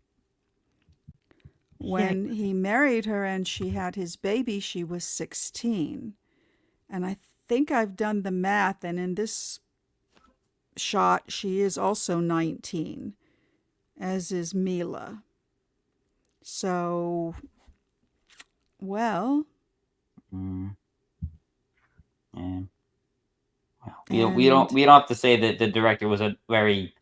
When he married her and she had his baby, she was 16. And I think I've done the math, and in this shot, she is also 19, as is Mila. So. Well, yeah. Well, we don't have to say that the director was a very,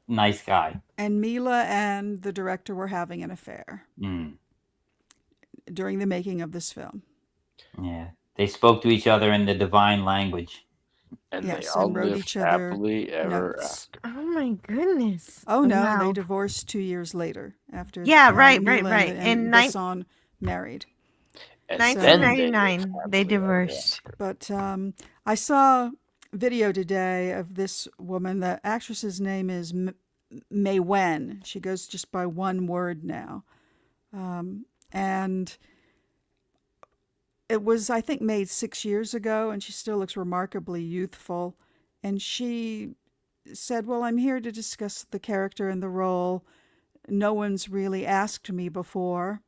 nice guy. And Mila and the director were having an affair during the making of this film. Yeah, they spoke to each other in the divine language, and yes, they all and wrote lived each other happily ever notes. after. Oh my goodness! Oh no, Wow. they divorced 2 years later after. Yeah, right. And Besson married. 1999, they divorced. But I saw video today of this woman. The actress's name is May Wen. She goes just by one word now. And it was, I think, made 6 years ago, and she still looks remarkably youthful. And she said, well, I'm here to discuss the character and the role. No one's really asked me before.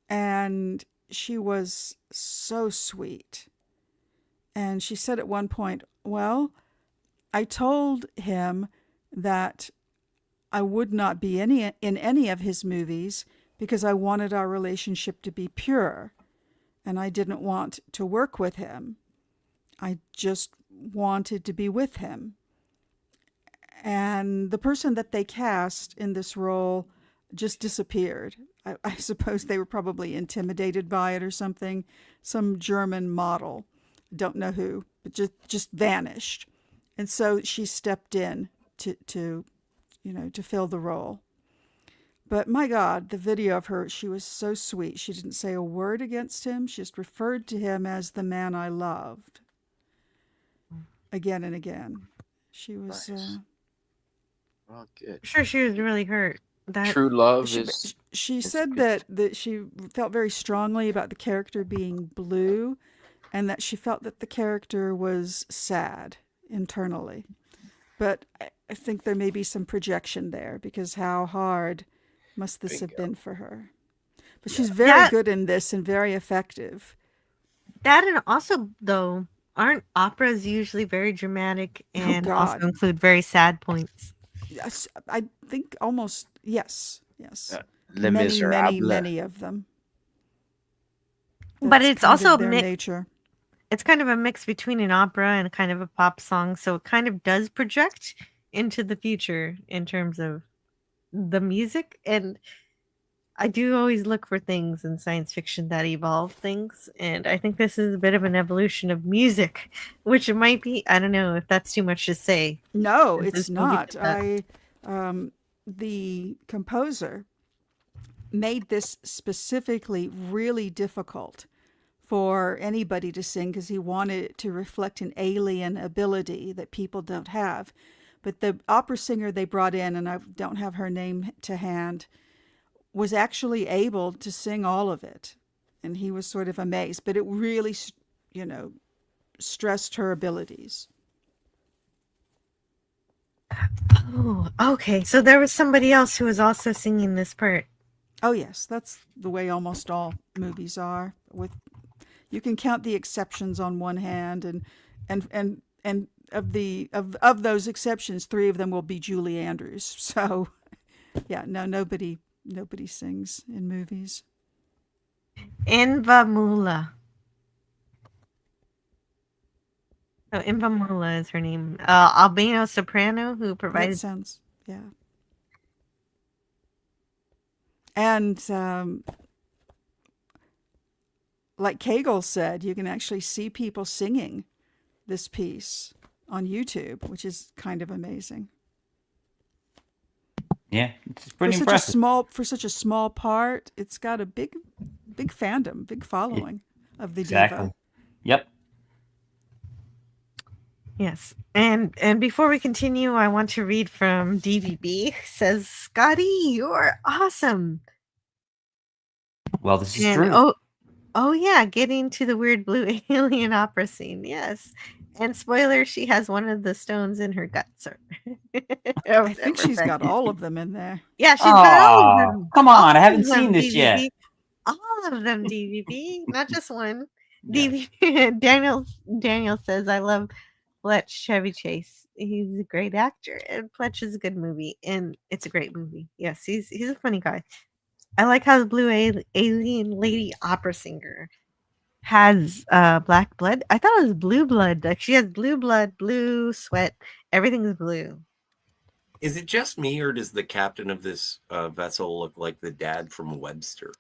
And she was so sweet. And she said at one point, well, I told him that I would not be in any of his movies because I wanted our relationship to be pure. And I didn't want to work with him. I just wanted to be with him. And the person that they cast in this role just disappeared. I suppose they were probably intimidated by it or something. Some German model, don't know who, but just vanished. And so she stepped in to fill the role. But my God, the video of her, she was so sweet. She didn't say a word against him. She just referred to him as the man I loved. Again and again. She was... Nice. Well, good. I'm sure she was really hurt. True love She said that she felt very strongly about the character being blue, and that she felt that the character was sad internally. But I think there may be some projection there, because how hard must this have been for her? But she's very good in this and very effective. That, and also, though, aren't operas usually very dramatic and also include very sad points? Yes, I think almost, yes. Les many, Miserables. many of them. But it's also their nature. It's kind of a mix between an opera and kind of a pop song, so it kind of does project into the future in terms of the music. And I do always look for things in science fiction that evolve things, and I think this is a bit of an evolution of music, which it might be. I don't know if that's too much to say. No, it's not. The composer made this specifically really difficult for anybody to sing because he wanted it to reflect an alien ability that people don't have. But the opera singer they brought in, and I don't have her name to hand, was actually able to sing all of it. And he was sort of amazed. But it really, stressed her abilities. Oh, okay. So there was somebody else who was also singing this part. Oh yes, that's the way almost all movies are. You can count the exceptions on one hand, and of those exceptions, 3 of them will be Julie Andrews. So, yeah, no, nobody sings in movies. Invamula. So Invamula is her name. Albino soprano who provided. That sounds, yeah. And like Kegel said, you can actually see people singing this piece on YouTube, which is kind of amazing. Yeah, it's pretty for impressive. For such a small part, it's got a big fandom, big following of the diva. Yep. Yes. And before we continue, I want to read from DVB. It says, Scotty, you're awesome. Well, this is true. Oh yeah, getting to the weird blue alien opera scene. Yes. And spoiler, she has one of the stones in her guts. I think she's got all of them in there. Yeah, she's got all of them. Come on, I haven't All of seen them, this yet. DVB. All of them, DVB, not just one. DVB. Daniel says, I love Fletch Chevy Chase. He's a great actor, and Fletch is a good movie, and it's a great movie. Yes, he's a funny guy. I like how the blue alien lady opera singer has black blood. I thought it was blue blood. Like she has blue blood, blue sweat. Everything's blue. Is it just me, or does the captain of this vessel look like the dad from Webster?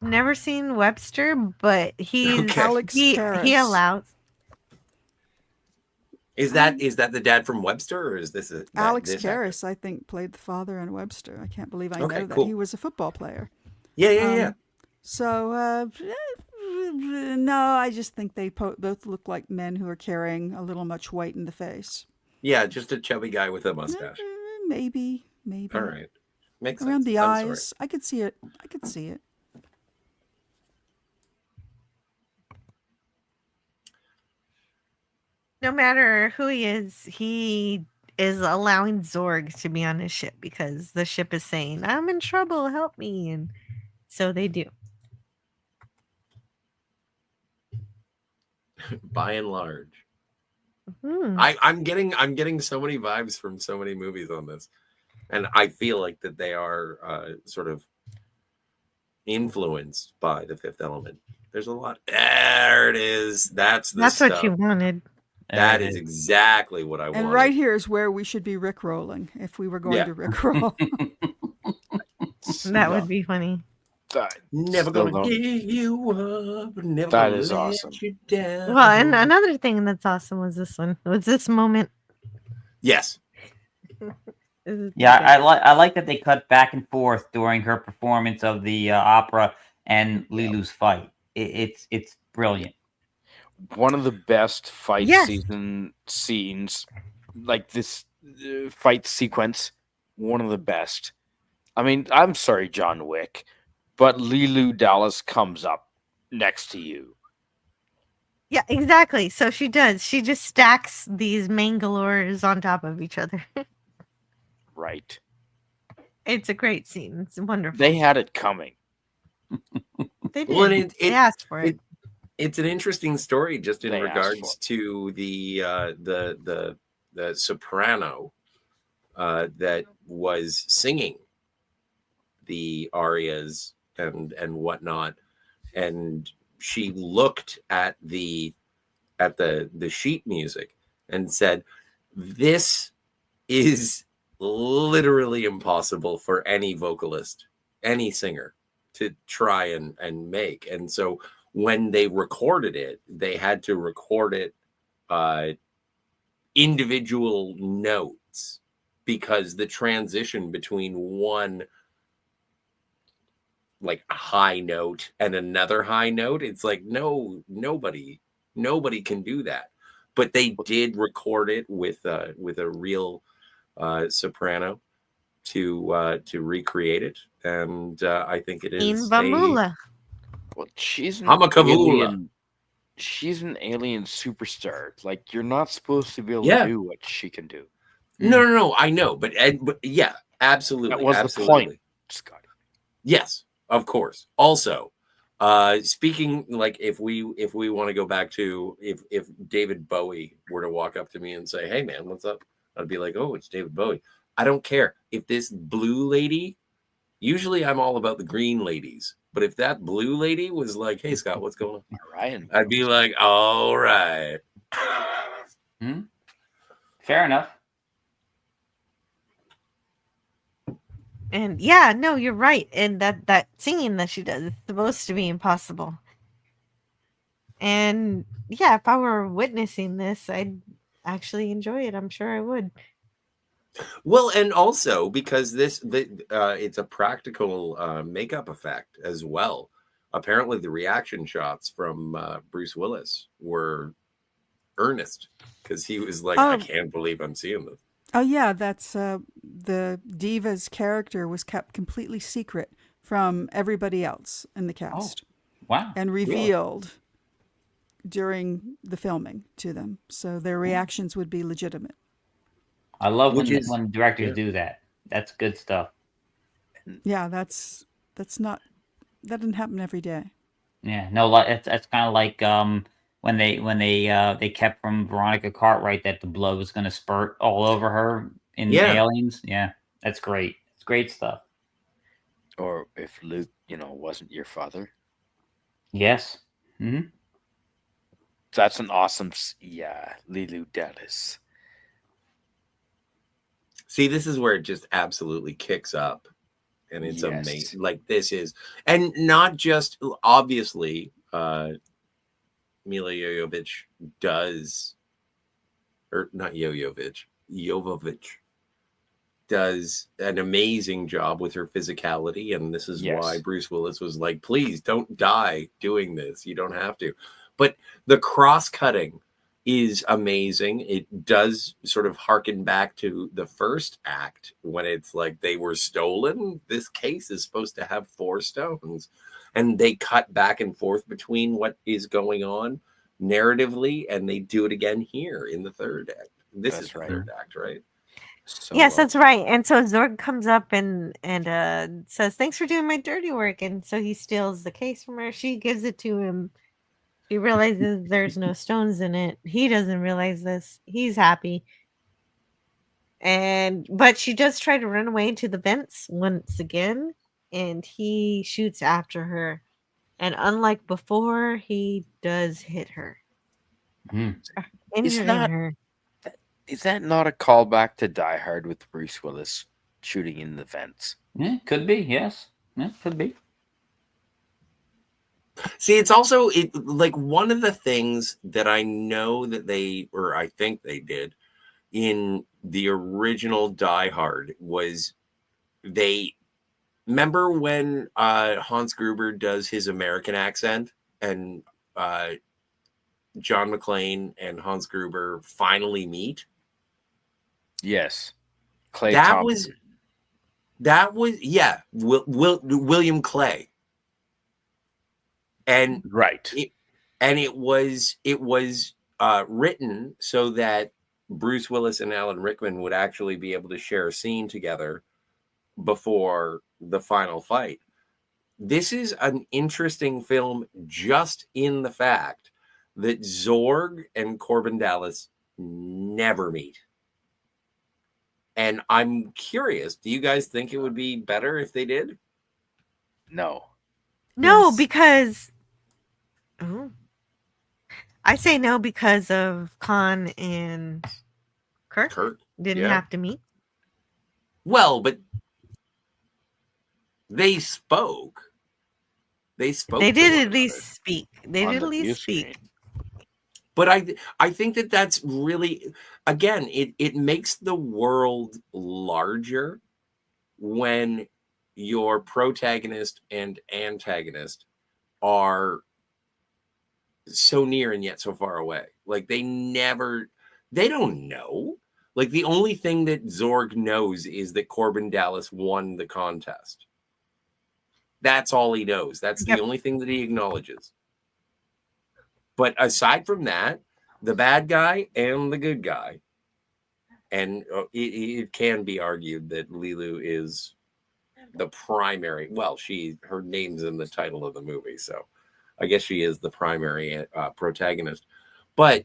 Never seen Webster, but he's Okay. Alex Karras. He allows. Is that the dad from Webster, or is this Alex this Karras, I think, played the father in Webster. I can't believe I know that. Cool. He was a football player. Yeah. So, no, I just think they both look like men who are carrying a little much weight in the face. Yeah, just a chubby guy with a mustache. Maybe. All right. Makes Around sense. the I'm eyes. sorry. I could see it. No matter who he is allowing Zorg to be on his ship because the ship is saying, I'm in trouble, help me. And so they do. By and large. Mm-hmm. I'm getting so many vibes from so many movies on this. And I feel like that they are sort of influenced by The Fifth Element. There's a lot. There it is. That's what stuff. you wanted. That is exactly what I wanted. And right here is where we should be rickrolling if we were going to rickroll. That would be funny. Never gonna give you up. Never That gonna is let awesome. you down. Well, and another thing that's awesome was this one. Was this moment. Yes. Yeah, I like that they cut back and forth during her performance of the opera and Leelu's fight. It's brilliant. One of the best fight season scenes, like this fight sequence, one of the best. I mean, I'm sorry, John Wick, but Leelu Dallas comes up next to you. Yeah, exactly. So she does. She just stacks these Mangalores on top of each other. Right. It's a great scene. It's wonderful. They had it coming. They did. Well, and they asked for it. It's an interesting story just in They regards to the soprano that was singing the arias and whatnot, and she looked at the sheet music and said, "This is literally impossible for any vocalist, any singer to try and make." And so when they recorded it, they had to record it individual notes because the transition between one like a high note and another high note. It's like, no, nobody can do that. But they did record it with a real soprano to recreate it, and I think it is Invamula. Well, she's an I'm a Kavula. alien. She's an alien superstar. Like, you're not supposed to be able Yeah. to do what she can do. No, I know, but yeah, absolutely, That was absolutely. the point, Scotty. Yes, of course. Also, speaking, like, if we want to go back to if David Bowie were to walk up to me and say, "Hey, man, what's up?" I'd be like, "Oh, it's David Bowie." I don't care if this blue lady. Usually, I'm all about the green ladies, but if that blue lady was like, "Hey, Scott, what's going on?" Ryan, I'd be like, "All right." Fair enough. And yeah, no, you're right. And that singing that she does is supposed to be impossible. And yeah, if I were witnessing this, I'd actually enjoy it. I'm sure I would. Well, and also because it's a practical makeup effect as well. Apparently, the reaction shots from Bruce Willis were earnest because he was like, "I can't believe I'm seeing this." Oh yeah, that's the diva's character was kept completely secret from everybody else in the cast. Wow. And revealed during the filming to them, so their reactions would be legitimate. I love when directors do that. That's good stuff. Yeah, that didn't happen every day. Yeah, no, that's kind of like when they kept from Veronica Cartwright that the blood was going to spurt all over her in Aliens. Yeah, that's great. It's great stuff. Or if Luke, wasn't your father. Yes. Mm-hmm. That's an awesome. Yeah, Leelu Dallas. See, this is where it just absolutely kicks up, and it's Yes. amazing. Like, this is, and not just obviously, Mila Jovovich does, or not Jovovich does an amazing job with her physicality, and this is why Bruce Willis was like, "Please don't die doing this. You don't have to." But the cross-cutting is amazing. It does sort of harken back to the first act when it's like they were stolen. This case is supposed to have 4 stones, and they cut back and forth between what is going on narratively, and they do it again here in the third act. This is the third act, right? So, Yes, that's right. And so Zorg comes up and says, "Thanks for doing my dirty work." And so he steals the case from her. She gives it to him. He realizes there's no stones in it. He doesn't realize this. He's happy. But she does try to run away into the vents once again, and he shoots after her. And unlike before, he does hit her. Injuring her. Is that not a callback to Die Hard with Bruce Willis shooting in the vents? Yeah, could be. Yes, yeah, could be. See, it's also like one of the things that I know that I think they did in the original Die Hard was remember when Hans Gruber does his American accent and John McClane and Hans Gruber finally meet? Yes. That was William Clay. And it was written so that Bruce Willis and Alan Rickman would actually be able to share a scene together before the final fight. This is an interesting film just in the fact that Zorg and Corbin Dallas never meet. And I'm curious, do you guys think it would be better if they did? No. No, because I say no because of Khan and Kirk didn't have to meet. Well, but they spoke. They did at least speak. They did at least speak. But I think that's really, again, it makes the world larger when your protagonist and antagonist are so near and yet so far away. Like they don't know. Like the only thing that Zorg knows is that Corbin Dallas won the contest. That's all he knows. That's the only thing that he acknowledges. But aside from that, the bad guy and the good guy, and it can be argued that Leelu is the primary. Well, her name's in the title of the movie, so I guess she is the primary protagonist. But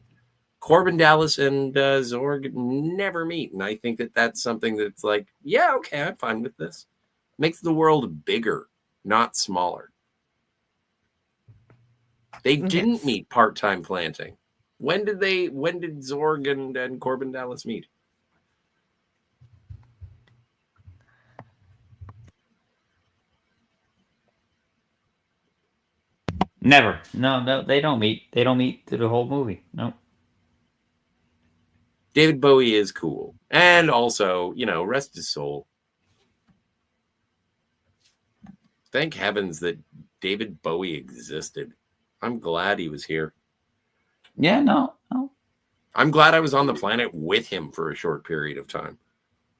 Corbin Dallas and Zorg never meet, and I think that that's something that's like, yeah, okay, I'm fine with this. Makes the world bigger, not smaller. They didn't meet part-time planting. When did Zorg and Corbin Dallas meet? Never. No, they don't meet. They don't meet through the whole movie. No. David Bowie is cool. And also, rest his soul. Thank heavens that David Bowie existed. I'm glad he was here. Yeah, no. I'm glad I was on the planet with him for a short period of time.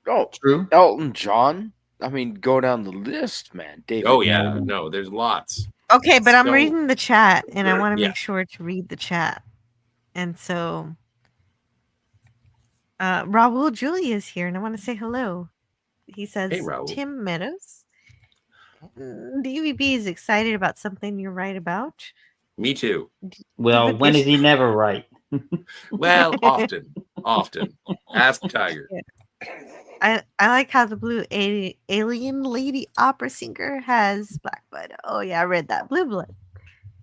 Oh, true. Elton John. I mean, go down the list, man. David. Oh, yeah. No, there's lots. Okay, but I'm reading the chat, and I want to Yeah. make sure to read the chat. And so, Raul Julie is here, and I want to say hello. He says, Hey, Raul. Tim Meadows, DVB is excited about something you're right about. Me too. Well, when is he never right? Well, often. Ask Tiger. I like how the blue alien lady opera singer has black blood. Oh yeah, I read that. Blue blood.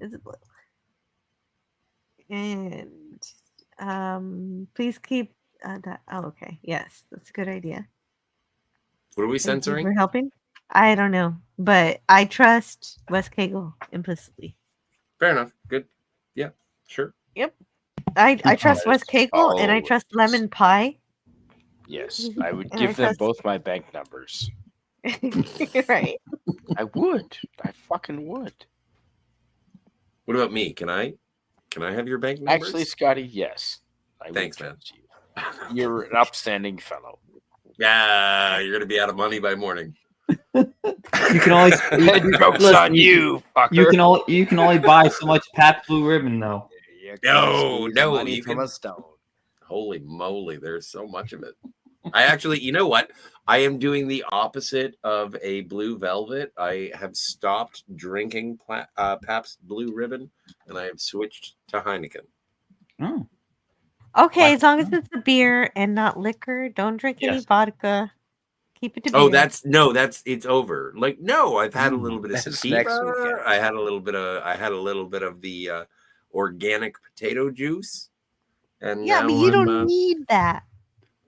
Is it blue? And please keep that. Oh, okay. Yes, that's a good idea. What are we Thank you censoring? for helping. I don't know, but I trust Wes Cagle implicitly. Fair enough. Good. Yeah, sure. Yep. I trust Wes Cagle and I trust Lemon Pie. Yes, I would And give I them trust- both my bank numbers. Right. I would. I fucking would. What about me? Can I have your bank numbers? Actually, Scotty, yes. I Thanks, would man. trust you. You're an upstanding fellow. Yeah, you're gonna be out of money by morning. You can always Joke's on you, fucker. You can only buy so much Pabst Blue Ribbon though. No, money you from can. a stone. Holy moly, there's so much of it. I actually, you know what? I am doing the opposite of a Blue Velvet. I have stopped drinking Pabst Blue Ribbon, and I have switched to Heineken. Oh. Okay, as long as it's a beer and not liquor, don't drink any vodka. Keep it to beer. Oh, it's over. Like, no, I've had a little bit of That's sativa. next weekend. I had a little bit of the organic potato juice. And Yeah, now but you I'm, don't need that.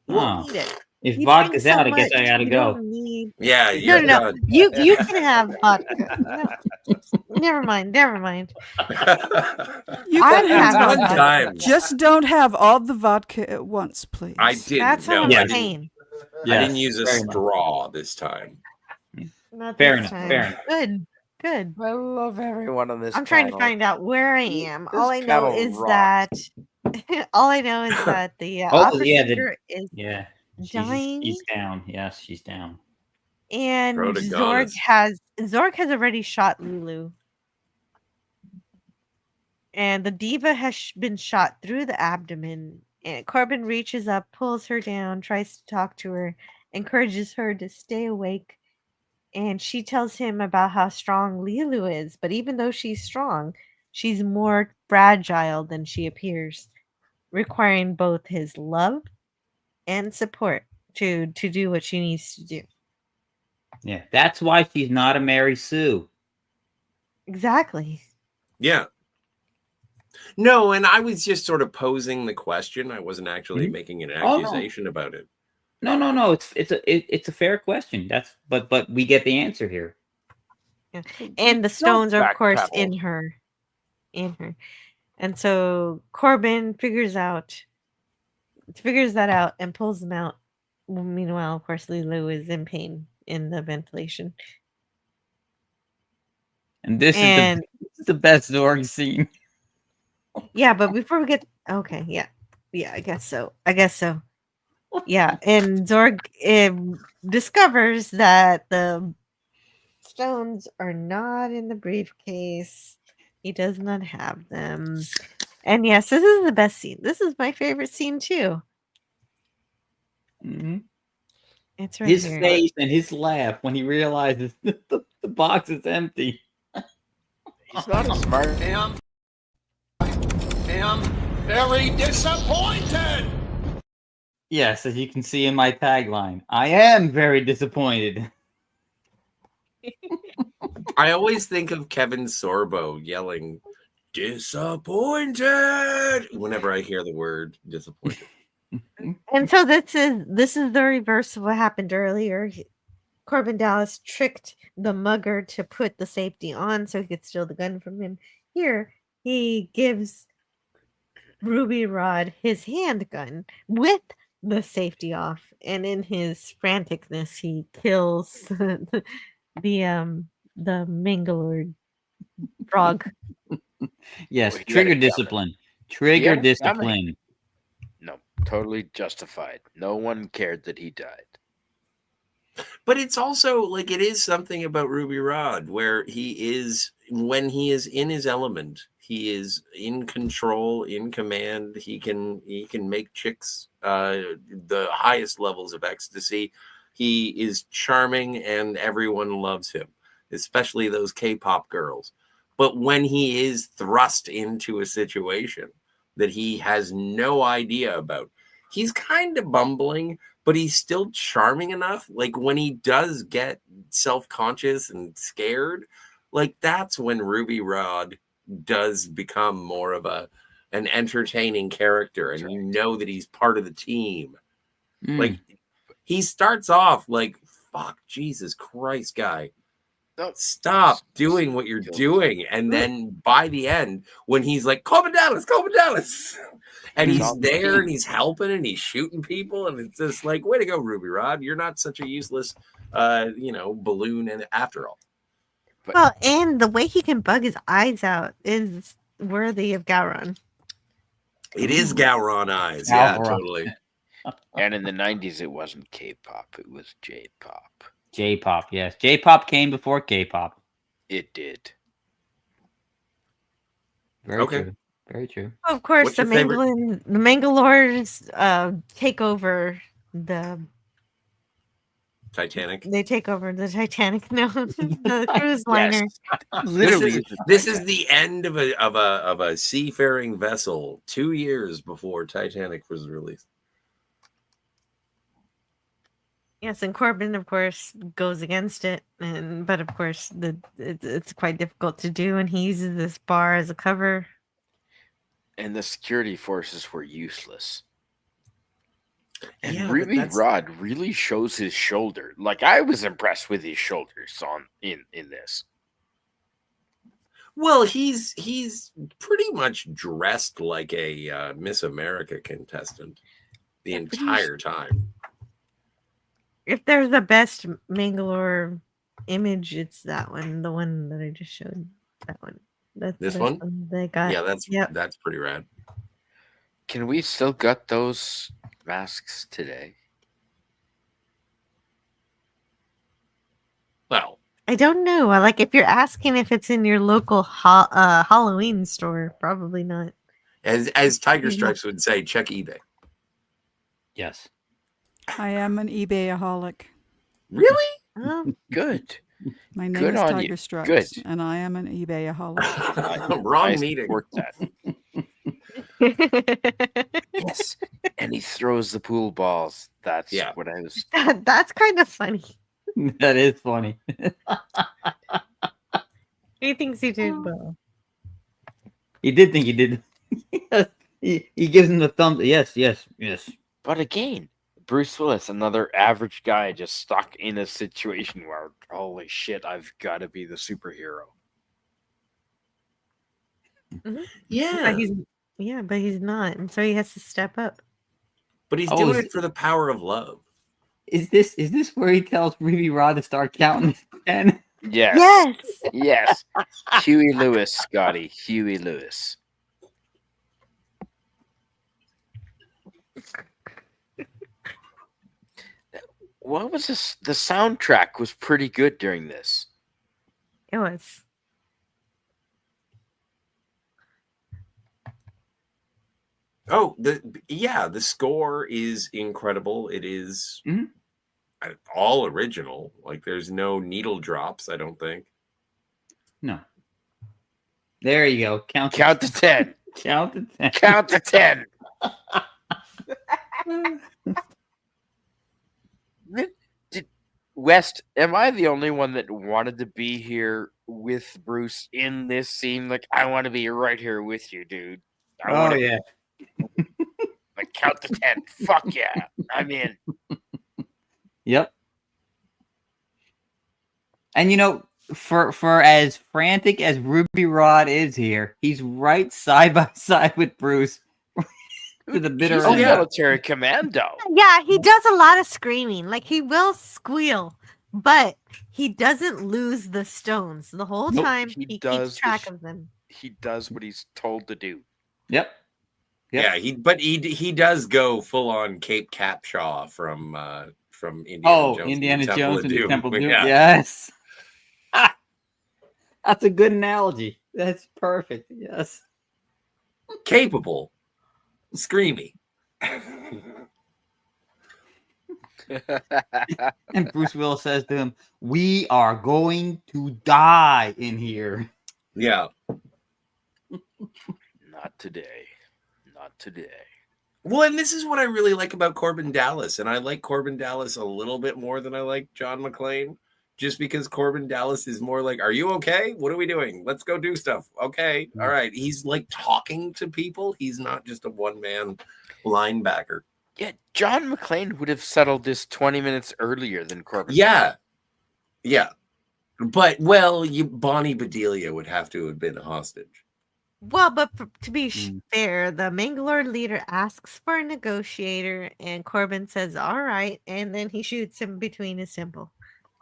You Oh. don't need it. If You vodka's drink so out, I guess I much, gotta you go. don't need- Yeah, No, you're no. done. You can have vodka. No. Never mind. You I'm can have having vodka. time. Just don't have all the vodka at once, please. I didn't. That's no, what I I'm didn't. saying. I didn't use a straw this time. Not Fair this enough, time. fair enough. Good. I love everyone on this. I'm trying to panel. find out where I am. This All I know panel is rocks. that all I know is that the Oh, opera yeah, singer is dying, She's down. Yes, she's down. and Zorg Protagonist. has already shot Leelu, and the diva has been shot through the abdomen. And Corbin reaches up, pulls her down, tries to talk to her, encourages her to stay awake. And she tells him about how strong Leelu is, but even though she's strong, she's more fragile than she appears, requiring both his love and support to do what she needs to do. Yeah, that's why she's not a Mary Sue. Exactly. Yeah. No, and I was just sort of posing the question. I wasn't actually making an Oh, no. accusation about it. No. It's a fair question. But we get the answer here. Yeah. And the stones are, of course, backpedal. in her. And so Corbin figures that out and pulls them out. Meanwhile, of course, Leelu is in pain in the ventilation And this And is the best Zorg scene. yeah, but before we get okay, yeah, I guess so. Yeah, and Zorg discovers that the stones are not in the briefcase. He does not have them. And yes, this is the best scene. This is my favorite scene too. Mm-hmm. It's right His here. face and his laugh when he realizes the box is empty. He's not as smart. I'm very disappointed. Yes, as you can see in my tagline, I am very disappointed. I always think of Kevin Sorbo yelling, "Disappointed," whenever I hear the word disappointed. And so this is the reverse of what happened earlier. Corbin Dallas tricked the mugger to put the safety on so he could steal the gun from him. Here, he gives Ruby Rhod his handgun with the safety off, and in his franticness, he kills the Mangalore frog. Yes, Well, he trigger had it discipline. He Trigger had it coming. discipline. No, totally justified. No one cared that he died. But it's also like it is something about Ruby Rhod where he is, when he is in his element, he is in control, in command. He can make chicks the highest levels of ecstasy. He is charming and everyone loves him, especially those K-pop girls. But when he is thrust into a situation that he has no idea about, he's kind of bumbling, but he's still charming enough. Like when he does get self-conscious and scared, like that's when Ruby Rhod does become more of an entertaining character, and you know that he's part of the team. Like he starts off like, fuck, Jesus Christ, guy. Stop doing what you're doing. And then by the end, when he's like, Corbin Dallas, and he's there and he's helping and he's shooting people, and it's just like, way to go, Ruby Rhod. You're not such a useless balloon and after all. Well, and the way he can bug his eyes out is worthy of Gowron. It is Gowron eyes. Yeah, totally. And in the 90s, it wasn't K-pop. It was J-pop. J-pop, yes. J-pop came before K-pop. It did. Very true. Very true. Of course, the Mangalores take over the Titanic. They take over the Titanic. No, the cruise liner. Literally, this is the end of a seafaring vessel 2 years before Titanic was released. Yes, and Corbin, of course, goes against it, but of course, it's quite difficult to do, and he uses this bar as a cover. And the security forces were useless. And Yeah, Ruby Rhod really shows his shoulder. Like I was impressed with his shoulders in this. Well, he's pretty much dressed like a Miss America contestant the entire time. If there's the best Mangalore image, it's that one, the one that I just showed. That one. That's This the one? best they got. Yeah, that's pretty rad. Can we still get those masks today? Well, I don't know. Like if you're asking if it's in your local Halloween store, probably not. As Tiger Stripes would say, check eBay. Yes. I am an eBay-aholic. Really? Good. My name Good is on Tiger you. Stripes, Good. and I am an eBay-aholic. Wrong meeting. Work that. Yes. And he throws the pool balls. That's what I was. That's kind of funny. That is funny. He thinks he did well. He did think he did. he gives him the thumbs. Yes. But again, Bruce Willis, another average guy just stuck in a situation where, holy shit, I've got to be the superhero. Mm-hmm. Yeah. But he's not, and so he has to step up. But he's doing it for the power of love. Is this where he tells Ruby Rhod to start counting again? Yes. Yes. Huey Lewis, Scotty. Huey Lewis. What was this? The soundtrack was pretty good during this. It was. Oh, the score is incredible. It is all original. Like, there's no needle drops, I don't think. No. There you go. Count to 10. Count to 10. Count to 10. West, am I the only one that wanted to be here with Bruce in this scene? Like, I want to be right here with you, dude. Yeah. Like, count to 10. Fuck yeah. I'm in. Yep. And for as frantic as Ruby Rhod is here, he's right side by side with Bruce to the bitter He's a military commando. Yeah, he does a lot of screaming. Like, he will squeal, but he doesn't lose the stones. The whole time he keeps track of them. He does what he's told to do. Yep. Yeah, he does go full on Cape Capshaw from Indiana Jones. Indiana and the Jones and the Temple of Doom. Yeah. Yes. That's a good analogy. That's perfect. Yes. Capable. Screamy. And Bruce Willis says to him, "We are going to die in here." Yeah. Not today. Not today. Well, and this is what I really like about Corbin Dallas. And I like Corbin Dallas a little bit more than I like John McClane. Just because Corbin Dallas is more like, "Are you okay? What are we doing? Let's go do stuff." Okay. All right. He's like talking to people. He's not just a one-man linebacker. Yeah, John McClane would have settled this 20 minutes earlier than Corbin. Yeah. Yeah. But, Bonnie Bedelia would have to have been a hostage. Well, but to be fair, the Mangalore leader asks for a negotiator, and Corbin says, "All right," and then he shoots him between his temple.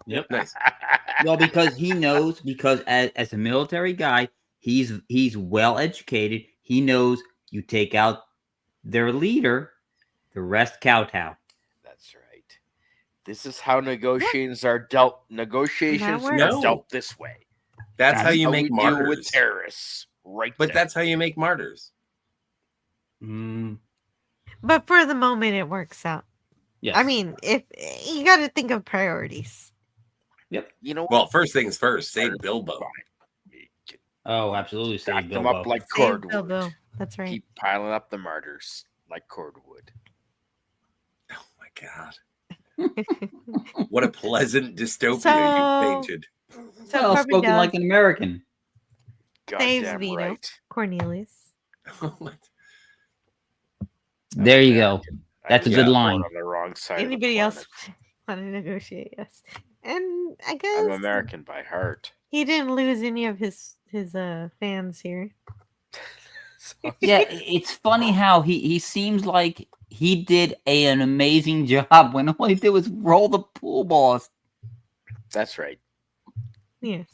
Yep. Nice. Well, because he knows, because as a military guy, he's well educated. He knows you take out their leader, the rest kowtow. That's right. This is how negotiations are dealt. Negotiations are dealt this way. That's how you make we martyrs. deal with terrorists. Right. But that's how you make martyrs. But for the moment, it works out. Yes. I mean, if you got to think of priorities. Yep. You know. Well, first things first. Save Bilbo. Oh, absolutely. Save Stack them Bilbo. up like Save cordwood. Bilbo. That's right. Keep piling up the martyrs like cordwood. Oh my God. What a pleasant dystopia you painted. So Well, Corbin spoken Dallas like an American. saves Goddamn Vito, right. Cornelius. There you go. That's a good line. On the wrong side. Anybody of the else want to negotiate? Yes. And I guess planet. I'm American by heart. he didn't lose any of his fans here. Yeah, it's funny how he seems like he did an amazing job when all he did was roll the pool balls. That's right. Yes.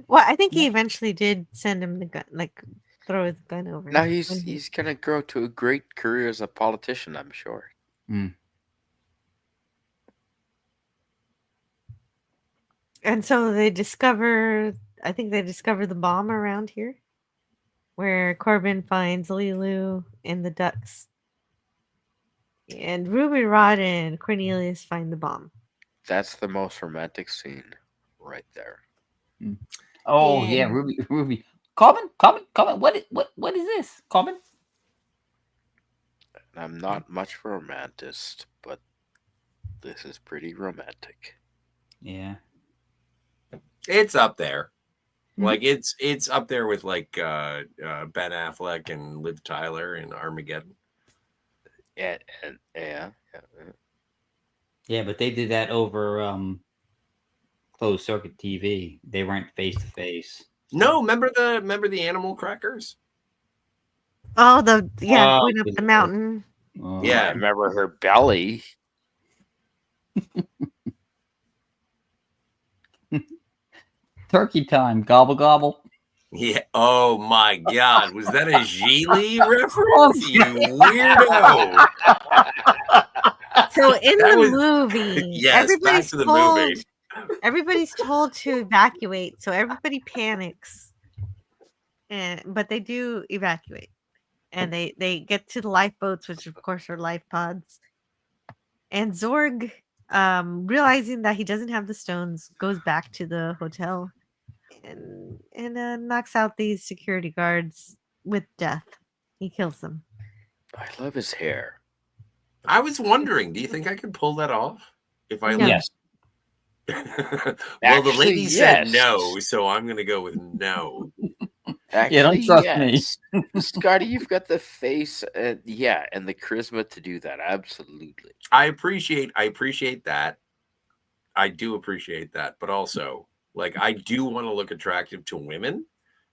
Well, I think he eventually did send him the gun, like throw his gun over. Now when he's gonna grow to a great career as a politician, I'm sure. And so they discover, I think they discover the bomb around here, where Corbin finds Leelu and the ducks. And Ruby Rhod and Cornelius find the bomb. That's the most romantic scene right there. Oh yeah, Ruby. Corbin. What is this, Corbin? I'm not much of a romantist, but this is pretty romantic. Yeah. It's up there. Like it's up there with like Ben Affleck and Liv Tyler in Armageddon. Yeah. Yeah, but they did that over closed circuit TV. They weren't face to face. No, remember the animal crackers? Oh, went up the mountain. Yeah, I remember her belly. Turkey time, gobble gobble. Yeah. Oh my God. Was that a Geely Oh, reference? You weirdo. So in That the was- movie, Yes, back to the movie. everybody's told to evacuate, so everybody panics. But they do evacuate. And they get to the lifeboats, which of course are life pods. And Zorg, realizing that he doesn't have the stones, goes back to the hotel and knocks out these security guards with death. He kills them. I love his hair. I was wondering, do you think I could pull that off? If I No. Yes. Well, the Actually, lady said yes. no, so I'm going to go with no. Actually, Yeah, don't trust yes. Scotty, you've got the face, and the charisma to do that. Absolutely. I appreciate that. I do appreciate that, but also, like, I do want to look attractive to women,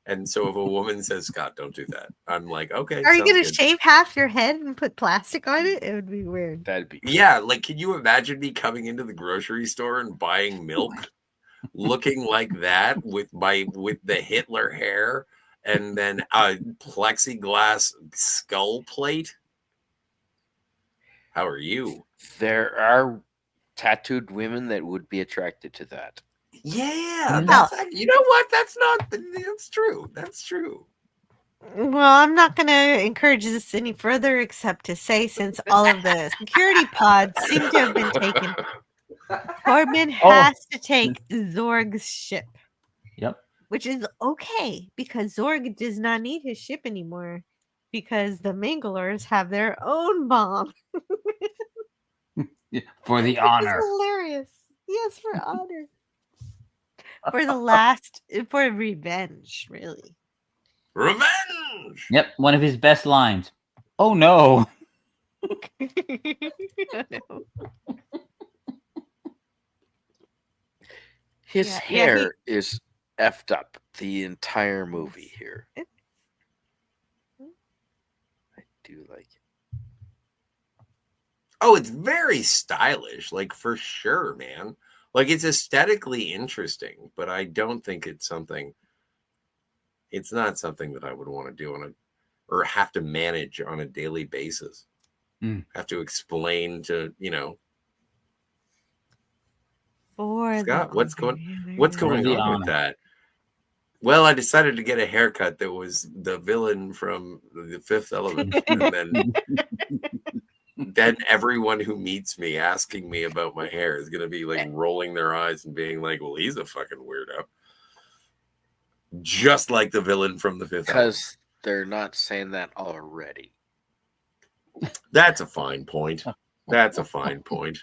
and so if a woman says, "Scott, don't do that," I'm like, okay. Are you sounds gonna good. shave half your head and put plastic on it? It would be weird. That'd be Yeah, like, can you imagine me coming into the grocery store and buying milk, looking like that with the Hitler hair and then a plexiglass skull plate? How are you? There are tattooed women that would be attracted to that. Yeah, you know what? That's true. That's true. Well, I'm not going to encourage this any further, except to say, since all of the security pods seem to have been taken, Corbin has to take Zorg's ship. Yep. Which is okay, because Zorg does not need his ship anymore, because the Manglers have their own bomb. For the Which is honor. hilarious. Yes, for honor. For revenge, really. Revenge! Yep, one of his best lines. Oh no. His Yeah, hair is effed up the entire movie here. I do like it. Oh, it's very stylish, like, for sure, man. Like, it's aesthetically interesting, but I don't think it's not something that I would want to do or have to manage on a daily basis. Have to explain to, Scott, what's going on with that? Well, I decided to get a haircut that was the villain from The Fifth Element, and then everyone who meets me asking me about my hair is going to be like rolling their eyes and being like, "Well, he's a fucking weirdo," just like the villain from The Fifth Element. Because they're not saying that already. That's a fine point. That's a fine point.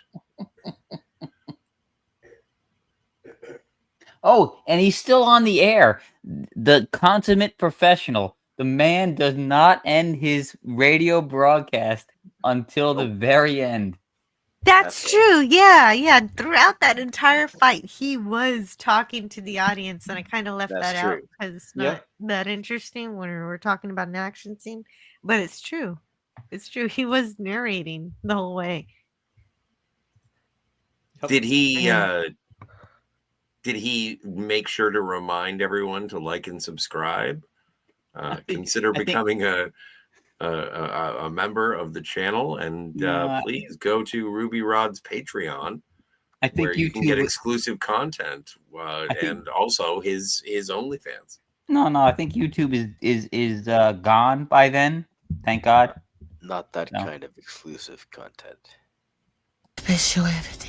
Oh, and he's still on the air. The consummate professional. The man does not end his radio broadcast until the very end. That's true. Yeah. Throughout that entire fight, he was talking to the audience, and I kind of left that out because it's not that interesting when we're talking about an action scene. But it's true. It's true. He was narrating the whole way. Did he make sure to remind everyone to like and subscribe? Consider becoming a member of the channel, and please go to Ruby Rhod's Patreon, where you can get exclusive content and also his OnlyFans. No, I think YouTube is gone by then. Thank God. Not that kind of exclusive content. Best show ever did.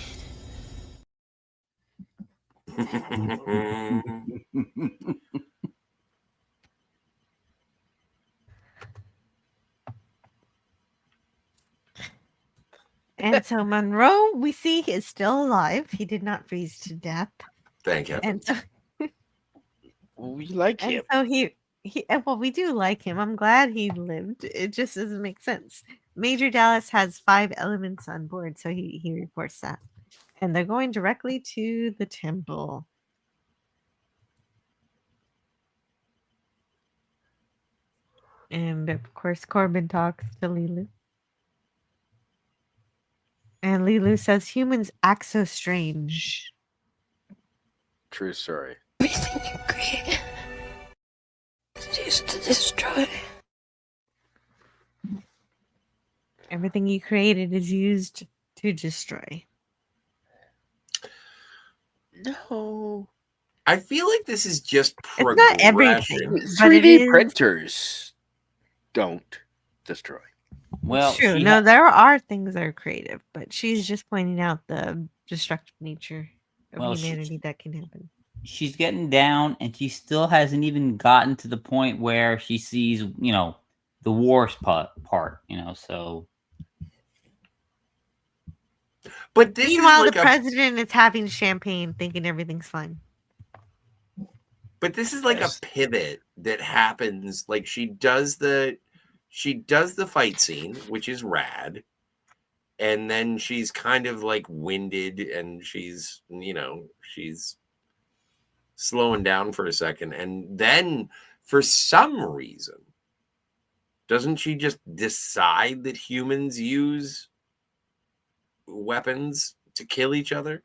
And so Monroe, we see, is still alive. He did not freeze to death. Thank you. And so we like him. So well, we do like him. I'm glad he lived. It just doesn't make sense. Major Dallas has 5 elements on board, so he reports that. And they're going directly to the temple. And of course, Corbin talks to Leelu. And Leelu says humans act so strange. True story. Everything you create is used to destroy. Everything you created is used to destroy. No. I feel like this is just It's progression. not everything, but 3D printers don't destroy. Well, It's true. she No, there are things that are creative, but she's just pointing out the destructive nature of Well, humanity that can happen. she's getting down, and she still hasn't even gotten to the point where she sees, the worst part. So. But this Meanwhile, is like the president is having champagne, thinking everything's fine. But this is like a pivot that happens. Like she does the fight scene, which is rad, and then she's kind of like winded, and she's slowing down for a second, and then for some reason, doesn't she just decide that humans use weapons to kill each other?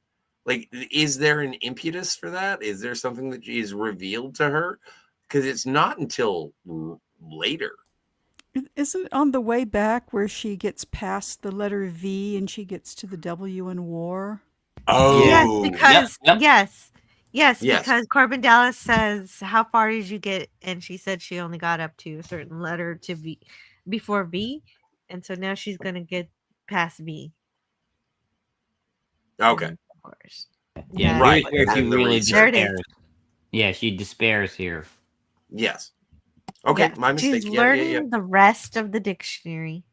Like, is there an impetus for that? Is there something that is revealed to her? Because it's not until later. Isn't it on the way back where she gets past the letter V and she gets to the W in war? Oh, yes, because Yes. because Corbin Dallas says, "How far did you get?" And she said she only got up to a certain letter to V before V, and so now she's gonna get past V. Okay. Of course. Yeah, Right. here's where she And the really research. There it is. despairs. Yeah, she despairs here. Yes. Okay, Yes, my mistake. she's Yeah. learning the rest of the dictionary,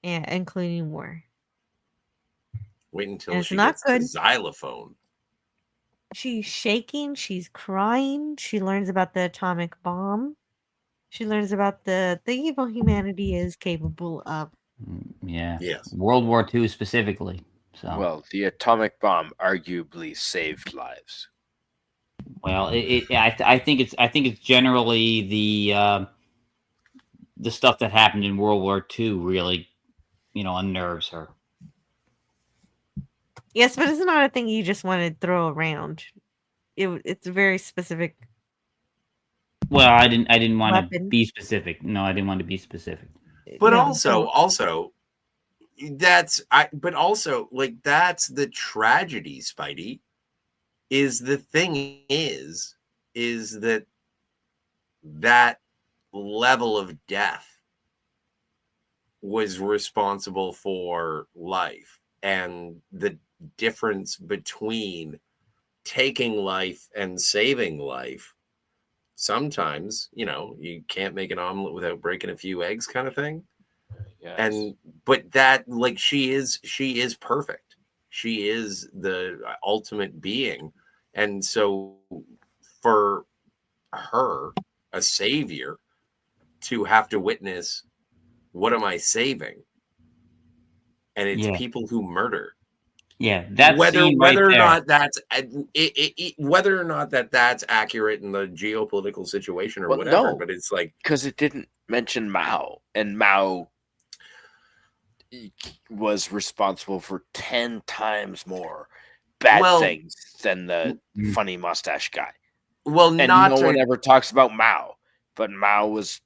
including war. Wait until And it's she not gets the good. xylophone. She's shaking. She's crying. She learns about the atomic bomb. She learns about the evil humanity is capable of. Yeah. Yes. World War II specifically. So. Well, the atomic bomb arguably saved lives. Well, I think it's generally the stuff that happened in World War II really, unnerves her. Yes, but it's not a thing you just want to throw around. It's a very specific. Well, I didn't want to Weapon. be specific. No, I didn't want to be specific. But No, also, that's the tragedy, Spidey. Is the thing is that level of death was responsible for life, and the difference between taking life and saving life. Sometimes, you can't make an omelet without breaking a few eggs, kind of thing. Yes. But that, like, she is perfect. She is the ultimate being. And so for her, a savior, to have to witness, what am I saving? And it's people who murder. Yeah, that's whether or there. not that's whether or not that's accurate in the geopolitical situation or whatever. No, but it's like, because it didn't mention Mao, and Mao was responsible for 10 times more bad things than the funny mustache guy. Well, and not no to- one ever talks about Mao, but Mao was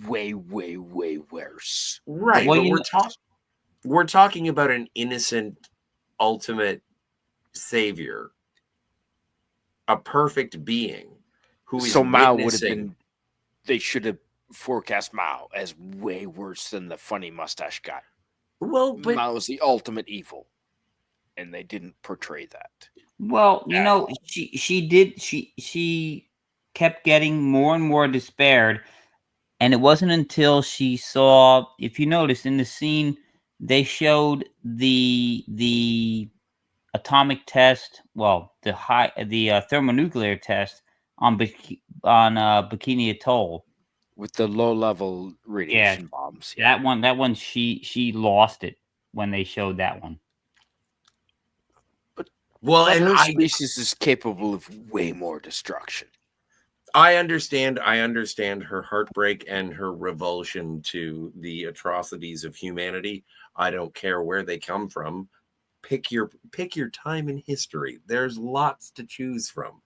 way, way, way worse. Right, Well, but we're talking about an innocent, ultimate savior, a perfect being who is so Mao would have witnessing. been. They should have forecast Mao as way worse than the funny mustache guy. Well, but Mao was the ultimate evil, and they didn't portray that. Well, she kept getting more and more despaired, and it wasn't until she saw, if you notice in the scene, they showed the atomic test, well, the thermonuclear test on Bikini Atoll with the low level radiation bombs. That one, she lost it when they showed that one. But her species is capable of way more destruction. I understand her heartbreak and her revulsion to the atrocities of humanity. I don't care where they come from. Pick your time in history. There's lots to choose from.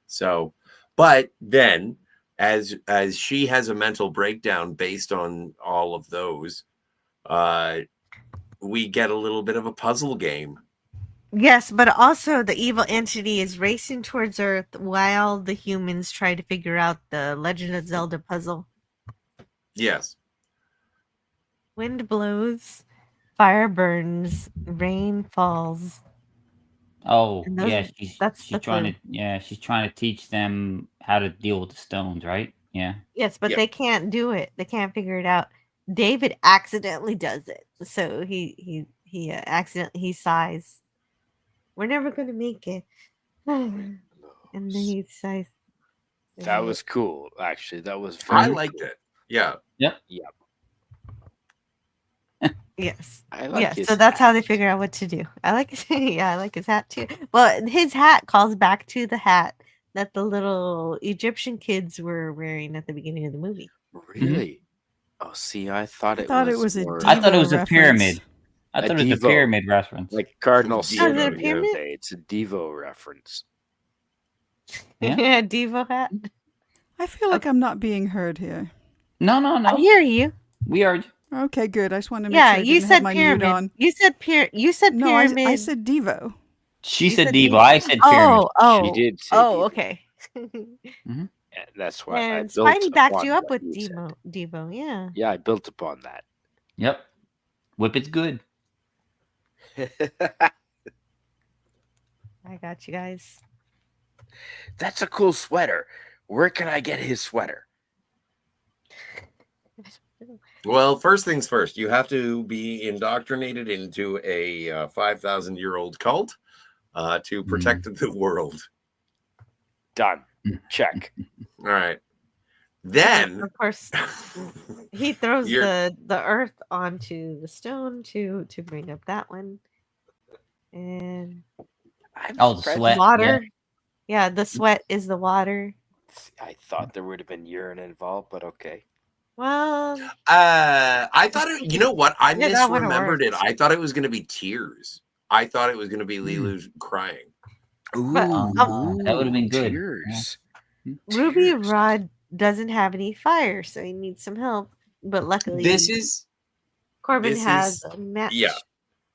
So, but then as she has a mental breakdown based on all of those, we get a little bit of a puzzle game. Yes, but also the evil entity is racing towards Earth while the humans try to figure out the Legend of Zelda puzzle. Yes. Wind blows, fire burns, rain falls. Oh, And those- yeah, that's she's the trying clue. to she's trying to teach them how to deal with the stones, right? Yeah. Yes, but Yep. they can't do it. They can't figure it out. David accidentally does it, so he accidentally he sighs. We're never gonna make it, and then he sighs. That was cool, actually. That was I very liked cool. it. Yeah. Yep. Yep. Yes. I like Yes. his So that's how they hat. figure out what to do. I like his yeah, I like his hat too. Well, his hat calls back to the hat that the little Egyptian kids were wearing at the beginning of the movie. Really? Oh, see, I thought it thought it was was a more I thought it Devo was a reference. pyramid. I thought it was a Devo, pyramid reference. like Cardinal Devo. Sin Oh, is it a the other pyramid? day. It's a Devo reference. Yeah. Yeah, Devo hat. I feel like I'm not being heard here. No, I hear you. We are. Okay, good. I just wanted to make Yeah, sure I you didn't have said my pyramid. mute on. You said You said No, pyramid. I said Devo. She You said said diva. Devo. I said pyramid. Oh, She did say oh, Devo. okay. And that's why I And built Spidey backed upon you up what with you said. Devo. Yeah. Yeah, I built upon that. Yep. Whippet's good. I got you guys. That's a cool sweater. Where can I get his sweater? Well, first things first, you have to be indoctrinated into a 5,000-year-old cult to protect the world. Done. Check. All right. Then, of course, he throws You're- the earth onto the stone to bring up that one, and Oh, the sweat. water. Yeah, the sweat is the water. I thought there would have been urine involved, but okay. Well, I thought it, you know what? I Yeah, that would've misremembered it. worked. I thought it was going to be tears. I thought it was going to be Leelu crying. But, that would have been good. Tears. Ruby Rhod doesn't have any fire, so he needs some help. But luckily, Corbin this has is- a match. Yeah.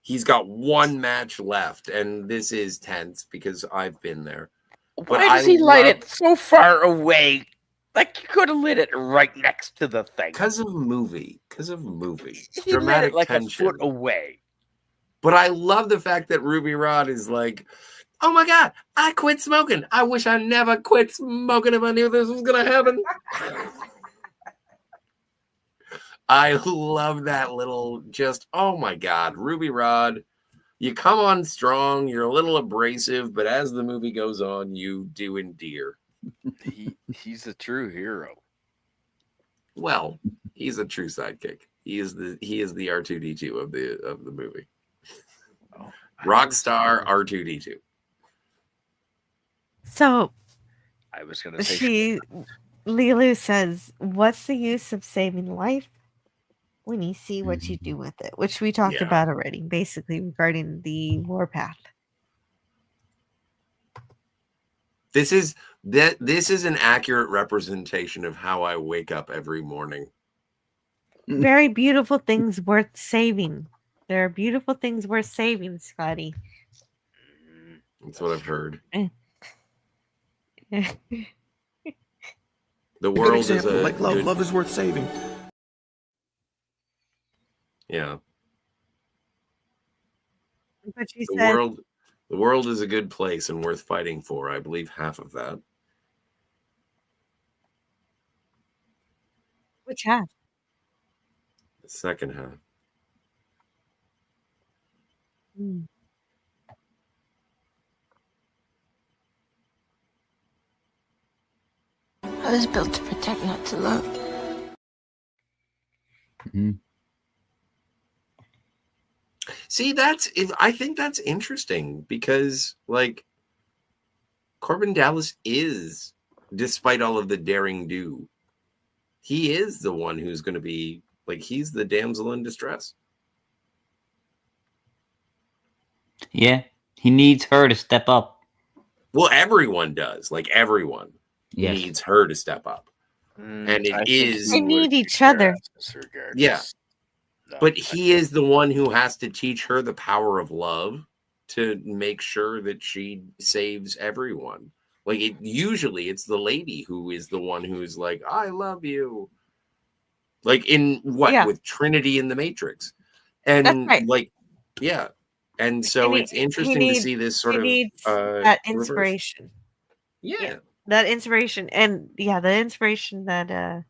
He's got one match left, and this is tense because I've been there. But Why does he light it so far away? Like you could have lit it right next to the thing. Because of movie. He lit Dramatic it like tension. a foot away. But I love the fact that Ruby Rhod is like, oh my God, I quit smoking. I wish I never quit smoking if I knew this was going to happen. I love that little oh my God, Ruby Rhod, you come on strong. You're a little abrasive, but as the movie goes on, you do endear. He's a true hero. Well, he's a true sidekick. He is the R2D2 of the movie. Rockstar R2D2. So I was going to say Leelu says, "What's the use of saving life when you see what you do with it?" Which we talked Yeah. about already, basically regarding the warpath. This is an accurate representation of how I wake up every morning. Very beautiful things worth saving. There are beautiful things worth saving, Scotty. That's what I've heard. Eh. The A good world is example, a like love. good- Love is worth saving. Yeah. But she The said, world is a good place and worth fighting for. I believe half of that. which half? The second half. Hmm. I was built to protect, not to love. See, I think that's interesting because, like, Corbin Dallas is, despite all of the daring do, he is the one who's going to be, like, he's the damsel in distress. Yeah. He needs her to step up. Well, everyone does. Like everyone needs her to step up, and it is They need each other. Yeah, but he is the one who has to teach her the power of love to make sure that she saves everyone. Like usually it's the lady who is the one who's like, I love you. Like in with Trinity in the Matrix. And like, yeah. And so it's interesting to see this sort of that inspiration. Reverse. Yeah. That inspiration and the inspiration that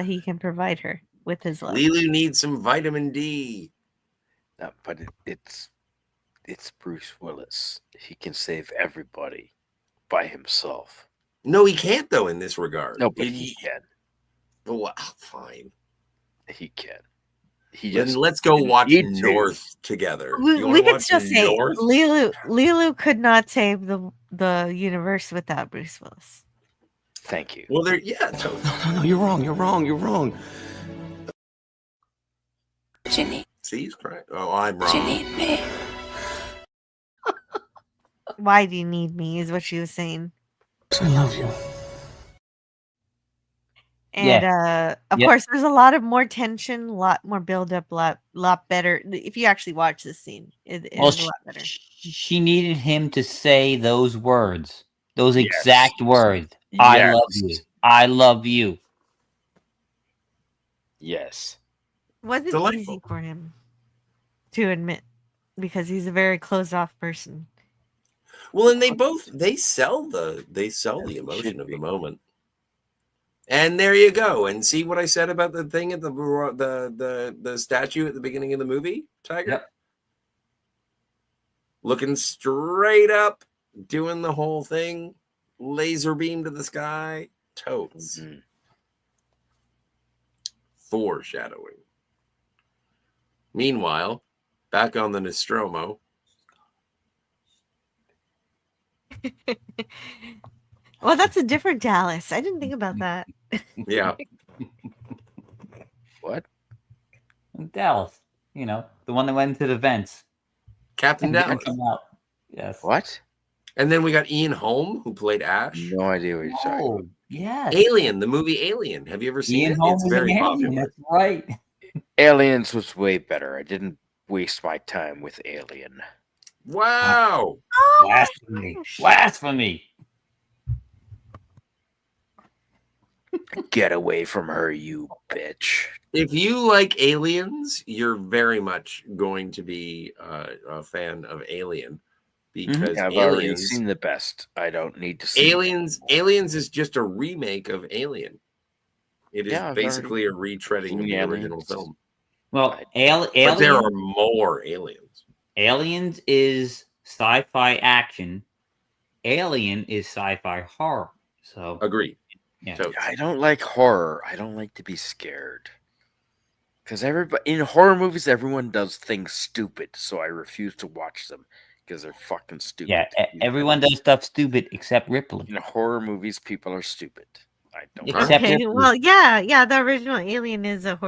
he can provide her with his love. Leelu needs some vitamin D. No, but it's Bruce Willis. He can save everybody by himself. No, he can't though in this regard. No, but he can. Well, fine. He can. He then just let's go watch North together. We could still say Leelu could not save the universe without Bruce Willis. Thank you. Well, totally. No, you're wrong. You're wrong. You're wrong. Ginny. See, he's crying. Oh, I'm wrong. You need me. Why do you need me? Is what she was saying. I love you. And of course, there's a lot of more tension, a lot more build up, lot better. If you actually watch this scene, it is a lot better. She needed him to say those words, those exact words. I love you. I love you. Yes. Wasn't easy for him to admit because he's a very closed off person. Well, and they sell the emotion of the moment. And there you go. And see what I said about the thing at the statue at the beginning of the movie, Tiger? Yep. Looking straight up, doing the whole thing, laser beam to the sky, totes. Mm-hmm. Foreshadowing. Meanwhile, back on the Nostromo. Well, that's a different Dallas. I didn't think about that. Yeah. What? Dallas. You know, the one that went into the vents. Captain Dallas. Yes. What? And then we got Ian Holm, who played Ash. No idea what you're talking about. Yeah. Alien, the movie Alien. Have you ever seen Ian it? Holm It's was very an alien, popular. that's right. Aliens was way better. I didn't waste my time with Alien. Wow. Blasphemy. Blasphemy. Get away from her, you bitch. If you like Aliens, you're very much going to be a fan of Alien because I've Aliens, already seen the best. I don't need to see Aliens is just a remake of Alien. It is basically a retreading of the original film. Well, But there are more Aliens. Aliens is sci-fi action. Alien is sci-fi horror. So agreed. Yeah. I don't like horror. I don't like to be scared. Because in horror movies, everyone does things stupid. So I refuse to watch them because they're fucking stupid. Yeah, everyone does stuff stupid except Ripley. In horror movies, people are stupid. I don't. Except Okay, Ripley. well, yeah. The original Alien is a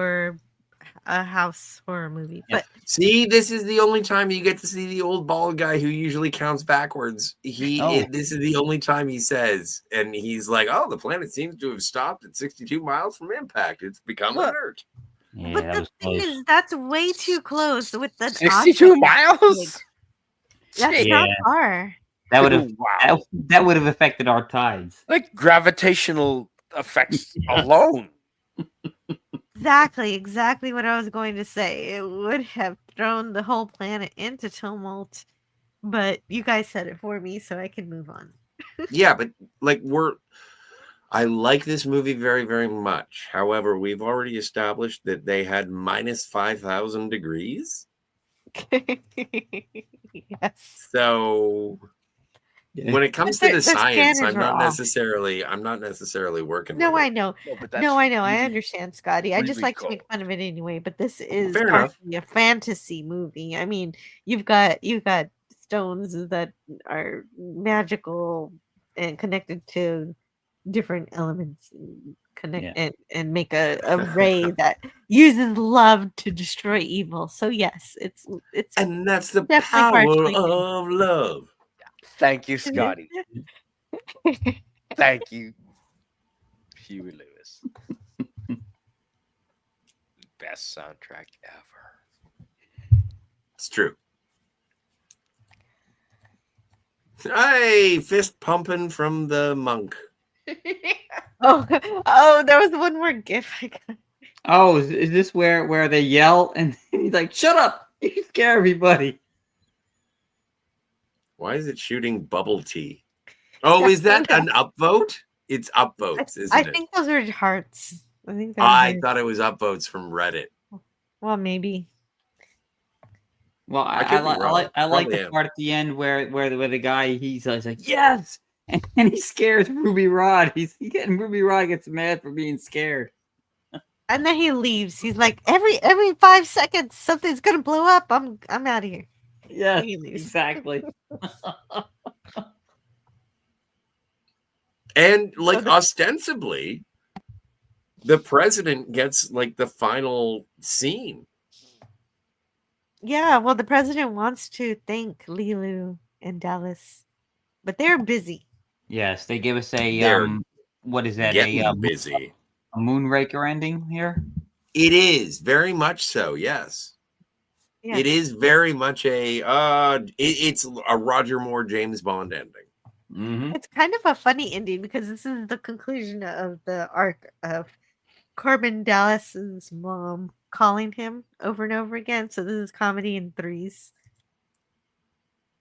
house horror movie, but See, this is the only time you get to see the old bald guy who usually counts backwards. This is the only time he says, and he's like, "Oh, the planet seems to have stopped at 62 miles from impact. It's become inert." Yeah, but the thing is, that's way too close with the 62 miles. That's not far. That would have that would have affected our tides. Like gravitational effects alone. Exactly what I was going to say. It would have thrown the whole planet into tumult, but you guys said it for me, so I can move on. Yeah, but I like this movie very, very much. However, we've already established that they had minus 5,000 degrees. Yes. So when it comes to the science, I'm not necessarily working. No, with I it. know. No, I know. I understand, Scotty. I just like to make fun of it anyway. But this is Fair enough. partially a fantasy movie. I mean, you've got stones that are magical and connected to different elements, and make a ray that uses love to destroy evil. So yes, it's and that's the definitely power partially of love. Thank you, Scotty. Thank you, Huey Lewis. Best soundtrack ever. It's true. Hey, fist pumping from the monk. Oh, there was one more gif I got. Oh, is this where they yell and he's like, "Shut up! You scare everybody." Why is it shooting bubble tea? Oh, is that an upvote? It's upvotes, isn't I it? think those are hearts. I think they're I hearts. thought it was upvotes from Reddit. Well, maybe. Well, I I could be wrong. like Probably the am. part at the end where the guy he's like, yes, and he scares Ruby Rhod. He's getting Ruby Rhod gets mad for being scared. And then he leaves. He's like, every 5 seconds something's gonna blow up. I'm out of here. Yeah, He leaves. exactly. And like ostensibly, the president gets like the final scene. Yeah, well, the president wants to thank Leelu and Dallas, but they're busy. Yes, they give us a They're what is that? getting busy. A Moonraker ending here. It is very much so. Yes, Yeah. it is very much a. It's a Roger Moore James Bond ending. Mm-hmm. It's kind of a funny ending because this is the conclusion of the arc of Corbin Dallas's mom calling him over and over again. So this is comedy in threes.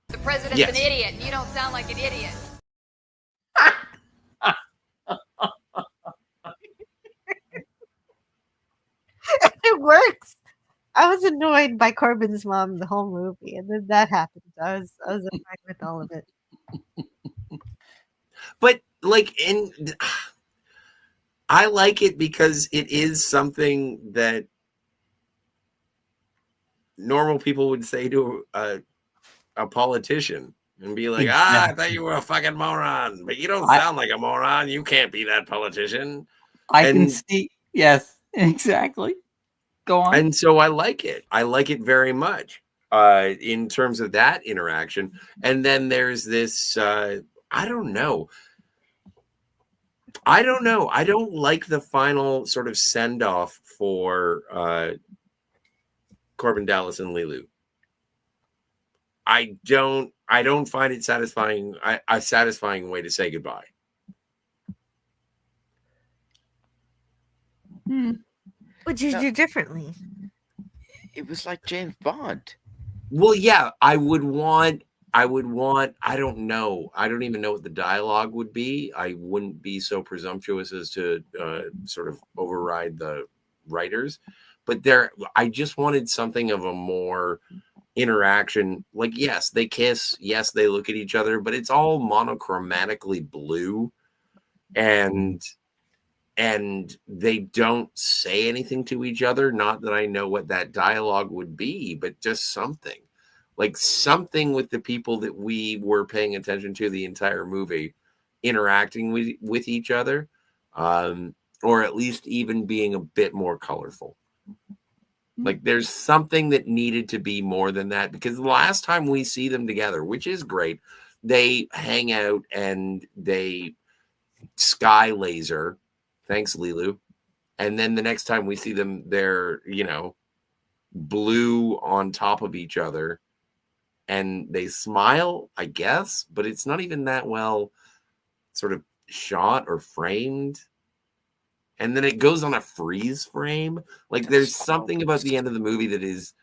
The president's Yes. an idiot, and you don't sound like an idiot. It works. I was annoyed by Corbin's mom the whole movie, and then that happened. I was annoyed with all of it. But like, I like it because it is something that normal people would say to a politician and be like, I thought you were a fucking moron, but you don't sound like a moron. You can't be that politician. I can see. Yes, exactly. Go on. And so I like it. I like it very much in terms of that interaction. And then there's this, I don't know. I don't like the final sort of send off for Corbin Dallas and Leelu. I don't find it satisfying. A satisfying way to say goodbye. What'd you do differently? It was like James Bond. Well, yeah, I would want, I don't know. I don't even know what the dialogue would be. I wouldn't be so presumptuous as to sort of override the writers. But I just wanted something of a more interaction. Like, yes, they kiss. Yes, they look at each other. But it's all monochromatically blue. And they don't say anything to each other. Not that I know what that dialogue would be, but just something. Like something with the people that we were paying attention to the entire movie interacting with each other, or at least even being a bit more colorful. Like there's something that needed to be more than that, because the last time we see them together, which is great, they hang out and they sky laser. Thanks, Leelu. And then the next time we see them, they're, blue on top of each other. And they smile, I guess, but it's not even that well sort of shot or framed. And then it goes on a freeze frame. Like there's something about the end of the movie that is,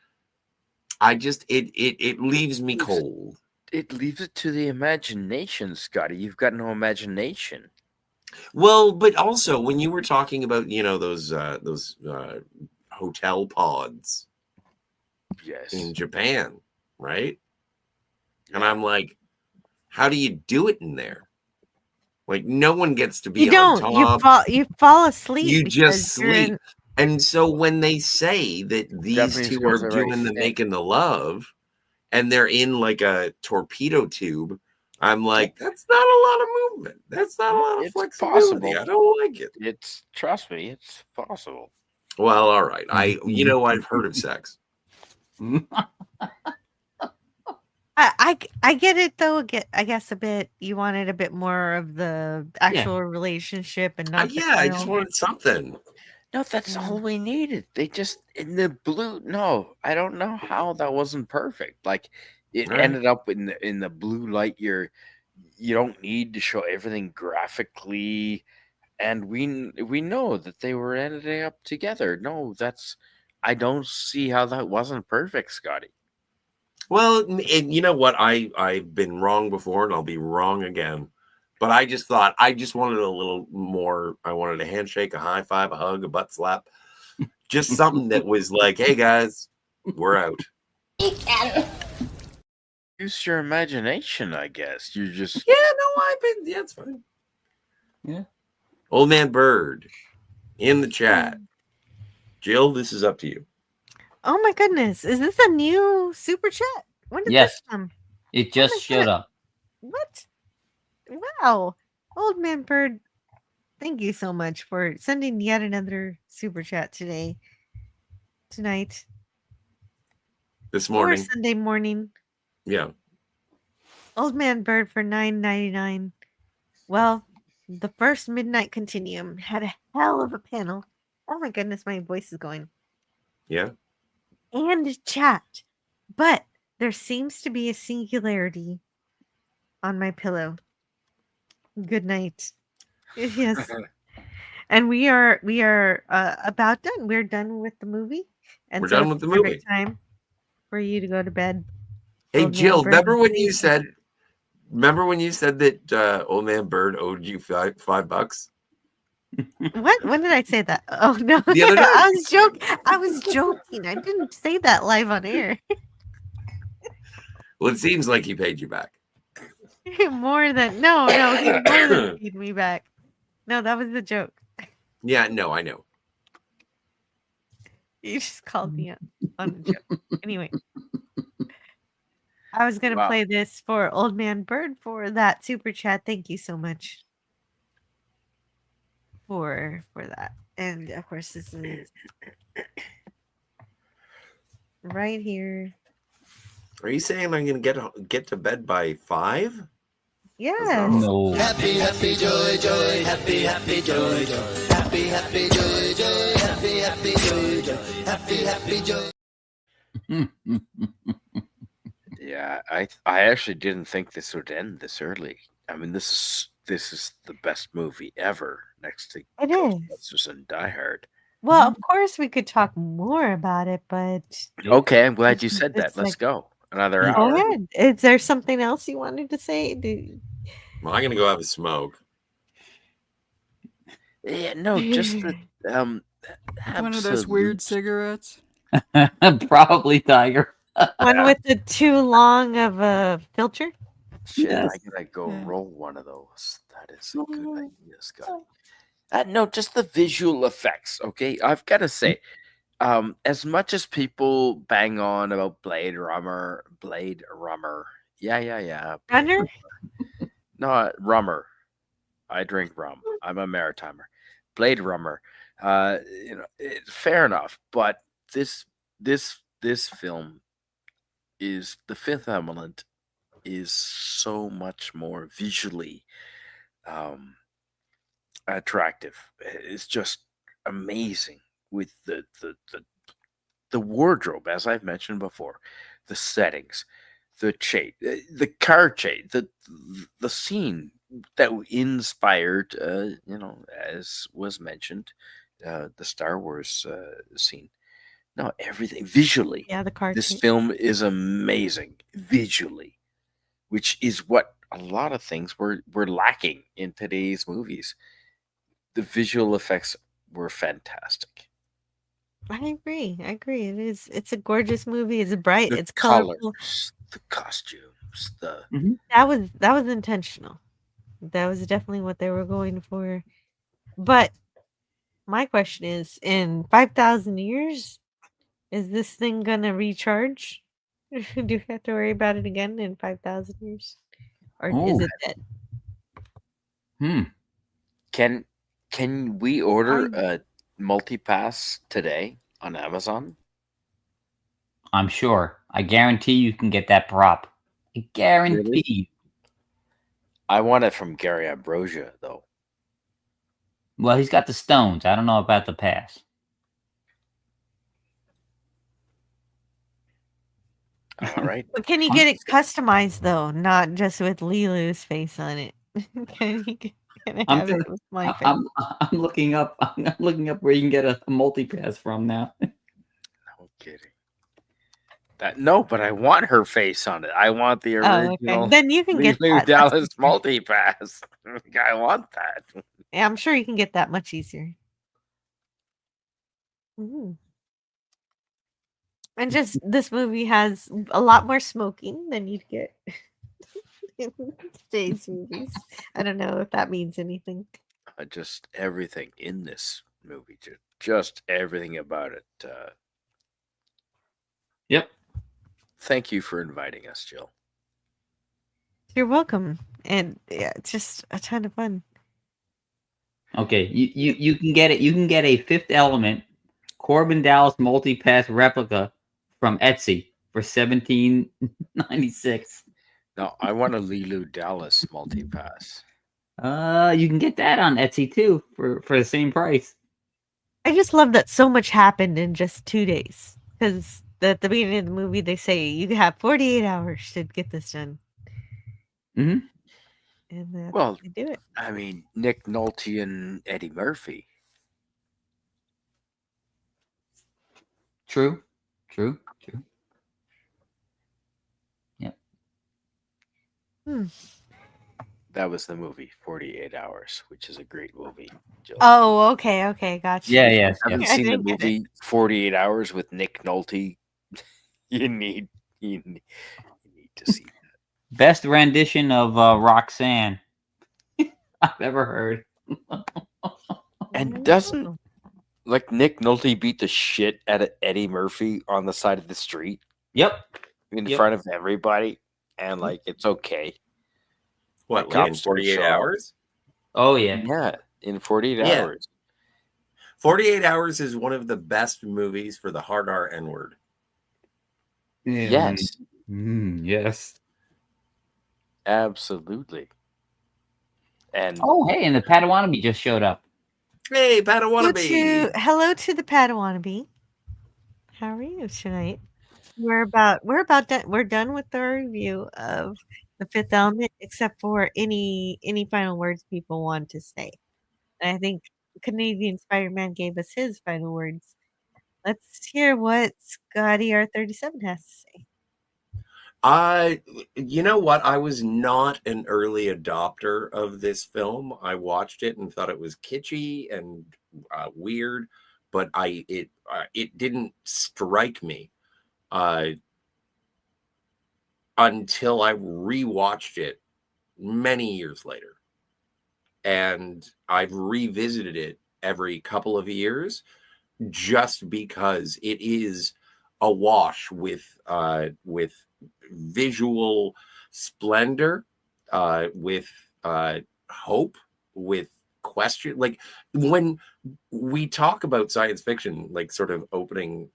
it leaves me cold. It leaves it to the imagination, Scotty. You've got no imagination. Well, but also when you were talking about, those hotel pods, yes, in Japan, right? And I'm like, how do you do it in there? Like no one gets to be You don't. on top. You fall asleep. You just because you're sleep. in- And so when they say that these Japanese two girls are are very doing the thin. making the love, and they're in like a torpedo tube, I'm like, that's not a lot of movement. That's not a lot of It's flexibility. possible. I don't like it. Trust me, it's possible. Well, all right. I've heard of sex. I get it though. I guess a bit. You wanted a bit more of the actual relationship and not. Yeah, I just wanted something. No, that's all we needed. They just in the blue. No, I don't know how that wasn't perfect. Like it Right. ended up in the blue light. You don't need to show everything graphically, and we know that they were ending up together. No, I don't see how that wasn't perfect, Scotty. Well, and you know what? I've been wrong before, and I'll be wrong again. But I just thought I just wanted a little more. I wanted a handshake, a high five, a hug, a butt slap, just something that was like, "Hey guys, we're out." Use your imagination, I guess. You just Yeah, it's fine. Yeah. Old Man Bird in the chat. Jill, this is up to you. Oh my goodness. Is this a new super chat? When did Yes. this come? It just showed up. What? Wow. Old Man Bird, thank you so much for sending yet another super chat tonight. This morning. Or Sunday morning. Yeah. Old Man Bird for $9.99. Well, the first Midnight Continuum had a hell of a panel. Oh my goodness, my voice is going. Yeah. And chat. But there seems to be a singularity on my pillow. Good night. Yes. And we are about done. We're done with the movie. And We're so done it's with the perfect movie. time for you to go to bed. Hey Old Man Jill, Bird remember is when you leaving. said that Old Man Bird owed you $5? What? When did I say that? Oh no. The other night. I was joking. I didn't say that live on air. Well, it seems like he paid you back. More than no, he more than paid me back. No, that was a joke. Yeah, no, I know. You just called me up on a joke. Anyway. I was gonna play this for Old Man Bird for that super chat. Thank you so much for that. And of course, this is right here. Are you saying I'm gonna get to bed by 5? Yeah. No. Happy, happy, joy, joy, happy, happy, joy, joy, happy, happy, joy, joy, happy, happy, joy, joy, happy, happy, joy. Yeah, I actually didn't think this would end this early. I mean, this is the best movie ever, next to It is. Ghostbusters and Die Hard. Well, of course we could talk more about it, but Okay, I'm glad you said that. it's Let's like- go. Another go hour. ahead. Is there something else you wanted to say? Well, I'm gonna go have a smoke. Yeah, no, just the One of those weird cigarettes. Probably Tiger. One with the too long of a filter? Shit, Yes. I gotta go roll one of those. That is a good idea, Scott. No, just the visual effects. Okay, I've got to say, as much as people bang on about Blade Runner, yeah, Runner? no, rummer. I drink rum. I'm a maritimer. Blade Runner. Fair enough, but this film is The Fifth Element is so much more visually attractive. It's just amazing with the wardrobe, as I've mentioned before, the settings, the car chase, the scene that inspired, as was mentioned, the Star Wars scene. No, everything visually. Yeah, the car This chase. film is amazing visually, which is what a lot of things were lacking in today's movies. The visual effects were fantastic. I agree. It is. It's a gorgeous movie. It's bright. The It's colorful. colors, the costumes, the That was intentional. That was definitely what they were going for. But my question is, in 5,000 years, is this thing gonna recharge? Do you have to worry about it again in 5,000 years, or is Oh. it dead? Can we order a MULTIPASS today on Amazon? I'm sure. I guarantee you can get that prop Guaranteed. I want it from Gary Ambrosia, though. Well, he's got the stones. I don't know about the pass. All right. But can you get it customized though, not just with Leelu's face on it? Can I I'm have it gonna- with my face? I'm looking up. I'm looking up where you can get a multi-pass from now. No kidding. But I want her face on it. I want the Oh, original. okay. Then you can get Leelu that. That's Dallas easier. multi-pass. I want that. Yeah, I'm sure you can get that much easier. Mhm. And just this movie has a lot more smoking than you'd get in today's movies. I don't know if that means anything. Just everything in this movie, just everything about it. Yep. Thank you for inviting us, Jill. You're welcome. And yeah, it's just a ton of fun. Okay, you can get it. You can get a Fifth Element Corbin Dallas multi-pass replica from Etsy for $17.96. No, I want a Leelu Dallas multi-pass. You can get that on Etsy too for the same price. I just love that so much happened in just 2 days. Because at the beginning of the movie, they say you have 48 hours to get this done. Mm-hmm. And Well, they do it. I mean, Nick Nolte and Eddie Murphy. True. Yep. That was the movie 48 Hours, which is a great movie. Jill. Oh, okay, gotcha. Yeah, yes. Haven't I seen the didn't get it. movie 48 Hours with Nick Nolte? You need to see that. Best rendition of Roxanne I've ever heard. And doesn't like Nick Nolte beat the shit out of Eddie Murphy on the side of the street? Yep. In front of everybody, and like it's okay. What, Like, in 48 hours? Oh yeah. Yeah, in 48 Yeah. hours. 48 Hours is one of the best movies for the hard R N-word. Yes. Yes. Absolutely. And Oh, hey, and the Padawannabe just showed up. Hey, Padawannabe. Hello to the Padawannabe. How are you tonight? We're done. We're done with the review of The Fifth Element, except for any final words people want to say. And I think Canadian Spider-Man gave us his final words. Let's hear what Scotty R37 has to say. You know what? I was not an early adopter of this film. I watched it and thought it was kitschy and weird, but it didn't strike me until I rewatched it many years later, and I've revisited it every couple of years just because it is awash with visual splendor, with hope, with question. Like when we talk about science fiction, like sort of opening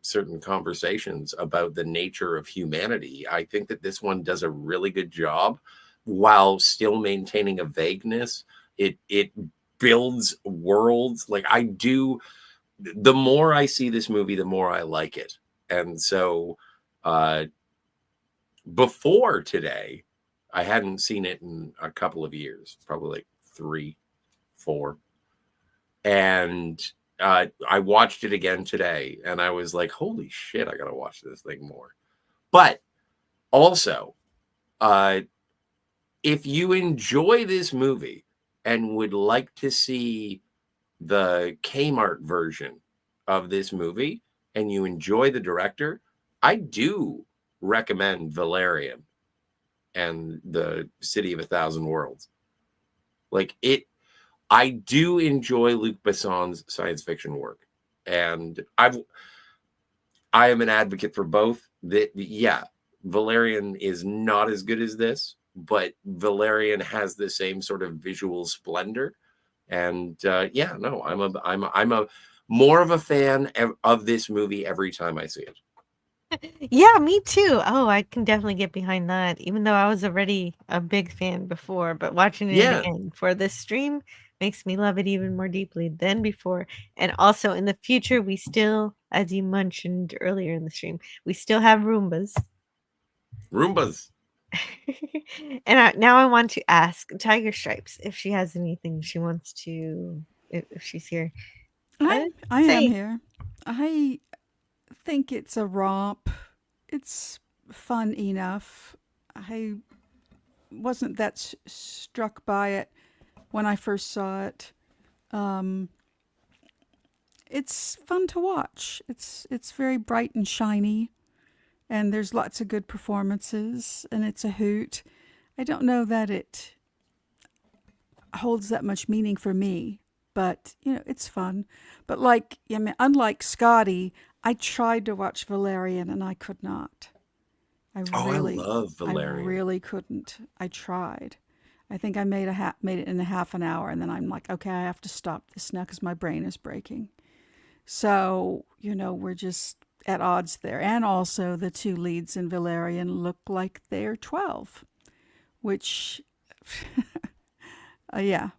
certain conversations about the nature of humanity, I think that this one does a really good job while still maintaining a vagueness. It builds worlds. Like I do. The more I see this movie, the more I like it. And so before today, I hadn't seen it in a couple of years, probably like 3, 4. And I watched it again today, and I was like, holy shit, I got to watch this thing more. But also, if you enjoy this movie and would like to see the Kmart version of this movie, and you enjoy the director, I do recommend Valerian and the City of a Thousand Worlds. Like it, I do enjoy Luc Besson's science fiction work, and I am an advocate for both. That yeah, Valerian is not as good as this, but Valerian has the same sort of visual splendor. And yeah, no, I'm a more of a fan of this movie every time I see it. Yeah, me too. Oh, I can definitely get behind that, even though I was already a big fan before, but watching it Yeah. again for this stream makes me love it even more deeply than before. And also in the future, we still, as you mentioned earlier in the stream, we still have Roombas. Roombas. And now I want to ask Tiger Stripes if she has anything she wants to, if she's here. I am here. I think it's a romp. It's fun enough. I wasn't that struck by it when I first saw it. It's fun to watch. It's very bright and shiny, and there's lots of good performances, and it's a hoot. I don't know that it holds that much meaning for me, but it's fun. But unlike Scotty, I tried to watch Valerian and I could not. I love Valerian. I really couldn't. I tried. I think I made it in a half an hour, and then I'm like, okay, I have to stop this now because my brain is breaking. So we're just at odds there. And also, the two leads in Valerian look like they're 12, which, yeah,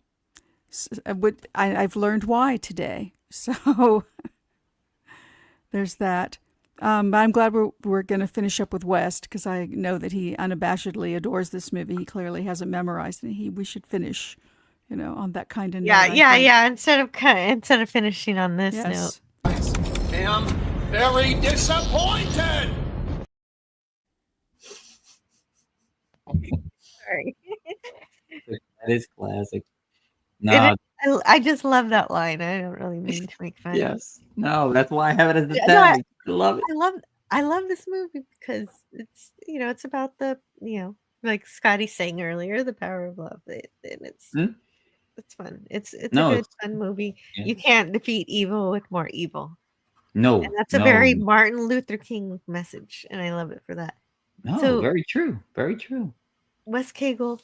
I've learned why today. So there's that. But I'm glad we're going to finish up with West, because I know that he unabashedly adores this movie. He clearly has it memorized, and we should finish, on that kind of note. Yeah. Instead of finishing on this note. I'm very disappointed. Sorry. That is classic. No. I just love that line. I don't really mean to make fun. Yes. No, that's why I have it as the No, tag. I love it. I love this movie because it's it's about the like Scotty sang earlier, the power of love. And it's fun. It's a good fun movie. Yeah. You can't defeat evil with more evil. No. And that's a very Martin Luther King message, and I love it for that. No, So, very true. Very true. Wes Cagle,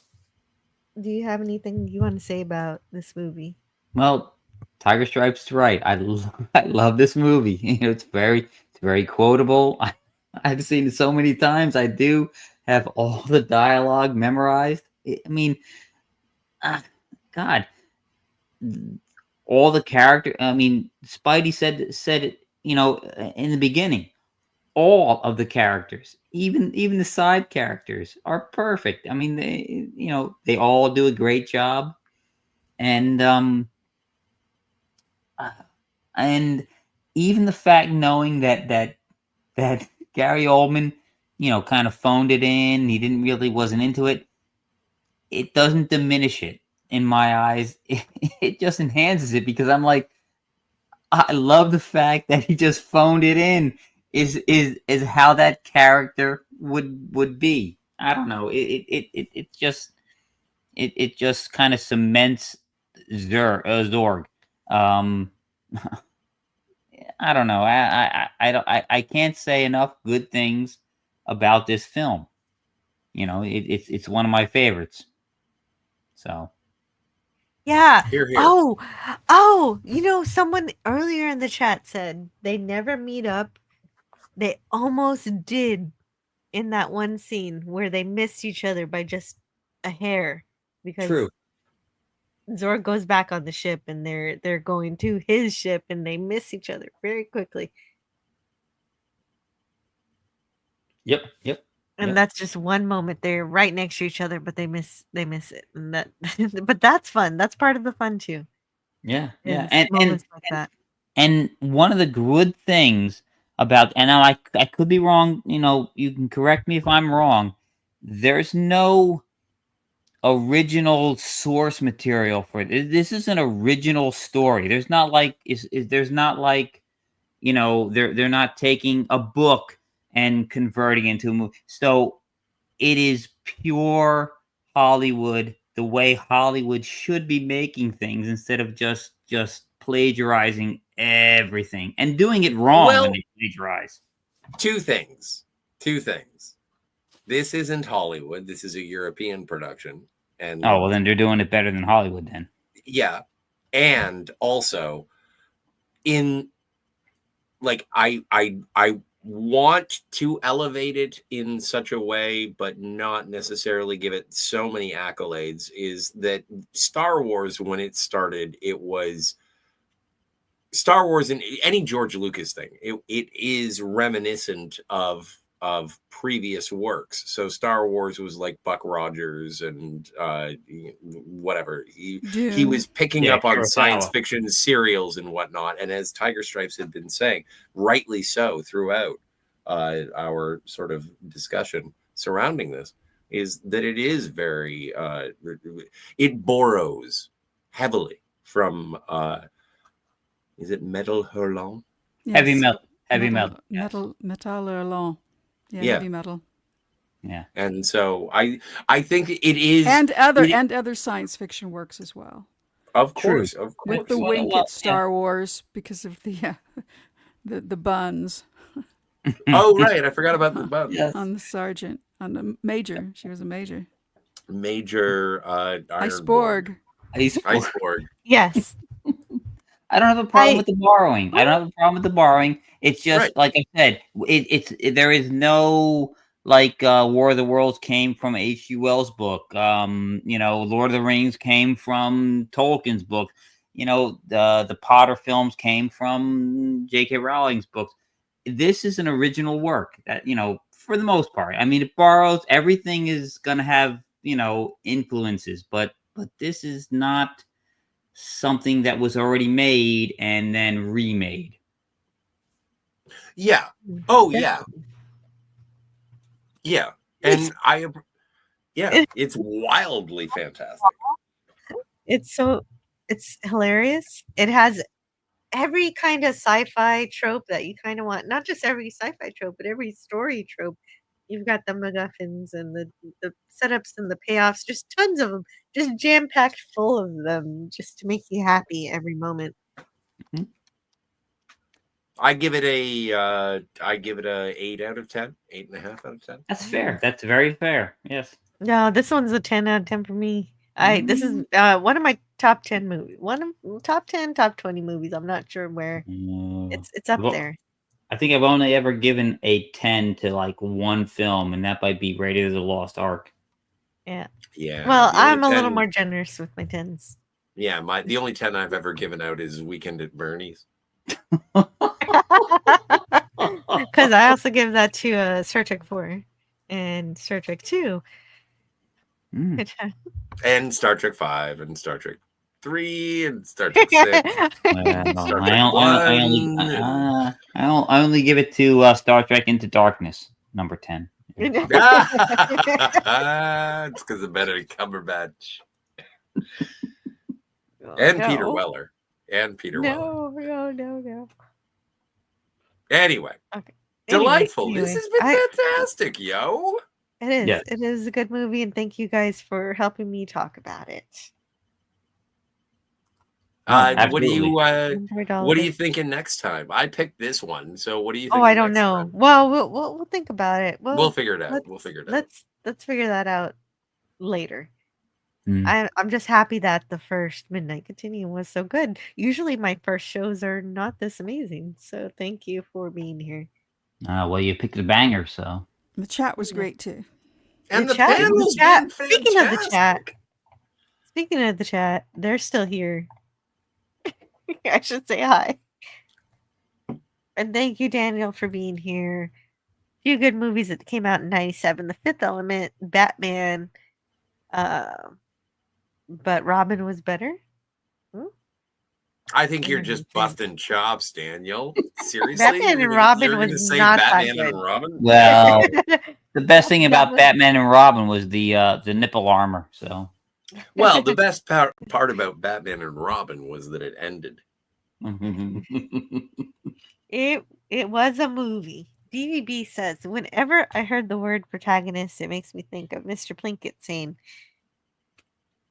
do you have anything you want to say about this movie? Well, Tiger Stripes is right. I love this movie. It's very quotable. I've seen it so many times. I do have all the dialogue memorized. I mean, God, all the character. I mean, Spidey said it. In the beginning, all of the characters, even the side characters, are perfect. I mean, they all do a great job, and even the fact knowing that Gary Oldman, kind of phoned it in. He wasn't into it. It doesn't diminish it in my eyes. It just enhances it, because I'm like, I love the fact that he just phoned it in. Is how that character would be. I don't know. It just kind of cements Zorg. I don't know. I can't say enough good things about this film. It's one of my favorites. So. Yeah. Here. Oh, someone earlier in the chat said they never meet up. They almost did in that one scene where they missed each other by just a hair, because True. Zorg goes back on the ship and they're going to his ship and they miss each other very quickly. Yep. And that's just one moment. They're right next to each other, but they miss it. And that but that's fun. That's part of the fun too. Yeah. And moments like that. And one of the good things about, and I could be wrong, you can correct me if I'm wrong. There's no original source material for it. This is an original story. There's not like there's not like, they're not taking a book and converting into a movie. So it is pure Hollywood, the way Hollywood should be making things, instead of just plagiarizing everything and doing it wrong when they plagiarize. Two things. This isn't Hollywood. This is a European production. And then they're doing it better than Hollywood then. Yeah. And also, in like I want to elevate it in such a way, but not necessarily give it so many accolades, is that Star Wars, when it started, it was Star Wars and any George Lucas thing. It is reminiscent of previous works. So Star Wars was like Buck Rogers and whatever. He was picking up on science fiction serials and whatnot. And as Tiger Stripes had been saying, rightly so throughout our sort of discussion surrounding this, is that it is very it borrows heavily from is it Metal Hurlant? Yes. Heavy metal. Metal Hurlant. Yeah. Heavy metal. Yeah. And so I think it is, and other science fiction works as well. Of course, of course. With the wink at Star Wars because of the buns. Oh right, I forgot about the buns. Yes. On the sergeant, on the major. She was a major. Major Iceborg. Iceborg. Yes. I don't have a problem with the borrowing. I don't have a problem with the borrowing. It's just like I said, there is no like War of the Worlds came from H.G. Wells' book. Lord of the Rings came from Tolkien's book. The Potter films came from J.K. Rowling's books. This is an original work that, for the most part. I mean, it borrows. Everything is going to have, influences, but this is not something that was already made and then remade. Yeah. Oh, yeah. Yeah. And it's wildly fantastic. It's hilarious. It has every kind of sci-fi trope that you kind of want. Not just every sci-fi trope, but every story trope. You've got the MacGuffins and the setups and the payoffs, just tons of them, just jam-packed full of them, just to make you happy every moment. Mm-hmm. I give it a 8 out of 10, 8.5 out of 10. That's fair. That's very fair. Yes. No, this one's a 10 out of 10 for me. This is one of my top 10 movies. Top 10, top 20 movies. I'm not sure where. It's up there. I think I've only ever given a 10 to like one film, and that might be Raiders of the Lost Ark. Yeah. Yeah. Well, I'm a little more generous with my 10s. Yeah, the only 10 I've ever given out is Weekend at Bernie's. Because I also give that to Star Trek 4 and Star Trek 2. And Star Trek 5 and Star Trek 3 and Star Trek 6. I only give it to Star Trek Into Darkness, number 10. It's because of Benedict Cumberbatch. And Peter Weller. No. Anyway. Okay. Delightful. Anyway, This has been fantastic, yo. It is. Yes. It is a good movie, and thank you guys for helping me talk about it. What are you thinking next time? I picked this one, so what do you think? Oh, I don't know. Time? Well, we'll think about it. We'll figure it out. Let's figure that out later. I'm just happy that the first Midnight Continuum was so good. Usually my first shows are not this amazing, so thank you for being here. Well, you picked a banger, so. The chat was great too. And the chat. Speaking of the chat, they're still here. I should say hi. And thank you, Daniel, for being here. A few good movies that came out in '97: The Fifth Element, Batman. But Robin was better. I think you're just busting chops, Daniel. Seriously, Batman and Robin you're was gonna say not Batman that and Robin. Well, the best thing about Batman and Robin was the nipple armor. So, well, the best part about Batman and Robin was that it ended. It was a movie. DVB says, whenever I heard the word protagonist, it makes me think of Mr. Plinkett saying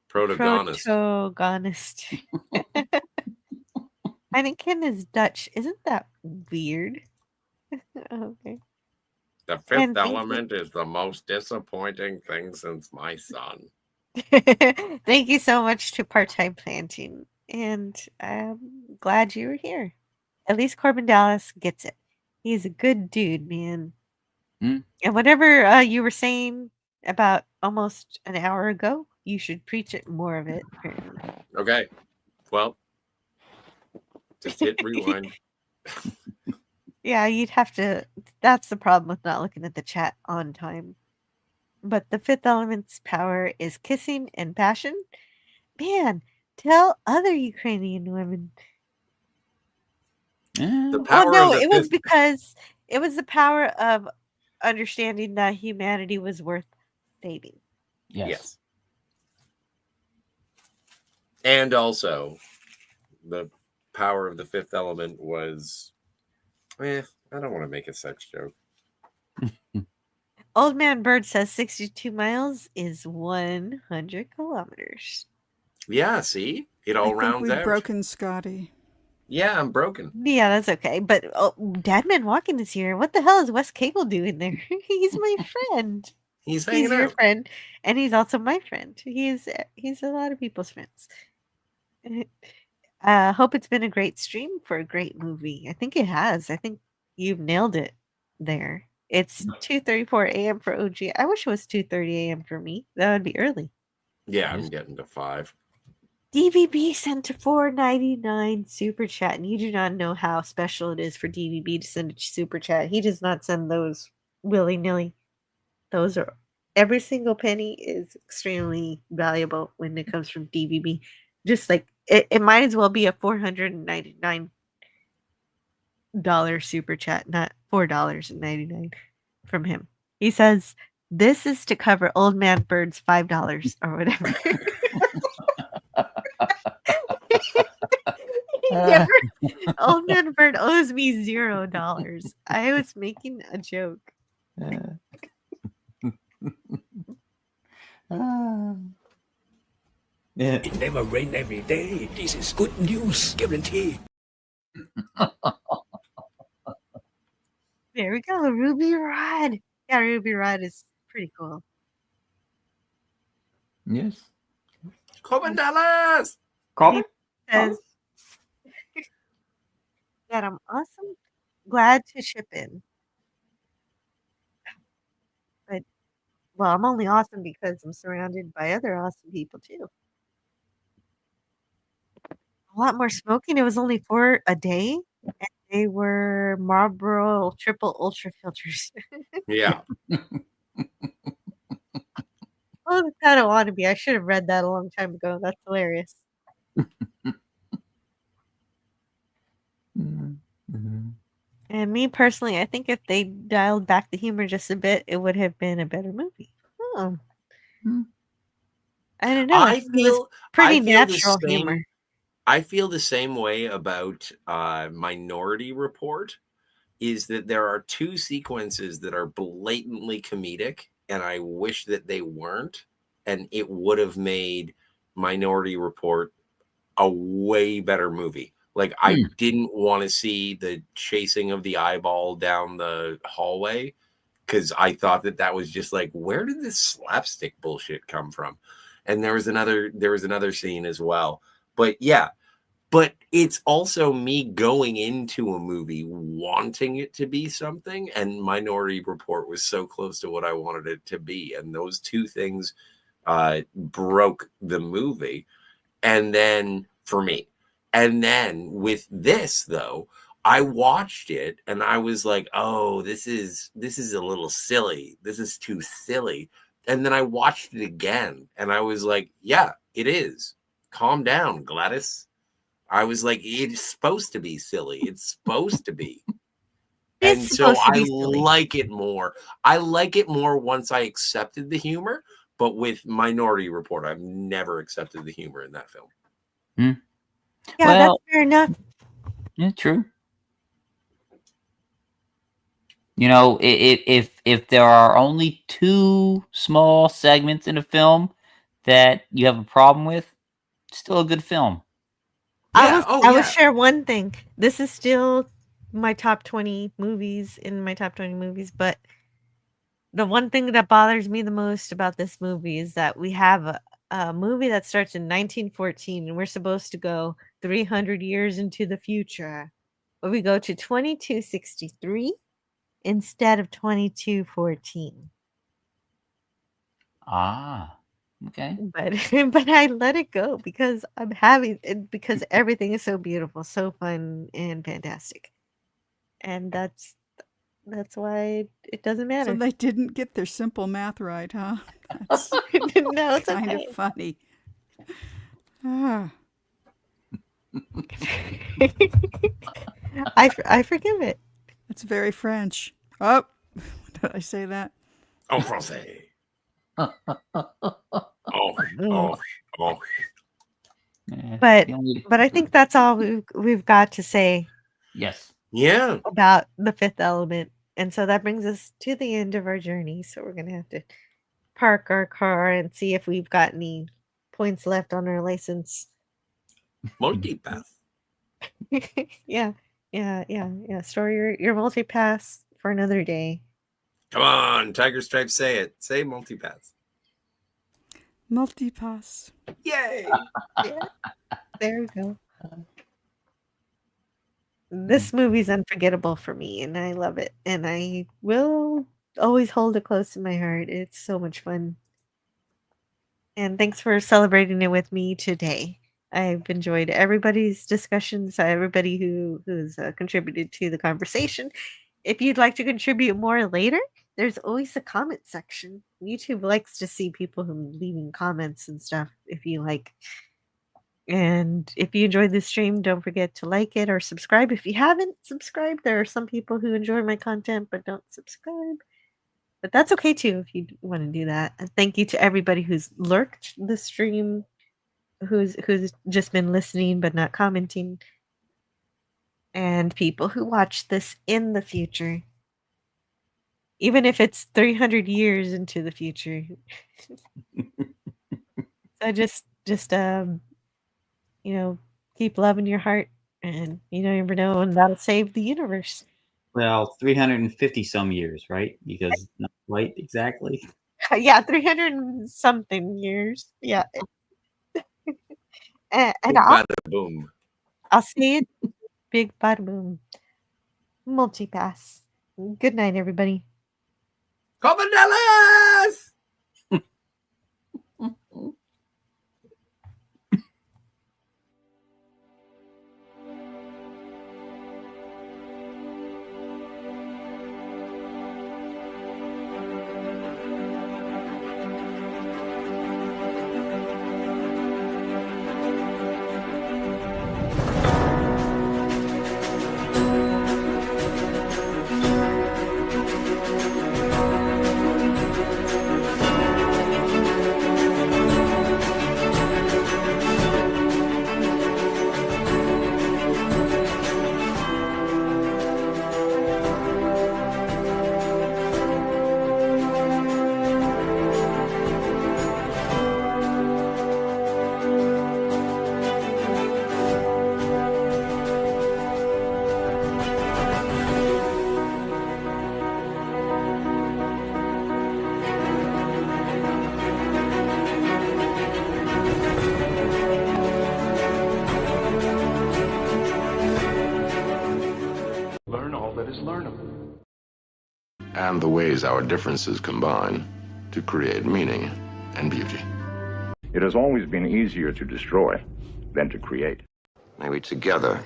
protagonist. Heineken is Dutch. Isn't that weird? Okay. The Fifth Element is the most disappointing thing since my son. Thank you so much to Part-Time Planting. And I'm glad you were here. At least Corbin Dallas gets it. He's a good dude, man. Mm. And whatever you were saying about almost an hour ago, you should preach it more of it. Apparently. Okay. Well, just hit rewind. Yeah, you'd have to. That's the problem with not looking at the chat on time. But the fifth element's power is kissing and passion. Man, tell other Ukrainian women. The Well, power no, of the it was fifth. because it was the power of understanding that humanity was worth saving. Yes. And also, the power of the fifth element was, I don't want to make a sex joke. Old Man Bird says 62 miles is 100 kilometers. Yeah, see? It all I think rounds we've out. broken Scotty. Yeah, I'm broken. Yeah, that's okay. But Dadman Walking is here. What the hell is Wes Cable doing there? He's my friend. He's hanging your out. friend, and he's also my friend. He's a lot of people's friends. Hope it's been a great stream for a great movie. I think it has. I think you've nailed it there. It's 2:34 a.m. for OG. I wish it was 2:30 a.m. for me. That would be early. Yeah, I'm getting to 5. DVB sent to $4.99 super chat, and you do not know how special it is for DVB to send a super chat. He does not send those willy nilly. Those are every single penny is extremely valuable when it comes from DVB. Just like it might as well be a $499 super chat, not $4.99 from him. He says this is to cover Old Man Bird's $5 or whatever. Old Man Bird owes me $0. I was making a joke. It never rained every day. This is good news, guaranteed. There we go, Ruby Rhod. Yeah, Ruby Rhod is pretty cool. Yes. Corbin Dallas. Corbin says that I'm awesome. Glad to chip in. But well, I'm only awesome because I'm surrounded by other awesome people too. A lot more smoking. It was only 4 a day, and they were Marlboro triple ultra filters. Yeah. Oh, the kind of wannabe. I should have read that a long time ago. That's hilarious. And me personally, I think if they dialed back the humor just a bit, it would have been a better movie. Oh. I don't know. I It was feel pretty I feel natural the same, humor. I feel the same way about Minority Report. Is that there are 2 sequences that are blatantly comedic, and I wish that they weren't, and it would have made Minority Report a way better movie. Like, I didn't want to see the chasing of the eyeball down the hallway because I thought that was just like, where did this slapstick bullshit come from? And there was another scene as well. But yeah, but it's also me going into a movie wanting it to be something, and Minority Report was so close to what I wanted it to be. And those 2 things broke the movie. And then for me, and then with this though, I watched it and I was like, oh, this is a little silly. This is too silly. And then I watched it again and I was like, yeah, it is. Calm down, Gladys. I was like, it's supposed to be silly. It's supposed to be. And so I like it more. I like it more once I accepted the humor. But with Minority Report, I've never accepted the humor in that film. Yeah, that's fair enough. Yeah, true. You know, if there are only 2 small segments in a film that you have a problem with, it's still a good film. I will share one thing. This is still my top 20 movies but the one thing that bothers me the most about this movie is that we have a movie that starts in 1914 and we're supposed to go 300 years into the future we go to 2263 instead of 2214. Ah, okay. But but I let it go because I'm having it because everything is so beautiful, so fun and fantastic. And that's why it doesn't So matter. they didn't get their simple math right, huh? That's No, it's kind okay. of funny. Ah. I forgive it. That's very French. Oh, did I say that? En français. Oh. But I think that's all we've got to say Yes. Yeah. about the Fifth Element. And so that brings us to the end of our journey. So we're gonna have to park our car and see if we've got any points left on our license. MULTIPASS. Yeah. Store your multi-pass for another day. Come on, Tiger Stripe, say it. Say MULTIPASS. MULTIPASS. Yay! Yeah. There we go. This movie's unforgettable for me, and I love it. And I will always hold it close to my heart. It's so much fun. And thanks for celebrating it with me today. I've enjoyed everybody's discussions, everybody who's contributed to the conversation. If you'd like to contribute more later, there's always a comment section. YouTube likes to see people who leaving comments and stuff if you like. And if you enjoyed this stream, don't forget to like it or subscribe. If you haven't subscribed, there are some people who enjoy my content but don't subscribe. But that's okay too if you want to do that. And thank you to everybody who's lurked the stream, who's just been listening but not commenting, and people who watch this in the future, even if it's 300 years into the future. So just keep loving your heart, and you never know when that'll save the universe. Well, 350 some years, right? Because not quite exactly. Yeah, 300 and something years. Yeah. and Bada boom. I'll see it. Big bada boom. MULTIPASS. Good night, everybody. Corbin Dallas! Learn all that is learnable. And the ways our differences combine to create meaning and beauty. It has always been easier to destroy than to create. May we together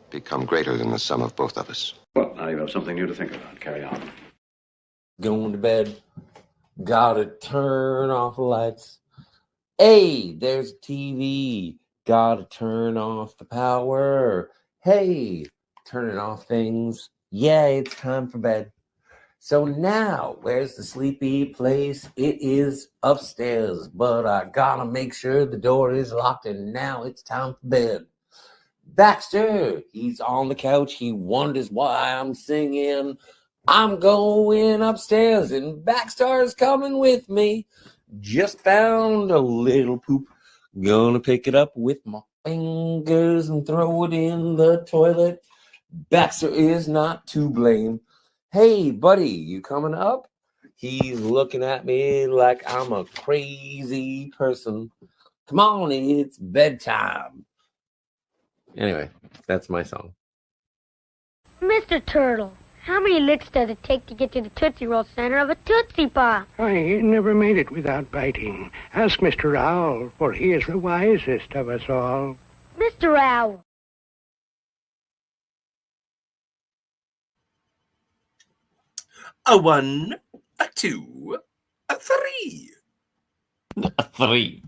become greater than the sum of both of us. Well, now you have something new to think about. Carry on. Going to bed. Gotta turn off the lights. Hey, there's TV. Gotta turn off the power. Hey, turning off things. Yeah, it's time for bed. So now, where's the sleepy place? It is upstairs, but I gotta make sure the door is locked, and now it's time for bed. Baxter, he's on the couch. He wonders why I'm singing. I'm going upstairs, and Baxter's coming with me. Just found a little poop. Gonna pick it up with my fingers and throw it in the toilet. Baxter is not to blame. Hey, buddy, you coming up? He's looking at me like I'm a crazy person. Come on, it's bedtime. Anyway, that's my song. Mr. Turtle, how many licks does it take to get to the Tootsie Roll center of a Tootsie Pop? I never made it without biting. Ask Mr. Owl, for he is the wisest of us all. Mr. Owl. A 1, a 2, a 3. A 3.